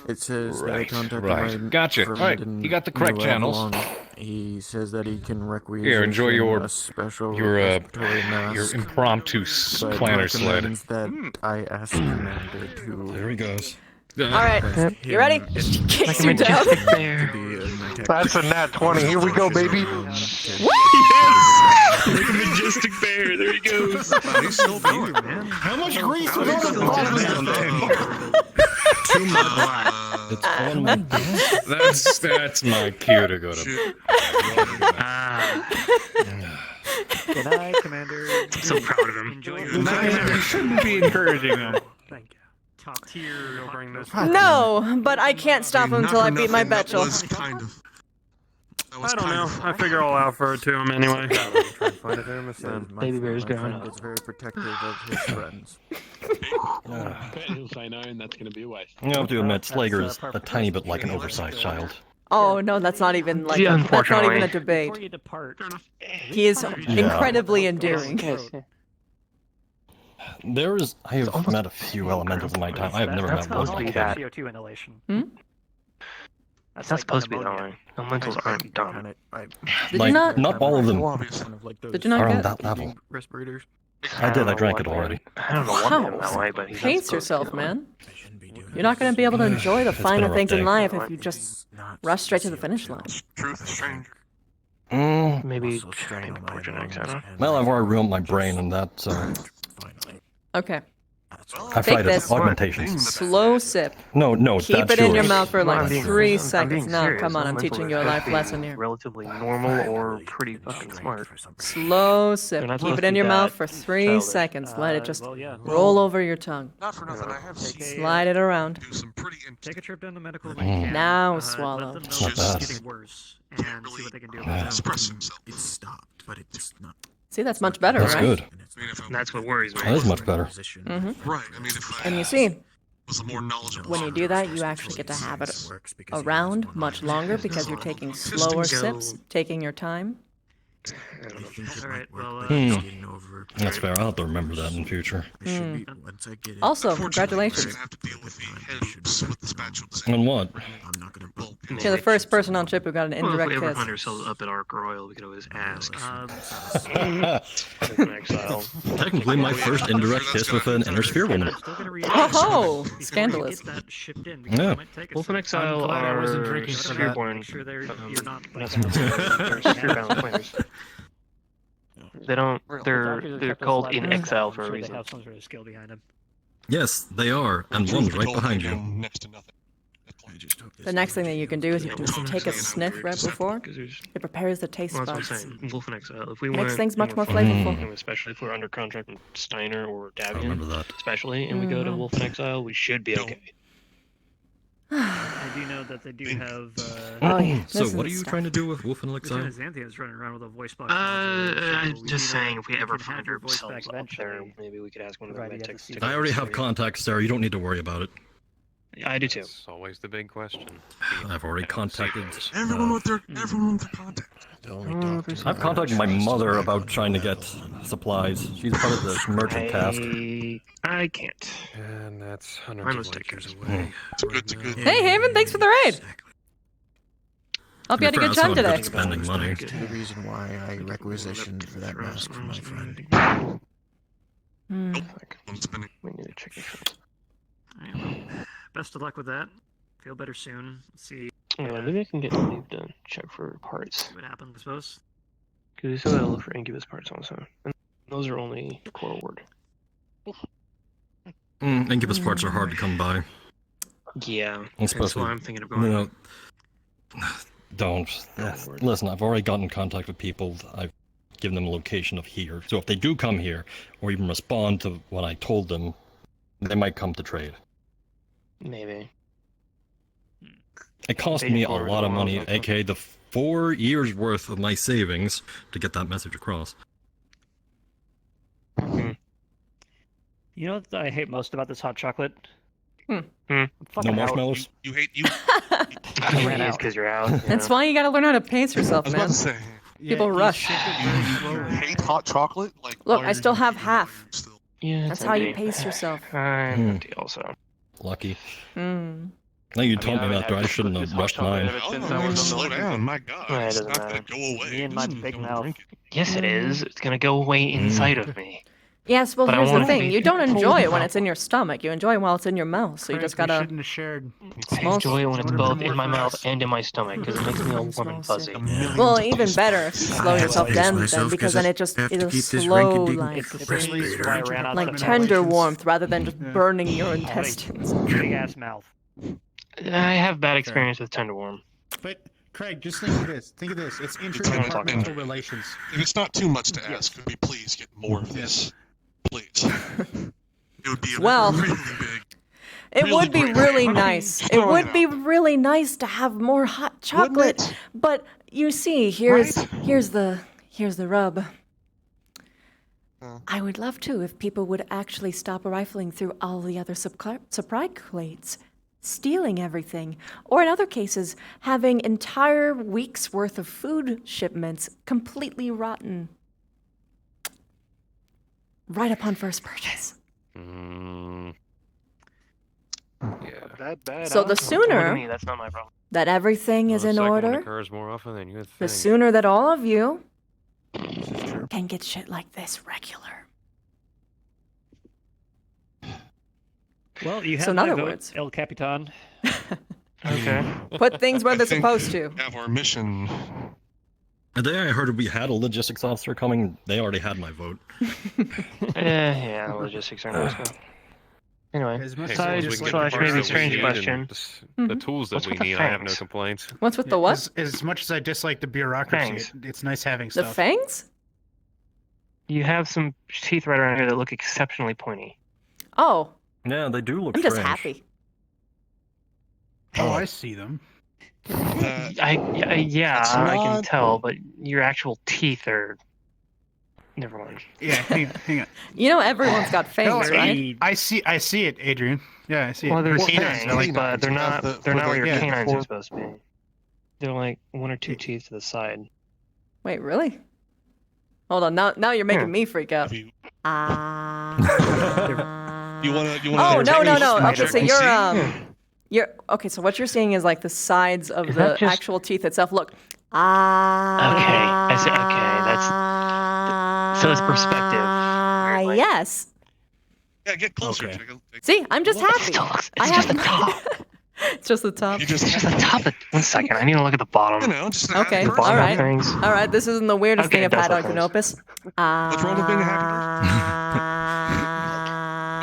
Speaker 11: It says that I
Speaker 14: Right,
Speaker 11: contacted
Speaker 14: right.
Speaker 11: my
Speaker 14: Gotcha.
Speaker 11: friend
Speaker 14: Alright,
Speaker 11: in
Speaker 14: you got the correct
Speaker 11: New
Speaker 14: channels.
Speaker 11: Avalon. He says that he can requisition
Speaker 14: Here, enjoy your
Speaker 11: a special
Speaker 14: your
Speaker 11: respiratory mask,
Speaker 14: impromptu
Speaker 11: but
Speaker 14: planner sled.
Speaker 11: recommends that I ask Commander to.
Speaker 10: There he goes.
Speaker 4: All right, you ready? Kicks you down.
Speaker 5: That's a nat 20. Here we go, baby.
Speaker 17: Like a majestic bear. There he goes.
Speaker 15: He's still going, man.
Speaker 18: How much grease was on the bottom?
Speaker 17: Too much.
Speaker 10: It's on my
Speaker 14: That's my cue to go to.
Speaker 7: Good night, Commander.
Speaker 17: I'm so proud of him. Enjoy your
Speaker 20: you shouldn't be encouraging him. Thank you. Top tier. You'll bring this.
Speaker 4: No, but I can't stop him until I beat my
Speaker 16: That
Speaker 4: Betchel.
Speaker 16: was kind of.
Speaker 20: I don't know. I figure I'll offer it to him anyway.
Speaker 11: Find a thermos then.
Speaker 17: Baby bear's
Speaker 11: my
Speaker 17: gone.
Speaker 11: friend is very protective of his friends.
Speaker 8: He'll say no, and that's going to be a waste.
Speaker 10: I have to admit, Slager is a tiny bit like an oversized child.
Speaker 4: Oh no, that's not even like
Speaker 17: Yeah,
Speaker 4: that's not even a
Speaker 17: unfortunately.
Speaker 4: debate.
Speaker 17: Before you depart,
Speaker 4: He is incredibly endearing.
Speaker 10: I have met a few elementals in my time. I have never met one like him.
Speaker 7: CO2 inhalation.
Speaker 6: That's not supposed to be that way. Elementals aren't dumb.
Speaker 4: Did you not?
Speaker 10: Not all of them
Speaker 4: Did you not
Speaker 10: are on
Speaker 4: get?
Speaker 10: that level.
Speaker 11: Respirators.
Speaker 10: I did. I drank it already.
Speaker 6: I don't know what made him that way, but he's
Speaker 4: Pace yourself, man. You're not going to be able to enjoy the
Speaker 10: It's
Speaker 4: finer
Speaker 10: been a rough
Speaker 4: things in
Speaker 10: day.
Speaker 4: life if you just rush straight to the finish line.
Speaker 6: maybe poor genetics. I don't know.
Speaker 10: Well, I've already ruined my brain, and that.
Speaker 4: Okay.
Speaker 10: I've
Speaker 4: Take
Speaker 10: tried
Speaker 4: this.
Speaker 10: augmentations.
Speaker 4: Slow sip.
Speaker 10: No,
Speaker 4: Keep
Speaker 10: that's
Speaker 4: it in your
Speaker 10: yours.
Speaker 4: mouth for like
Speaker 6: I'm being
Speaker 4: 3
Speaker 6: I'm
Speaker 4: seconds.
Speaker 6: being
Speaker 4: No,
Speaker 6: serious.
Speaker 4: come on, I'm
Speaker 6: Elementals
Speaker 4: teaching you a
Speaker 6: are
Speaker 4: life
Speaker 6: supposed to be
Speaker 4: lesson here.
Speaker 6: Relatively normal or pretty fucking smart.
Speaker 4: Slow sip.
Speaker 6: They're not
Speaker 4: Keep
Speaker 6: supposed
Speaker 4: it
Speaker 6: to
Speaker 4: in
Speaker 6: be
Speaker 4: your mouth
Speaker 6: that
Speaker 4: for 3
Speaker 6: childish.
Speaker 4: seconds. Let it just
Speaker 7: well, yeah.
Speaker 4: roll over your tongue.
Speaker 12: Not for nothing, I have
Speaker 4: Slide it around.
Speaker 9: Take a trip down to medical if you
Speaker 10: Mm.
Speaker 9: can.
Speaker 4: Now swallow.
Speaker 9: Let them know
Speaker 10: It's not
Speaker 9: it's
Speaker 10: bad.
Speaker 9: getting worse and see what they can do
Speaker 10: Yeah.
Speaker 9: about it.
Speaker 15: Express himself. It stopped, but it's not.
Speaker 4: See, that's much better,
Speaker 10: That's
Speaker 4: right?
Speaker 10: good.
Speaker 6: That's what worries me.
Speaker 10: That is much better.
Speaker 4: Mm-hmm.
Speaker 12: Right, I mean, if I
Speaker 4: And you see,
Speaker 12: was a more knowledgeable
Speaker 4: when you do that, you actually get to have it around much longer because you're taking slower sips, taking your time.
Speaker 9: Alright, well,
Speaker 10: That's fair. I'll have to remember that in the future.
Speaker 4: Also, congratulations.
Speaker 10: On what?
Speaker 4: You're the first person on ship who got an
Speaker 6: Well, if
Speaker 4: indirect
Speaker 6: we ever
Speaker 4: kiss.
Speaker 6: find ourselves up at Ark Royal, we could always ask. Exile.
Speaker 10: Technically, my first indirect kiss with an inner sphere woman.
Speaker 4: Oh, scandalous.
Speaker 10: Yeah.
Speaker 6: Wolf and Exile are sphere-born. They're sphere-bound flames. They don't. They're called in exile for a
Speaker 7: They
Speaker 6: reason.
Speaker 7: have some sort of skill behind them.
Speaker 10: Yes, they are, and one's right behind you.
Speaker 4: The next thing that you can do is you can just take a sniff right before. It prepares the taste
Speaker 6: Well, that's
Speaker 4: buds.
Speaker 6: what I'm saying. Wolf and Exile. If we
Speaker 4: Makes
Speaker 6: went
Speaker 4: things much more
Speaker 6: fun,
Speaker 4: flavorful.
Speaker 6: especially if we're under contract with Steiner or Davian,
Speaker 10: remember that.
Speaker 6: especially, and we go to Wolf and Exile, we should be okay.
Speaker 9: I do know that they do have.
Speaker 4: Oh, yeah.
Speaker 10: So,
Speaker 4: This
Speaker 10: what are
Speaker 4: is
Speaker 10: you
Speaker 4: stuff.
Speaker 10: trying to do with Wolf and
Speaker 9: Lieutenant
Speaker 10: Exile?
Speaker 9: Xanthia's running around with a voice box.
Speaker 6: I'm just saying, if we ever
Speaker 9: can have
Speaker 6: find
Speaker 9: your voice
Speaker 6: ourselves
Speaker 9: back
Speaker 6: up there,
Speaker 9: eventually,
Speaker 6: maybe we could ask one of the
Speaker 7: provided you have
Speaker 6: medics
Speaker 7: the
Speaker 6: to
Speaker 7: seat.
Speaker 10: I already have contacts there. You don't need to worry about it.
Speaker 6: I do too.
Speaker 5: That's always the big question.
Speaker 10: I've already contacted.
Speaker 12: everyone with their contact.
Speaker 10: I've contacted my mother about trying to get supplies. She's part of the merchant task.
Speaker 6: I can't.
Speaker 11: And that's
Speaker 6: I'm a
Speaker 11: hundreds of
Speaker 6: sticker.
Speaker 11: light years away.
Speaker 12: It's good to good.
Speaker 4: Hey, Haven, thanks for the raid. Hope you had a good time today.
Speaker 10: Spending money.
Speaker 11: The reason why I requisitioned for that mask for my friend.
Speaker 4: Hmm.
Speaker 6: We need to check this out.
Speaker 9: Best of luck with that. Feel better soon. Let's see
Speaker 6: Yeah, maybe I can get leave to check for parts.
Speaker 9: what happens, I suppose.
Speaker 6: Because we still gotta look for Incubus parts also. And those are only core word.
Speaker 10: Incubus parts are hard to come by.
Speaker 6: Yeah, that's
Speaker 10: Especially,
Speaker 6: why I'm thinking of going.
Speaker 10: Don't. Listen, I've already gotten in contact with people. I've given them a location of here. So if they do come here, or even respond to what I told them, they might come to trade.
Speaker 6: Maybe.
Speaker 10: It cost me a lot of money, aka the 4 years worth of my savings, to get that message across.
Speaker 7: You know what I hate most about this hot chocolate?
Speaker 10: No marshmallows?
Speaker 12: You hate you.
Speaker 7: I ran out.
Speaker 6: Because you're out.
Speaker 4: That's why you gotta learn how to pace yourself,
Speaker 12: I was
Speaker 4: man.
Speaker 12: about to say.
Speaker 4: People rush.
Speaker 12: You hate hot chocolate? Like,
Speaker 4: Look,
Speaker 12: why
Speaker 4: I
Speaker 12: are
Speaker 4: still
Speaker 12: you
Speaker 4: have
Speaker 12: doing
Speaker 4: half.
Speaker 12: it still?
Speaker 6: Yeah,
Speaker 4: That's how you pace yourself.
Speaker 6: I'm empty also.
Speaker 10: Lucky.
Speaker 4: Hmm.
Speaker 10: Now you told me that, I shouldn't have rushed mine.
Speaker 12: Slow down, my God.
Speaker 6: Yeah, it
Speaker 12: It's
Speaker 6: doesn't
Speaker 12: not gonna
Speaker 6: matter.
Speaker 12: go away.
Speaker 7: Me and my big mouth.
Speaker 6: Yes, it is. It's gonna go away inside of me.
Speaker 4: Yes, well,
Speaker 6: But I
Speaker 4: here's the
Speaker 6: want it to
Speaker 4: thing.
Speaker 6: be
Speaker 4: You don't enjoy
Speaker 6: controlled
Speaker 4: it when it's in your stomach. You enjoy it while it's in your mouth. So you just gotta.
Speaker 9: Shouldn't have shared.
Speaker 6: I enjoy it when it's both in my mouth and in my stomach because it makes me all warm and fuzzy.
Speaker 4: Well, even better if you slow
Speaker 11: I have
Speaker 4: yourself
Speaker 11: to pace
Speaker 4: down then,
Speaker 11: myself
Speaker 4: because
Speaker 11: 'cause
Speaker 4: then
Speaker 11: I
Speaker 4: it just
Speaker 11: have to
Speaker 4: it'll
Speaker 11: keep this
Speaker 4: slow
Speaker 11: rinky-dink
Speaker 4: like
Speaker 11: respirator.
Speaker 7: Why I ran out
Speaker 4: like
Speaker 7: of
Speaker 4: tender warmth rather than just burning your intestines.
Speaker 7: Big ass mouth.
Speaker 6: I have bad experience with tender warm.
Speaker 21: But Craig, just think of this. Think of this. It's interdepartmental relations.
Speaker 12: If it's not too much to ask, could we please get more of this? Please. It would be a
Speaker 4: Well,
Speaker 12: really big.
Speaker 4: It
Speaker 12: really
Speaker 4: would be
Speaker 12: great
Speaker 4: really
Speaker 12: favor.
Speaker 4: nice. It would be really nice to have more hot chocolate. But you see, here's the rub. I would love to if people would actually stop rifling through all the other supply crates, stealing everything, or in other cases, having entire weeks' worth of food shipments completely rotten. right upon first purchase.
Speaker 6: That bad.
Speaker 4: So the
Speaker 6: Don't look at
Speaker 4: sooner
Speaker 6: me, that's not my problem.
Speaker 4: that everything is
Speaker 2: The
Speaker 4: in
Speaker 2: second one
Speaker 4: order,
Speaker 2: occurs more often than you would
Speaker 4: the
Speaker 2: think.
Speaker 4: sooner that all of you can get shit like this regular.
Speaker 7: Well, you have
Speaker 4: So in
Speaker 7: my
Speaker 4: other
Speaker 7: vote,
Speaker 4: words-
Speaker 7: El Capitan.
Speaker 6: Okay.
Speaker 4: Put things where
Speaker 12: I
Speaker 4: they're
Speaker 12: think
Speaker 4: supposed to.
Speaker 12: we have our mission.
Speaker 10: The day I heard we had a logistics officer coming, they already had my vote.
Speaker 6: Yeah, logistics are nice. Anyway,
Speaker 21: As much
Speaker 6: side
Speaker 21: as we get
Speaker 6: slash
Speaker 21: the
Speaker 6: maybe
Speaker 21: parts that we
Speaker 6: strange
Speaker 21: need
Speaker 6: question.
Speaker 2: The tools that
Speaker 6: What's
Speaker 2: we
Speaker 6: with the
Speaker 2: need, I have no
Speaker 6: fangs?
Speaker 2: complaints.
Speaker 4: What's with the what?
Speaker 21: As much as I dislike the bureaucracy,
Speaker 6: Fangs.
Speaker 21: it's nice having
Speaker 4: The
Speaker 21: stuff.
Speaker 4: fangs?
Speaker 6: You have some teeth right around here that look exceptionally pointy.
Speaker 4: Oh,
Speaker 10: Yeah, they do look
Speaker 4: I'm just
Speaker 10: strange.
Speaker 4: happy.
Speaker 21: Oh, I see them.
Speaker 6: Yeah,
Speaker 12: That's
Speaker 6: I can
Speaker 12: not-
Speaker 6: tell, but your actual teeth are. Never mind.
Speaker 21: Yeah, hang on.
Speaker 4: You know everyone's got fangs,
Speaker 21: No,
Speaker 4: right?
Speaker 21: I see it, Adrian. Yeah, I see it.
Speaker 6: Well, they're
Speaker 21: Canines,
Speaker 6: fangs,
Speaker 21: I like
Speaker 6: but they're not. They're not where your
Speaker 21: yeah,
Speaker 6: canines
Speaker 21: for-
Speaker 6: are supposed to be. They're like one or two teeth to the side.
Speaker 4: Wait, really? Hold on, now you're making me freak out.
Speaker 12: You
Speaker 4: You
Speaker 12: wanna?
Speaker 4: Oh no. Okay,
Speaker 12: check
Speaker 4: so
Speaker 12: and
Speaker 4: you're
Speaker 12: see?
Speaker 4: you're okay. So what you're seeing is like the sides of
Speaker 6: Is
Speaker 4: the
Speaker 6: that just-
Speaker 4: actual teeth itself. Look.
Speaker 6: Okay, I see. Okay, that's so it's perspective. Like,
Speaker 4: Yes.
Speaker 12: Yeah, get closer.
Speaker 21: Okay.
Speaker 4: See, I'm just happy.
Speaker 6: It's just the top.
Speaker 4: It's just the top.
Speaker 6: It's just the top. One second, I need to look at the bottom.
Speaker 12: You know, just
Speaker 4: Okay,
Speaker 6: The bottom
Speaker 4: all right.
Speaker 6: of things.
Speaker 4: All right, this isn't the weirdest
Speaker 6: Okay,
Speaker 4: thing I've
Speaker 6: that's
Speaker 4: had on
Speaker 6: okay.
Speaker 4: Canopus.
Speaker 12: What's wrong with being a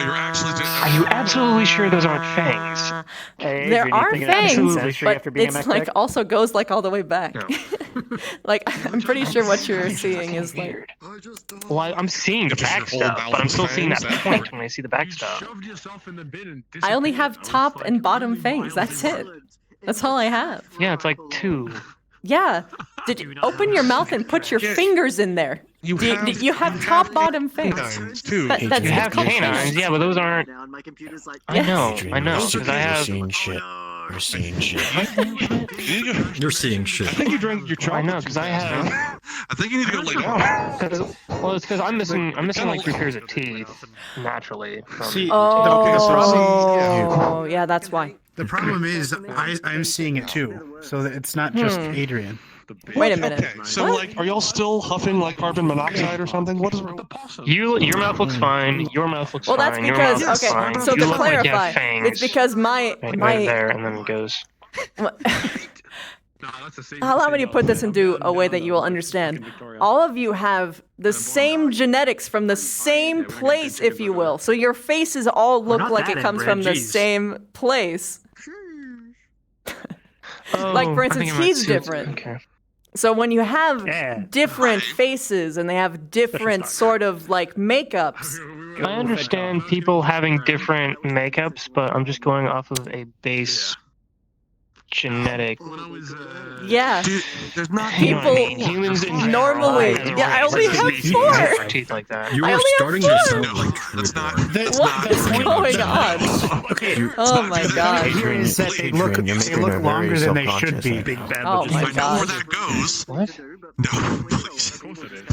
Speaker 12: You're actually just.
Speaker 6: Are you absolutely sure those aren't fangs?
Speaker 7: Hey,
Speaker 4: There
Speaker 7: Adrian, you
Speaker 4: are
Speaker 7: think that's
Speaker 4: fangs,
Speaker 7: necessary after
Speaker 4: but
Speaker 7: being a
Speaker 4: it's
Speaker 7: mech
Speaker 4: like
Speaker 7: tech?
Speaker 4: also goes like all the way back. Like I'm pretty sure what you're seeing is like.
Speaker 6: Weird. Well, I'm seeing the
Speaker 12: Just your
Speaker 6: back
Speaker 12: whole
Speaker 6: stuff, but I'm
Speaker 12: balance
Speaker 6: still seeing that
Speaker 12: fangs,
Speaker 6: point when I see the back stuff.
Speaker 15: Shoved yourself in the bin and
Speaker 4: I only
Speaker 15: disappeared.
Speaker 4: have
Speaker 15: was
Speaker 4: top
Speaker 15: like
Speaker 4: and bottom
Speaker 15: really
Speaker 4: fangs. That's it.
Speaker 15: mildly
Speaker 4: That's all I have.
Speaker 6: Yeah, it's like two.
Speaker 4: Yeah. Did you open your mouth and put your fingers in there?
Speaker 12: You
Speaker 4: Do
Speaker 12: have-
Speaker 4: you have top bottom fangs?
Speaker 12: Canines, too.
Speaker 4: That's
Speaker 6: You
Speaker 4: it's
Speaker 6: have
Speaker 4: called
Speaker 6: canines, yeah, but those aren't.
Speaker 23: My computer's like,
Speaker 6: I know,
Speaker 11: Adrian,
Speaker 6: I know,
Speaker 11: you're
Speaker 6: because I have.
Speaker 11: seeing shit. You're seeing shit.
Speaker 10: You're seeing shit.
Speaker 8: I think you drank your chocolate.
Speaker 6: I know, because I have.
Speaker 12: I think you need to go lay down.
Speaker 6: Well, it's because I'm missing like 3 pairs of teeth naturally. From
Speaker 21: See,
Speaker 4: Oh, yeah, that's why.
Speaker 21: The problem is I'm seeing it too, so that it's not just Adrian.
Speaker 4: Wait a minute.
Speaker 12: Okay, so
Speaker 4: What?
Speaker 12: like, are y'all still huffing like carbon monoxide or something? What is wrong?
Speaker 6: your mouth looks fine. Your mouth looks
Speaker 4: Well, that's
Speaker 6: fine. Your
Speaker 4: because
Speaker 6: mouth looks
Speaker 4: okay.
Speaker 6: fine.
Speaker 4: So
Speaker 6: you
Speaker 4: to
Speaker 6: look like you
Speaker 4: clarify,
Speaker 6: have fangs.
Speaker 4: it's because my
Speaker 6: right there, and then it goes.
Speaker 4: Allow me to put this into a way that you will understand. All of you have the same genetics from the same place, if you will. So your faces all look
Speaker 17: not
Speaker 4: like
Speaker 17: that
Speaker 4: it comes from
Speaker 17: inbred,
Speaker 4: the
Speaker 17: jeez.
Speaker 4: same place.
Speaker 6: Oh,
Speaker 4: Like, for
Speaker 6: I
Speaker 4: instance,
Speaker 6: think I might
Speaker 4: he's
Speaker 6: see it.
Speaker 4: different.
Speaker 6: Okay.
Speaker 4: So when you have
Speaker 7: Yeah.
Speaker 4: different faces and they have different sort of like makeups,
Speaker 6: I understand people having different makeups, but I'm just going off of a base genetic.
Speaker 4: yeah,
Speaker 12: Dude, there's not.
Speaker 6: You know what I
Speaker 4: people
Speaker 6: mean? Humans in general
Speaker 4: normally.
Speaker 6: have
Speaker 4: Yeah, I
Speaker 6: different
Speaker 4: only have
Speaker 6: species
Speaker 4: 4.
Speaker 6: have teeth like that.
Speaker 10: You
Speaker 4: I
Speaker 10: are
Speaker 4: only have
Speaker 10: starting to
Speaker 4: 4.
Speaker 10: sound like
Speaker 12: That's not.
Speaker 10: Trudeau.
Speaker 4: What is going on?
Speaker 21: Okay,
Speaker 4: Oh my god.
Speaker 21: here is that they look
Speaker 11: Adrian, you're making her very
Speaker 21: longer than they should
Speaker 11: self-conscious
Speaker 21: be.
Speaker 11: right now.
Speaker 21: Big bad.
Speaker 4: Oh
Speaker 21: just
Speaker 4: my
Speaker 12: I know where
Speaker 4: god.
Speaker 12: that goes.
Speaker 6: What?
Speaker 12: No, please.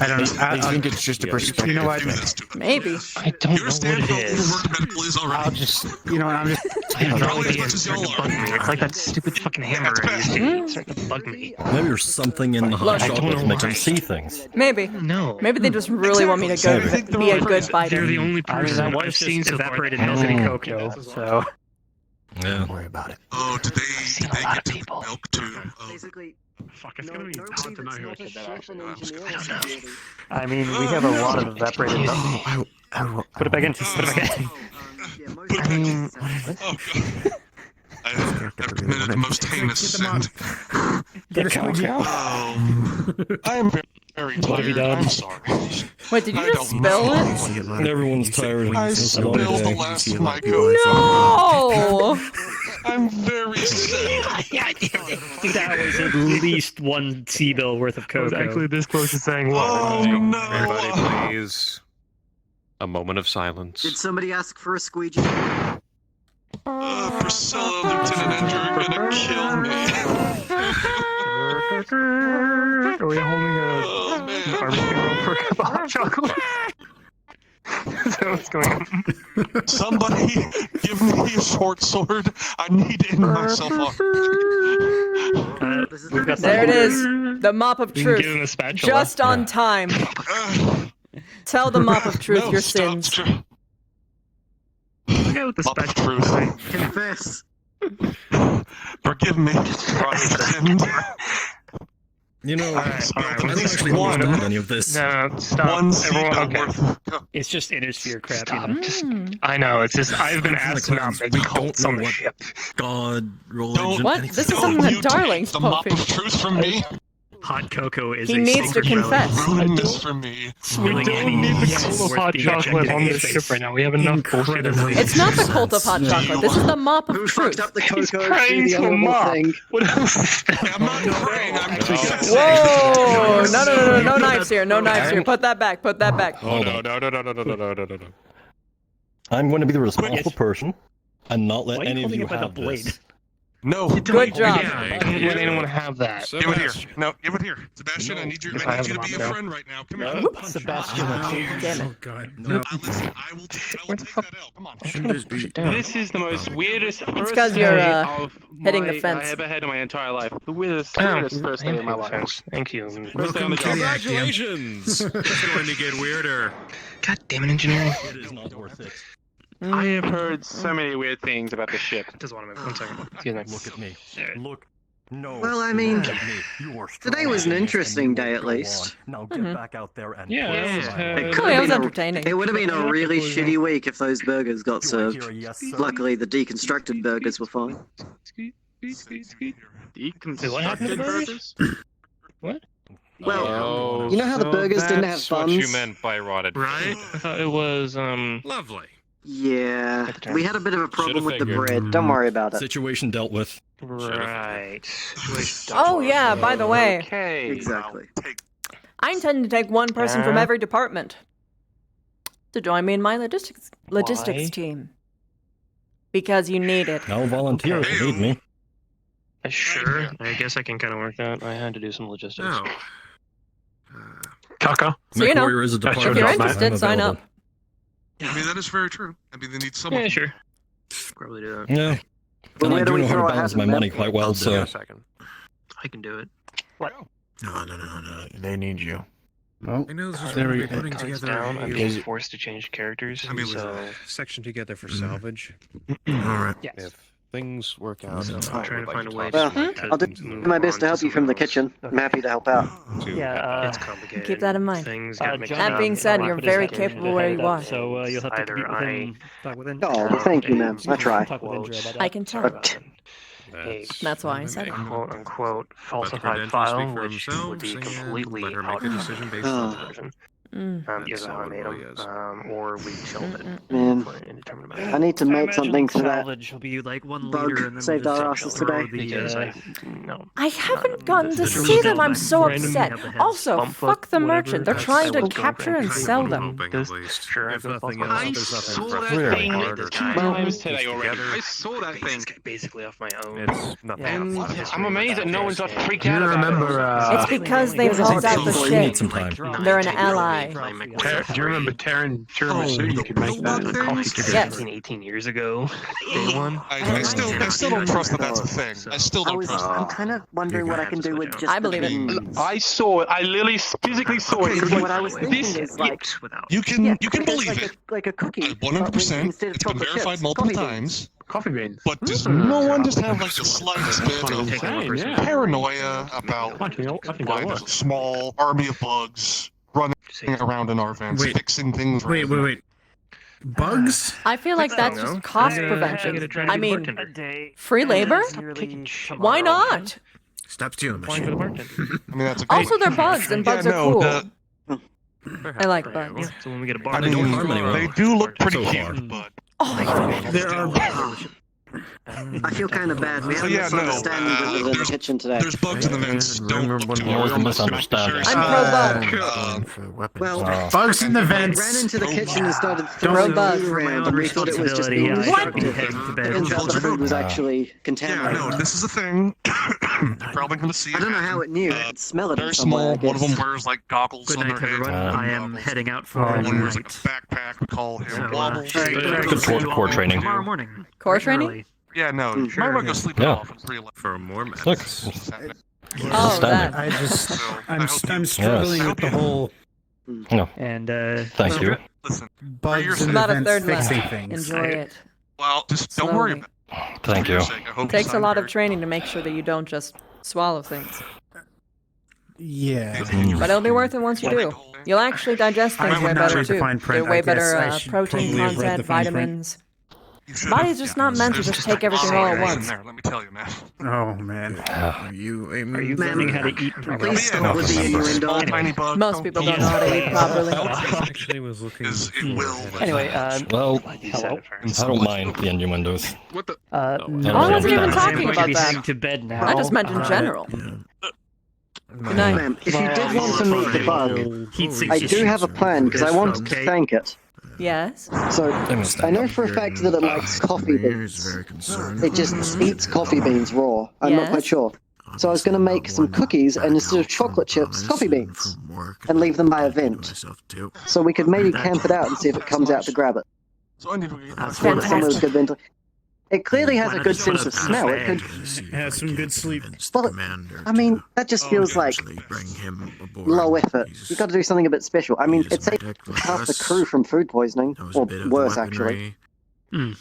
Speaker 21: I don't know.
Speaker 11: I think it's just a perspective.
Speaker 21: You know what?
Speaker 12: Do this to us.
Speaker 4: Maybe.
Speaker 6: I don't
Speaker 12: You
Speaker 6: know
Speaker 12: understand
Speaker 6: what
Speaker 12: how
Speaker 6: it is.
Speaker 12: overworked medical is
Speaker 21: I'll
Speaker 12: already?
Speaker 21: just, you know, I'm just.
Speaker 6: I have no
Speaker 12: Probably as
Speaker 6: idea.
Speaker 12: much
Speaker 6: It's
Speaker 12: as y'all
Speaker 6: starting to bug me. It's like that stupid fucking hamburger I used to eat. It's starting to bug me.
Speaker 10: Maybe there's something in the hot
Speaker 4: Look,
Speaker 6: I don't
Speaker 10: chocolate
Speaker 6: know
Speaker 10: that makes
Speaker 6: why.
Speaker 10: them see things.
Speaker 4: Maybe.
Speaker 6: No.
Speaker 4: Maybe they just really want me to go
Speaker 12: Exactly.
Speaker 4: be a good
Speaker 6: They're
Speaker 4: fighter.
Speaker 6: the only
Speaker 7: I mean,
Speaker 6: person
Speaker 7: that
Speaker 6: I've
Speaker 7: was
Speaker 6: seen
Speaker 7: just
Speaker 6: so far.
Speaker 7: evaporated
Speaker 6: that
Speaker 7: milk
Speaker 6: has
Speaker 7: and
Speaker 6: any
Speaker 7: cocoa,
Speaker 6: makeup.
Speaker 7: so.
Speaker 10: Yeah.
Speaker 11: Don't worry about it.
Speaker 12: Oh, did they
Speaker 6: seen a
Speaker 12: get
Speaker 6: lot of
Speaker 12: to
Speaker 6: people.
Speaker 12: the milk too? Oh.
Speaker 23: basically,
Speaker 15: Fuck, it's gonna be hard to know who said that actually.
Speaker 7: I mean, we have a lot of evaporated milk. Put it back in. Put it back in.
Speaker 6: I mean,
Speaker 12: Oh, God. I've committed the most heinous sin.
Speaker 7: The cocoa.
Speaker 12: Oh, I am very
Speaker 7: What have you
Speaker 12: tired.
Speaker 7: done?
Speaker 12: I'm sorry.
Speaker 4: Wait, did you
Speaker 12: I
Speaker 4: just
Speaker 12: don't
Speaker 4: spill
Speaker 12: know.
Speaker 4: it?
Speaker 10: Everyone's tired.
Speaker 12: I
Speaker 10: It's a long
Speaker 12: spilled the
Speaker 10: day.
Speaker 12: last of my coke.
Speaker 4: No!
Speaker 12: I'm very sick.
Speaker 7: That was at least 1 C-bill worth of
Speaker 6: I was
Speaker 7: cocoa.
Speaker 6: actually this close to saying
Speaker 12: Oh,
Speaker 6: what?
Speaker 12: no.
Speaker 2: Everybody, please. A moment of silence.
Speaker 23: did somebody ask for a squeegee?
Speaker 12: Priscilla, Lieutenant Indra are gonna kill me.
Speaker 6: Are we holding
Speaker 12: Oh,
Speaker 6: a
Speaker 12: man.
Speaker 6: barbecue for a cup of hot chocolate? What's going on?
Speaker 12: Somebody give me a short sword. I need to end myself off.
Speaker 4: There it is. The mop of
Speaker 6: We can
Speaker 4: truth.
Speaker 6: give him a spatula.
Speaker 4: Just on time. Tell the mop of truth
Speaker 12: No,
Speaker 4: your
Speaker 12: stop.
Speaker 4: sins.
Speaker 6: Go with the
Speaker 12: Mop of
Speaker 6: spatula.
Speaker 12: truth.
Speaker 19: Confess.
Speaker 12: Forgive me.
Speaker 10: You know, I don't
Speaker 12: least
Speaker 10: actually
Speaker 12: one.
Speaker 10: understand any of this.
Speaker 6: No, stop.
Speaker 12: One seed
Speaker 6: Everyone, okay.
Speaker 12: worth.
Speaker 7: It's just innersphere crap,
Speaker 6: Stop.
Speaker 7: you know.
Speaker 6: Just, I know, it's just, I've been asked to not make
Speaker 10: We
Speaker 6: cults
Speaker 10: don't
Speaker 6: on
Speaker 10: know
Speaker 6: the
Speaker 10: what
Speaker 6: ship.
Speaker 10: God, religion,
Speaker 4: What?
Speaker 10: anything.
Speaker 4: This is something that Darling's
Speaker 12: The mop
Speaker 4: posted.
Speaker 12: of truth from me.
Speaker 7: Hot cocoa is
Speaker 4: He
Speaker 7: a
Speaker 4: needs to
Speaker 7: sacred relic.
Speaker 4: confess.
Speaker 12: Ruin this for me.
Speaker 6: We don't need the cult of hot chocolate on this ship right now. We have enough bullshit as it is.
Speaker 4: It's not the cult of hot chocolate. This is the mop of
Speaker 23: Who
Speaker 4: truth.
Speaker 23: fucked up the
Speaker 6: He's
Speaker 23: cocoa?
Speaker 6: praying
Speaker 23: the
Speaker 6: to a
Speaker 23: honorable
Speaker 6: mop.
Speaker 23: thing?
Speaker 6: What else?
Speaker 12: I'm not praying. I'm just
Speaker 4: Whoa! No knives here. No knives here. Put that back. Put that back.
Speaker 10: Oh, no. I'm going to be the responsible person and not let
Speaker 7: Why are you
Speaker 10: any of
Speaker 7: holding
Speaker 10: you
Speaker 7: it by the
Speaker 10: have
Speaker 7: blade?
Speaker 10: this.
Speaker 12: No.
Speaker 4: Good job.
Speaker 6: Yeah, they didn't want to have that.
Speaker 12: Give it here. No, give it here. Sebastian, I need you to be a friend right now. Come here.
Speaker 7: Sebastian.
Speaker 4: Damn it.
Speaker 17: Oh god. No.
Speaker 12: Listen, I will take that L. Come on.
Speaker 6: This is the most weirdest first
Speaker 4: because you're,
Speaker 6: day
Speaker 4: of
Speaker 6: hitting
Speaker 4: the fence.
Speaker 6: I ever had in my entire life. The weirdest first day of my life. Thank you. First day on the job.
Speaker 14: Congratulations! It's going to get weirder.
Speaker 6: God damn it, engineering.
Speaker 10: It is not worth it.
Speaker 6: I have heard so many weird things about this ship. Just want to move. 1 second. Excuse me.
Speaker 10: Look at me. Look. No.
Speaker 23: Well, I mean,
Speaker 10: look at me. You are
Speaker 23: today was an
Speaker 10: strong,
Speaker 23: interesting
Speaker 10: and you
Speaker 23: day
Speaker 10: will
Speaker 23: at
Speaker 10: go
Speaker 23: least.
Speaker 10: on. Now get back out there and
Speaker 6: Yeah.
Speaker 23: It
Speaker 4: Oh,
Speaker 23: could
Speaker 4: it
Speaker 23: have
Speaker 4: was
Speaker 23: been
Speaker 4: entertaining.
Speaker 23: It would have been a really shitty week if those burgers got served.
Speaker 10: Do I hear a yes, sir?
Speaker 23: Luckily, the deconstructed burgers were fine.
Speaker 6: What happened to the burgers? What?
Speaker 23: Well, you know how the burgers didn't have
Speaker 2: That's what
Speaker 23: buns?
Speaker 2: you meant by rotted.
Speaker 6: Right? I thought it was,
Speaker 14: Lovely.
Speaker 23: Yeah, we had a bit of a problem
Speaker 2: Should've
Speaker 23: with the
Speaker 2: figured.
Speaker 23: bread. Don't worry about it.
Speaker 10: Situation dealt with.
Speaker 6: Right.
Speaker 4: Oh yeah. By the way,
Speaker 6: Okay.
Speaker 23: Exactly.
Speaker 4: I intend to take one person from
Speaker 6: Yeah.
Speaker 4: every department to join me in my logistics
Speaker 6: Why?
Speaker 4: team. Because you need it.
Speaker 10: I'll volunteer if you need me.
Speaker 6: Sure. I guess I can kind of work that. I had to do some logistics.
Speaker 14: Oh.
Speaker 6: Kaka.
Speaker 4: So you know,
Speaker 10: MechWarrior is a
Speaker 4: if
Speaker 10: department.
Speaker 4: you're
Speaker 10: I'm
Speaker 4: interested, sign
Speaker 10: available.
Speaker 4: up.
Speaker 12: I mean, that is very true. I mean, they need someone.
Speaker 6: Yeah, sure. Probably do that.
Speaker 10: Yeah.
Speaker 23: But
Speaker 10: And I
Speaker 23: where do
Speaker 10: do
Speaker 23: we
Speaker 10: know how to
Speaker 23: throw our
Speaker 10: balance
Speaker 23: hat
Speaker 10: my
Speaker 23: in
Speaker 10: money
Speaker 23: there?
Speaker 10: quite well, so.
Speaker 6: I can do it.
Speaker 11: No. They need you.
Speaker 14: I know this is
Speaker 11: There
Speaker 14: what
Speaker 11: we
Speaker 14: we're
Speaker 11: go.
Speaker 14: putting
Speaker 6: Turns
Speaker 14: together.
Speaker 6: down. I'm
Speaker 14: a-
Speaker 6: being forced to change characters.
Speaker 14: I mean,
Speaker 6: so
Speaker 14: section together for salvage.
Speaker 11: Alright.
Speaker 7: Yes.
Speaker 8: If things work out,
Speaker 11: So,
Speaker 6: I'm trying to find a way
Speaker 23: Well,
Speaker 6: to
Speaker 23: I'll do my best to help you from the kitchen. I'm happy to help out.
Speaker 7: Yeah,
Speaker 6: It's complicated.
Speaker 4: Keep that in mind.
Speaker 6: Things
Speaker 7: Uh,
Speaker 6: get mixed
Speaker 7: John,
Speaker 4: That being
Speaker 6: up.
Speaker 4: said,
Speaker 6: I'll
Speaker 4: you're
Speaker 6: put
Speaker 4: very
Speaker 6: his
Speaker 4: capable
Speaker 6: character
Speaker 4: where
Speaker 6: head
Speaker 4: you
Speaker 6: up,
Speaker 4: are.
Speaker 7: So you'll have to
Speaker 6: Either
Speaker 7: meet with him. Talk with him.
Speaker 23: Oh, well, thank you, ma'am. I try.
Speaker 7: Talk with Indra about
Speaker 4: I
Speaker 7: that.
Speaker 4: can tell.
Speaker 23: But
Speaker 4: That's why I said it.
Speaker 6: quote unquote
Speaker 14: Let the
Speaker 6: falsified
Speaker 14: credentials
Speaker 6: file,
Speaker 14: speak for
Speaker 6: which would be
Speaker 14: themselves, and
Speaker 6: completely
Speaker 14: let her make
Speaker 6: out
Speaker 14: a
Speaker 6: of
Speaker 14: decision based
Speaker 23: on
Speaker 14: on
Speaker 23: that.
Speaker 6: version.
Speaker 4: Mm.
Speaker 14: That's
Speaker 6: Irhaa
Speaker 14: what it
Speaker 6: made
Speaker 14: really
Speaker 6: them,
Speaker 14: is.
Speaker 6: or we killed it
Speaker 23: Man,
Speaker 6: for an indeterminate
Speaker 23: I
Speaker 6: amount.
Speaker 23: need to make something for that.
Speaker 17: Salvage will be like 1
Speaker 23: Bug
Speaker 17: liter and then
Speaker 23: saved
Speaker 17: just
Speaker 23: our asses
Speaker 17: throw
Speaker 23: today.
Speaker 6: Because
Speaker 17: the,
Speaker 6: no.
Speaker 4: I haven't
Speaker 6: None.
Speaker 4: gotten to
Speaker 6: This is
Speaker 4: see them. I'm
Speaker 6: like
Speaker 4: so
Speaker 6: random
Speaker 4: upset.
Speaker 17: have the heads
Speaker 4: Also,
Speaker 6: bump
Speaker 4: fuck
Speaker 6: up,
Speaker 4: the
Speaker 6: whatever.
Speaker 4: merchant. They're
Speaker 6: That's
Speaker 4: trying to
Speaker 6: what's going
Speaker 4: capture and
Speaker 6: on.
Speaker 4: sell them.
Speaker 14: Hoping,
Speaker 6: This-
Speaker 14: at least.
Speaker 6: sure,
Speaker 14: If
Speaker 6: I've
Speaker 14: nothing
Speaker 6: got
Speaker 14: else,
Speaker 6: my-
Speaker 14: there's nothing
Speaker 6: saw
Speaker 14: for
Speaker 6: that
Speaker 14: really
Speaker 6: thing
Speaker 14: harder
Speaker 6: two
Speaker 14: to
Speaker 6: times
Speaker 14: piece
Speaker 6: today already.
Speaker 14: together.
Speaker 6: I saw that thing basically off my own.
Speaker 14: It's nothing
Speaker 6: And
Speaker 14: else.
Speaker 6: I'm amazed that no one's got freaked
Speaker 18: Do you
Speaker 6: out about
Speaker 18: remember,
Speaker 6: it.
Speaker 4: It's because they helped out the
Speaker 10: You
Speaker 4: ship.
Speaker 10: need some time.
Speaker 4: They're an ally.
Speaker 18: Do you remember Terran Tiramisu? You could make that a coffee together.
Speaker 4: Yes.
Speaker 6: 18 years ago. Day one.
Speaker 12: I still don't trust that that's a thing. I still don't trust
Speaker 23: I'm
Speaker 12: that.
Speaker 23: kind of wondering what I can do with just
Speaker 4: I believe
Speaker 23: the
Speaker 4: it.
Speaker 23: beans.
Speaker 18: I saw it. I literally physically saw it. It was
Speaker 23: What
Speaker 18: like,
Speaker 23: I was thinking
Speaker 18: this
Speaker 23: is like,
Speaker 12: You can
Speaker 23: yeah,
Speaker 12: believe
Speaker 23: like
Speaker 12: it.
Speaker 23: like a cookie.
Speaker 12: 100%.
Speaker 23: Instead of
Speaker 12: It's been
Speaker 23: chocolate
Speaker 12: verified
Speaker 23: chips,
Speaker 12: multiple
Speaker 23: coffee beans.
Speaker 12: times.
Speaker 18: coffee beans.
Speaker 12: But does no one just have like the slightest bit of paranoia about
Speaker 18: I think
Speaker 12: why
Speaker 18: that'll
Speaker 12: there's
Speaker 18: work.
Speaker 12: a small army of bugs running around in our vans,
Speaker 21: Wait.
Speaker 12: fixing things?
Speaker 21: Wait. Bugs?
Speaker 4: I feel like that's
Speaker 6: No.
Speaker 4: just cost
Speaker 6: I
Speaker 4: prevention.
Speaker 6: gotta try to
Speaker 4: I
Speaker 6: be
Speaker 4: mean,
Speaker 6: bartender.
Speaker 4: free labor? Why not?
Speaker 21: Stop stealing my
Speaker 6: Applying for the
Speaker 21: shit.
Speaker 6: bartender.
Speaker 12: I mean, that's a great
Speaker 4: Also, they're bugs, and bugs are cool. I like
Speaker 6: Yeah,
Speaker 4: bugs.
Speaker 6: so when we get a
Speaker 12: I
Speaker 6: bar,
Speaker 12: mean, they do look pretty
Speaker 10: So
Speaker 12: cute,
Speaker 10: far.
Speaker 12: but
Speaker 4: Oh,
Speaker 21: There are
Speaker 23: I feel kind of bad. We
Speaker 12: So
Speaker 23: had a
Speaker 12: yeah, no,
Speaker 23: misunderstanding with the kitchen today.
Speaker 12: There's bugs in the vents. Don't look too
Speaker 10: Always
Speaker 12: hard.
Speaker 10: a misunderstanding.
Speaker 4: I'm
Speaker 21: Bugs in the
Speaker 23: I
Speaker 21: vents.
Speaker 23: ran into the kitchen and started
Speaker 4: Pro
Speaker 23: throwing
Speaker 4: bug.
Speaker 23: food around, and we thought it was just
Speaker 7: Responsibility,
Speaker 23: being
Speaker 7: I
Speaker 23: destructive.
Speaker 7: should be heading to bed.
Speaker 23: Turns out the food was actually
Speaker 12: Yeah,
Speaker 23: contaminated.
Speaker 12: no, this is a thing. You're probably gonna see it.
Speaker 23: I don't know how it knew. I could smell it
Speaker 12: Very
Speaker 23: in some way,
Speaker 12: small.
Speaker 23: I
Speaker 12: One of them
Speaker 23: guess.
Speaker 12: wears like goggles
Speaker 7: Good
Speaker 12: on
Speaker 7: night,
Speaker 12: their head.
Speaker 7: everyone. I am heading out for
Speaker 12: One
Speaker 7: the
Speaker 12: wears like a
Speaker 7: night.
Speaker 12: backpack. We call him
Speaker 7: So,
Speaker 12: Wobble.
Speaker 10: Good core training.
Speaker 7: Tomorrow morning.
Speaker 4: Core
Speaker 7: bright and
Speaker 4: training?
Speaker 7: early.
Speaker 12: Yeah, no, you might want to go sleep it
Speaker 10: Yeah.
Speaker 12: off. It's pretty late.
Speaker 18: For more
Speaker 10: Look,
Speaker 18: madness.
Speaker 4: Oh,
Speaker 10: standing.
Speaker 4: that.
Speaker 21: I just,
Speaker 12: So, I
Speaker 21: I'm
Speaker 12: hope
Speaker 21: I'm
Speaker 12: you-
Speaker 21: struggling
Speaker 12: Yes.
Speaker 21: with the whole
Speaker 10: No,
Speaker 7: And
Speaker 10: thank you.
Speaker 12: Listen,
Speaker 21: bugs in the
Speaker 4: About a
Speaker 21: vents
Speaker 4: third
Speaker 21: fixing
Speaker 4: left.
Speaker 21: things.
Speaker 4: Enjoy it.
Speaker 12: well, just don't worry
Speaker 4: Slowly.
Speaker 12: about it.
Speaker 10: Thank
Speaker 12: For
Speaker 10: you.
Speaker 12: your sake, I hope
Speaker 4: Takes
Speaker 12: you
Speaker 4: a lot
Speaker 12: find
Speaker 4: of training to make sure that you don't just swallow things.
Speaker 21: Yeah.
Speaker 4: But it'll be worth it once you do. You'll actually digest
Speaker 21: I
Speaker 4: things
Speaker 21: would
Speaker 4: way
Speaker 21: not
Speaker 4: better
Speaker 21: read the
Speaker 4: too.
Speaker 21: fine print.
Speaker 4: They're way
Speaker 21: I guess
Speaker 4: better
Speaker 21: I should
Speaker 4: protein
Speaker 21: probably have read
Speaker 4: content,
Speaker 21: the fine print.
Speaker 4: vitamins.
Speaker 12: You should
Speaker 4: Body's just not meant to
Speaker 12: There's
Speaker 4: just take everything
Speaker 12: a
Speaker 4: all
Speaker 12: lot
Speaker 4: at
Speaker 12: of
Speaker 4: once.
Speaker 12: in there, let me tell you, man.
Speaker 21: Oh man.
Speaker 11: Are you a
Speaker 7: Are you
Speaker 11: member?
Speaker 7: learning how to eat?
Speaker 23: Please
Speaker 12: Yeah,
Speaker 23: stop with the innuendo.
Speaker 12: Small, tiny bug.
Speaker 4: Most people don't know how to eat properly.
Speaker 18: Actually was looking.
Speaker 12: Is it will.
Speaker 7: Anyway,
Speaker 10: Well,
Speaker 7: hello.
Speaker 10: I don't mind the innuendos.
Speaker 12: What the?
Speaker 4: Oh, I wasn't even
Speaker 10: I'm
Speaker 4: talking
Speaker 7: going to
Speaker 4: about
Speaker 7: be
Speaker 4: that.
Speaker 7: heading to bed now.
Speaker 4: I just meant in general. Good night.
Speaker 23: Ma'am, if you did want to meet the bug,
Speaker 7: Heat
Speaker 23: I do have a plan because I wanted to
Speaker 7: Okay.
Speaker 23: thank it.
Speaker 4: Yes.
Speaker 23: So I know for a fact that it likes coffee beans.
Speaker 11: Very concerned.
Speaker 23: It just eats coffee beans raw. I'm not
Speaker 4: Yes.
Speaker 23: quite sure. So I was going to make some cookies and instead of chocolate chips, coffee beans, and leave them by a vent. So we could maybe camp it out and see if it comes out to grab it.
Speaker 12: So I need to get
Speaker 23: Somewhere with good ventilation. It clearly has a good sense of smell. It could.
Speaker 21: Has some good sleep.
Speaker 23: Well, I mean, that just feels like
Speaker 11: Bring him aboard.
Speaker 23: low effort. You got to do something a bit special. I mean, it saved half the crew from food poisoning,
Speaker 11: Knows a
Speaker 23: or
Speaker 11: bit of the
Speaker 23: worse, actually.
Speaker 11: weaponry.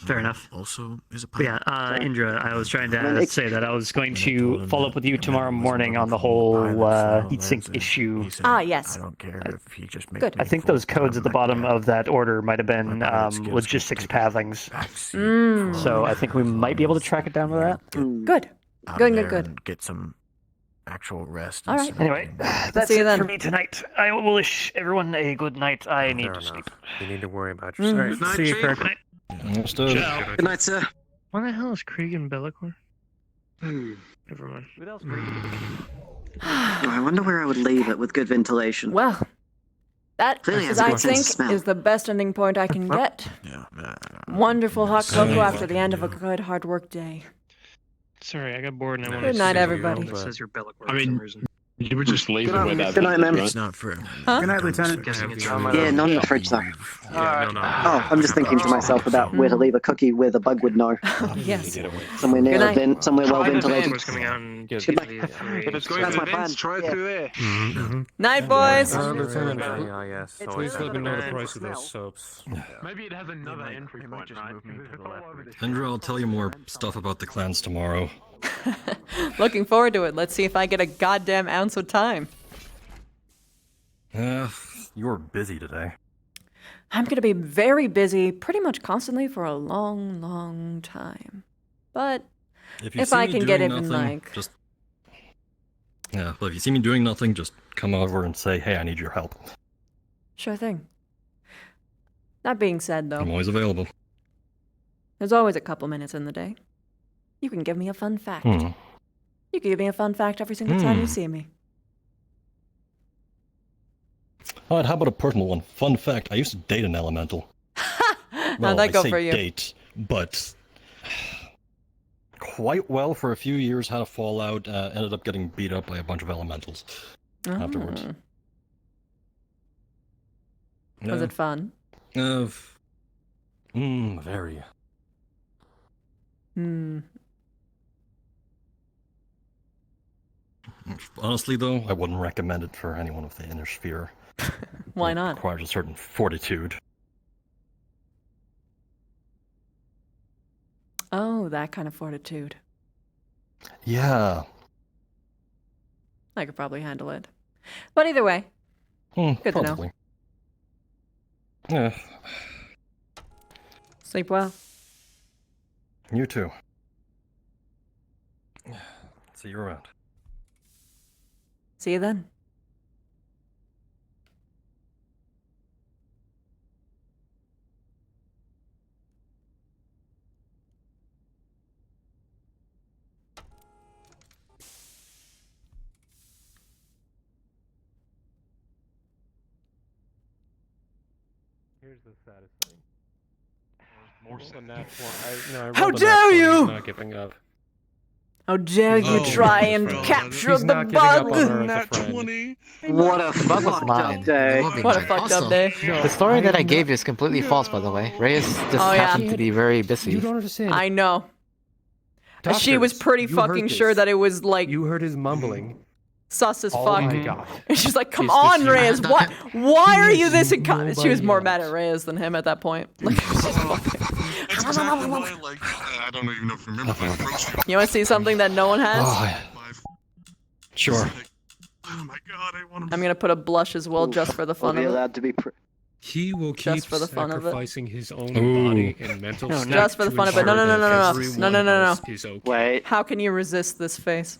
Speaker 7: Fair enough.
Speaker 11: Also, is a
Speaker 7: But yeah, Indra, I was trying
Speaker 23: I mean,
Speaker 7: to
Speaker 23: it-
Speaker 7: say that I was going to follow up with you tomorrow morning on the whole heatsink issue.
Speaker 4: Ah, yes.
Speaker 11: I don't care if he just
Speaker 4: Good.
Speaker 7: I think those codes at the bottom of that order might have been logistics pathings. So I think we might be able to track it down with that.
Speaker 4: Good. Good.
Speaker 11: Get some actual rest.
Speaker 4: All right.
Speaker 7: Anyway, that's
Speaker 4: See you
Speaker 7: it
Speaker 4: then.
Speaker 7: for me tonight. I will wish everyone a good night. I need to sleep.
Speaker 6: You need to worry about
Speaker 4: Mm.
Speaker 6: yourself.
Speaker 21: Alright, see you, Kirk.
Speaker 7: Good night.
Speaker 10: Understood.
Speaker 23: Good night, sir.
Speaker 6: What the hell is Krieg and Bellicor?
Speaker 23: Hmm.
Speaker 6: Never mind.
Speaker 23: I wonder where I would leave it with good ventilation.
Speaker 4: Well, that
Speaker 23: Clearly has
Speaker 4: is,
Speaker 23: a
Speaker 4: I
Speaker 23: good sense of
Speaker 4: think,
Speaker 23: smell.
Speaker 4: is the best ending point I can get. Wonderful hot cocoa after the end of a good hard work day.
Speaker 6: Sorry, I got bored and I wanted
Speaker 4: Good
Speaker 6: to
Speaker 4: night,
Speaker 6: see
Speaker 4: everybody.
Speaker 6: It says you're Bellicor
Speaker 18: I
Speaker 6: for some
Speaker 18: mean,
Speaker 6: reason.
Speaker 18: you were just lazy
Speaker 23: Good
Speaker 18: with
Speaker 23: night,
Speaker 18: that.
Speaker 23: ma'am.
Speaker 11: It's not for
Speaker 4: Huh?
Speaker 21: Good night, Lieutenant.
Speaker 6: Guessing it's
Speaker 23: Yeah, not in the fridge, though.
Speaker 18: Yeah, no.
Speaker 23: Oh, I'm just thinking to myself about where to leave a cookie where the bug would know.
Speaker 4: Yes.
Speaker 23: Somewhere near
Speaker 4: Good
Speaker 23: a
Speaker 4: night.
Speaker 23: vent, somewhere well ventilated.
Speaker 6: Was coming out and
Speaker 23: Good
Speaker 6: give
Speaker 23: night.
Speaker 6: the three.
Speaker 23: If it's going That's to my plan.
Speaker 12: Try
Speaker 23: Yeah.
Speaker 12: through there.
Speaker 4: Night, boys.
Speaker 18: Lieutenant,
Speaker 6: Yes.
Speaker 18: please let me know the price of those soaps.
Speaker 12: Maybe it has another entry point, right?
Speaker 10: Indra, I'll tell you more stuff about the clans tomorrow.
Speaker 4: Looking forward to it. Let's see if I get a goddamn ounce of time.
Speaker 10: You were busy today.
Speaker 4: I'm going to be very busy pretty much constantly for a long, long time. But
Speaker 10: If, you
Speaker 4: if
Speaker 10: see
Speaker 4: I
Speaker 10: me
Speaker 4: can get
Speaker 10: doing
Speaker 4: even
Speaker 10: nothing,
Speaker 4: like...
Speaker 10: just but if you see me doing nothing, just come over and say, "Hey, I need your help."
Speaker 4: Sure thing. That being said,
Speaker 10: I'm
Speaker 4: though,
Speaker 10: always available.
Speaker 4: there's always a couple minutes in the day. You can give me a fun fact.
Speaker 10: Hmm.
Speaker 4: You can give me a fun fact every single time you
Speaker 10: Hmm.
Speaker 4: see me.
Speaker 10: All right, how about a personal one? Fun fact: I used to date an elemental.
Speaker 4: How'd that go
Speaker 10: I say
Speaker 4: for you?
Speaker 10: Date, but quite well for a few years. Had a fallout. Ended up getting beat up by a bunch of elementals afterwards.
Speaker 4: Was it fun?
Speaker 10: Very.
Speaker 4: Hmm.
Speaker 10: Honestly, though, I wouldn't recommend it for anyone with the inner sphere.
Speaker 4: Why
Speaker 10: It
Speaker 4: not?
Speaker 10: requires a certain fortitude.
Speaker 4: Oh, that kind of fortitude.
Speaker 10: Yeah.
Speaker 4: I could probably handle it. But either way, good to know.
Speaker 10: Probably. Yeah.
Speaker 4: Sleep well.
Speaker 10: You too. See you around.
Speaker 4: See you then.
Speaker 21: Here's the saddest thing. More than that
Speaker 4: How dare you!
Speaker 21: Not giving up.
Speaker 4: How dare you try and capture the bug!
Speaker 23: What a fucked up day.
Speaker 4: What a fucked up day.
Speaker 3: The story that I gave you is completely false, by the way. Reyes just happened to be very busy.
Speaker 21: You don't understand.
Speaker 4: I know. She was pretty fucking sure that it was like...
Speaker 21: You heard his mumbling.
Speaker 4: Sus as fuck.
Speaker 21: Oh my god.
Speaker 4: And she's like, come on, Reyes, what? Why are you this She was more mad at Reyes than him at that point. Like,
Speaker 12: That's exactly why, like, I don't even know if you remember, but
Speaker 4: you want to see something that no one has?
Speaker 10: Sure.
Speaker 12: Oh my god, I want to...
Speaker 4: I'm gonna put a blush as well, just for the fun of it.
Speaker 23: Allowed to be
Speaker 21: He will keep
Speaker 4: just for the fun of it.
Speaker 21: sacrificing his own body and mental state.
Speaker 4: Just for the fun of it. No.
Speaker 21: No.
Speaker 23: Wait.
Speaker 4: How can you resist this face?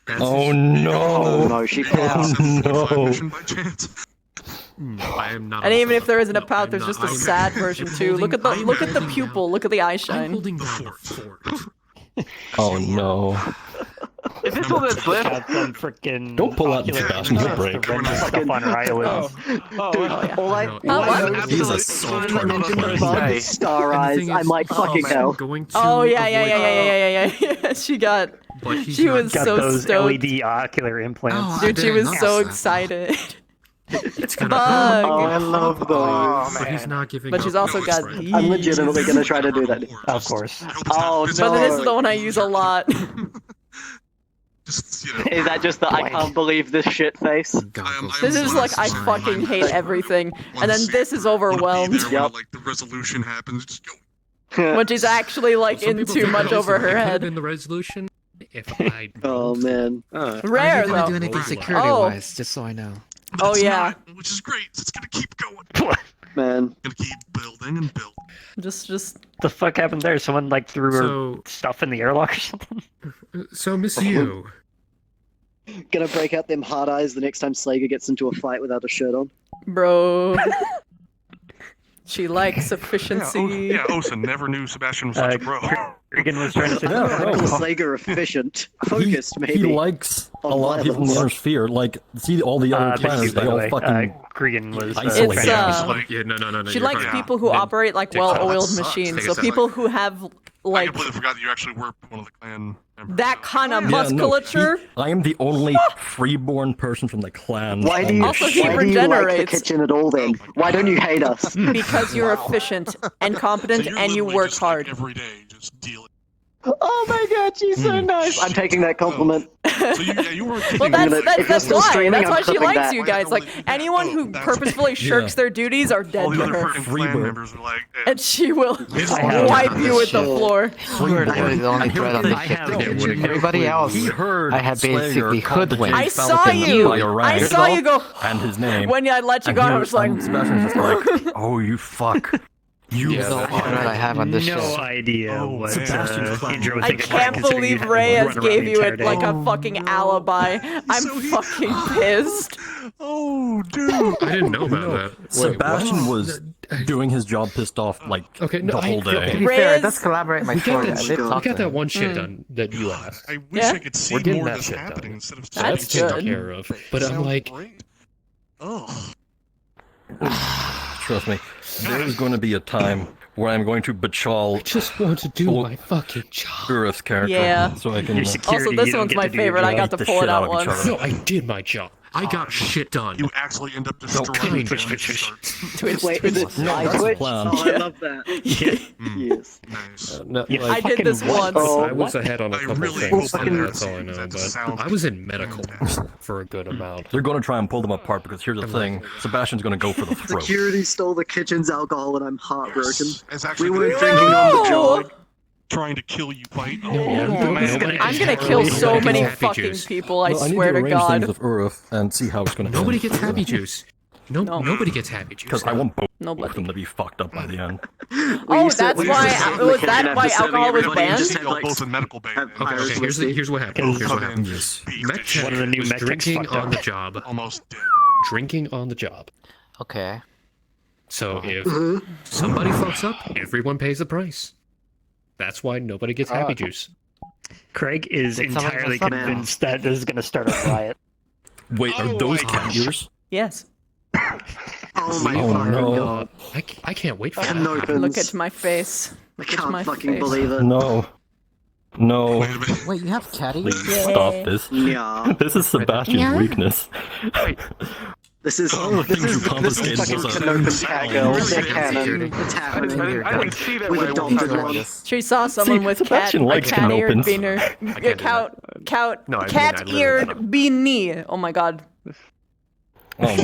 Speaker 10: Oh no!
Speaker 23: Oh no, she passed.
Speaker 10: Oh no!
Speaker 21: I am not.
Speaker 4: And even if there isn't a pout, there's just a sad version too. Look at the pupil. Look at the eye shine.
Speaker 10: Oh no!
Speaker 6: Is this all that's left?
Speaker 10: Don't pull out Sebastian, he'll break.
Speaker 7: Stuff on her eyelids.
Speaker 23: All I know
Speaker 10: He's a
Speaker 23: is
Speaker 10: soft
Speaker 23: when I mentioned the bug, star eyes, I might fucking know.
Speaker 4: Oh yeah. She got. She was
Speaker 7: got
Speaker 4: so
Speaker 7: those
Speaker 4: stoked.
Speaker 7: LED ocular implants.
Speaker 4: Dude, she was so excited.
Speaker 21: It's
Speaker 4: Bug.
Speaker 23: Oh, I love those.
Speaker 21: But he's not giving
Speaker 4: But she's also got these.
Speaker 23: I'm legitimately gonna try to do that.
Speaker 7: Of course.
Speaker 23: Oh
Speaker 4: But this is
Speaker 23: no.
Speaker 4: the one I use a lot.
Speaker 23: Is that just the I can't believe this shit face?
Speaker 4: This is like I fucking hate everything, and then this is overwhelmed.
Speaker 12: Yep. Like the resolution happens, just go.
Speaker 4: When she's actually like in too much over her head.
Speaker 21: In the resolution, if I.
Speaker 23: Oh man.
Speaker 4: Rare
Speaker 3: I'm not
Speaker 4: though.
Speaker 3: gonna do anything security-wise, just so I know.
Speaker 4: Oh yeah.
Speaker 12: Which is great. It's gonna keep going.
Speaker 23: Man.
Speaker 12: Gonna keep building and building.
Speaker 4: Just.
Speaker 7: The fuck happened there? Someone like threw her stuff in the airlock or something?
Speaker 21: So, Miss Yu.
Speaker 23: Gonna break out them hard eyes the next time Slager gets into a fight without a shirt on.
Speaker 4: Bro. She likes efficiency.
Speaker 12: Yeah, Osa never knew Sebastian was such a bro.
Speaker 7: Regan was trying to say,
Speaker 23: Slager efficient, focused maybe.
Speaker 10: He likes a lot of people in the inner sphere. Like, see all the other planets, they all fucking
Speaker 7: Regan was
Speaker 10: isolate.
Speaker 21: No.
Speaker 4: She likes people who operate like well-oiled machines. So people who have
Speaker 12: I
Speaker 4: like
Speaker 12: completely forgot that you actually were one of the clan members.
Speaker 4: that kind of musculature.
Speaker 10: I am the only freeborn person from the clan.
Speaker 23: Why do you,
Speaker 4: Also, he
Speaker 23: why do you like the
Speaker 4: regenerates.
Speaker 23: kitchen at all then? Why don't you hate us?
Speaker 4: Because you're efficient and competent and you
Speaker 12: literally
Speaker 4: work
Speaker 12: just,
Speaker 4: hard.
Speaker 12: Like, every day, just deal it.
Speaker 23: Oh my god, she's so nice. I'm taking that compliment.
Speaker 12: So you were
Speaker 4: Well, that's
Speaker 23: if you're still
Speaker 4: why.
Speaker 23: streaming,
Speaker 4: That's
Speaker 23: I'm
Speaker 4: why she
Speaker 23: clipping
Speaker 4: likes
Speaker 23: that.
Speaker 4: you guys. Like anyone who purposefully shirks their duties are dead
Speaker 12: all the
Speaker 4: to
Speaker 12: other
Speaker 4: her,
Speaker 12: fucking clan members were like,
Speaker 4: and she will
Speaker 23: have
Speaker 4: wipe you with the floor.
Speaker 3: You're literally the only threat on the ship. Everybody else, I have basically hoodwinked.
Speaker 4: I saw you. I saw you go.
Speaker 10: And his name.
Speaker 4: When I let you go, I was like,
Speaker 10: Sebastian's just like, oh, you fuck. You
Speaker 3: the only threat I have on this ship.
Speaker 7: No idea what Indra was
Speaker 4: I
Speaker 7: thinking.
Speaker 4: can't believe Reyes gave you it like a fucking alibi. I'm fucking pissed.
Speaker 12: oh, dude.
Speaker 21: I didn't know about that.
Speaker 10: Sebastian was doing his job pissed off like the whole day.
Speaker 3: To be fair, let's collaborate my story. I did
Speaker 21: We
Speaker 3: talk
Speaker 21: got
Speaker 3: to
Speaker 21: that
Speaker 3: him.
Speaker 21: one shit done that you asked.
Speaker 12: I wish I could see
Speaker 21: We're getting
Speaker 12: more of
Speaker 21: that
Speaker 12: this
Speaker 21: shit
Speaker 12: happening
Speaker 21: done.
Speaker 12: instead of
Speaker 4: That's
Speaker 21: taken
Speaker 4: good.
Speaker 21: care of. But I'm like,
Speaker 12: oh.
Speaker 10: Trust me, there is going to be a time where I'm going to
Speaker 21: I just want to do my fucking job.
Speaker 10: Urith's character.
Speaker 4: Yeah.
Speaker 10: So I can.
Speaker 4: Also, this one's my favorite. I got to pull it out once.
Speaker 21: No, I did my job. I got shit done.
Speaker 12: You actually end up destroying
Speaker 21: Twitch.
Speaker 23: Wait, is it side Twitch?
Speaker 10: plan.
Speaker 23: Oh, I love that. Yes.
Speaker 12: Nice.
Speaker 21: No,
Speaker 7: Yeah,
Speaker 4: I did this once.
Speaker 21: I was ahead on a couple
Speaker 12: really
Speaker 21: things,
Speaker 12: hope
Speaker 21: and
Speaker 12: that
Speaker 21: that's all I know.
Speaker 12: that
Speaker 21: But
Speaker 12: sounds
Speaker 21: I was in medical for a good amount.
Speaker 10: They're going to try and pull them apart because here's the thing: Sebastian's going to go for the throat.
Speaker 23: Security stole the kitchen's alcohol and I'm heartbroken.
Speaker 12: It's actually
Speaker 23: We were
Speaker 12: the-
Speaker 23: drinking on the job.
Speaker 12: trying to kill you fight.
Speaker 4: I'm gonna kill so many fucking people. I
Speaker 10: Well, I need
Speaker 4: swear
Speaker 10: to
Speaker 4: to
Speaker 10: arrange
Speaker 4: God.
Speaker 10: things with Urith and see how it's going to
Speaker 21: Nobody
Speaker 10: end.
Speaker 21: gets happy juice. Nobody gets happy juice.
Speaker 10: Because I want both of
Speaker 4: Nobody.
Speaker 10: them to be fucked up by the end.
Speaker 4: Oh, that's why. Was that why alcohol was banned?
Speaker 12: Both in medical bay.
Speaker 21: Okay, here's what happened. Here's what happened. Mech Tech
Speaker 7: One of the new
Speaker 21: was
Speaker 7: mech techs
Speaker 21: drinking
Speaker 7: fucked
Speaker 21: on
Speaker 7: up.
Speaker 21: the job.
Speaker 12: Almost dead.
Speaker 21: Drinking on the job.
Speaker 3: Okay.
Speaker 21: So if somebody fucks up, everyone pays the price. That's why nobody gets happy juice.
Speaker 7: Craig is
Speaker 3: Did someone
Speaker 7: entirely
Speaker 3: mess up?
Speaker 7: convinced that this is going to start a riot.
Speaker 10: Wait, are those cat ears?
Speaker 4: Yes.
Speaker 23: Oh my
Speaker 10: no.
Speaker 21: I can't wait for that.
Speaker 23: Curtain opens.
Speaker 4: Look at my face.
Speaker 23: I
Speaker 4: Look at
Speaker 23: can't
Speaker 4: my
Speaker 23: fucking
Speaker 4: face.
Speaker 23: believe it.
Speaker 10: No. No.
Speaker 11: Wait, you have caddy?
Speaker 10: Please stop this.
Speaker 23: Yeah.
Speaker 10: This is Sebastian's weakness.
Speaker 23: This is
Speaker 10: This is
Speaker 23: fucking Canopen tag girls. They're canon. It's happening.
Speaker 6: I didn't see that
Speaker 23: We've
Speaker 6: way.
Speaker 23: adopted one.
Speaker 4: She saw someone with
Speaker 10: Sebastian
Speaker 4: a
Speaker 10: likes
Speaker 4: cat-eared
Speaker 10: canopins.
Speaker 4: beaner.
Speaker 2: No, I mean, I
Speaker 4: Cat-eared beanie. Oh my god.
Speaker 10: Oh my.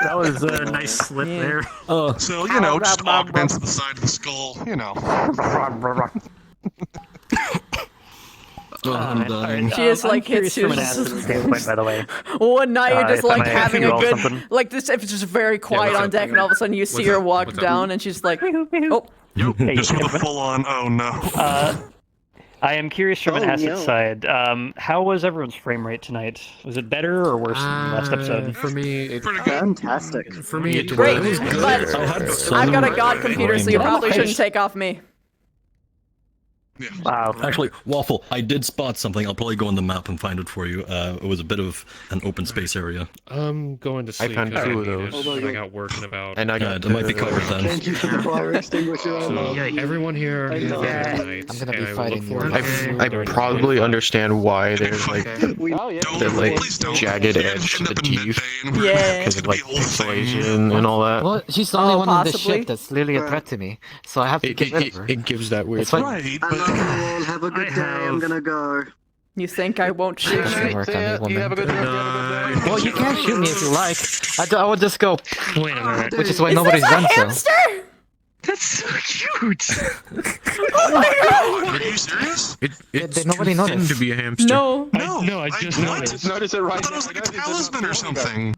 Speaker 7: That was a nice slip there.
Speaker 12: So, you know, just augments the side of the skull, you know.
Speaker 10: I'm dying.
Speaker 4: She just like hits you.
Speaker 7: from an acid standpoint, by the way.
Speaker 4: One night you're just
Speaker 7: if
Speaker 4: like
Speaker 7: I
Speaker 4: having a
Speaker 7: roll
Speaker 4: good,
Speaker 7: something.
Speaker 4: like this. If it's just very quiet
Speaker 2: what's
Speaker 4: on
Speaker 2: up?
Speaker 4: deck, and all of a sudden you see her walk
Speaker 2: What's up?
Speaker 4: down, and she's like, "Oh,
Speaker 7: Hey,
Speaker 12: Just with a full-on, oh no.
Speaker 7: I am curious from an
Speaker 23: Oh,
Speaker 7: acid
Speaker 23: no.
Speaker 7: side. How was everyone's frame rate tonight? Was it better or worse than last episode?
Speaker 21: For me, it,
Speaker 23: Fantastic.
Speaker 21: for me, it
Speaker 4: great!"
Speaker 21: was
Speaker 4: But
Speaker 10: I had
Speaker 4: I've got a
Speaker 10: some
Speaker 4: god computer, so you
Speaker 10: frame
Speaker 4: probably
Speaker 10: rate.
Speaker 4: shouldn't take off me.
Speaker 7: Wow.
Speaker 10: Actually, Waffle, I did spot something. I'll probably go on the map and find it for you. It was a bit of an open space area.
Speaker 21: I'm going to sleep.
Speaker 2: found
Speaker 21: 'cause
Speaker 2: two of
Speaker 21: need
Speaker 2: those.
Speaker 21: it, and I got work in about.
Speaker 2: And I
Speaker 10: Yeah,
Speaker 2: got
Speaker 10: it might be covered then.
Speaker 23: Thank you for the fire extinguisher.
Speaker 21: So everyone here, have a good night,
Speaker 11: I'm gonna be
Speaker 21: and I will
Speaker 11: fighting
Speaker 21: look forward
Speaker 11: you.
Speaker 21: to seeing
Speaker 2: I
Speaker 21: you during the
Speaker 2: probably
Speaker 21: night.
Speaker 2: understand why there's like the like
Speaker 12: Please don't.
Speaker 2: jagged edge to the teeth
Speaker 4: Yeah.
Speaker 2: because of like pixelation and all that.
Speaker 11: Well, she's the only
Speaker 4: Oh,
Speaker 11: one on the
Speaker 4: possibly.
Speaker 11: ship that's literally a threat to me, so I have to
Speaker 2: It,
Speaker 11: get rid
Speaker 2: it,
Speaker 11: of her.
Speaker 2: it gives that weird.
Speaker 11: It's like-
Speaker 12: Right,
Speaker 23: I
Speaker 12: but
Speaker 23: love you all. Have a good day. I'm gonna go.
Speaker 4: You think I won't shoot
Speaker 11: Doesn't
Speaker 4: you?
Speaker 11: work on me, woman.
Speaker 6: You have a good day.
Speaker 11: Well, you can shoot me if you like. I would just go,
Speaker 7: Wait a minute.
Speaker 11: which is why
Speaker 4: Is
Speaker 11: nobody's
Speaker 4: this a
Speaker 11: done so.
Speaker 4: hamster?
Speaker 6: That's so cute.
Speaker 4: Oh my god!
Speaker 12: are you serious?
Speaker 2: It's
Speaker 11: nobody
Speaker 2: too thin
Speaker 11: noticed.
Speaker 2: to be a hamster.
Speaker 4: No.
Speaker 12: No,
Speaker 6: I just
Speaker 12: what?
Speaker 6: noticed. Notice it right
Speaker 12: I thought it was
Speaker 6: now.
Speaker 12: like a talisman or something.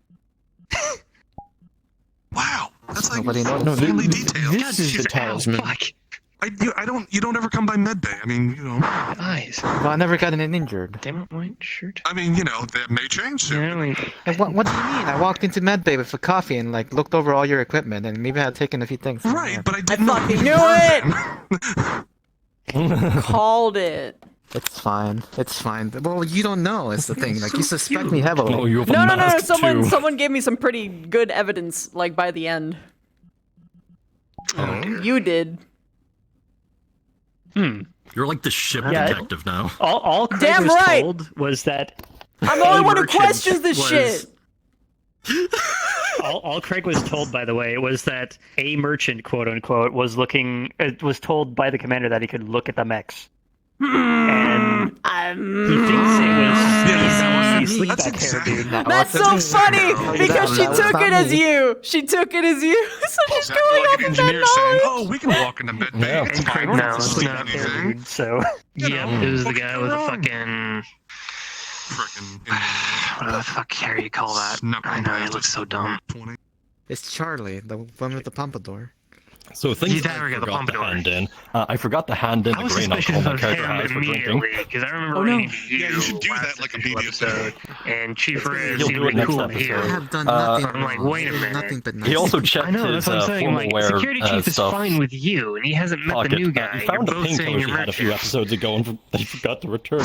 Speaker 12: Wow, that's like
Speaker 11: Nobody knows.
Speaker 12: family detail.
Speaker 2: This is the talisman.
Speaker 12: You don't ever come by medbay. I mean, you know.
Speaker 6: Eyes.
Speaker 11: Well, I never gotten injured.
Speaker 6: Damn it, white shirt.
Speaker 12: I mean, you know, that may change soon.
Speaker 6: Yeah, I mean,
Speaker 11: And what do you mean? I walked into medbay with a coffee and like looked over all your equipment and maybe I had taken a few things. from
Speaker 12: Right,
Speaker 11: there.
Speaker 12: but I
Speaker 4: I
Speaker 12: didn't know
Speaker 4: fucking
Speaker 12: who
Speaker 4: knew
Speaker 12: you were
Speaker 4: it!
Speaker 12: then.
Speaker 4: Called it.
Speaker 11: It's fine. It's fine. Well, you don't know. It's the thing. Like you suspect me heavily.
Speaker 10: Oh, you have a
Speaker 4: No, no, no, no.
Speaker 10: mask too.
Speaker 4: Someone gave me some pretty good evidence, like by the end. You did.
Speaker 10: You're like the ship
Speaker 7: Yeah.
Speaker 10: detective now.
Speaker 7: All Craig
Speaker 4: Damn
Speaker 7: was
Speaker 4: right!
Speaker 7: told was that
Speaker 4: I'm the only
Speaker 7: a
Speaker 4: one who
Speaker 7: merchant
Speaker 4: questions this
Speaker 7: was-
Speaker 4: shit.
Speaker 7: all Craig was told, by the way, was that a merchant, quote unquote, was told by the commander that he could look at the mechs. And he thinks it was the sleepback hair dude.
Speaker 4: That's so funny because she took it as you. She took it as you. So she's
Speaker 12: Exactly
Speaker 4: going
Speaker 12: like
Speaker 4: off
Speaker 12: an
Speaker 4: of that
Speaker 12: engineer saying,
Speaker 4: knowledge.
Speaker 12: "Oh, we can walk into medbay.
Speaker 10: Yeah.
Speaker 12: It's
Speaker 6: and
Speaker 12: fine.
Speaker 6: Craig
Speaker 12: We're
Speaker 6: now
Speaker 12: not
Speaker 6: it's
Speaker 12: sleeping
Speaker 6: not hair
Speaker 12: anything."
Speaker 6: dude. So yeah, it was the guy with the fucking
Speaker 12: Frickin'
Speaker 6: what the fuck hair you call that? I know he looks so dumb.
Speaker 11: It's Charlie, the one with the pompadour.
Speaker 10: So things
Speaker 6: You
Speaker 10: I
Speaker 6: never get the
Speaker 10: forgot to
Speaker 6: pompadour.
Speaker 10: hand in. I forgot to hand in
Speaker 6: I
Speaker 10: the
Speaker 6: was
Speaker 10: grain
Speaker 6: suspicious
Speaker 10: alcohol my
Speaker 6: of
Speaker 10: character
Speaker 6: him
Speaker 10: has for drinking.
Speaker 6: immediately because I remember
Speaker 4: Oh, no.
Speaker 6: writing to
Speaker 12: Yeah, you should do
Speaker 6: last
Speaker 12: that like
Speaker 6: official
Speaker 12: immediately.
Speaker 6: episode, and Chief Reyes
Speaker 10: You'll
Speaker 6: seemed
Speaker 10: do it
Speaker 6: really
Speaker 10: next
Speaker 6: cool
Speaker 10: episode.
Speaker 6: here.
Speaker 11: I have done nothing.
Speaker 6: I'm like,
Speaker 11: wrong.
Speaker 6: wait a minute.
Speaker 11: Nothing but nice.
Speaker 10: He also checked
Speaker 6: I know,
Speaker 10: his
Speaker 6: that's what I'm saying.
Speaker 10: formal
Speaker 6: Like,
Speaker 10: wear
Speaker 6: security chief is
Speaker 10: stuff.
Speaker 6: fine with you, and he hasn't met
Speaker 10: Pocket.
Speaker 6: the new guy.
Speaker 10: He
Speaker 6: You're
Speaker 10: found a
Speaker 6: both saying
Speaker 10: painkiller
Speaker 6: you're
Speaker 10: he had a few
Speaker 6: merchants.
Speaker 10: episodes ago and that he forgot to return.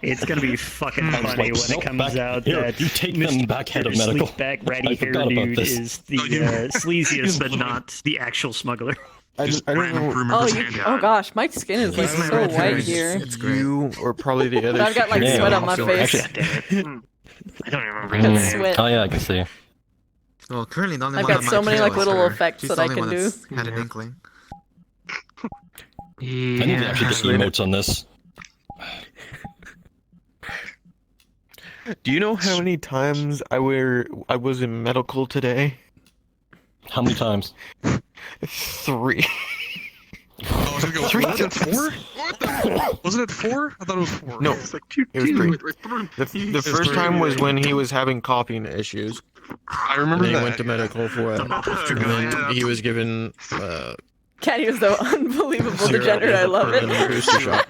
Speaker 7: It's gonna be fucking
Speaker 10: I was
Speaker 7: funny
Speaker 10: like,
Speaker 7: when it
Speaker 10: nope,
Speaker 7: comes
Speaker 10: back-
Speaker 7: out
Speaker 10: here,
Speaker 7: that
Speaker 10: you take them back head of
Speaker 7: Mr.
Speaker 10: medical.
Speaker 7: Sleekback ratty
Speaker 10: I
Speaker 7: hair
Speaker 10: forgot about
Speaker 7: dude
Speaker 10: this.
Speaker 7: is the
Speaker 12: No, you-
Speaker 7: sleaziest, but not the actual smuggler.
Speaker 2: I don't know.
Speaker 4: Oh, oh gosh, my skin is like so white here.
Speaker 11: It's great.
Speaker 2: You or probably the other.
Speaker 4: I've got like
Speaker 10: Yeah.
Speaker 4: sweat on my
Speaker 2: also-
Speaker 4: face.
Speaker 10: Actually,
Speaker 6: I don't remember
Speaker 4: Got
Speaker 6: his name.
Speaker 4: sweat.
Speaker 10: oh yeah, I can see.
Speaker 11: Well, currently the only
Speaker 4: I've
Speaker 11: one
Speaker 4: got
Speaker 11: on my
Speaker 4: so many, like,
Speaker 11: trail is
Speaker 4: little
Speaker 11: her.
Speaker 4: effects
Speaker 11: She's
Speaker 4: that
Speaker 11: the
Speaker 4: I
Speaker 11: only
Speaker 4: can
Speaker 11: one
Speaker 4: do.
Speaker 11: that's Had an inkling.
Speaker 10: I need to actually get emotes on this.
Speaker 2: Do you know how many times I was in medical today?
Speaker 10: How many times?
Speaker 2: 3.
Speaker 12: Oh, I was gonna go,
Speaker 2: Three
Speaker 12: was it 4? What the fuck? Wasn't it 4? I thought it was 4.
Speaker 2: No,
Speaker 12: It's like,
Speaker 2: it was 3. The first time was when he was having coughing issues.
Speaker 12: I remember
Speaker 2: And he
Speaker 12: that.
Speaker 2: went to medical for it. And then he was given
Speaker 4: Caddy was the unbelievable
Speaker 2: serum
Speaker 4: degenerate. I love
Speaker 2: and then
Speaker 4: it.
Speaker 2: booster shot.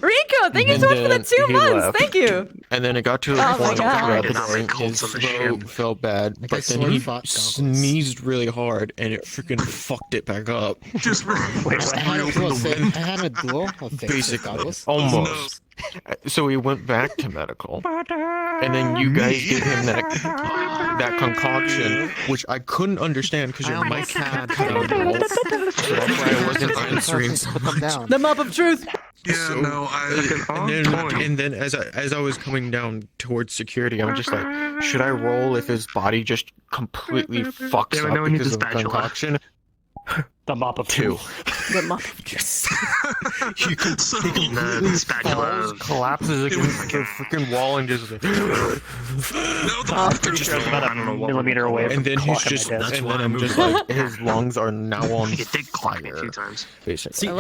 Speaker 4: Rico, thank you so much for the 2 months. Thank you.
Speaker 2: And then it got to a
Speaker 4: Oh my
Speaker 2: point
Speaker 4: God.
Speaker 2: where his throat felt bad, but then he sneezed really hard and it freaking fucked it back up.
Speaker 12: Just
Speaker 21: I had a duel of
Speaker 2: Basically, almost. So he went back to medical, and then you guys gave him that concoction, which I couldn't understand because your mic had cut out. So that's why I wasn't answering so much.
Speaker 4: The map of truth.
Speaker 2: And then as I was coming down towards security, I'm just like, should I roll if his body just completely fucks up because of the concoction?
Speaker 7: The mop of
Speaker 2: two.
Speaker 4: The mop of truth.
Speaker 2: He completely falls, collapses against the freaking wall, and just like,
Speaker 7: about a millimeter away.
Speaker 2: and then he's just, and then I'm just like, his lungs are now on fire. Basically.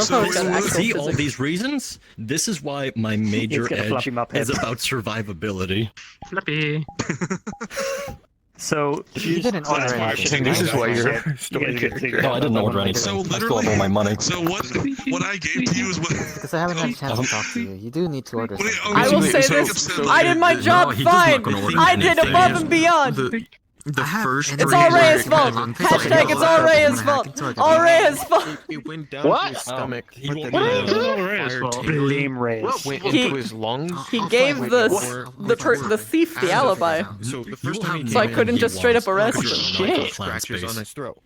Speaker 10: See all these reasons? This is why my major edge is about survivability.
Speaker 6: Flippy.
Speaker 7: So
Speaker 3: You didn't order anything.
Speaker 2: This is why you're story character.
Speaker 10: No, I didn't order anything.
Speaker 12: So
Speaker 10: I still have
Speaker 12: literally,
Speaker 10: all my money.
Speaker 12: so what I gave to you is what.
Speaker 3: Because I haven't had a chance to talk to you. You do need to order something.
Speaker 4: I will say this. I did my job fine. I did above and beyond.
Speaker 2: The first
Speaker 4: It's all Rey's fault. Hashtag it's all Rey's fault. All Rey's fault.
Speaker 2: It went down to his stomach. But then
Speaker 7: Blame Reyes.
Speaker 2: went into his lungs.
Speaker 4: He gave the thief the alibi.
Speaker 2: So the first time
Speaker 4: So I couldn't just straight up arrest him.
Speaker 2: scratches on his throat.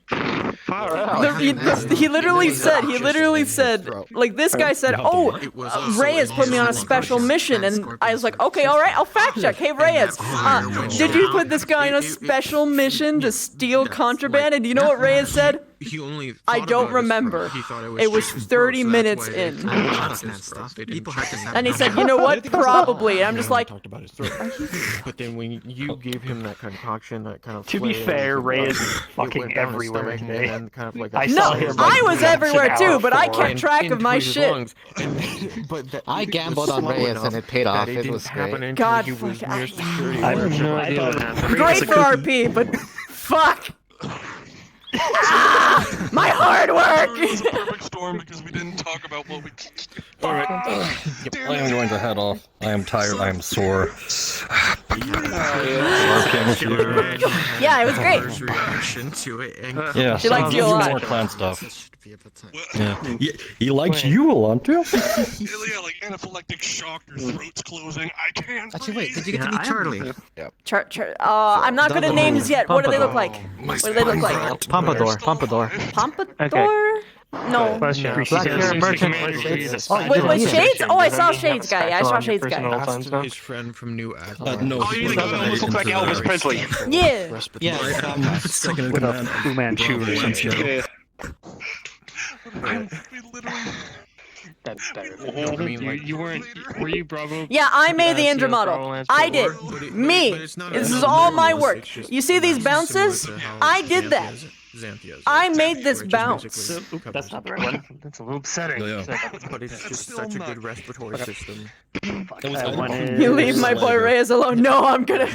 Speaker 4: He literally said, like this guy said, oh, Reyes put me on a special mission, and I was like, okay, all right, I'll fact check. Hey Reyes, did you put this guy on a special mission to steal contraband? And you know what Reyes said? I don't remember. It was 30 minutes in. And he said, you know what? Probably. And I'm just like,
Speaker 2: But then when you gave him that concoction, that kind of
Speaker 7: To be fair, Reyes is fucking everywhere today. I
Speaker 4: was everywhere too, but I kept track of my shit.
Speaker 3: I gambled on Reyes and it paid off. It was great.
Speaker 4: God, fuck.
Speaker 7: I have no idea.
Speaker 4: Great for RP, but fuck. My hard work!
Speaker 12: It was a perfect storm because we didn't talk about what we.
Speaker 10: Alright. I am going to head off. I am tired. I am sore.
Speaker 4: Yeah, it was great.
Speaker 2: Reaction to it.
Speaker 10: Yeah,
Speaker 4: She likes you a lot.
Speaker 10: more clan stuff. Yeah. He likes you a lot too.
Speaker 12: Yeah, like anaphylactic shock, your throat's closing. I can't.
Speaker 11: Actually, wait, did you get to meet Charlie?
Speaker 4: I'm not good at names yet. What do they look like? What do they look like?
Speaker 11: Pompadour.
Speaker 4: Pompadour?
Speaker 7: Okay.
Speaker 4: No.
Speaker 7: Question.
Speaker 11: Black hair merchant.
Speaker 4: With shades? Oh, I saw Shades guy. I saw Shades guy.
Speaker 2: Asked his friend from New Act.
Speaker 10: No.
Speaker 16: Oh, you think I almost look like Elvis Presley?
Speaker 4: Yeah.
Speaker 10: Yeah. Second in command.
Speaker 7: Fu Manchu or some shit.
Speaker 16: Yeah.
Speaker 12: We literally.
Speaker 16: That's better.
Speaker 6: You weren't. Were you Bravo?
Speaker 4: Yeah, I made the Indra model. I did. Me. This is all my work. You see these bounces? I did that. I made this bounce.
Speaker 7: That's not the right one.
Speaker 6: That's a little upsetting.
Speaker 2: But it's just such a good respiratory system.
Speaker 4: You leave my boy Reyes alone. No, I'm gonna.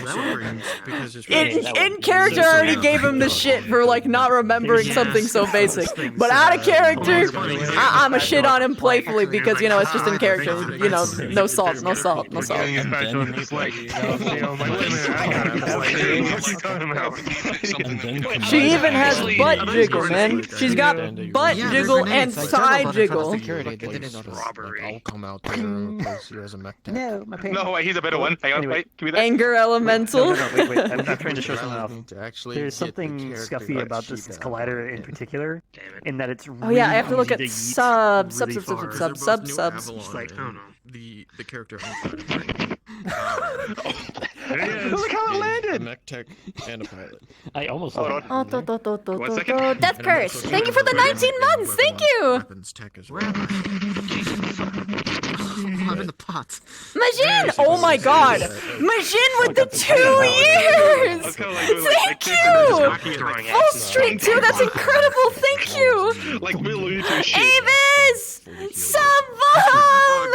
Speaker 4: In character, I already gave him the shit for like not remembering something so basic. But out of character, I'm a shit on him playfully because you know it's just in character. You know, no salt, no salt, no salt. She even has butt jiggle, man. She's got butt jiggle and side jiggle.
Speaker 2: I'll come out there because he has a mech tech.
Speaker 4: No, my
Speaker 16: No, wait, he's a better one. Hang on, wait, give me that.
Speaker 4: Anger elemental.
Speaker 7: No, wait. I'm trying to show something else.
Speaker 2: Actually
Speaker 7: There's something scuffy about this collider in particular, in that it's.
Speaker 4: Oh yeah, I have to look at
Speaker 7: really
Speaker 4: subs.
Speaker 2: Like, oh no. The character
Speaker 16: Look how it landed!
Speaker 2: A mech tech and a pilot.
Speaker 7: I almost.
Speaker 4: Death Curse. Thank you for the 19 months. Thank you.
Speaker 2: Weapons tech as well.
Speaker 11: I'm in the pot.
Speaker 4: Majin! Oh my god! Majin with the 2 years! Thank you! Full streak too, that's incredible, thank you!
Speaker 16: Like Will shit.
Speaker 4: Avis! Sabam!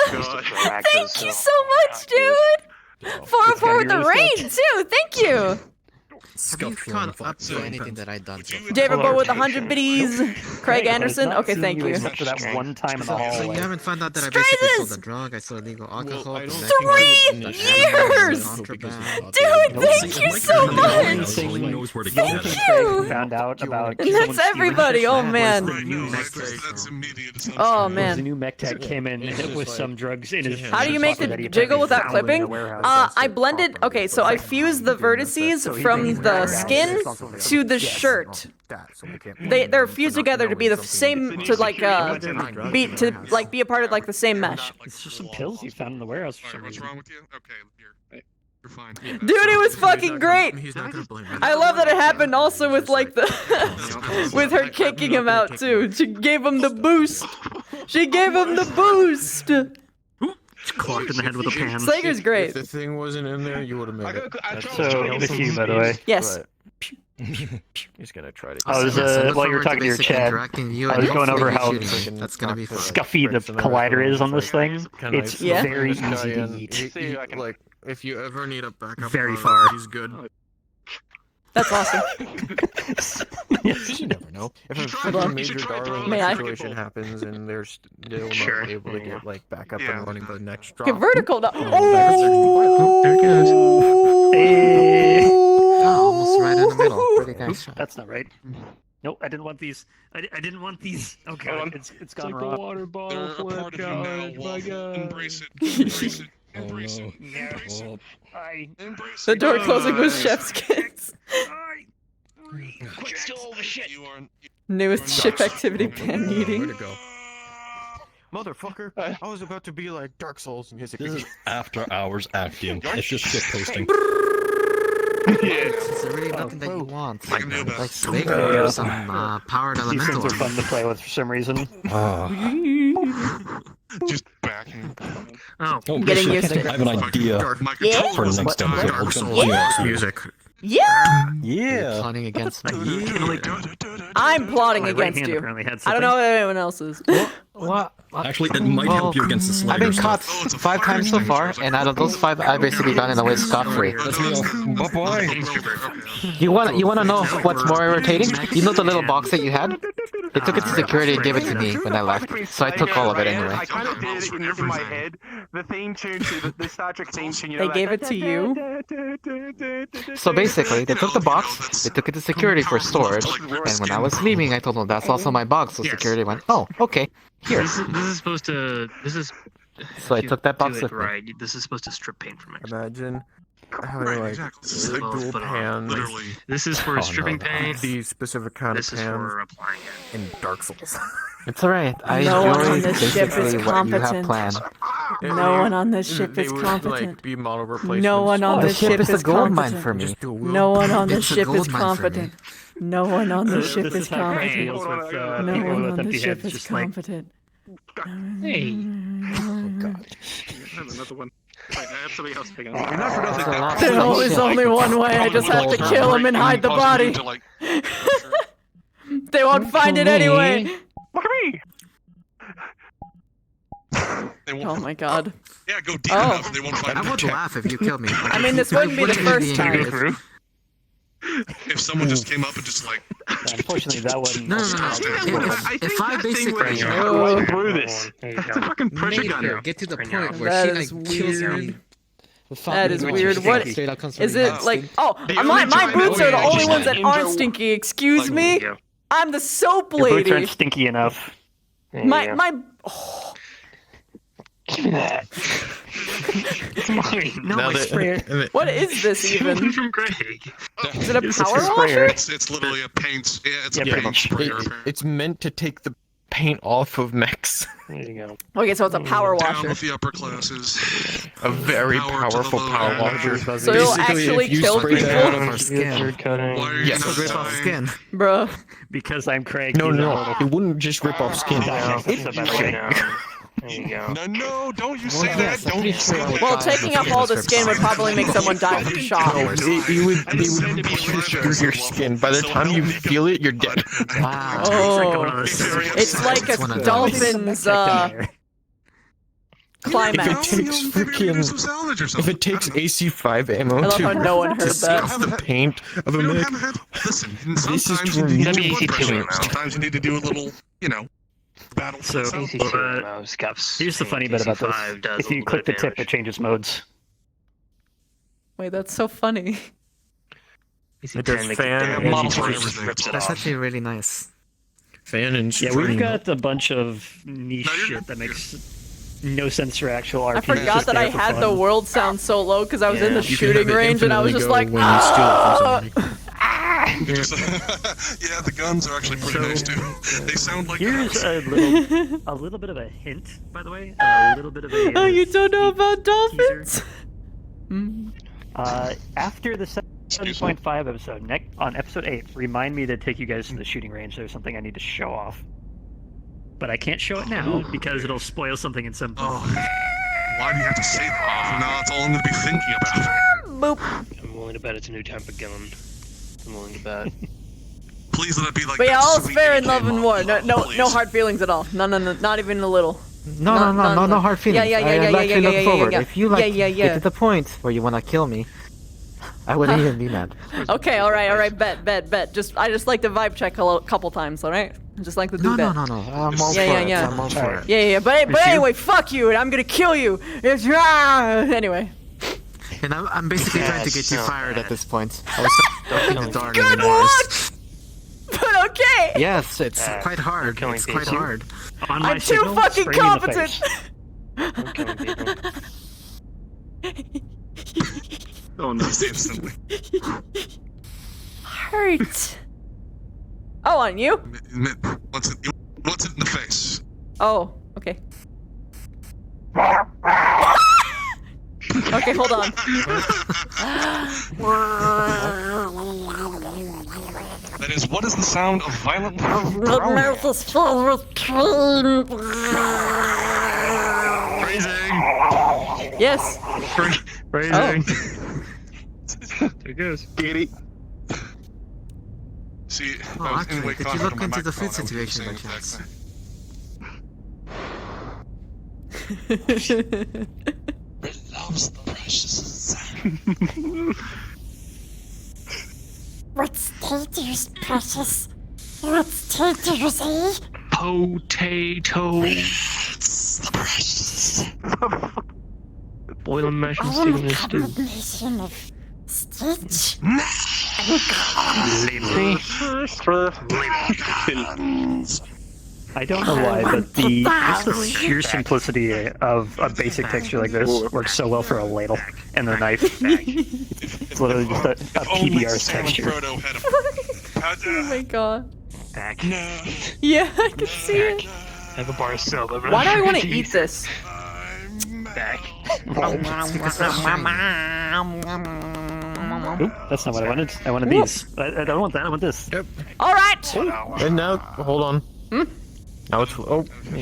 Speaker 4: Thank you so much, dude! 404 with the raid too, thank you!
Speaker 11: Have you caught up to anything that I've done so far?
Speaker 4: David Bow with 100 biddies. Craig Anderson. Okay, thank you.
Speaker 7: Except for that one time in the hallway.
Speaker 11: So you haven't found out that I basically sold a drug, I sold illegal alcohol.
Speaker 4: 3 years! Dude, thank you so much! Thank you!
Speaker 7: Found out about.
Speaker 4: And that's everybody, oh man. Oh
Speaker 7: The
Speaker 4: man.
Speaker 7: new mech tech came in with some drugs in his.
Speaker 4: How do you make the jiggle without clipping? I blended, okay, so I fused the vertices from the skin to the shirt. They're fused together to be the same, to like, be a part of like the same mesh.
Speaker 7: It's just some pills you found in the warehouse for some reason.
Speaker 12: What's wrong with you? Okay, here. You're fine.
Speaker 4: Dude, it was fucking great! I love that it happened also with like the with her kicking him out too. She gave him the boost. She gave him the boost.
Speaker 20: Clocked in the head with a pan.
Speaker 4: Slager's great.
Speaker 2: If the thing wasn't in there, you would have made it.
Speaker 7: So with you, by the way.
Speaker 4: Yes.
Speaker 2: He's gonna try to.
Speaker 7: I was while you were talking to your chat, I was going over how
Speaker 11: That's gonna be fun.
Speaker 7: scuffy the collider is on this thing. It's very easy to eat.
Speaker 2: Like, if you ever need a backup,
Speaker 20: Very far.
Speaker 2: he's good.
Speaker 4: That's awesome.
Speaker 2: You never know. If a freaking major darling situation happens and they're still not able to get like back up and running the next drop.
Speaker 4: Get vertical now.
Speaker 11: Oh, there it goes. Oh, almost right in the middle. Pretty nice shot.
Speaker 7: That's not right. Nope, I didn't want these. I didn't want these. Oh god, it's gone
Speaker 8: Like
Speaker 7: wrong.
Speaker 8: a water bottle
Speaker 12: They're a part of you now,
Speaker 8: my
Speaker 12: Wolf.
Speaker 8: god.
Speaker 12: Embrace it. Embrace it. Embrace it.
Speaker 7: Yeah.
Speaker 12: Embrace it. Embrace
Speaker 4: The
Speaker 12: it.
Speaker 4: door closing with chef's kiss.
Speaker 12: Quit still all the shit. You are.
Speaker 4: Newest ship activity pan
Speaker 2: Way
Speaker 4: eating.
Speaker 2: to go. Motherfucker, I was about to be like Dark Souls and his.
Speaker 10: This is after hours acting. It's just shit posting.
Speaker 11: It's really nothing that you want. Like Slager or some powered
Speaker 7: These things
Speaker 11: elemental.
Speaker 7: are fun to play with for some reason.
Speaker 12: Just backing.
Speaker 20: Oh,
Speaker 4: Getting used to
Speaker 10: I have an idea
Speaker 4: Yeah.
Speaker 10: for the next episode.
Speaker 11: Dark
Speaker 10: We're
Speaker 11: Souls
Speaker 10: gonna-
Speaker 11: music.
Speaker 4: Yeah!
Speaker 10: Yeah.
Speaker 11: Plotting against me.
Speaker 4: I'm plotting
Speaker 20: My right
Speaker 4: against
Speaker 20: hand
Speaker 4: you.
Speaker 20: apparently had
Speaker 4: I don't know what anyone else is.
Speaker 11: What?
Speaker 10: Actually, it might help you against the Slayer
Speaker 11: I've been caught
Speaker 10: stuff.
Speaker 11: 5 times so far, and out of those 5, I've basically gotten away scot-free.
Speaker 10: That's me. Bye-bye.
Speaker 11: You wanna know what's more irritating? You know the little box that you had? They took it to security and gave it to me when I left, so I took all of it anyway.
Speaker 6: I kind of did it in my head. The theme tune, the Star Trek theme tune.
Speaker 4: They gave it to you?
Speaker 11: So basically, they took the box, they took it to security for storage, and when I was leaving, I told them that's also my box, so security went, oh, okay, here.
Speaker 20: This is supposed to. This is.
Speaker 11: So I took that box
Speaker 20: do
Speaker 11: with
Speaker 20: it
Speaker 11: me.
Speaker 20: right. This is supposed to strip paint from it.
Speaker 2: Imagine having like the dual pans.
Speaker 20: This is for stripping paint.
Speaker 2: The specific kind
Speaker 20: This
Speaker 2: of
Speaker 20: is
Speaker 2: pans
Speaker 20: for applying it.
Speaker 2: in Dark Souls.
Speaker 11: It's alright, I
Speaker 4: No one on
Speaker 11: enjoy
Speaker 4: this ship is
Speaker 11: basically what you have
Speaker 4: competent.
Speaker 11: planned.
Speaker 4: No one on this ship
Speaker 2: They
Speaker 4: is
Speaker 2: would,
Speaker 4: competent.
Speaker 2: Like, be model replacements.
Speaker 4: No one on
Speaker 11: The
Speaker 4: this
Speaker 11: ship
Speaker 4: ship
Speaker 11: is a
Speaker 4: is
Speaker 11: gold mine
Speaker 4: competent.
Speaker 11: for me.
Speaker 4: No one on this
Speaker 11: It's a
Speaker 4: ship is
Speaker 11: gold mine for me.
Speaker 4: competent. No one on this ship
Speaker 7: This
Speaker 4: is
Speaker 7: is how Craig
Speaker 4: competent.
Speaker 7: deals with
Speaker 4: No
Speaker 7: people
Speaker 4: one
Speaker 7: with
Speaker 4: on
Speaker 7: empty
Speaker 4: this ship
Speaker 7: heads.
Speaker 4: is
Speaker 7: Just like,
Speaker 4: competent.
Speaker 20: Hey.
Speaker 2: Oh god.
Speaker 8: Another one. Wait, I have somebody else picking
Speaker 11: That's a lot
Speaker 4: There's
Speaker 11: of
Speaker 4: always
Speaker 11: shit.
Speaker 4: only one way. I just have to kill him and hide the body. They won't find it anyway.
Speaker 6: Look at me.
Speaker 4: Oh my god.
Speaker 12: Yeah, go deep
Speaker 4: Oh.
Speaker 12: enough. They won't find
Speaker 11: I
Speaker 12: it.
Speaker 11: would laugh if you killed me.
Speaker 4: I mean, this wouldn't be the first time.
Speaker 12: If someone just came up and just like.
Speaker 7: Unfortunately, that wasn't.
Speaker 11: No. If I basically
Speaker 6: Through this.
Speaker 7: There you
Speaker 6: It's a
Speaker 7: go.
Speaker 6: fucking pressure
Speaker 11: made
Speaker 6: gun
Speaker 11: her
Speaker 6: now.
Speaker 11: get to the point where
Speaker 4: That
Speaker 11: she
Speaker 4: is
Speaker 11: like kills me.
Speaker 4: weird.
Speaker 11: without
Speaker 4: That
Speaker 11: me
Speaker 4: is
Speaker 11: doing
Speaker 4: weird.
Speaker 11: anything.
Speaker 4: What
Speaker 11: Straight out comes from
Speaker 4: is
Speaker 11: the
Speaker 4: it
Speaker 11: house.
Speaker 4: like? Oh,
Speaker 6: The
Speaker 4: my
Speaker 6: only time
Speaker 4: boots are the
Speaker 6: that
Speaker 4: only
Speaker 6: we
Speaker 4: ones that
Speaker 6: Indra-
Speaker 4: aren't stinky. Excuse me.
Speaker 6: Yeah.
Speaker 4: I'm the soap
Speaker 7: Your boots
Speaker 4: lady.
Speaker 7: aren't stinky enough. There you go.
Speaker 4: My. Oh.
Speaker 6: Give me that. It's mine.
Speaker 20: No,
Speaker 2: Now
Speaker 20: my
Speaker 2: that-
Speaker 20: sprayer.
Speaker 4: What is this even?
Speaker 20: From Greg.
Speaker 4: Is it a
Speaker 7: This is
Speaker 4: power
Speaker 7: a sprayer.
Speaker 4: washer?
Speaker 12: It's literally a paint. Yeah, it's
Speaker 7: Yeah,
Speaker 12: a
Speaker 7: pretty
Speaker 12: paint
Speaker 7: much.
Speaker 12: sprayer.
Speaker 2: It-
Speaker 12: apparently.
Speaker 2: it's meant to take the paint off of mechs.
Speaker 7: There you go.
Speaker 4: Okay, so it's a power
Speaker 12: Down
Speaker 4: washer.
Speaker 12: with the upper classes.
Speaker 2: A very
Speaker 12: Power to the
Speaker 2: powerful
Speaker 12: low.
Speaker 2: power washer.
Speaker 4: So you'll
Speaker 2: Basically,
Speaker 4: actually
Speaker 2: if you
Speaker 4: kill
Speaker 2: spray that
Speaker 4: people?
Speaker 2: out of
Speaker 11: Our skin.
Speaker 7: You're cutting.
Speaker 12: Why are you
Speaker 2: Yes.
Speaker 12: gonna
Speaker 11: Rip off
Speaker 12: sign?
Speaker 11: skin.
Speaker 4: Bruh.
Speaker 7: Because I'm Craig.
Speaker 2: No,
Speaker 7: he's a
Speaker 2: no,
Speaker 7: little-
Speaker 2: it wouldn't just rip off skin.
Speaker 7: That's
Speaker 2: It-
Speaker 7: a better way now. There you go.
Speaker 12: No, don't you say
Speaker 11: Well,
Speaker 12: that.
Speaker 11: yes, I'm
Speaker 12: Don't
Speaker 11: pretty
Speaker 12: you say
Speaker 11: sure I would
Speaker 12: that.
Speaker 4: Well,
Speaker 11: die
Speaker 4: taking
Speaker 11: if
Speaker 4: off
Speaker 11: the
Speaker 4: all the
Speaker 11: skin
Speaker 4: skin would
Speaker 11: strips off.
Speaker 4: probably make someone die from shock.
Speaker 2: They would push through your skin. By the time you feel it, you're dead.
Speaker 11: Wow.
Speaker 4: Oh, it's like
Speaker 11: That's one
Speaker 4: a
Speaker 11: of those.
Speaker 4: dolphin's climax.
Speaker 2: If it takes AC5 ammo
Speaker 4: I love
Speaker 2: to
Speaker 4: how no one heard
Speaker 2: discuss
Speaker 4: that.
Speaker 2: the paint of a medic,
Speaker 12: Listen,
Speaker 2: this is
Speaker 12: sometimes
Speaker 2: to
Speaker 12: you need to
Speaker 2: remove
Speaker 12: do
Speaker 2: the paint.
Speaker 12: sometimes you need to do a little, battle.
Speaker 7: So, here's the funny bit about this. If you click the tip, it changes modes.
Speaker 4: Wait, that's so funny.
Speaker 7: It does fan and
Speaker 11: That's actually really nice.
Speaker 2: Fan and
Speaker 7: Yeah,
Speaker 2: stream.
Speaker 7: we've got a bunch of niche shit that makes no sense for actual RP.
Speaker 4: I forgot that I had the world sound so low because I was in the
Speaker 2: You can
Speaker 4: shooting
Speaker 2: have it
Speaker 4: range and I was just like,
Speaker 2: infinitely go when you steal it from
Speaker 4: ah!
Speaker 2: somebody.
Speaker 12: Yeah, the guns are actually pretty nice too. They sound like
Speaker 7: Here's
Speaker 12: guns.
Speaker 7: a little bit of a hint, by the way. A little bit of a.
Speaker 4: Oh, you don't know about dolphins?
Speaker 7: After the 7.5 episode, on episode 8, remind me to take you guys to the shooting range. There's something I need to show off. But I can't show it now because it'll spoil something in some.
Speaker 12: Why do you have to say that? Now that's all I'm going to be thinking about.
Speaker 4: Boop.
Speaker 6: I'm willing to bet it's a new type of gun. I'm willing to bet.
Speaker 12: Please let it be like
Speaker 4: But yeah,
Speaker 12: that
Speaker 4: all's
Speaker 12: sweet
Speaker 4: fair in
Speaker 12: AK
Speaker 4: love and
Speaker 12: mod,
Speaker 4: war. No
Speaker 12: please.
Speaker 4: hard feelings at all. No, not even a little.
Speaker 11: No hard feelings.
Speaker 4: Yeah.
Speaker 11: I actually look forward. If you like
Speaker 4: Yeah.
Speaker 11: get to the point where you want to kill me, I wouldn't even be mad.
Speaker 4: Okay, all right. Bet. I just like to vibe check a couple times. All right. I just like to do that.
Speaker 11: No. I'm all for it. I'm all for it.
Speaker 4: Yeah. But anyway, fuck you, and I'm gonna kill you. It's anyway.
Speaker 11: And I'm basically trying to get you fired at this point. I was in the dark
Speaker 4: Good
Speaker 11: in the forest.
Speaker 4: luck. But okay.
Speaker 11: Yes, it's quite hard. It's quite hard.
Speaker 7: On my
Speaker 4: I'm too
Speaker 7: signal,
Speaker 4: fucking
Speaker 7: spray me in the
Speaker 4: competent.
Speaker 7: face.
Speaker 12: Oh no, instantly.
Speaker 4: Hurt. Oh, on you?
Speaker 12: What's it in the face?
Speaker 4: Oh, okay. Okay, hold on.
Speaker 12: That is, what is the sound of violent
Speaker 4: My mouth is full with pain.
Speaker 12: Phrasing!
Speaker 4: Yes.
Speaker 7: Phrasing. There it goes.
Speaker 12: Giddy. See, if I was
Speaker 11: Actually,
Speaker 12: anyway
Speaker 11: did you
Speaker 12: confident
Speaker 11: look
Speaker 12: on my
Speaker 11: into the food
Speaker 12: microphone, I would do the
Speaker 11: situation by
Speaker 12: same exact
Speaker 11: chance?
Speaker 12: It loves the precious.
Speaker 1: What's taters, precious? What's taters, eh?
Speaker 6: Potato.
Speaker 12: It's the precious.
Speaker 6: Boil and mash and
Speaker 1: I
Speaker 6: steam
Speaker 1: am
Speaker 6: in
Speaker 1: a
Speaker 6: a stew.
Speaker 1: combination of Stitch
Speaker 7: I don't know why, but the sheer simplicity of a basic texture like this works so well for a ladle and a knife. It's literally just a PBR's texture.
Speaker 4: Oh my god.
Speaker 6: Back.
Speaker 4: Yeah, I can see it.
Speaker 6: I have a bar of soap.
Speaker 4: Why do I want to eat this?
Speaker 6: Back.
Speaker 7: Oop, that's not what I wanted. I wanted these. I don't want that. I want this.
Speaker 2: Yep.
Speaker 4: All right.
Speaker 2: And now, hold on. Now it's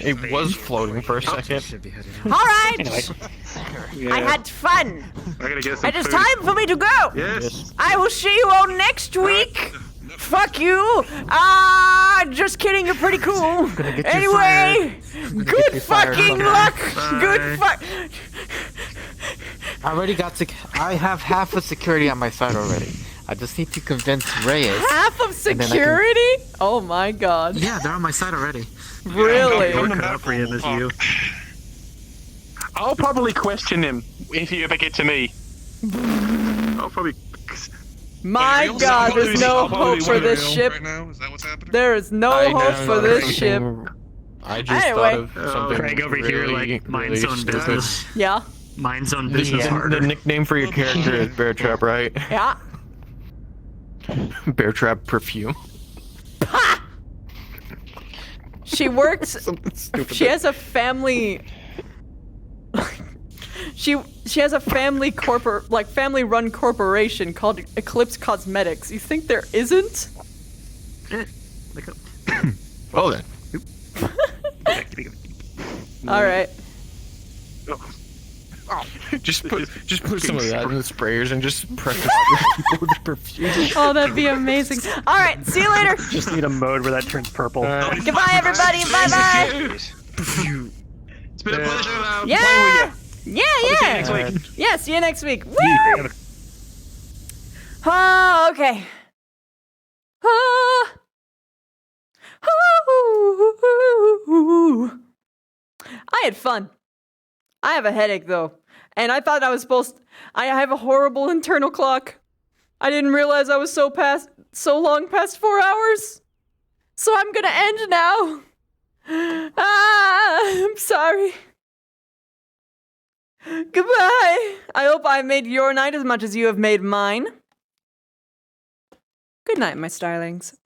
Speaker 2: it was floating for a second.
Speaker 4: All right.
Speaker 7: Anyway.
Speaker 4: I had fun.
Speaker 5: I gotta get some
Speaker 4: It is
Speaker 5: food.
Speaker 4: time for me to go.
Speaker 5: Yes.
Speaker 4: I will see you all next week. Fuck you. Just kidding. You're pretty cool. Anyway, good fucking luck. Good fuck.
Speaker 11: I already got I have half of security on my side already. I just need to convince Reyes.
Speaker 4: Half of security? Oh my god.
Speaker 11: Yeah, they're on my side already.
Speaker 4: Really?
Speaker 6: I'll probably question him if you ever get to me.
Speaker 5: I'll probably.
Speaker 4: My god, there's no hope for this ship.
Speaker 12: Right now? Is that what's happening?
Speaker 4: There is no hope for this ship.
Speaker 2: I just
Speaker 4: Anyway.
Speaker 2: thought of something.
Speaker 7: Craig over here,
Speaker 2: really,
Speaker 7: like, mind
Speaker 2: really
Speaker 7: zone
Speaker 2: stupid.
Speaker 7: business.
Speaker 4: Yeah.
Speaker 7: Mind zone
Speaker 2: The,
Speaker 7: business.
Speaker 2: the nickname for your character is Bear Trap, right?
Speaker 4: Yeah.
Speaker 2: Bear Trap Perfume.
Speaker 4: She works. She has a family. She has a family family-run corporation called Eclipse Cosmetics. You think there isn't?
Speaker 2: Oh then.
Speaker 4: All right.
Speaker 2: Just put some of that in the sprayers and just press the with the perfume.
Speaker 4: Oh, that'd be amazing. All right. See you later.
Speaker 7: Just need a mode where that turns purple.
Speaker 4: Goodbye, everybody. Bye bye.
Speaker 6: It's been a pleasure playing
Speaker 4: Yeah!
Speaker 6: with you.
Speaker 4: Yeah,
Speaker 6: Hope to see you
Speaker 4: yeah!
Speaker 6: next week.
Speaker 4: Yeah, see you next week. Woo! Oh, okay. Oh. I had fun. I have a headache though, and I thought I was supposed. I have a horrible internal clock. I didn't realize I was so long past 4 hours. So I'm gonna end now. I'm sorry. Goodbye. I hope I made your night as much as you have made mine. Good night, my starlings.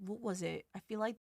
Speaker 19: What was it? I feel like